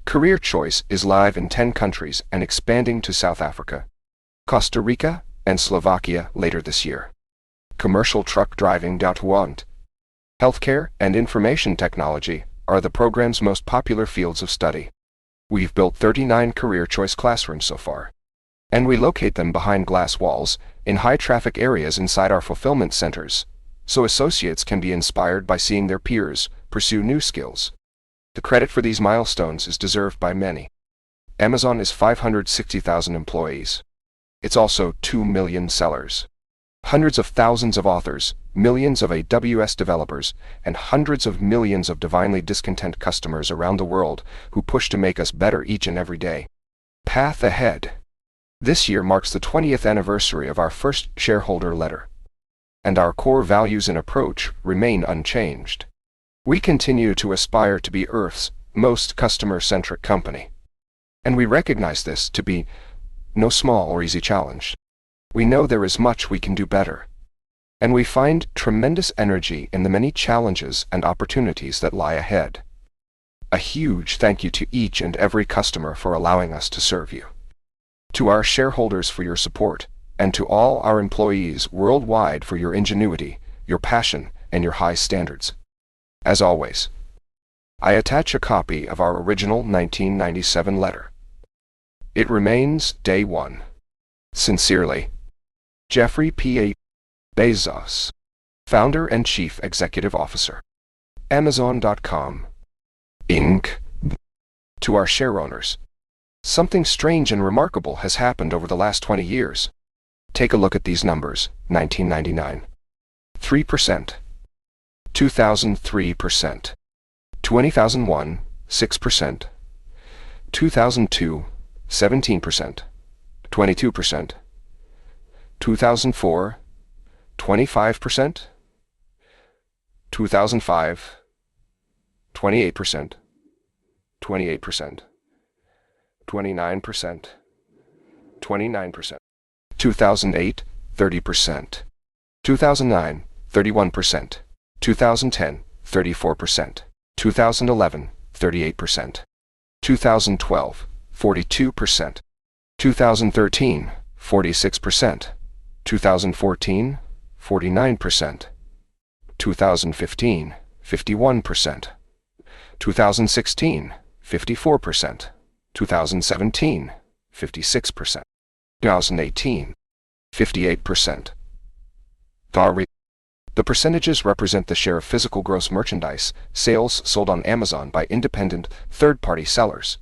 Career Choice is live in 10 countries and expanding to South Africa, Costa Rica, and Slovakia later this year. Commercial truck driving. Healthcare and information technology are the program's most popular fields of study. We've built 39 Career Choice classrooms so far, and we locate them behind glass walls in high-traffic areas inside our fulfillment centers, so associates can be inspired by seeing their peers pursue new skills. The credit for these milestones is deserved by many. Amazon is 560,000 employees. It's also 2 million sellers, hundreds of thousands of authors, millions of AWS developers, and hundreds of millions of divinely discontent customers around the world who push to make us better each and every day. Path ahead. This year marks the 20th anniversary of our first shareholder letter, and our core values and approach remain unchanged. We continue to aspire to be Earth's most customer-centric company, and we recognize this to be no small or easy challenge. We know there is much we can do better, and we find tremendous energy in the many challenges and opportunities that lie ahead. A huge thank you to each and every customer for allowing us to serve you, to our shareholders for your support, and to all our employees worldwide for your ingenuity, your passion, and your high standards. As always, I attach a copy of our original 1997 letter. It remains Day 1. Sincerely, Jeffrey P. Bezos, Founder and Chief Executive Officer, Amazon.com, Inc. To our shareowners, something strange and remarkable has happened over the last 20 years. Take a look at these numbers. 1999, 3%. 2003, 2001, 6%. 2002, 17%. 22%. 2004, 25%. 2005, 28%. 28%. 29%. 29%. 2008, 30%. 2009, 31%. 2010, 34%. 2011, 38%. 2012, 42%. 2013, 46%. 2014, 49%. 2015, 51%. 2016, 54%. 2017, 56%. 2018, 58%. The percentages represent the share of physical gross merchandise sales sold on Amazon by independent, third-party sellers,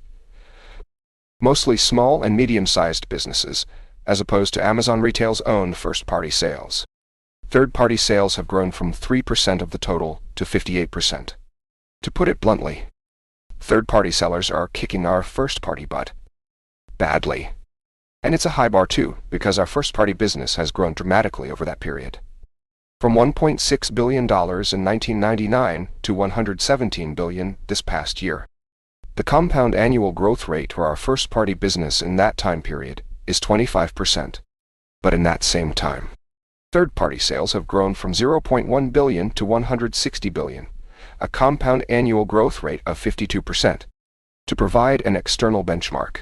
mostly small and medium-sized businesses, as opposed to Amazon Retail's own first-party sales. Third-party sales have grown from 3% of the total to 58%. To put it bluntly, third-party sellers are kicking our first-party butt. Badly. And it's a high bar too, because our first-party business has grown dramatically over that period. From $1.6 billion in 1999 to $117 billion this past year. The compound annual growth rate for our first-party business in that time period is 25%. But in that same time, third-party sales have grown from $0.1 billion to $160 billion, a compound annual growth rate of 52%. To provide an external benchmark,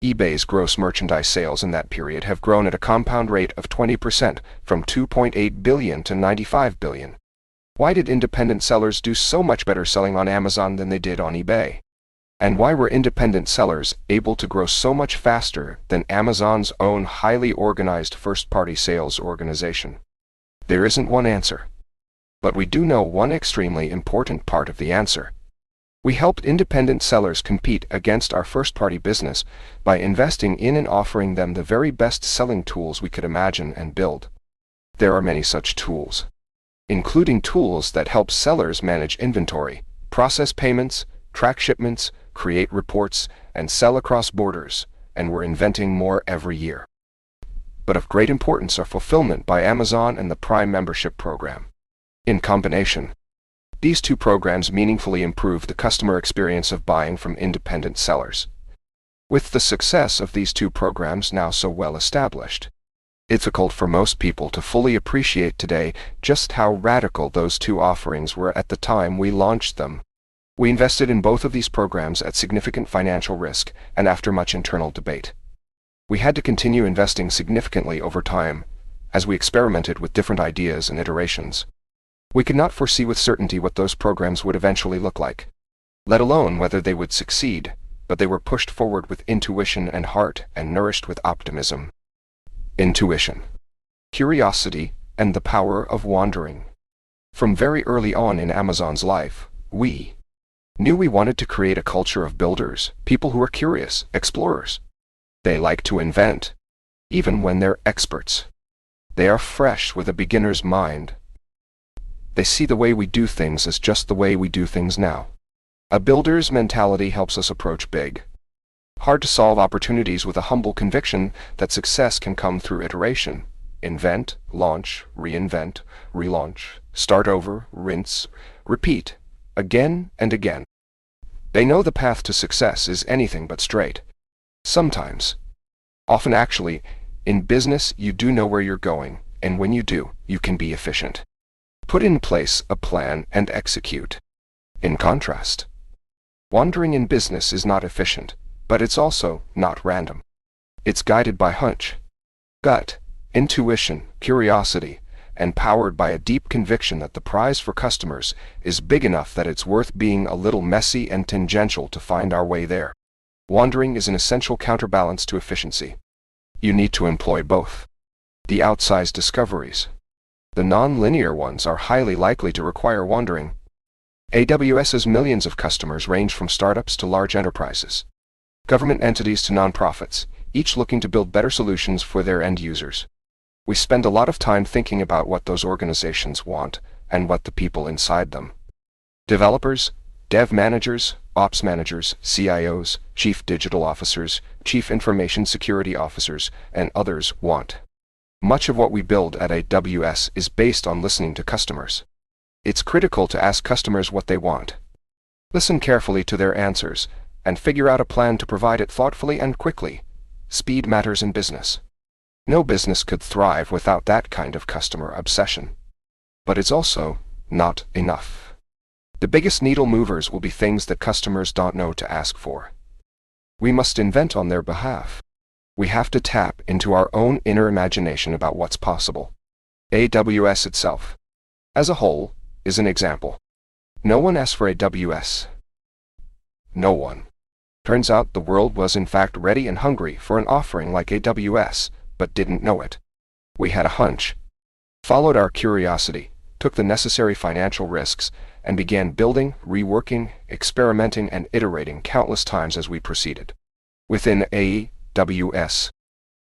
eBay's gross merchandise sales in that period have grown at a compound rate of 20%, from $2.8 billion to $95 billion. Why did independent sellers do so much better selling on Amazon than they did on eBay? And why were independent sellers able to grow so much faster than Amazon's own highly organized first-party sales organization? There isn't one answer. But we do know one extremely important part of the answer. We helped independent sellers compete against our first-party business by investing in and offering them the very best selling tools we could imagine and build. There are many such tools, including tools that help sellers manage inventory, process payments, track shipments, create reports, and sell across borders, and we're inventing more every year. But of great importance are Fulfillment by Amazon and the Prime membership program. In combination, these two programs meaningfully improve the customer experience of buying from independent sellers. With the success of these two programs now so well established, it's difficult for most people to fully appreciate today just how radical those two offerings were at the time we launched them. We invested in both of these programs at significant financial risk and after much internal debate. We had to continue investing significantly over time as we experimented with different ideas and iterations. We could not foresee with certainty what those programs would eventually look like, let alone whether they would succeed, but they were pushed forward with intuition and heart and nourished with optimism. Intuition, curiosity, and the power of wandering. From very early on in Amazon's life, we knew we wanted to create a culture of builders, people who are curious, explorers. They like to invent, even when they're experts. They are fresh with a beginner's mind. They see the way we do things as just the way we do things now. A builder's mentality helps us approach big, hard-to-solve opportunities with a humble conviction that success can come through iteration. Invent, launch, reinvent, relaunch, start over, rinse, repeat, again and again. They know the path to success is anything but straight. Sometimes, often actually, In business, you do know where you're going, and when you do, you can be efficient. Put in place a plan and execute. In contrast, wandering in business is not efficient, but it's also not random. It's guided by hunch, gut, intuition, curiosity, and powered by a deep conviction that the prize for customers is big enough that it's worth being a little messy and tangential to find our way there. Wandering is an essential counterbalance to efficiency. You need to employ both. The outsized discoveries. The non-linear ones are highly likely to require wandering. AWS's millions of customers range from startups to large enterprises, government entities to nonprofits, each looking to build better solutions for their end users. We spend a lot of time thinking about what those organizations want and what the people inside them, developers, dev managers, ops managers, CIOs, chief digital officers, chief information security officers, and others want. Much of what we build at AWS is based on listening to customers. It's critical to ask customers what they want. Listen carefully to their answers, and figure out a plan to provide it thoughtfully and quickly. Speed matters in business. No business could thrive without that kind of customer obsession. But it's also not enough. The biggest needle movers will be things that customers don't know to ask for. We must invent on their behalf. We have to tap into our own inner imagination about what's possible. AWS itself, as a whole, is an example. No one asked for AWS. No one. Turns out the world was in fact ready and hungry for an offering like AWS, but didn't know it. We had a hunch, followed our curiosity, took the necessary financial risks, and began building, reworking, experimenting, and iterating countless times as we proceeded. Within AWS,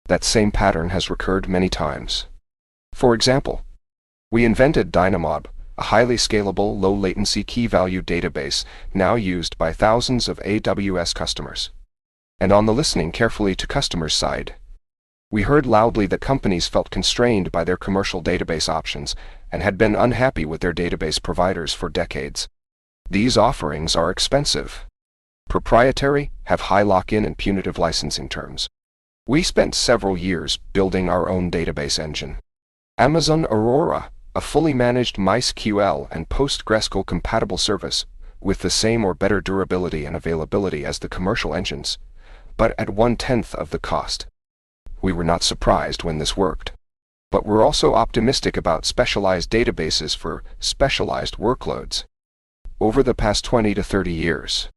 that same pattern has recurred many times. For example, we invented Dynamob, a highly scalable, low-latency key-value database now used by thousands of AWS customers. And on the listening carefully to customers' side, we heard loudly that companies felt constrained by their commercial database options and had been unhappy with their database providers for decades. These offerings are expensive, proprietary, have high lock-in and punitive licensing terms. We spent several years building our own database engine. Amazon Aurora, a fully managed MySQL and PostgreSQL compatible service with the same or better durability and availability as the commercial engines, but at 1/10 of the cost. We were not surprised when this worked. But we're also optimistic about specialized databases for specialized workloads. Over the past 20 to 30 years,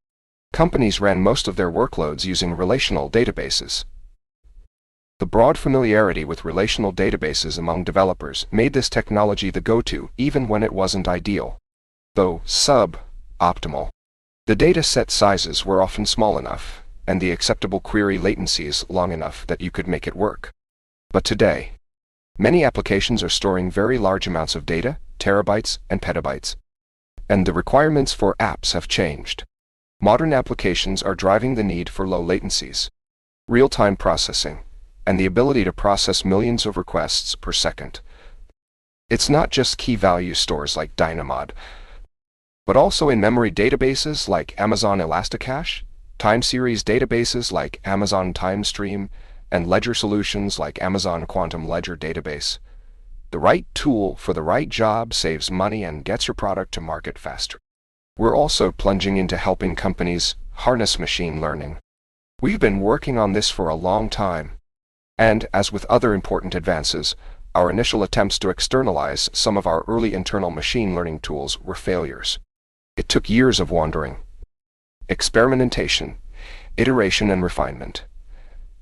companies ran most of their workloads using relational databases. The broad familiarity with relational databases among developers made this technology the go-to even when it wasn't ideal, though sub-optimal. The data set sizes were often small enough, and the acceptable query latencies long enough that you could make it work. But today, many applications are storing very large amounts of data, terabytes and petabytes, and the requirements for apps have changed. Modern applications are driving the need for low latencies, real-time processing, and the ability to process millions of requests per second. It's not just key-value stores like Dynamob, but also in-memory databases like Amazon Elasticache, time series databases like Amazon TimeStream, and ledger solutions like Amazon Quantum Ledger Database. The right tool for the right job saves money and gets your product to market faster. We're also plunging into helping companies harness machine learning. We've been working on this for a long time, and as with other important advances, our initial attempts to externalize some of our early internal machine learning tools were failures. It took years of wandering, experimentation, iteration and refinement,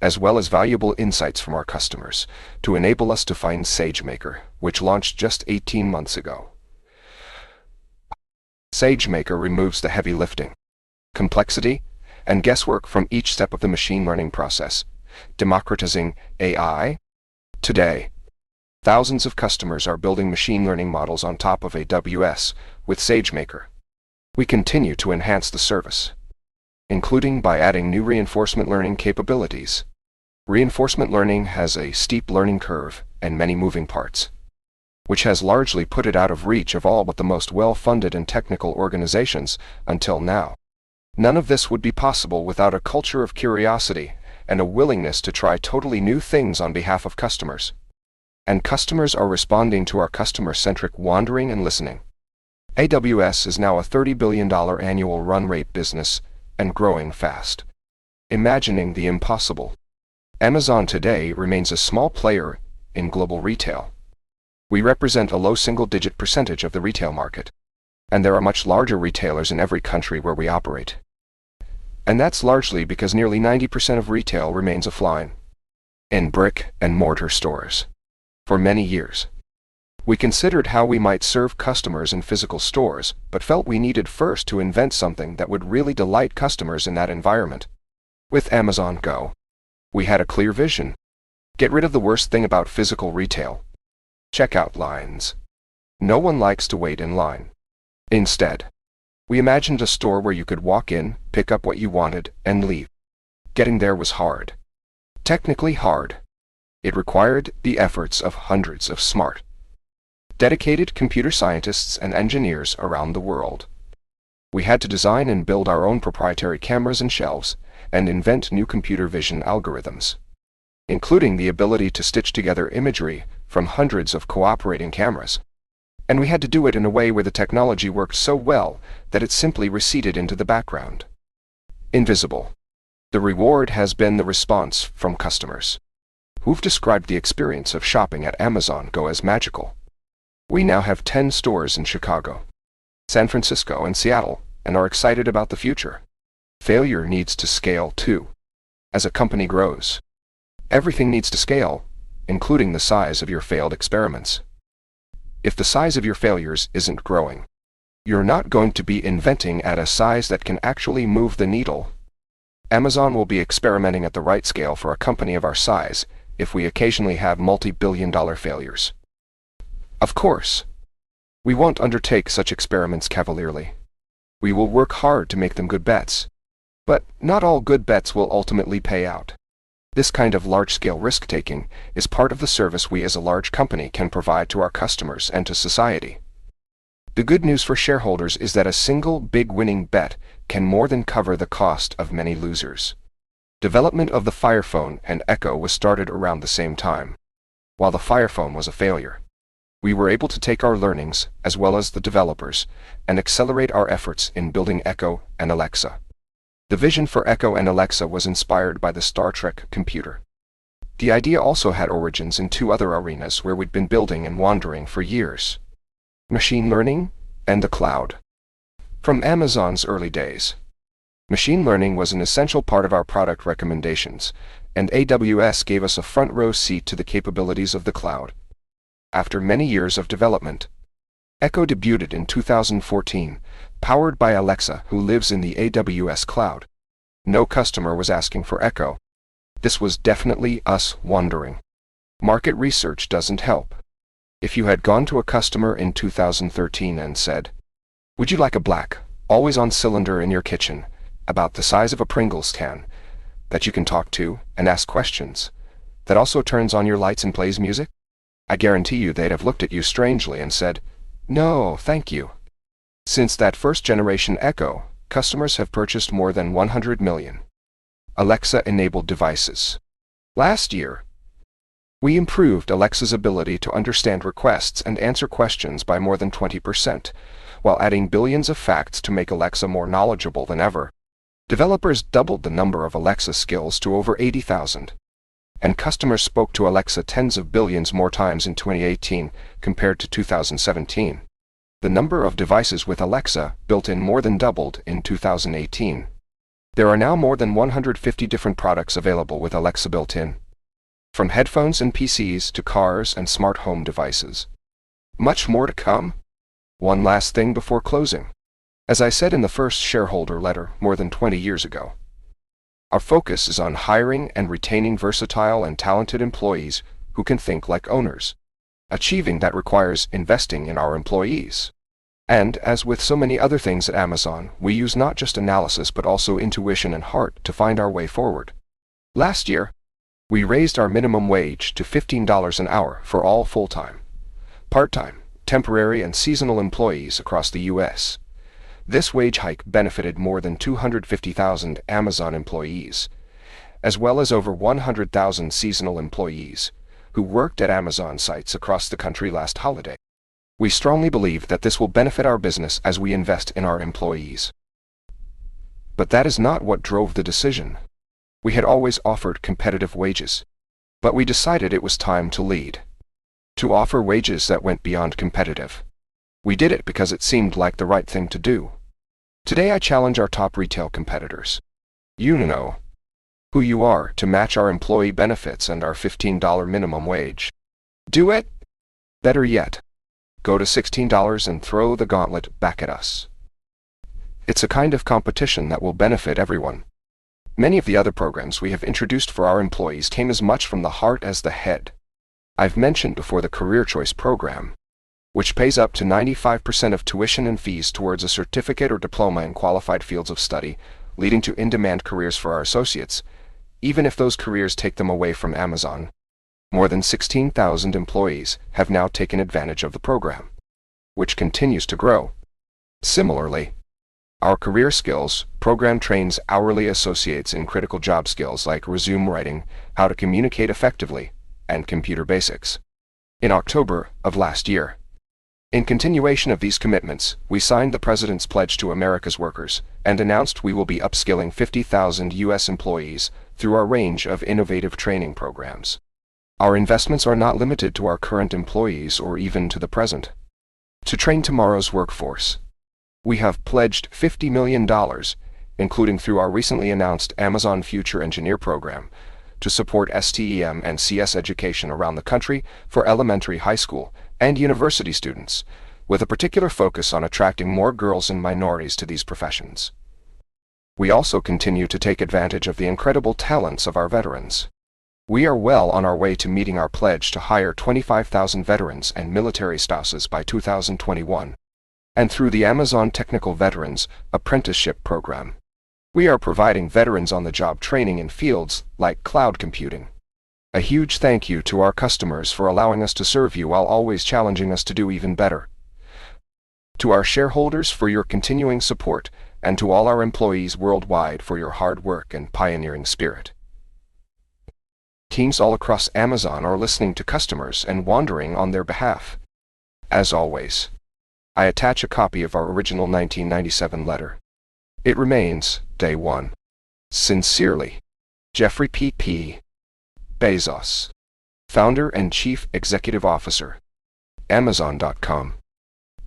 as well as valuable insights from our customers, to enable us to find SageMaker, which launched just 18 months ago. SageMaker removes the heavy lifting, complexity, and guesswork from each step of the machine learning process, democratizing AI. Today, thousands of customers are building machine learning models on top of AWS with SageMaker. We continue to enhance the service, including by adding new reinforcement learning capabilities. Reinforcement learning has a steep learning curve and many moving parts, which has largely put it out of reach of all but the most well-funded and technical organizations until now. None of this would be possible without a culture of curiosity and a willingness to try totally new things on behalf of customers. And customers are responding to our customer-centric wandering and listening. AWS is now a $30 billion annual run rate business and growing fast. Imagining the impossible. Amazon today remains a small player in global retail. We represent a low single-digit percentage of the retail market, and there are much larger retailers in every country where we operate. And that's largely because nearly 90% of retail remains offline, in brick and mortar stores. For many years, we considered how we might serve customers in physical stores, but felt we needed first to invent something that would really delight customers in that environment. With Amazon Go, we had a clear vision. Get rid of the worst thing about physical retail: checkout lines. No one likes to wait in line. Instead, we imagined a store where you could walk in, pick up what you wanted, and leave. Getting there was hard. Technically hard. It required the efforts of hundreds of smart, dedicated computer scientists and engineers around the world. We had to design and build our own proprietary cameras and shelves, and invent new computer vision algorithms, including the ability to stitch together imagery from hundreds of cooperating cameras. And we had to do it in a way where the technology worked so well that it simply receded into the background. Invisible. The reward has been the response from customers, who've described the experience of shopping at Amazon Go as magical. We now have 10 stores in Chicago, San Francisco, and Seattle, and are excited about the future. Failure needs to scale too. As a company grows, everything needs to scale, including the size of your failed experiments. If the size of your failures isn't growing, you're not going to be inventing at a size that can actually move the needle. Amazon will be experimenting at the right scale for a company of our size if we occasionally have multi-billion-dollar failures. Of course, we won't undertake such experiments cavalierly. We will work hard to make them good bets. But not all good bets will ultimately pay out. This kind of large-scale risk-taking is part of the service we as a large company can provide to our customers and to society. The good news for shareholders is that a single big winning bet can more than cover the cost of many losers. Development of the Fire Phone and Echo was started around the same time. While the Fire Phone was a failure, we were able to take our learnings, as well as the developers, and accelerate our efforts in building Echo and Alexa. The vision for Echo and Alexa was inspired by the Star Trek computer. The idea also had origins in two other arenas where we'd been building and wandering for years: machine learning and the cloud. From Amazon's early days, machine learning was an essential part of our product recommendations, and AWS gave us a front-row seat to the capabilities of the cloud. After many years of development, Echo debuted in 2014, powered by Alexa, who lives in the AWS cloud. No customer was asking for Echo. This was definitely us wondering. Market research doesn't help. If you had gone to a customer in 2013 and said, "Would you like a black, always-on cylinder in your kitchen, about the size of a Pringles can, that you can talk to and ask questions, that also turns on your lights and plays music?" I guarantee you they'd have looked at you strangely and said, "No, thank you." Since that first-generation Echo, customers have purchased more than 100 million Alexa-enabled devices. Last year, we improved Alexa's ability to understand requests and answer questions by more than 20%, while adding billions of facts to make Alexa more knowledgeable than ever. Developers doubled the number of Alexa skills to over 80,000. And customers spoke to Alexa tens of billions more times in 2018 compared to 2017. The number of devices with Alexa built-in more than doubled in 2018. There are now more than 150 different products available with Alexa built-in, from headphones and PCs to cars and smart home devices. Much more to come. One last thing before closing. As I said in the first shareholder letter more than 20 years ago, our focus is on hiring and retaining versatile and talented employees who can think like owners. Achieving that requires investing in our employees. And, as with so many other things at Amazon, we use not just analysis but also intuition and heart to find our way forward. Last year, we raised our minimum wage to $15 an hour for all full-time, part-time, temporary, and seasonal employees across the U.S. This wage hike benefited more than 250,000 Amazon employees, as well as over 100,000 seasonal employees who worked at Amazon sites across the country last holiday. We strongly believe that this will benefit our business as we invest in our employees. But that is not what drove the decision. We had always offered competitive wages, but we decided it was time to lead, to offer wages that went beyond competitive. We did it because it seemed like the right thing to do. Today I challenge our top retail competitors. You know who you are, to match our employee benefits and our $15 minimum wage. Do it? Better yet, go to $16 and throw the gauntlet back at us. It's a kind of competition that will benefit everyone. Many of the other programs we have introduced for our employees came as much from the heart as the head. I've mentioned before the Career Choice program, which pays up to 95% of tuition and fees towards a certificate or diploma in qualified fields of study, leading to in-demand careers for our associates, even if those careers take them away from Amazon. More than 16,000 employees have now taken advantage of the program, which continues to grow. Similarly, our Career Skills program trains hourly associates in critical job skills like resume writing, how to communicate effectively, and computer basics. In October of last year, in continuation of these commitments, we signed the President's Pledge to America's Workers and announced we will be upskilling 50,000 U.S. employees through our range of innovative training programs. Our investments are not limited to our current employees or even to the present. To train tomorrow's workforce, we have pledged $50 million, including through our recently announced Amazon Future Engineer program, to support STEM and CS education around the country for elementary, high school, and university students, with a particular focus on attracting more girls and minorities to these professions. We also continue to take advantage of the incredible talents of our veterans. We are well on our way to meeting our pledge to hire 25,000 veterans and military spouses by 2021, and through the Amazon Technical Veterans Apprenticeship Program, we are providing veterans on-the-job training in fields like cloud computing. A huge thank you to our customers for allowing us to serve you while always challenging us to do even better. To our shareholders for your continuing support, and to all our employees worldwide for your hard work and pioneering spirit. Teams all across Amazon are listening to customers and wandering on their behalf. As always, I attach a copy of our original 1997 letter. It remains, Day 1. Sincerely, Jeffrey P. Bezos, Founder and Chief Executive Officer, Amazon.com,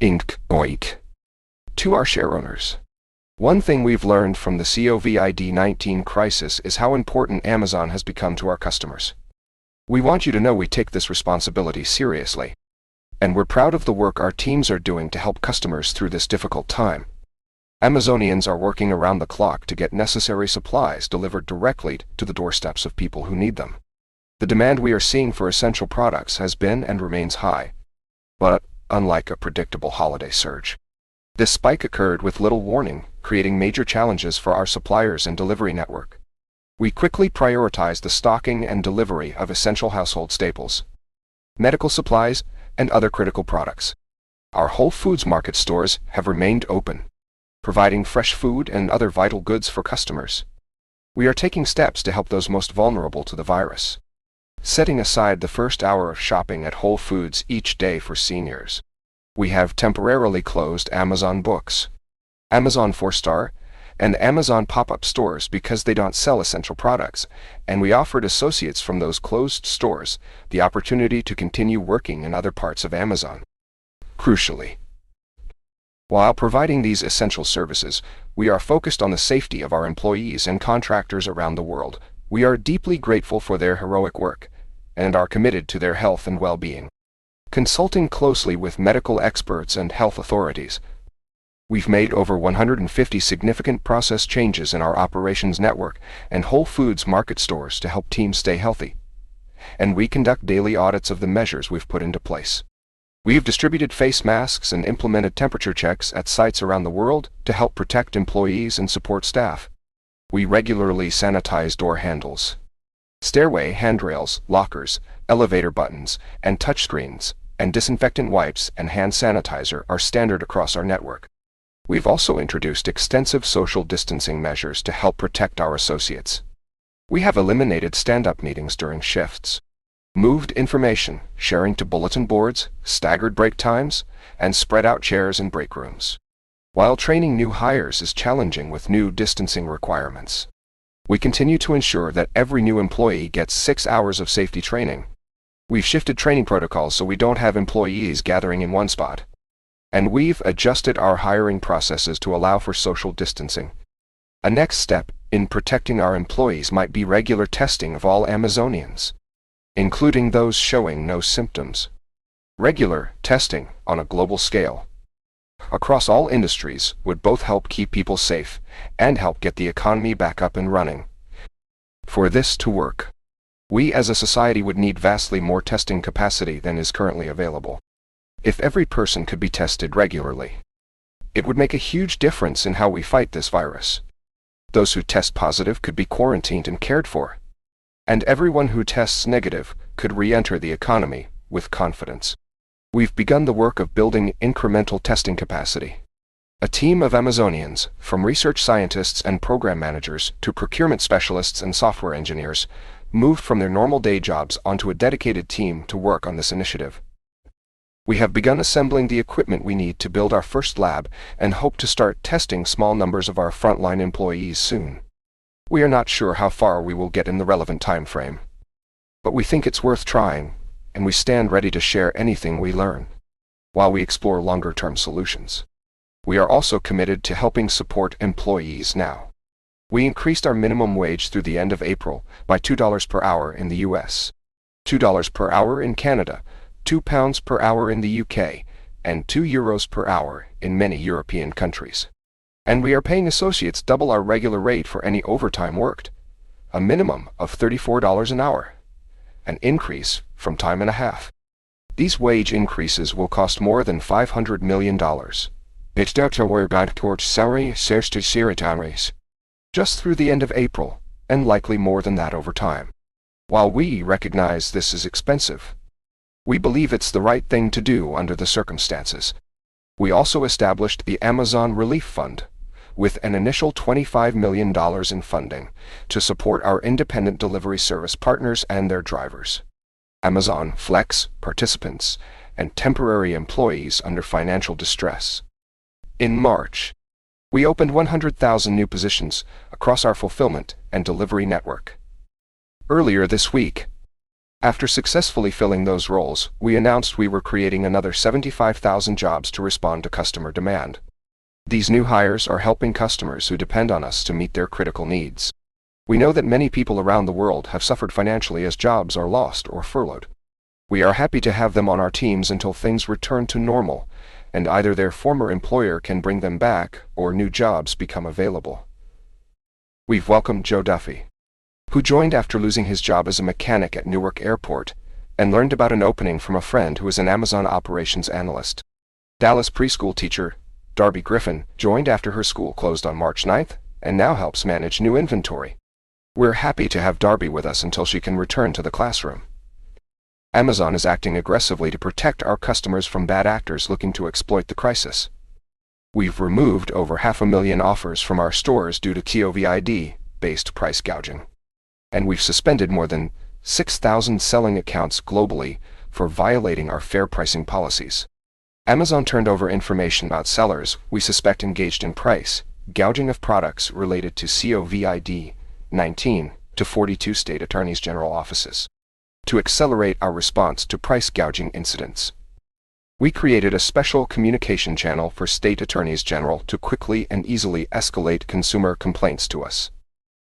Inc. Oik. To our shareowners, one thing we've learned from the COVID-19 crisis is how important Amazon has become to our customers. We want you to know we take this responsibility seriously, and we're proud of the work our teams are doing to help customers through this difficult time. Amazonians are working around the clock to get necessary supplies delivered directly to the doorsteps of people who need them. The demand we are seeing for essential products has been and remains high, but unlike a predictable holiday surge, this spike occurred with little warning, creating major challenges for our suppliers and delivery network. We quickly prioritized the stocking and delivery of essential household staples, medical supplies, and other critical products. Our Whole Foods Market stores have remained open, providing fresh food and other vital goods for customers. We are taking steps to help those most vulnerable to the virus, setting aside the first hour of shopping at Whole Foods each day for seniors. We have temporarily closed Amazon Books, Amazon 4-Star, and Amazon pop-up stores because they don't sell essential products, and we offered associates from those closed stores the opportunity to continue working in other parts of Amazon. Crucially, while providing these essential services, we are focused on the safety of our employees and contractors around the world. We are deeply grateful for their heroic work, and are committed to their health and well-being. Consulting closely with medical experts and health authorities, we've made over 150 significant process changes in our operations network and Whole Foods Market stores to help teams stay healthy. And we conduct daily audits of the measures we've put into place. We've distributed face masks and implemented temperature checks at sites around the world to help protect employees and support staff. We regularly sanitize door handles, stairway handrails, lockers, elevator buttons, and touchscreens, and disinfectant wipes and hand sanitizer are standard across our network. We've also introduced extensive social distancing measures to help protect our associates. We have eliminated stand-up meetings during shifts, moved information sharing to bulletin boards, staggered break times, and spread out chairs in break rooms. While training new hires is challenging with new distancing requirements, we continue to ensure that every new employee gets 6 hours of safety training. We've shifted training protocols so we don't have employees gathering in one spot. And we've adjusted our hiring processes to allow for social distancing. A next step in protecting our employees might be regular testing of all Amazonians, including those showing no symptoms. Regular testing on a global scale across all industries would both help keep people safe and help get the economy back up and running. For this to work, we as a society would need vastly more testing capacity than is currently available. If every person could be tested regularly, it would make a huge difference in how we fight this virus. Those who test positive could be quarantined and cared for, and everyone who tests negative could re-enter the economy with confidence. We've begun the work of building incremental testing capacity. A team of Amazonians, from research scientists and program managers to procurement specialists and software engineers, moved from their normal day jobs onto a dedicated team to work on this initiative. We have begun assembling the equipment we need to build our first lab and hope to start testing small numbers of our frontline employees soon. We are not sure how far we will get in the relevant time frame, but we think it's worth trying, and we stand ready to share anything we learn while we explore longer-term solutions. We are also committed to helping support employees now. We increased our minimum wage through the end of April by $2 per hour in the US, $2 per hour in Canada, £2 per hour in the UK, and €2 per hour in many European countries. And we are paying associates double our regular rate for any overtime worked, a minimum of $34 an hour, an increase from time and a half. These wage increases will cost more than $500 million. Just through the end of April, and likely more than that over time. While we recognize this is expensive, we believe it's the right thing to do under the circumstances. We also established the Amazon Relief Fund, with an initial $25 million in funding to support our independent delivery service partners and their drivers, Amazon Flex participants, and temporary employees under financial distress. In March, we opened 100,000 new positions across our fulfillment and delivery network. Earlier this week, after successfully filling those roles, we announced we were creating another 75,000 jobs to respond to customer demand. These new hires are helping customers who depend on us to meet their critical needs. We know that many people around the world have suffered financially as jobs are lost or furloughed. We are happy to have them on our teams until things return to normal, and either their former employer can bring them back or new jobs become available. We've welcomed Joe Duffy, who joined after losing his job as a mechanic at Newark Airport, and learned about an opening from a friend who is an Amazon operations analyst. Dallas preschool teacher Darby Griffin joined after her school closed on March 9th, and now helps manage new inventory. We're happy to have Darby with us until she can return to the classroom. Amazon is acting aggressively to protect our customers from bad actors looking to exploit the crisis. We've removed over 500,000 offers from our stores due to COVID-based price gouging. And we've suspended more than 6,000 selling accounts globally for violating our fair pricing policies. Amazon turned over information about sellers we suspect engaged in price gouging of products related to COVID-19 to 42 state attorneys general offices. To accelerate our response to price gouging incidents, we created a special communication channel for state attorneys general to quickly and easily escalate consumer complaints to us.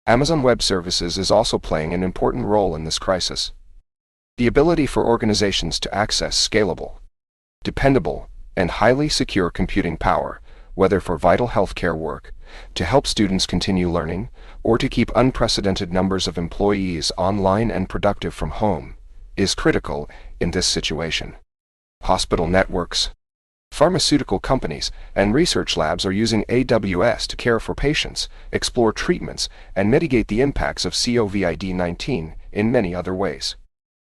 Amazon Web Services is also playing an important role in this crisis. The ability for organizations to access scalable, dependable, and highly secure computing power, whether for vital healthcare work, to help students continue learning, or to keep unprecedented numbers of employees online and productive from home, is critical in this situation. Hospital networks, pharmaceutical companies, and research labs are using AWS to care for patients, explore treatments, and mitigate the impacts of COVID-19 in many other ways.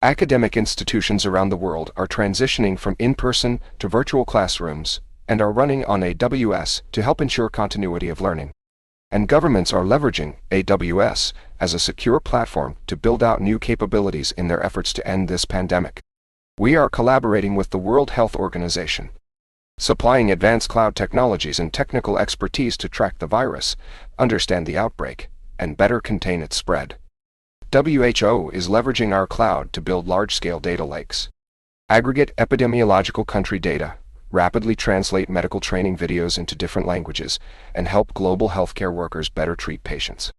Academic institutions around the world are transitioning from in-person to virtual classrooms and are running on AWS to help ensure continuity of learning. and governments are leveraging AWS as a secure platform to build out new capabilities in their efforts to end this pandemic. We are collaborating with the World Health Organization, supplying advanced cloud technologies and technical expertise to track the virus, understand the outbreak, and better contain its spread. WHO is leveraging our cloud to build large-scale data lakes, aggregate epidemiological country data, rapidly translate medical training videos into different languages, and help global healthcare workers better treat patients.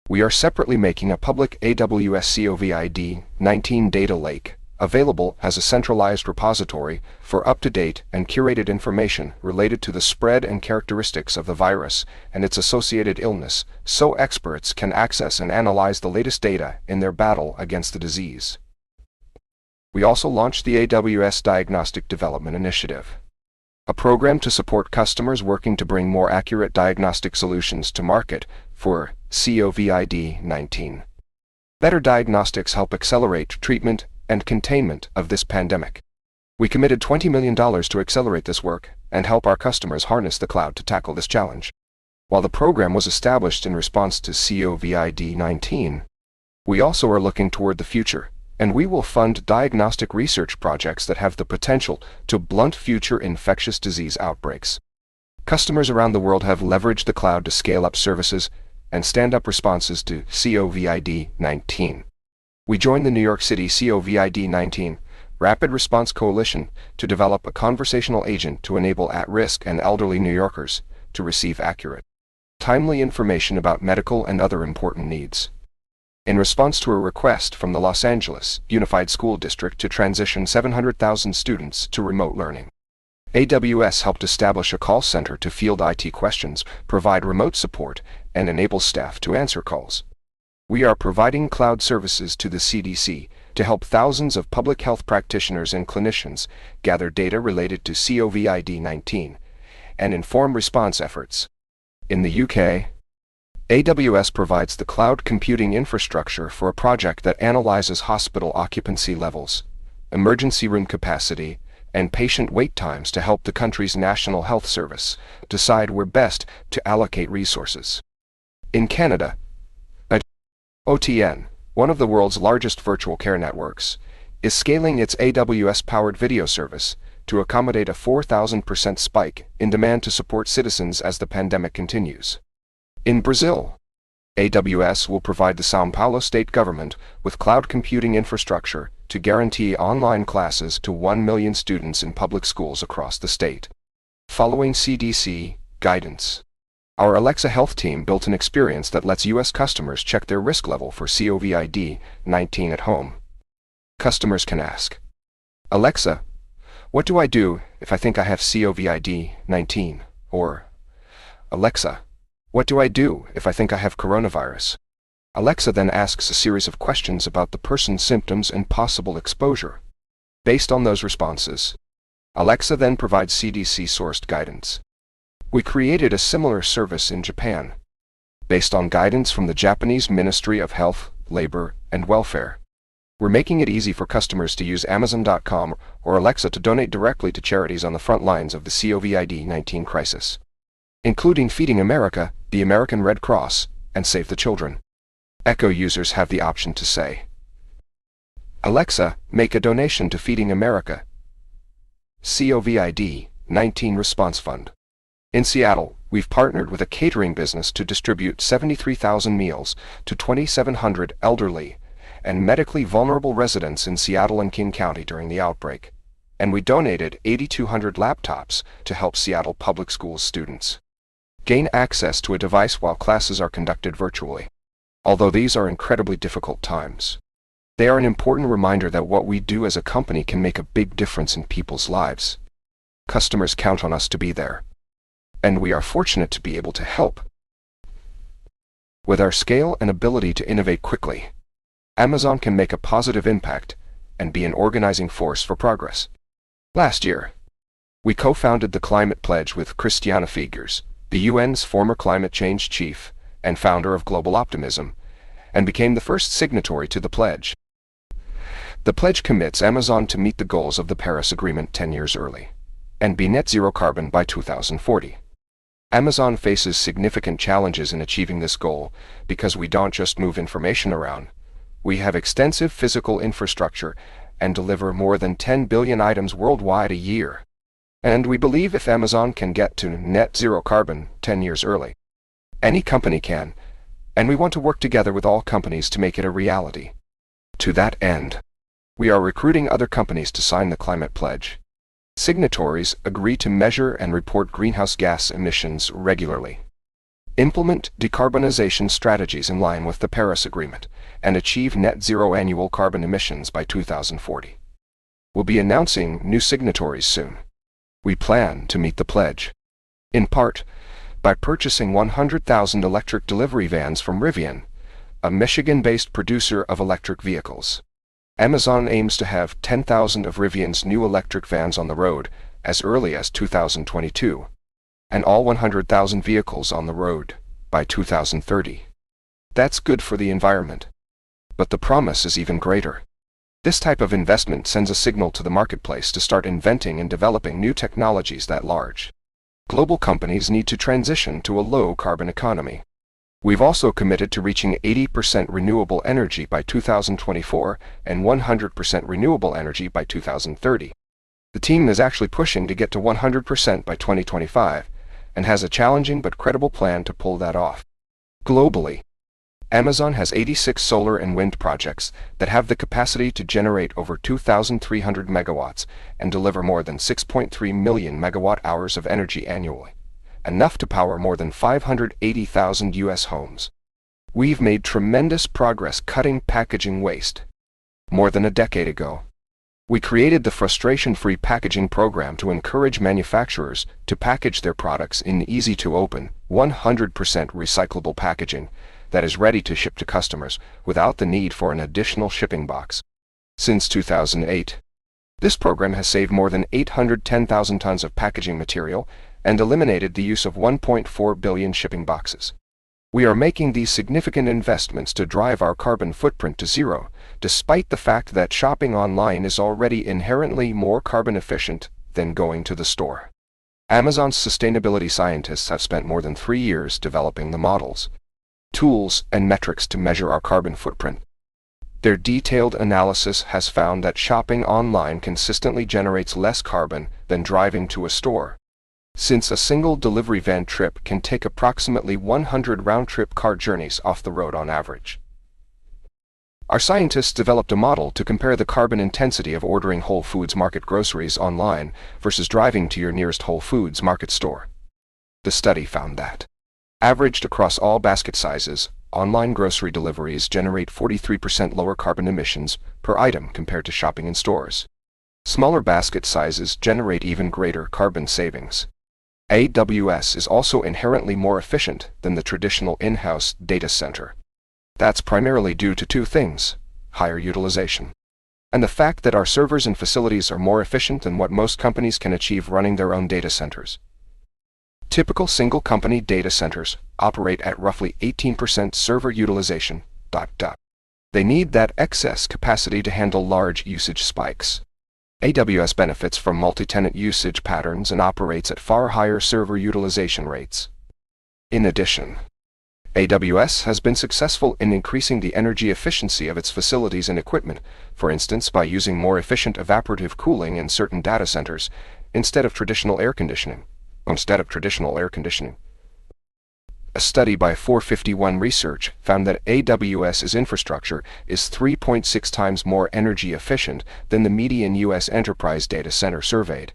We are separately making a public AWS COVID-19 data lake available as a centralized repository for up-to-date and curated information related to the spread and characteristics of the virus and its associated illness, so experts can access and analyze the latest data in their battle against the disease. We also launched the AWS Diagnostic Development Initiative, a program to support customers working to bring more accurate diagnostic solutions to market for COVID-19. Better diagnostics help accelerate treatment and containment of this pandemic. We committed $20 million to accelerate this work and help our customers harness the cloud to tackle this challenge. While the program was established in response to COVID-19, we also are looking toward the future, and we will fund diagnostic research projects that have the potential to blunt future infectious disease outbreaks. Customers around the world have leveraged the cloud to scale up services and stand up responses to COVID-19. We joined the New York City COVID-19 Rapid Response Coalition to develop a conversational agent to enable at-risk and elderly New Yorkers to receive accurate, timely information about medical and other important needs. In response to a request from the Los Angeles Unified School District to transition 700,000 students to remote learning, AWS helped establish a call center to field IT questions, provide remote support, and enable staff to answer calls. We are providing cloud services to the CDC to help thousands of public health practitioners and clinicians gather data related to COVID-19 and inform response efforts. In the UK, AWS provides the cloud computing infrastructure for a project that analyzes hospital occupancy levels, emergency room capacity, and patient wait times to help the country's National Health Service decide where best to allocate resources. In Canada, OTN, one of the world's largest virtual care networks, is scaling its AWS-powered video service to accommodate a 4,000% spike in demand to support citizens as the pandemic continues. In Brazil, AWS will provide the São Paulo state government with cloud computing infrastructure to guarantee online classes to 1 million students in public schools across the state. Following CDC guidance, our Alexa Health team built an experience that lets U.S. customers check their risk level for COVID-19 at home. Customers can ask, "Alexa, what do I do if I think I have COVID-19?" Or, "Alexa, what do I do if I think I have coronavirus?" Alexa then asks a series of questions about the person's symptoms and possible exposure. Based on those responses, Alexa then provides CDC-sourced guidance. We created a similar service in Japan, based on guidance from the Japanese Ministry of Health, Labor, and Welfare. We're making it easy for customers to use Amazon.com or Alexa to donate directly to charities on the front lines of the COVID-19 crisis, including Feeding America, the American Red Cross, and Save the Children. Echo users have the option to say, "Alexa, make a donation to Feeding America COVID-19 Response Fund." In Seattle, we've partnered with a catering business to distribute 73,000 meals to 2,700 elderly and medically vulnerable residents in Seattle and King County during the outbreak, and we donated 8,200 laptops to help Seattle public schools students gain access to a device while classes are conducted virtually. Although these are incredibly difficult times, they are an important reminder that what we do as a company can make a big difference in people's lives. Customers count on us to be there, and we are fortunate to be able to help. With our scale and ability to innovate quickly, Amazon can make a positive impact and be an organizing force for progress. Last year, we co-founded the Climate Pledge with Christiana Figueres, the UN's former climate change chief and founder of Global Optimism, and became the first signatory to the pledge. The pledge commits Amazon to meet the goals of the Paris Agreement 10 years early and be net zero carbon by 2040. Amazon faces significant challenges in achieving this goal because we don't just move information around. We have extensive physical infrastructure and deliver more than 10 billion items worldwide a year. And we believe if Amazon can get to net zero carbon 10 years early, any company can, and we want to work together with all companies to make it a reality. To that end, we are recruiting other companies to sign the climate pledge. Signatories agree to measure and report greenhouse gas emissions regularly, implement decarbonization strategies in line with the Paris Agreement, and achieve net zero annual carbon emissions by 2040. We'll be announcing new signatories soon. We plan to meet the pledge, in part, by purchasing 100,000 electric delivery vans from Rivian, a Michigan-based producer of electric vehicles. Amazon aims to have 10,000 of Rivian's new electric vans on the road as early as 2022, and all 100,000 vehicles on the road by 2030. That's good for the environment. But the promise is even greater. This type of investment sends a signal to the marketplace to start inventing and developing new technologies that large global companies need to transition to a low-carbon economy. We've also committed to reaching 80% renewable energy by 2024 and 100% renewable energy by 2030. The team is actually pushing to get to 100% by 2025 and has a challenging but credible plan to pull that off. Globally, Amazon has 86 solar and wind projects that have the capacity to generate over 2,300 megawatts and deliver more than 6.3 million megawatt hours of energy annually, enough to power more than 580,000 U.S. homes. We've made tremendous progress cutting packaging waste. More than a decade ago, we created the Frustration-Free Packaging Program to encourage manufacturers to package their products in easy-to-open, 100% recyclable packaging that is ready to ship to customers without the need for an additional shipping box. Since 2008, this program has saved more than 810,000 tons of packaging material and eliminated the use of 1.4 billion shipping boxes. We are making these significant investments to drive our carbon footprint to zero, despite the fact that shopping online is already inherently more carbon efficient than going to the store. Amazon's sustainability scientists have spent more than 3 years developing the models, tools, and metrics to measure our carbon footprint. Their detailed analysis has found that shopping online consistently generates less carbon than driving to a store, since a single delivery van trip can take approximately 100 round-trip car journeys off the road on average. Our scientists developed a model to compare the carbon intensity of ordering Whole Foods Market groceries online versus driving to your nearest Whole Foods Market store. The study found that, averaged across all basket sizes, online grocery deliveries generate 43% lower carbon emissions per item compared to shopping in stores. Smaller basket sizes generate even greater carbon savings. AWS is also inherently more efficient than the traditional in-house data center. That's primarily due to 2 things: higher utilization, and the fact that our servers and facilities are more efficient than what most companies can achieve running their own data centers. Typical single-company data centers operate at roughly 18% server utilization. They need that excess capacity to handle large usage spikes. AWS benefits from multi-tenant usage patterns and operates at far higher server utilization rates. In addition, AWS has been successful in increasing the energy efficiency of its facilities and equipment, for instance by using more efficient evaporative cooling in certain data centers instead of traditional air conditioning. A study by 451 Research found that AWS's infrastructure is 3.6 times more energy efficient than the median U.S. enterprise data center surveyed.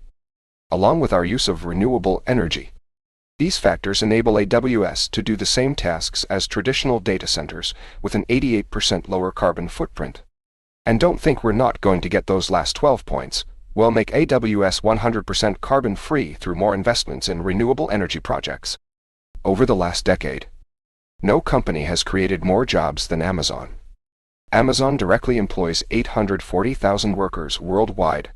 Along with our use of renewable energy, these factors enable AWS to do the same tasks as traditional data centers with an 88% lower carbon footprint. And don't think we're not going to get those last 12 points. We'll make AWS 100% carbon-free through more investments in renewable energy projects. Over the last decade, no company has created more jobs than Amazon. Amazon directly employs 840,000 workers worldwide,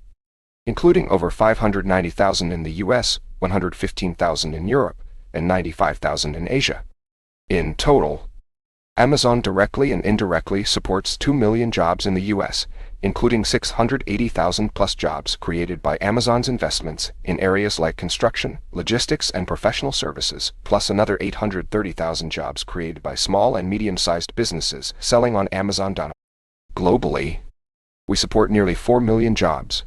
including over 590,000 in the US, 115,000 in Europe, and 95,000 in Asia. In total, Amazon directly and indirectly supports 2 million jobs in the US, including 680,000 plus jobs created by Amazon's investments in areas like construction, logistics, and professional services, plus another 830,000 jobs created by small and medium-sized businesses selling on Amazon.com. Globally, we support nearly 4 million jobs.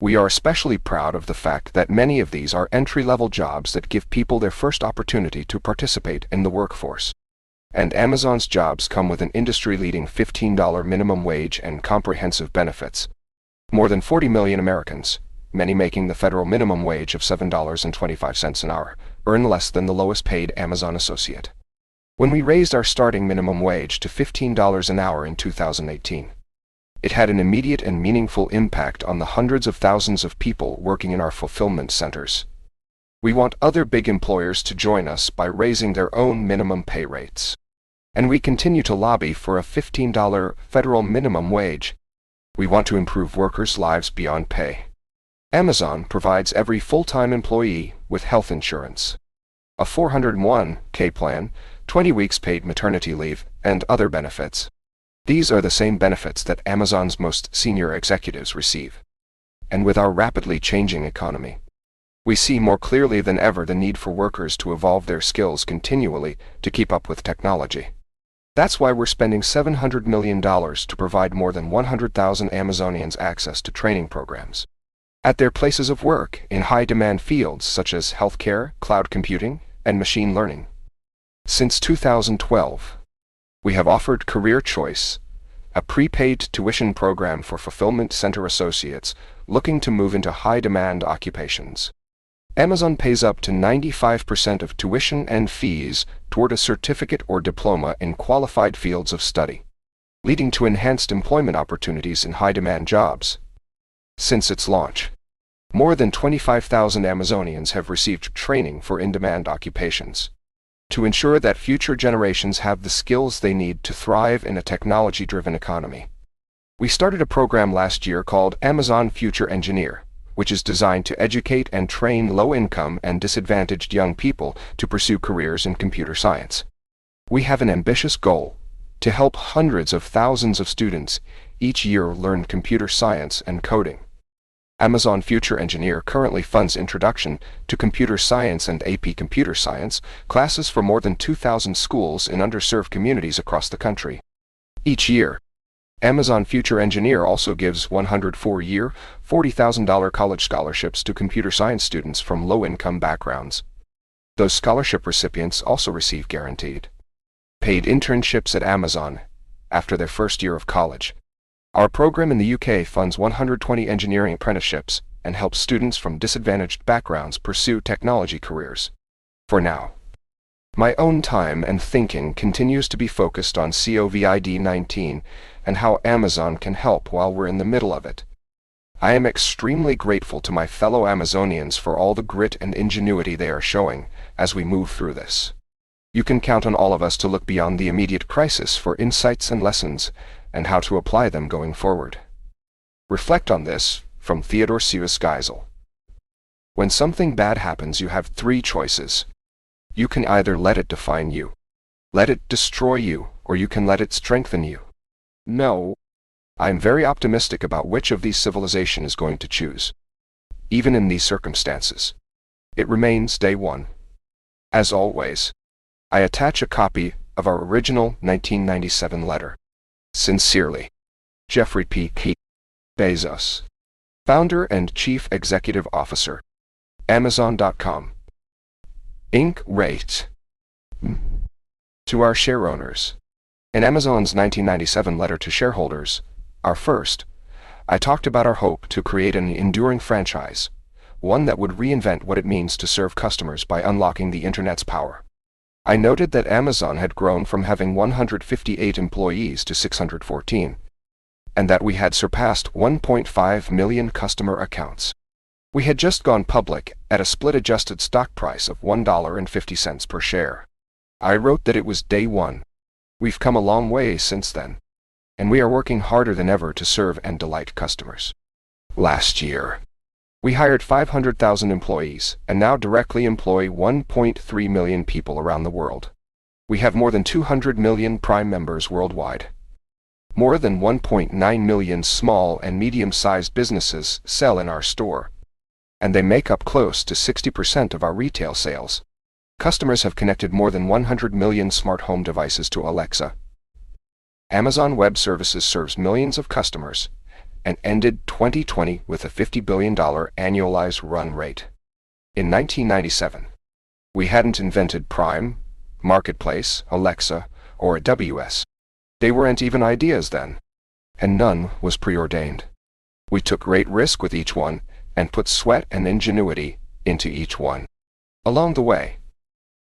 We are especially proud of the fact that many of these are entry-level jobs that give people their first opportunity to participate in the workforce. And Amazon's jobs come with an industry-leading $15 minimum wage and comprehensive benefits. More than 40 million Americans, many making the federal minimum wage of $7.25 an hour, earn less than the lowest-paid Amazon associate. When we raised our starting minimum wage to $15 an hour in 2018, it had an immediate and meaningful impact on the hundreds of thousands of people working in our fulfillment centers. We want other big employers to join us by raising their own minimum pay rates. And we continue to lobby for a $15 federal minimum wage. We want to improve workers' lives beyond pay. Amazon provides every full-time employee with health insurance, a 401(k) plan, 20 weeks paid maternity leave, and other benefits. These are the same benefits that Amazon's most senior executives receive. And with our rapidly changing economy, we see more clearly than ever the need for workers to evolve their skills continually to keep up with technology. That's why we're spending $700 million to provide more than 100,000 Amazonians access to training programs at their places of work in high-demand fields such as healthcare, cloud computing, and machine learning. Since 2012, we have offered Career Choice, a prepaid tuition program for fulfillment center associates looking to move into high-demand occupations. Amazon pays up to 95% of tuition and fees toward a certificate or diploma in qualified fields of study, leading to enhanced employment opportunities in high-demand jobs. Since its launch, more than 25,000 Amazonians have received training for in-demand occupations, to ensure that future generations have the skills they need to thrive in a technology-driven economy. We started a program last year called Amazon Future Engineer, which is designed to educate and train low-income and disadvantaged young people to pursue careers in computer science. We have an ambitious goal to help hundreds of thousands of students each year learn computer science and coding. Amazon Future Engineer currently funds introduction to computer science and AP computer science classes for more than 2,000 schools in underserved communities across the country. Each year, Amazon Future Engineer also gives 104-year, $40,000 college scholarships to computer science students from low-income backgrounds. Those scholarship recipients also receive guaranteed paid internships at Amazon after their first year of college. Our program in the UK funds 120 engineering apprenticeships and helps students from disadvantaged backgrounds pursue technology careers. For now, my own time and thinking continues to be focused on COVID-19 and how Amazon can help while we're in the middle of it. I am extremely grateful to my fellow Amazonians for all the grit and ingenuity they are showing as we move through this. You can count on all of us to look beyond the immediate crisis for insights and lessons and how to apply them going forward. Reflect on this from Theodore Seuss Geisel. When something bad happens, you have three choices. You can either let it define you, let it destroy you, or you can let it strengthen you. No, I'm very optimistic about which of these civilization is going to choose. Even in these circumstances, it remains day one. As always, I attach a copy of our original 1997 letter. Sincerely, Jeffrey P. Bezos, Founder and Chief Executive Officer, Amazon.com, Inc. Rate. To our shareowners. In Amazon's 1997 letter to shareholders, our first, I talked about our hope to create an enduring franchise, one that would reinvent what it means to serve customers by unlocking the Internet's power. I noted that Amazon had grown from having 158 employees to 614, and that we had surpassed 1.5 million customer accounts. We had just gone public at a split-adjusted stock price of $1.50 per share. I wrote that it was day one. We've come a long way since then, and we are working harder than ever to serve and delight customers. Last year, we hired 500,000 employees and now directly employ 1.3 million people around the world. We have more than 200 million Prime members worldwide. More than 1.9 million small and medium-sized businesses sell in our store, and they make up close to 60% of our retail sales. Customers have connected more than 100 million smart home devices to Alexa. Amazon Web Services serves millions of customers and ended 2020 with a $50 billion annualized run rate. In 1997, we hadn't invented Prime, Marketplace, Alexa, or AWS. They weren't even ideas then, and none was preordained. We took great risk with each one and put sweat and ingenuity into each one. Along the way,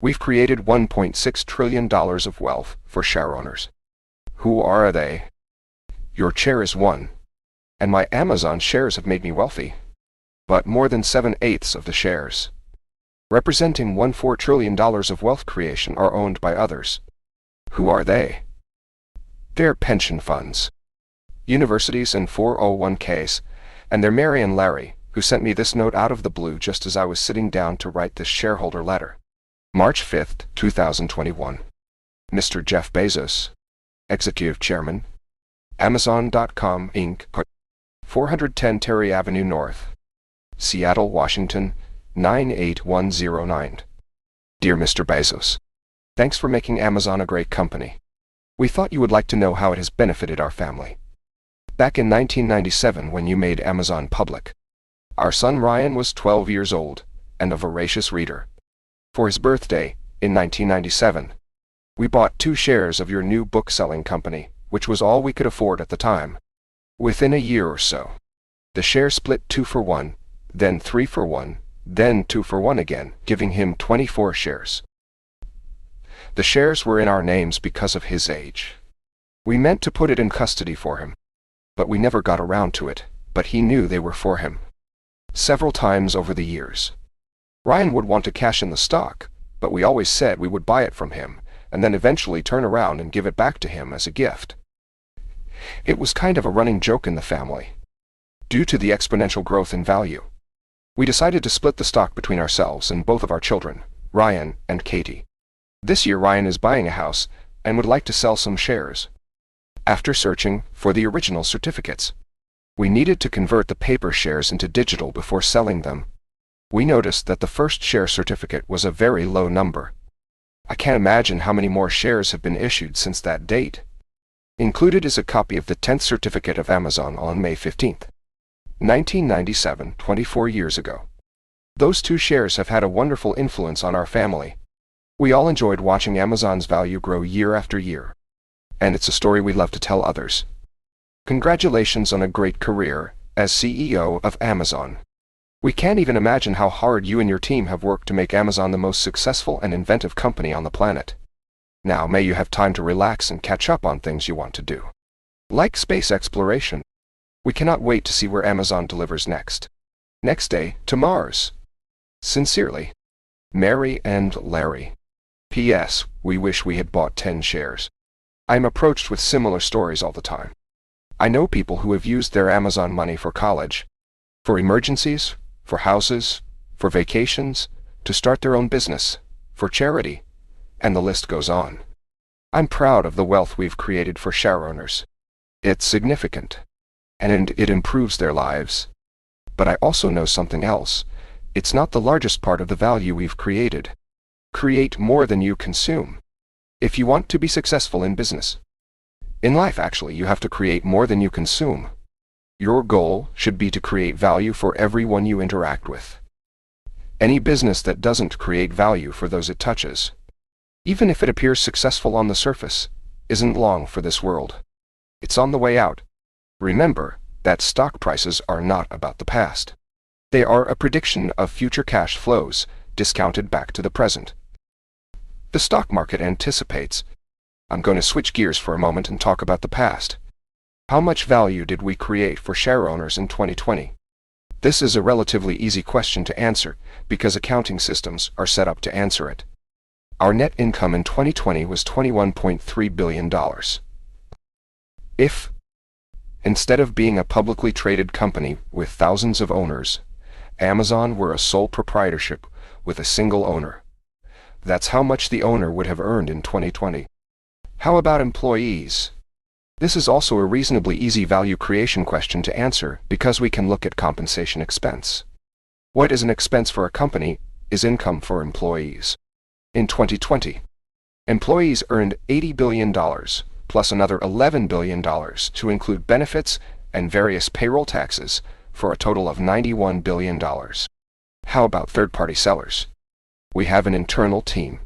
we've created $1.6 trillion of wealth for share owners. Who are they? Your chair is one, and my Amazon shares have made me wealthy. But more than 7/8 of the shares, representing $1.4 trillion of wealth creation, are owned by others. Who are they? They're pension funds, universities and 401ks, and they're Mary and Larry, who sent me this note out of the blue just as I was sitting down to write this shareholder letter. March 5th, 2021. Mr. Jeff Bezos, Executive Chairman, Amazon.com Inc., 410 Terry Avenue North, Seattle, Washington, 98109. Dear Mr. Bezos, thanks for making Amazon a great company. We thought you would like to know how it has benefited our family. Back in 1997, when you made Amazon public, our son Ryan was 12 years old and a voracious reader. For his birthday, in 1997, we bought 2 shares of your new book-selling company, which was all we could afford at the time. Within a year or so, the share split 2 for 1, then 3 for 1, then 2 for 1 again, giving him 24 shares. The shares were in our names because of his age. We meant to put it in custody for him, but we never got around to it, but he knew they were for him. Several times over the years, Ryan would want to cash in the stock, but we always said we would buy it from him, and then eventually turn around and give it back to him as a gift. It was kind of a running joke in the family. Due to the exponential growth in value, we decided to split the stock between ourselves and both of our children, Ryan and Katie. This year Ryan is buying a house and would like to sell some shares. After searching for the original certificates, we needed to convert the paper shares into digital before selling them. We noticed that the first share certificate was a very low number. I can't imagine how many more shares have been issued since that date. Included is a copy of the 10th certificate of Amazon on May 15th, 1997, 24 years ago. Those 2 shares have had a wonderful influence on our family. We all enjoyed watching Amazon's value grow year after year, and it's a story we love to tell others. Congratulations on a great career as CEO of Amazon. We can't even imagine how hard you and your team have worked to make Amazon the most successful and inventive company on the planet. Now may you have time to relax and catch up on things you want to do, like space exploration. We cannot wait to see where Amazon delivers next. Next day, to Mars. Sincerely, Mary and Larry. P.S. We wish we had bought 10 shares. I am approached with similar stories all the time. I know people who have used their Amazon money for college, for emergencies, for houses, for vacations, to start their own business, for charity, and the list goes on. I'm proud of the wealth we've created for share owners. It's significant, and it improves their lives. But I also know something else. It's not the largest part of the value we've created. Create more than you consume. If you want to be successful in business, in life actually, you have to create more than you consume. Your goal should be to create value for everyone you interact with. Any business that doesn't create value for those it touches, even if it appears successful on the surface, isn't long for this world. It's on the way out. Remember that stock prices are not about the past. They are a prediction of future cash flows, discounted back to the present. The stock market anticipates. I'm going to switch gears for a moment and talk about the past. How much value did we create for share owners in 2020? This is a relatively easy question to answer because accounting systems are set up to answer it. Our net income in 2020 was $21.3 billion. If, instead of being a publicly traded company with thousands of owners, Amazon were a sole proprietorship with a single owner, that's how much the owner would have earned in 2020. How about employees? This is also a reasonably easy value creation question to answer because we can look at compensation expense. What is an expense for a company is income for employees. In 2020, employees earned $80 billion plus another $11 billion to include benefits and various payroll taxes for a total of $91 billion. How about third-party sellers? We have an internal team,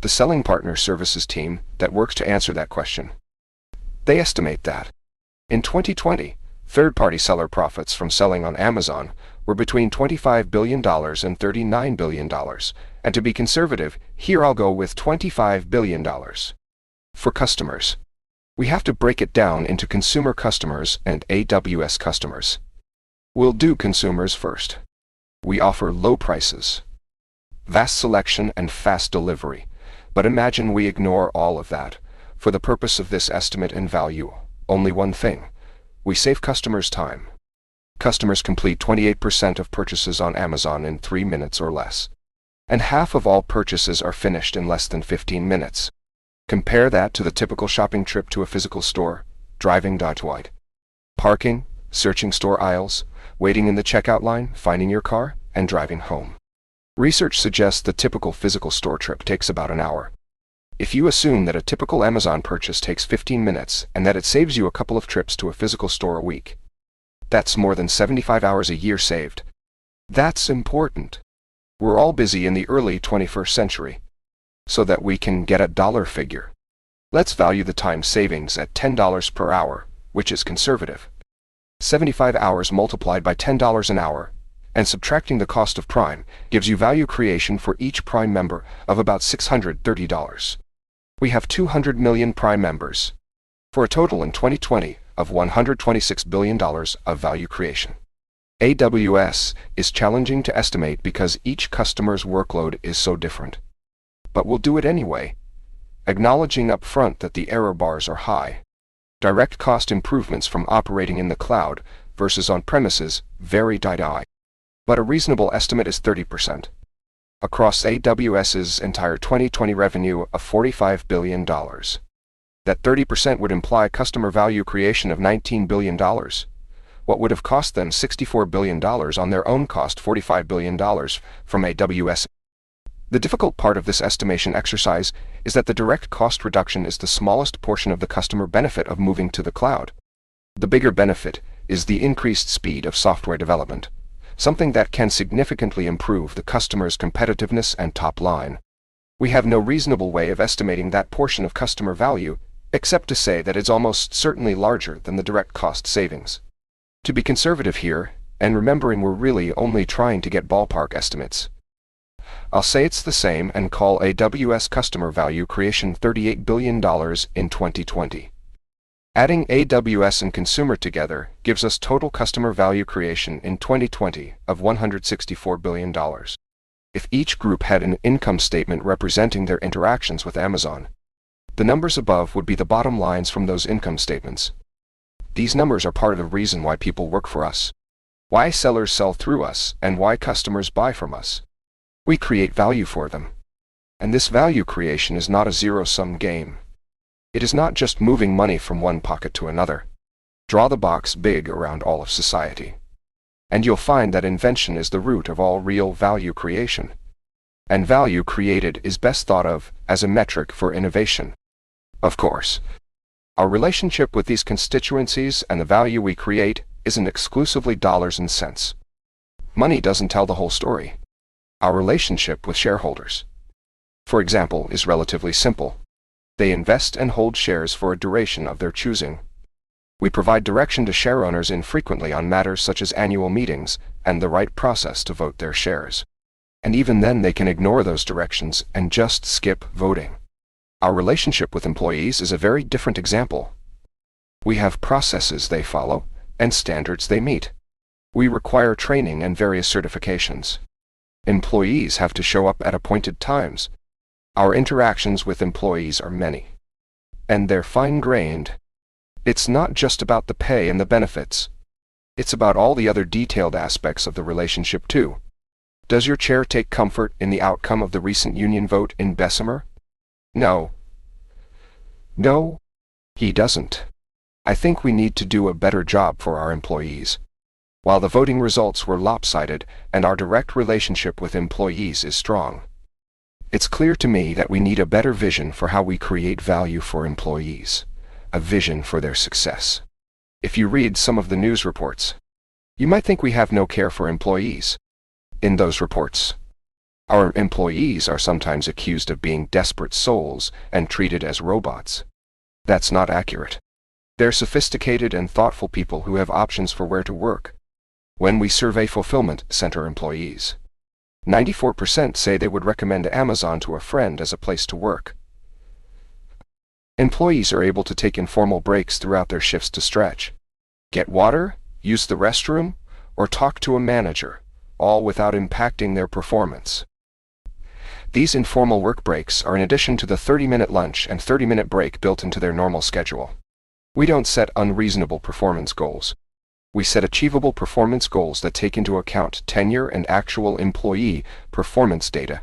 the Selling Partner Services team, that works to answer that question. They estimate that in 2020, third-party seller profits from selling on Amazon were between $25 billion and $39 billion, and to be conservative, here I'll go with $25 billion. For customers, we have to break it down into consumer customers and AWS customers. We'll do consumers first. We offer low prices, vast selection, and fast delivery, but imagine we ignore all of that. For the purpose of this estimate and value, only one thing: we save customers time. Customers complete 28% of purchases on Amazon in 3 minutes or less, and half of all purchases are finished in less than 15 minutes. Compare that to the typical shopping trip to a physical store: driving, wait, parking, searching store aisles, waiting in the checkout line, finding your car, and driving home. Research suggests the typical physical store trip takes about an hour. If you assume that a typical Amazon purchase takes 15 minutes and that it saves you a couple of trips to a physical store a week, that's more than 75 hours a year saved. That's important. We're all busy in the early 21st century, so that we can get a dollar figure. Let's value the time savings at $10 per hour, which is conservative. 75 hours multiplied by $10 an hour, and subtracting the cost of Prime, gives you value creation for each Prime member of about $630. We have 200 million Prime members, for a total in 2020 of $126 billion of value creation. AWS is challenging to estimate because each customer's workload is so different. But we'll do it anyway, acknowledging up front that the error bars are high. Direct cost improvements from operating in the cloud versus on-premises vary die. But a reasonable estimate is 30%. Across AWS's entire 2020 revenue of $45 billion. That 30% would imply customer value creation of $19 billion. What would have cost them $64 billion on their own cost $45 billion from AWS. The difficult part of this estimation exercise is that the direct cost reduction is the smallest portion of the customer benefit of moving to the cloud. The bigger benefit is the increased speed of software development, something that can significantly improve the customer's competitiveness and top line. We have no reasonable way of estimating that portion of customer value, except to say that it's almost certainly larger than the direct cost savings. To be conservative here, and remembering we're really only trying to get ballpark estimates, I'll say it's the same and call AWS customer value creation $38 billion in 2020. Adding AWS and consumer together gives us total customer value creation in 2020 of $164 billion. If each group had an income statement representing their interactions with Amazon, the numbers above would be the bottom lines from those income statements. These numbers are part of the reason why people work for us, why sellers sell through us, and why customers buy from us. We create value for them. And this value creation is not a zero-sum game. It is not just moving money from one pocket to another. Draw the box big around all of society, and you'll find that invention is the root of all real value creation. And value created is best thought of as a metric for innovation. Of course, our relationship with these constituencies and the value we create isn't exclusively dollars and cents. Money doesn't tell the whole story. Our relationship with shareholders, for example, is relatively simple. They invest and hold shares for a duration of their choosing. We provide direction to shareowners infrequently on matters such as annual meetings and the right process to vote their shares. And even then they can ignore those directions and just skip voting. Our relationship with employees is a very different example. We have processes they follow and standards they meet. We require training and various certifications. Employees have to show up at appointed times. Our interactions with employees are many, and they're fine-grained. It's not just about the pay and the benefits. It's about all the other detailed aspects of the relationship too. Does your chair take comfort in the outcome of the recent union vote in Bessemer? No. No? He doesn't. I think we need to do a better job for our employees. While the voting results were lopsided and our direct relationship with employees is strong, it's clear to me that we need a better vision for how we create value for employees, a vision for their success. If you read some of the news reports, you might think we have no care for employees. In those reports, our employees are sometimes accused of being desperate souls and treated as robots. That's not accurate. They're sophisticated and thoughtful people who have options for where to work. When we survey fulfillment center employees, 94% say they would recommend Amazon to a friend as a place to work. Employees are able to take informal breaks throughout their shifts to stretch, get water, use the restroom, or talk to a manager, all without impacting their performance. These informal work breaks are in addition to the 30-minute lunch and 30-minute break built into their normal schedule. We don't set unreasonable performance goals. We set achievable performance goals that take into account tenure and actual employee performance data.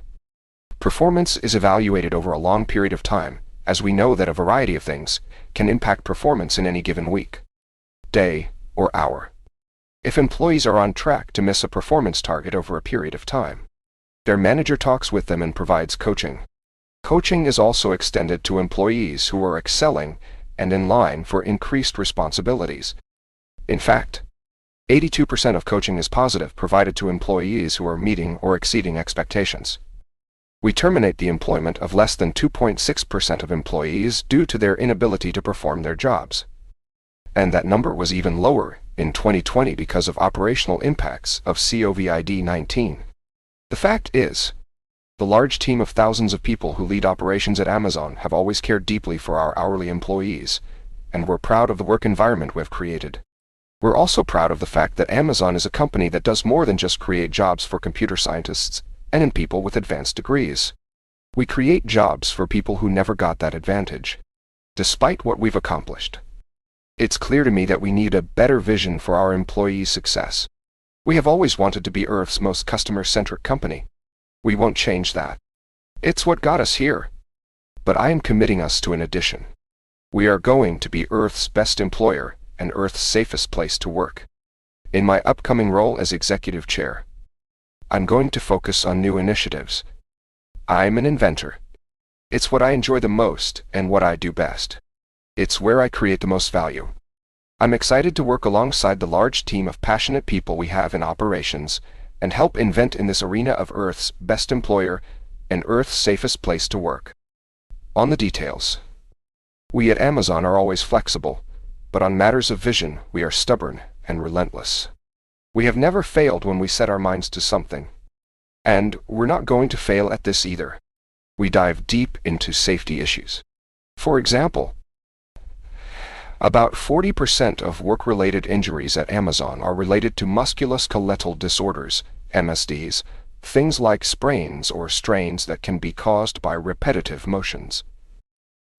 Performance is evaluated over a long period of time, as we know that a variety of things can impact performance in any given week, day, or hour. If employees are on track to miss a performance target over a period of time, their manager talks with them and provides coaching. Coaching is also extended to employees who are excelling and in line for increased responsibilities. In fact, 82% of coaching is positive, provided to employees who are meeting or exceeding expectations. We terminate the employment of less than 2.6% of employees due to their inability to perform their jobs. And that number was even lower in 2020 because of operational impacts of COVID-19. The fact is, the large team of thousands of people who lead operations at Amazon have always cared deeply for our hourly employees, and we're proud of the work environment we've created. We're also proud of the fact that Amazon is a company that does more than just create jobs for computer scientists and in people with advanced degrees. We create jobs for people who never got that advantage. Despite what we've accomplished, it's clear to me that we need a better vision for our employees' success. We have always wanted to be Earth's most customer-centric company. We won't change that. It's what got us here. But I am committing us to an addition. We are going to be Earth's best employer and Earth's safest place to work. In my upcoming role as executive chair, I'm going to focus on new initiatives. I'm an inventor. It's what I enjoy the most and what I do best. It's where I create the most value. I'm excited to work alongside the large team of passionate people we have in operations and help invent in this arena of Earth's best employer and Earth's safest place to work. On the details, we at Amazon are always flexible, but on matters of vision, we are stubborn and relentless. We have never failed when we set our minds to something. And we're not going to fail at this either. We dive deep into safety issues. For example, about 40% of work-related injuries at Amazon are related to musculoskeletal disorders, MSDs, things like sprains or strains that can be caused by repetitive motions.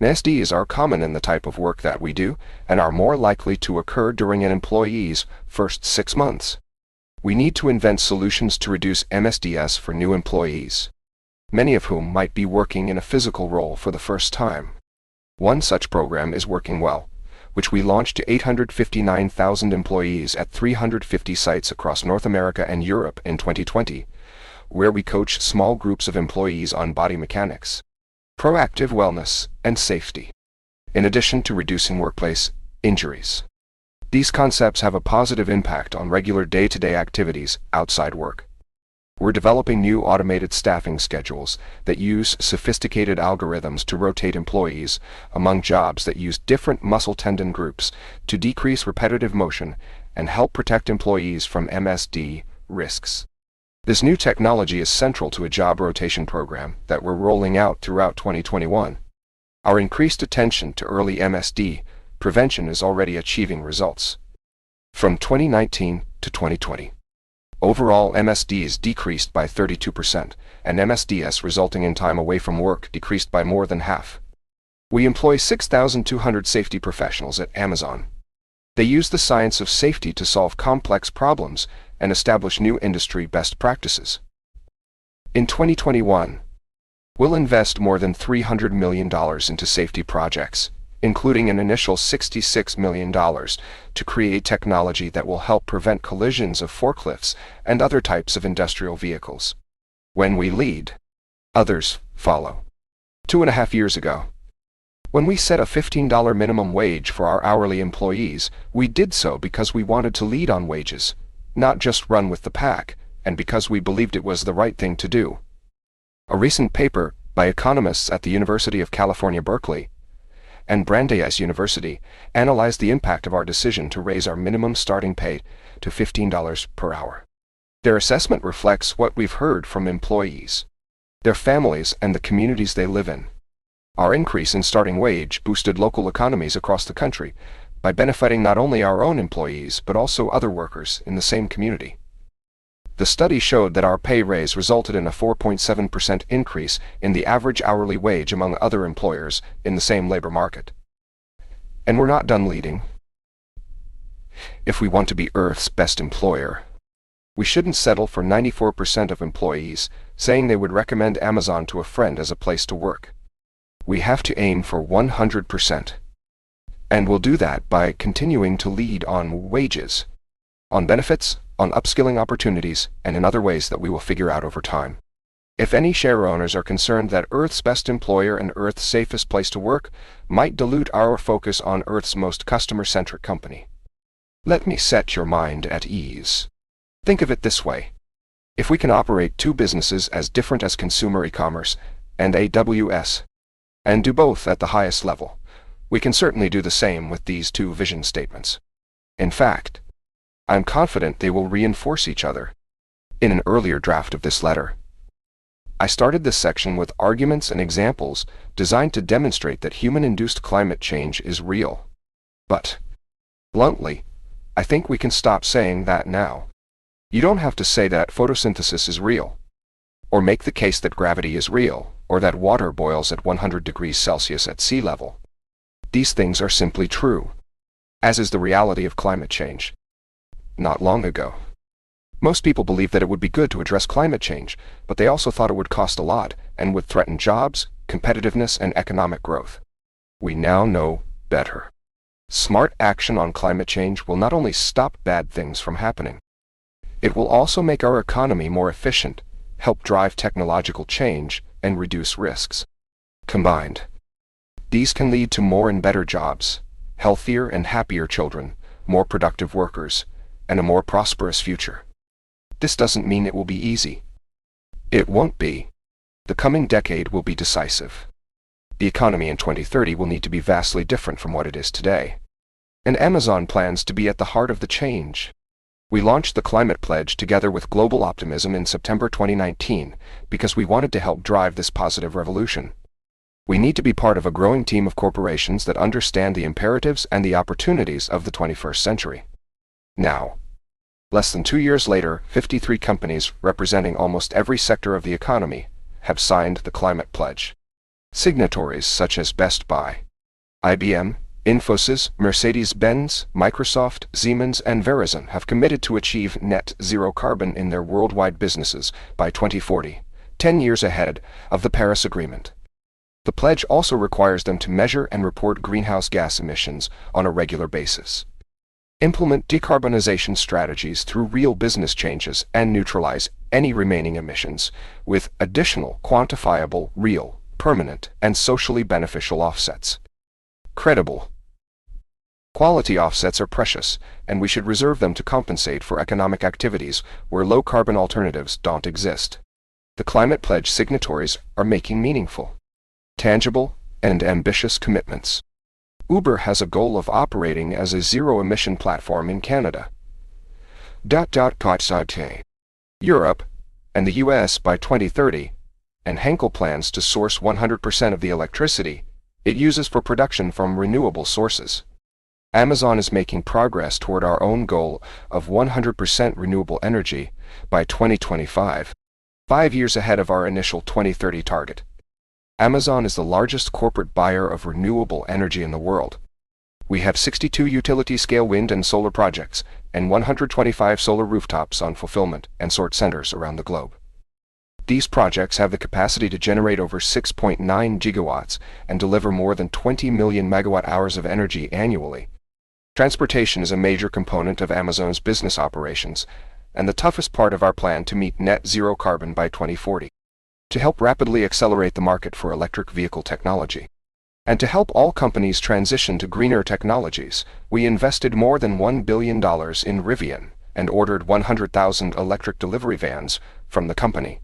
MSDs are common in the type of work that we do and are more likely to occur during an employee's first 6 months. We need to invent solutions to reduce MSDs for new employees, many of whom might be working in a physical role for the first time. One such program is Working Well, which we launched to 859,000 employees at 350 sites across North America and Europe in 2020, where we coach small groups of employees on body mechanics, proactive wellness, and safety, in addition to reducing workplace injuries. These concepts have a positive impact on regular day-to-day activities outside work. We're developing new automated staffing schedules that use sophisticated algorithms to rotate employees among jobs that use different muscle tendon groups to decrease repetitive motion and help protect employees from MSD risks. This new technology is central to a job rotation program that we're rolling out throughout 2021. Our increased attention to early MSD prevention is already achieving results. From 2019 to 2020, overall MSDs decreased by 32%, and MSDs resulting in time away from work decreased by more than half. We employ 6,200 safety professionals at Amazon. They use the science of safety to solve complex problems and establish new industry best practices. In 2021, we'll invest more than $300 million into safety projects, including an initial $66 million to create technology that will help prevent collisions of forklifts and other types of industrial vehicles. When we lead, others follow. 2.5 years ago, when we set a $15 minimum wage for our hourly employees, we did so because we wanted to lead on wages, not just run with the pack, and because we believed it was the right thing to do. A recent paper by economists at the University of California, Berkeley, and Brandeis University analyzed the impact of our decision to raise our minimum starting pay to $15 per hour. Their assessment reflects what we've heard from employees, their families, and the communities they live in. Our increase in starting wage boosted local economies across the country by benefiting not only our own employees but also other workers in the same community. The study showed that our pay raise resulted in a 4.7% increase in the average hourly wage among other employers in the same labor market. And we're not done leading. If we want to be Earth's best employer, we shouldn't settle for 94% of employees saying they would recommend Amazon to a friend as a place to work. We have to aim for 100%. And we'll do that by continuing to lead on wages, on benefits, on upskilling opportunities, and in other ways that we will figure out over time. If any share owners are concerned that Earth's best employer and Earth's safest place to work might dilute our focus on Earth's most customer-centric company, let me set your mind at ease. Think of it this way. If we can operate two businesses as different as consumer e-commerce and AWS, and do both at the highest level, we can certainly do the same with these two vision statements. In fact, I'm confident they will reinforce each other. In an earlier draft of this letter, I started this section with arguments and examples designed to demonstrate that human-induced climate change is real. But, bluntly, I think we can stop saying that now. You don't have to say that photosynthesis is real, or make the case that gravity is real, or that water boils at 100 degrees Celsius at sea level. These things are simply true, as is the reality of climate change. Not long ago, most people believed that it would be good to address climate change, but they also thought it would cost a lot and would threaten jobs, competitiveness, and economic growth. We now know better. Smart action on climate change will not only stop bad things from happening, it will also make our economy more efficient, help drive technological change, and reduce risks. Combined, these can lead to more and better jobs, healthier and happier children, more productive workers, and a more prosperous future. This doesn't mean it will be easy. It won't be. The coming decade will be decisive. The economy in 2030 will need to be vastly different from what it is today. And Amazon plans to be at the heart of the change. We launched the Climate Pledge together with Global Optimism in September 2019 because we wanted to help drive this positive revolution. We need to be part of a growing team of corporations that understand the imperatives and the opportunities of the 21st century. Now, less than 2 years later, 53 companies representing almost every sector of the economy have signed the Climate Pledge. Signatories such as Best Buy, IBM, Infosys, Mercedes-Benz, Microsoft, Siemens, and Verizon have committed to achieve net zero carbon in their worldwide businesses by 2040, 10 years ahead of the Paris Agreement. The pledge also requires them to measure and report greenhouse gas emissions on a regular basis, implement decarbonization strategies through real business changes, and neutralize any remaining emissions with additional quantifiable, real, permanent, and socially beneficial offsets. Credible, quality offsets are precious, and we should reserve them to compensate for economic activities where low-carbon alternatives don't exist. The Climate Pledge signatories are making meaningful, tangible, and ambitious commitments. Uber has a goal of operating as a zero-emission platform in Canada, Europe, and the US by 2030, and Henkel plans to source 100% of the electricity it uses for production from renewable sources. Amazon is making progress toward our own goal of 100% renewable energy by 2025, 5 years ahead of our initial 2030 target. Amazon is the largest corporate buyer of renewable energy in the world. We have 62 utility-scale wind and solar projects and 125 solar rooftops on fulfillment and sort centers around the globe. These projects have the capacity to generate over 6.9 gigawatts and deliver more than 20 million megawatt-hours of energy annually. Transportation is a major component of Amazon's business operations, and the toughest part of our plan to meet net zero carbon by 2040. To help rapidly accelerate the market for electric vehicle technology, and to help all companies transition to greener technologies, we invested more than $1 billion in Rivian and ordered 100,000 electric delivery vans from the company.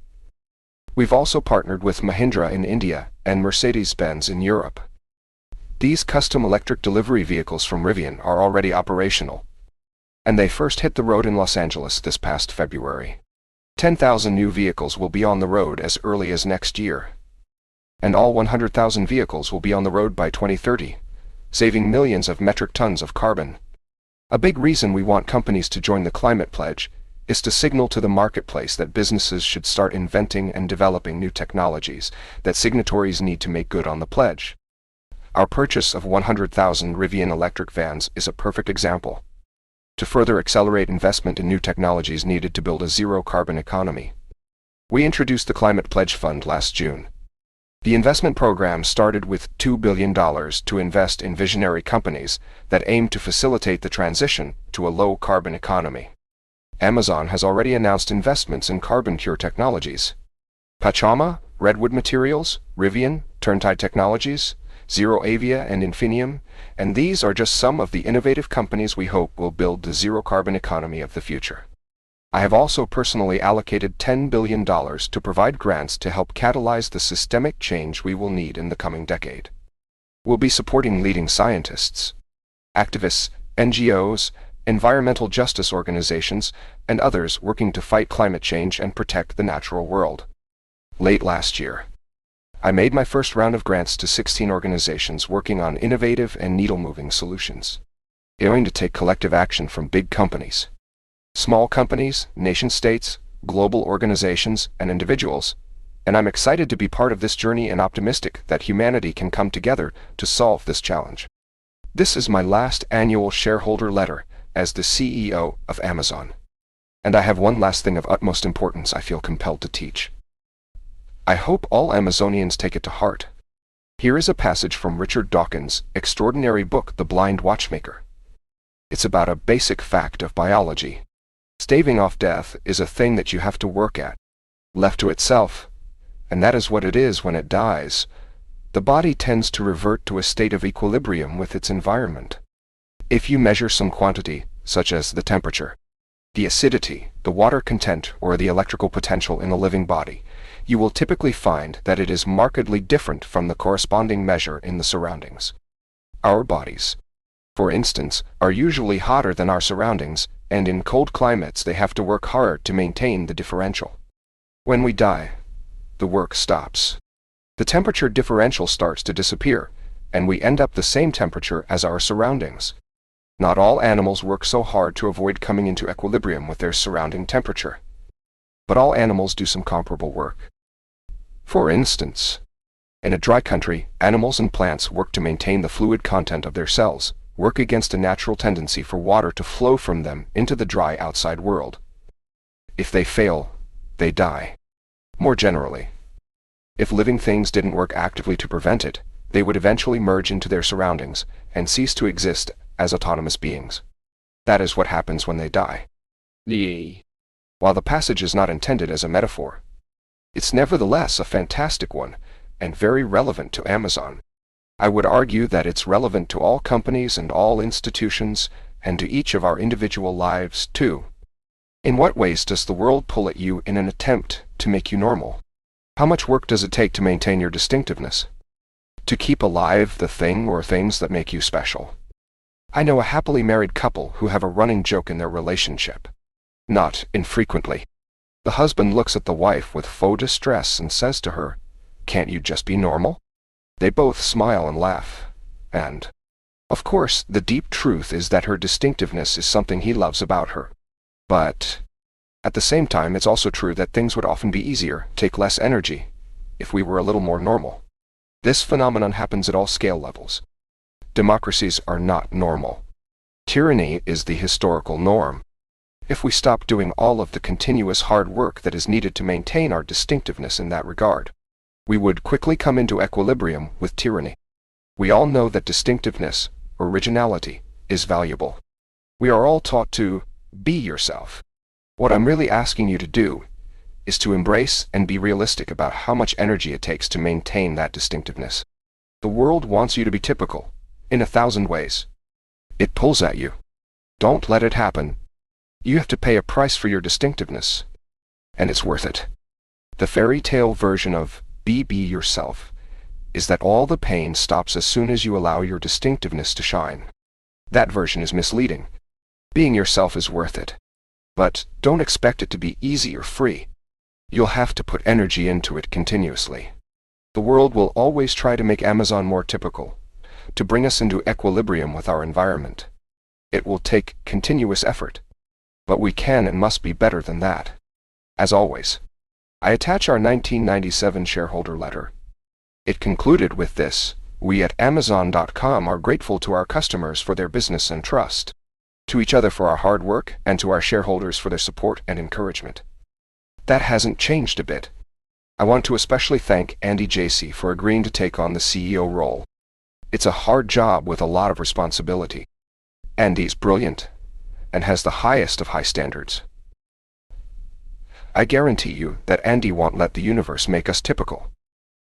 We've also partnered with Mahindra in India and Mercedes-Benz in Europe. These custom electric delivery vehicles from Rivian are already operational, and they first hit the road in Los Angeles this past February. 10,000 new vehicles will be on the road as early as next year, and all 100,000 vehicles will be on the road by 2030, saving millions of metric tons of carbon. A big reason we want companies to join the climate pledge is to signal to the marketplace that businesses should start inventing and developing new technologies that signatories need to make good on the pledge. Our purchase of 100,000 Rivian electric vans is a perfect example. To further accelerate investment in new technologies needed to build a zero-carbon economy, we introduced the Climate Pledge Fund last June. The investment program started with $2 billion to invest in visionary companies that aim to facilitate the transition to a low-carbon economy. Amazon has already announced investments in carbon cure technologies. Pachama, Redwood Materials, Rivian, Turntide Technologies, ZeroAvia and Infinium, and these are just some of the innovative companies we hope will build the zero-carbon economy of the future. I have also personally allocated $10 billion to provide grants to help catalyze the systemic change we will need in the coming decade. We'll be supporting leading scientists, activists, NGOs, environmental justice organizations, and others working to fight climate change and protect the natural world. Late last year, I made my first round of grants to 16 organizations working on innovative and needle-moving solutions, aiming to take collective action from big companies, small companies, nation-states, global organizations, and individuals, and I'm excited to be part of this journey and optimistic that humanity can come together to solve this challenge. This is my last annual shareholder letter as the CEO of Amazon, and I have one last thing of utmost importance I feel compelled to teach. I hope all Amazonians take it to heart. Here is a passage from Richard Dawkins' extraordinary book, The Blind Watchmaker. It's about a basic fact of biology. Staving off death is a thing that you have to work at, left to itself, and that is what it is when it dies. The body tends to revert to a state of equilibrium with its environment. If you measure some quantity, such as the temperature, the acidity, the water content, or the electrical potential in a living body, you will typically find that it is markedly different from the corresponding measure in the surroundings. Our bodies, for instance, are usually hotter than our surroundings, and in cold climates they have to work hard to maintain the differential. When we die, the work stops. The temperature differential starts to disappear, and we end up the same temperature as our surroundings. Not all animals work so hard to avoid coming into equilibrium with their surrounding temperature, but all animals do some comparable work. For instance, in a dry country, animals and plants work to maintain the fluid content of their cells, work against a natural tendency for water to flow from them into the dry outside world. If they fail, they die. More generally, if living things didn't work actively to prevent it, they would eventually merge into their surroundings and cease to exist as autonomous beings. That is what happens when they die. While the passage is not intended as a metaphor, it's nevertheless a fantastic one and very relevant to Amazon. I would argue that it's relevant to all companies and all institutions, and to each of our individual lives, too. In what ways does the world pull at you in an attempt to make you normal? How much work does it take to maintain your distinctiveness? To keep alive the thing or things that make you special? I know a happily married couple who have a running joke in their relationship. Not infrequently, the husband looks at the wife with faux distress and says to her, "Can't you just be normal?" They both smile and laugh, and, of course, the deep truth is that her distinctiveness is something he loves about her. But, at the same time, it's also true that things would often be easier, take less energy, if we were a little more normal. This phenomenon happens at all scale levels. Democracies are not normal. Tyranny is the historical norm. if we stop doing all of the continuous hard work that is needed to maintain our distinctiveness in that regard, we would quickly come into equilibrium with tyranny. We all know that distinctiveness, originality, is valuable. We are all taught to be yourself. What I'm really asking you to do is to embrace and be realistic about how much energy it takes to maintain that distinctiveness. The world wants you to be typical, in 1,000 ways. It pulls at you. Don't let it happen. You have to pay a price for your distinctiveness, and it's worth it. The fairy tale version of be yourself is that all the pain stops as soon as you allow your distinctiveness to shine. That version is misleading. Being yourself is worth it. But don't expect it to be easy or free. You'll have to put energy into it continuously. The world will always try to make Amazon more typical, to bring us into equilibrium with our environment. It will take continuous effort. But we can and must be better than that. As always, I attach our 1997 shareholder letter. It concluded with this: we at Amazon.com are grateful to our customers for their business and trust, to each other for our hard work, and to our shareholders for their support and encouragement. That hasn't changed a bit. I want to especially thank Andy Jassy for agreeing to take on the CEO role. It's a hard job with a lot of responsibility. Andy's brilliant and has the highest of high standards. I guarantee you that Andy won't let the universe make us typical.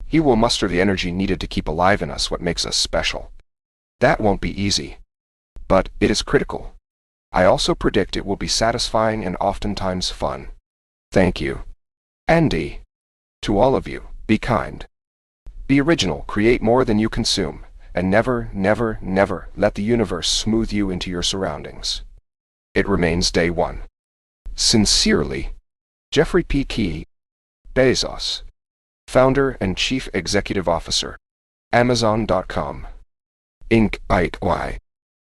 He will muster the energy needed to keep alive in us what makes us special. That won't be easy, but it is critical. I also predict it will be satisfying and oftentimes fun. Thank you, Andy. To all of you, be kind. Be original, create more than you consume, and never, never, never let the universe smooth you into your surroundings. It remains day one. Sincerely, Jeffrey P. Bezos, Founder and Chief Executive Officer, Amazon.com, Inc.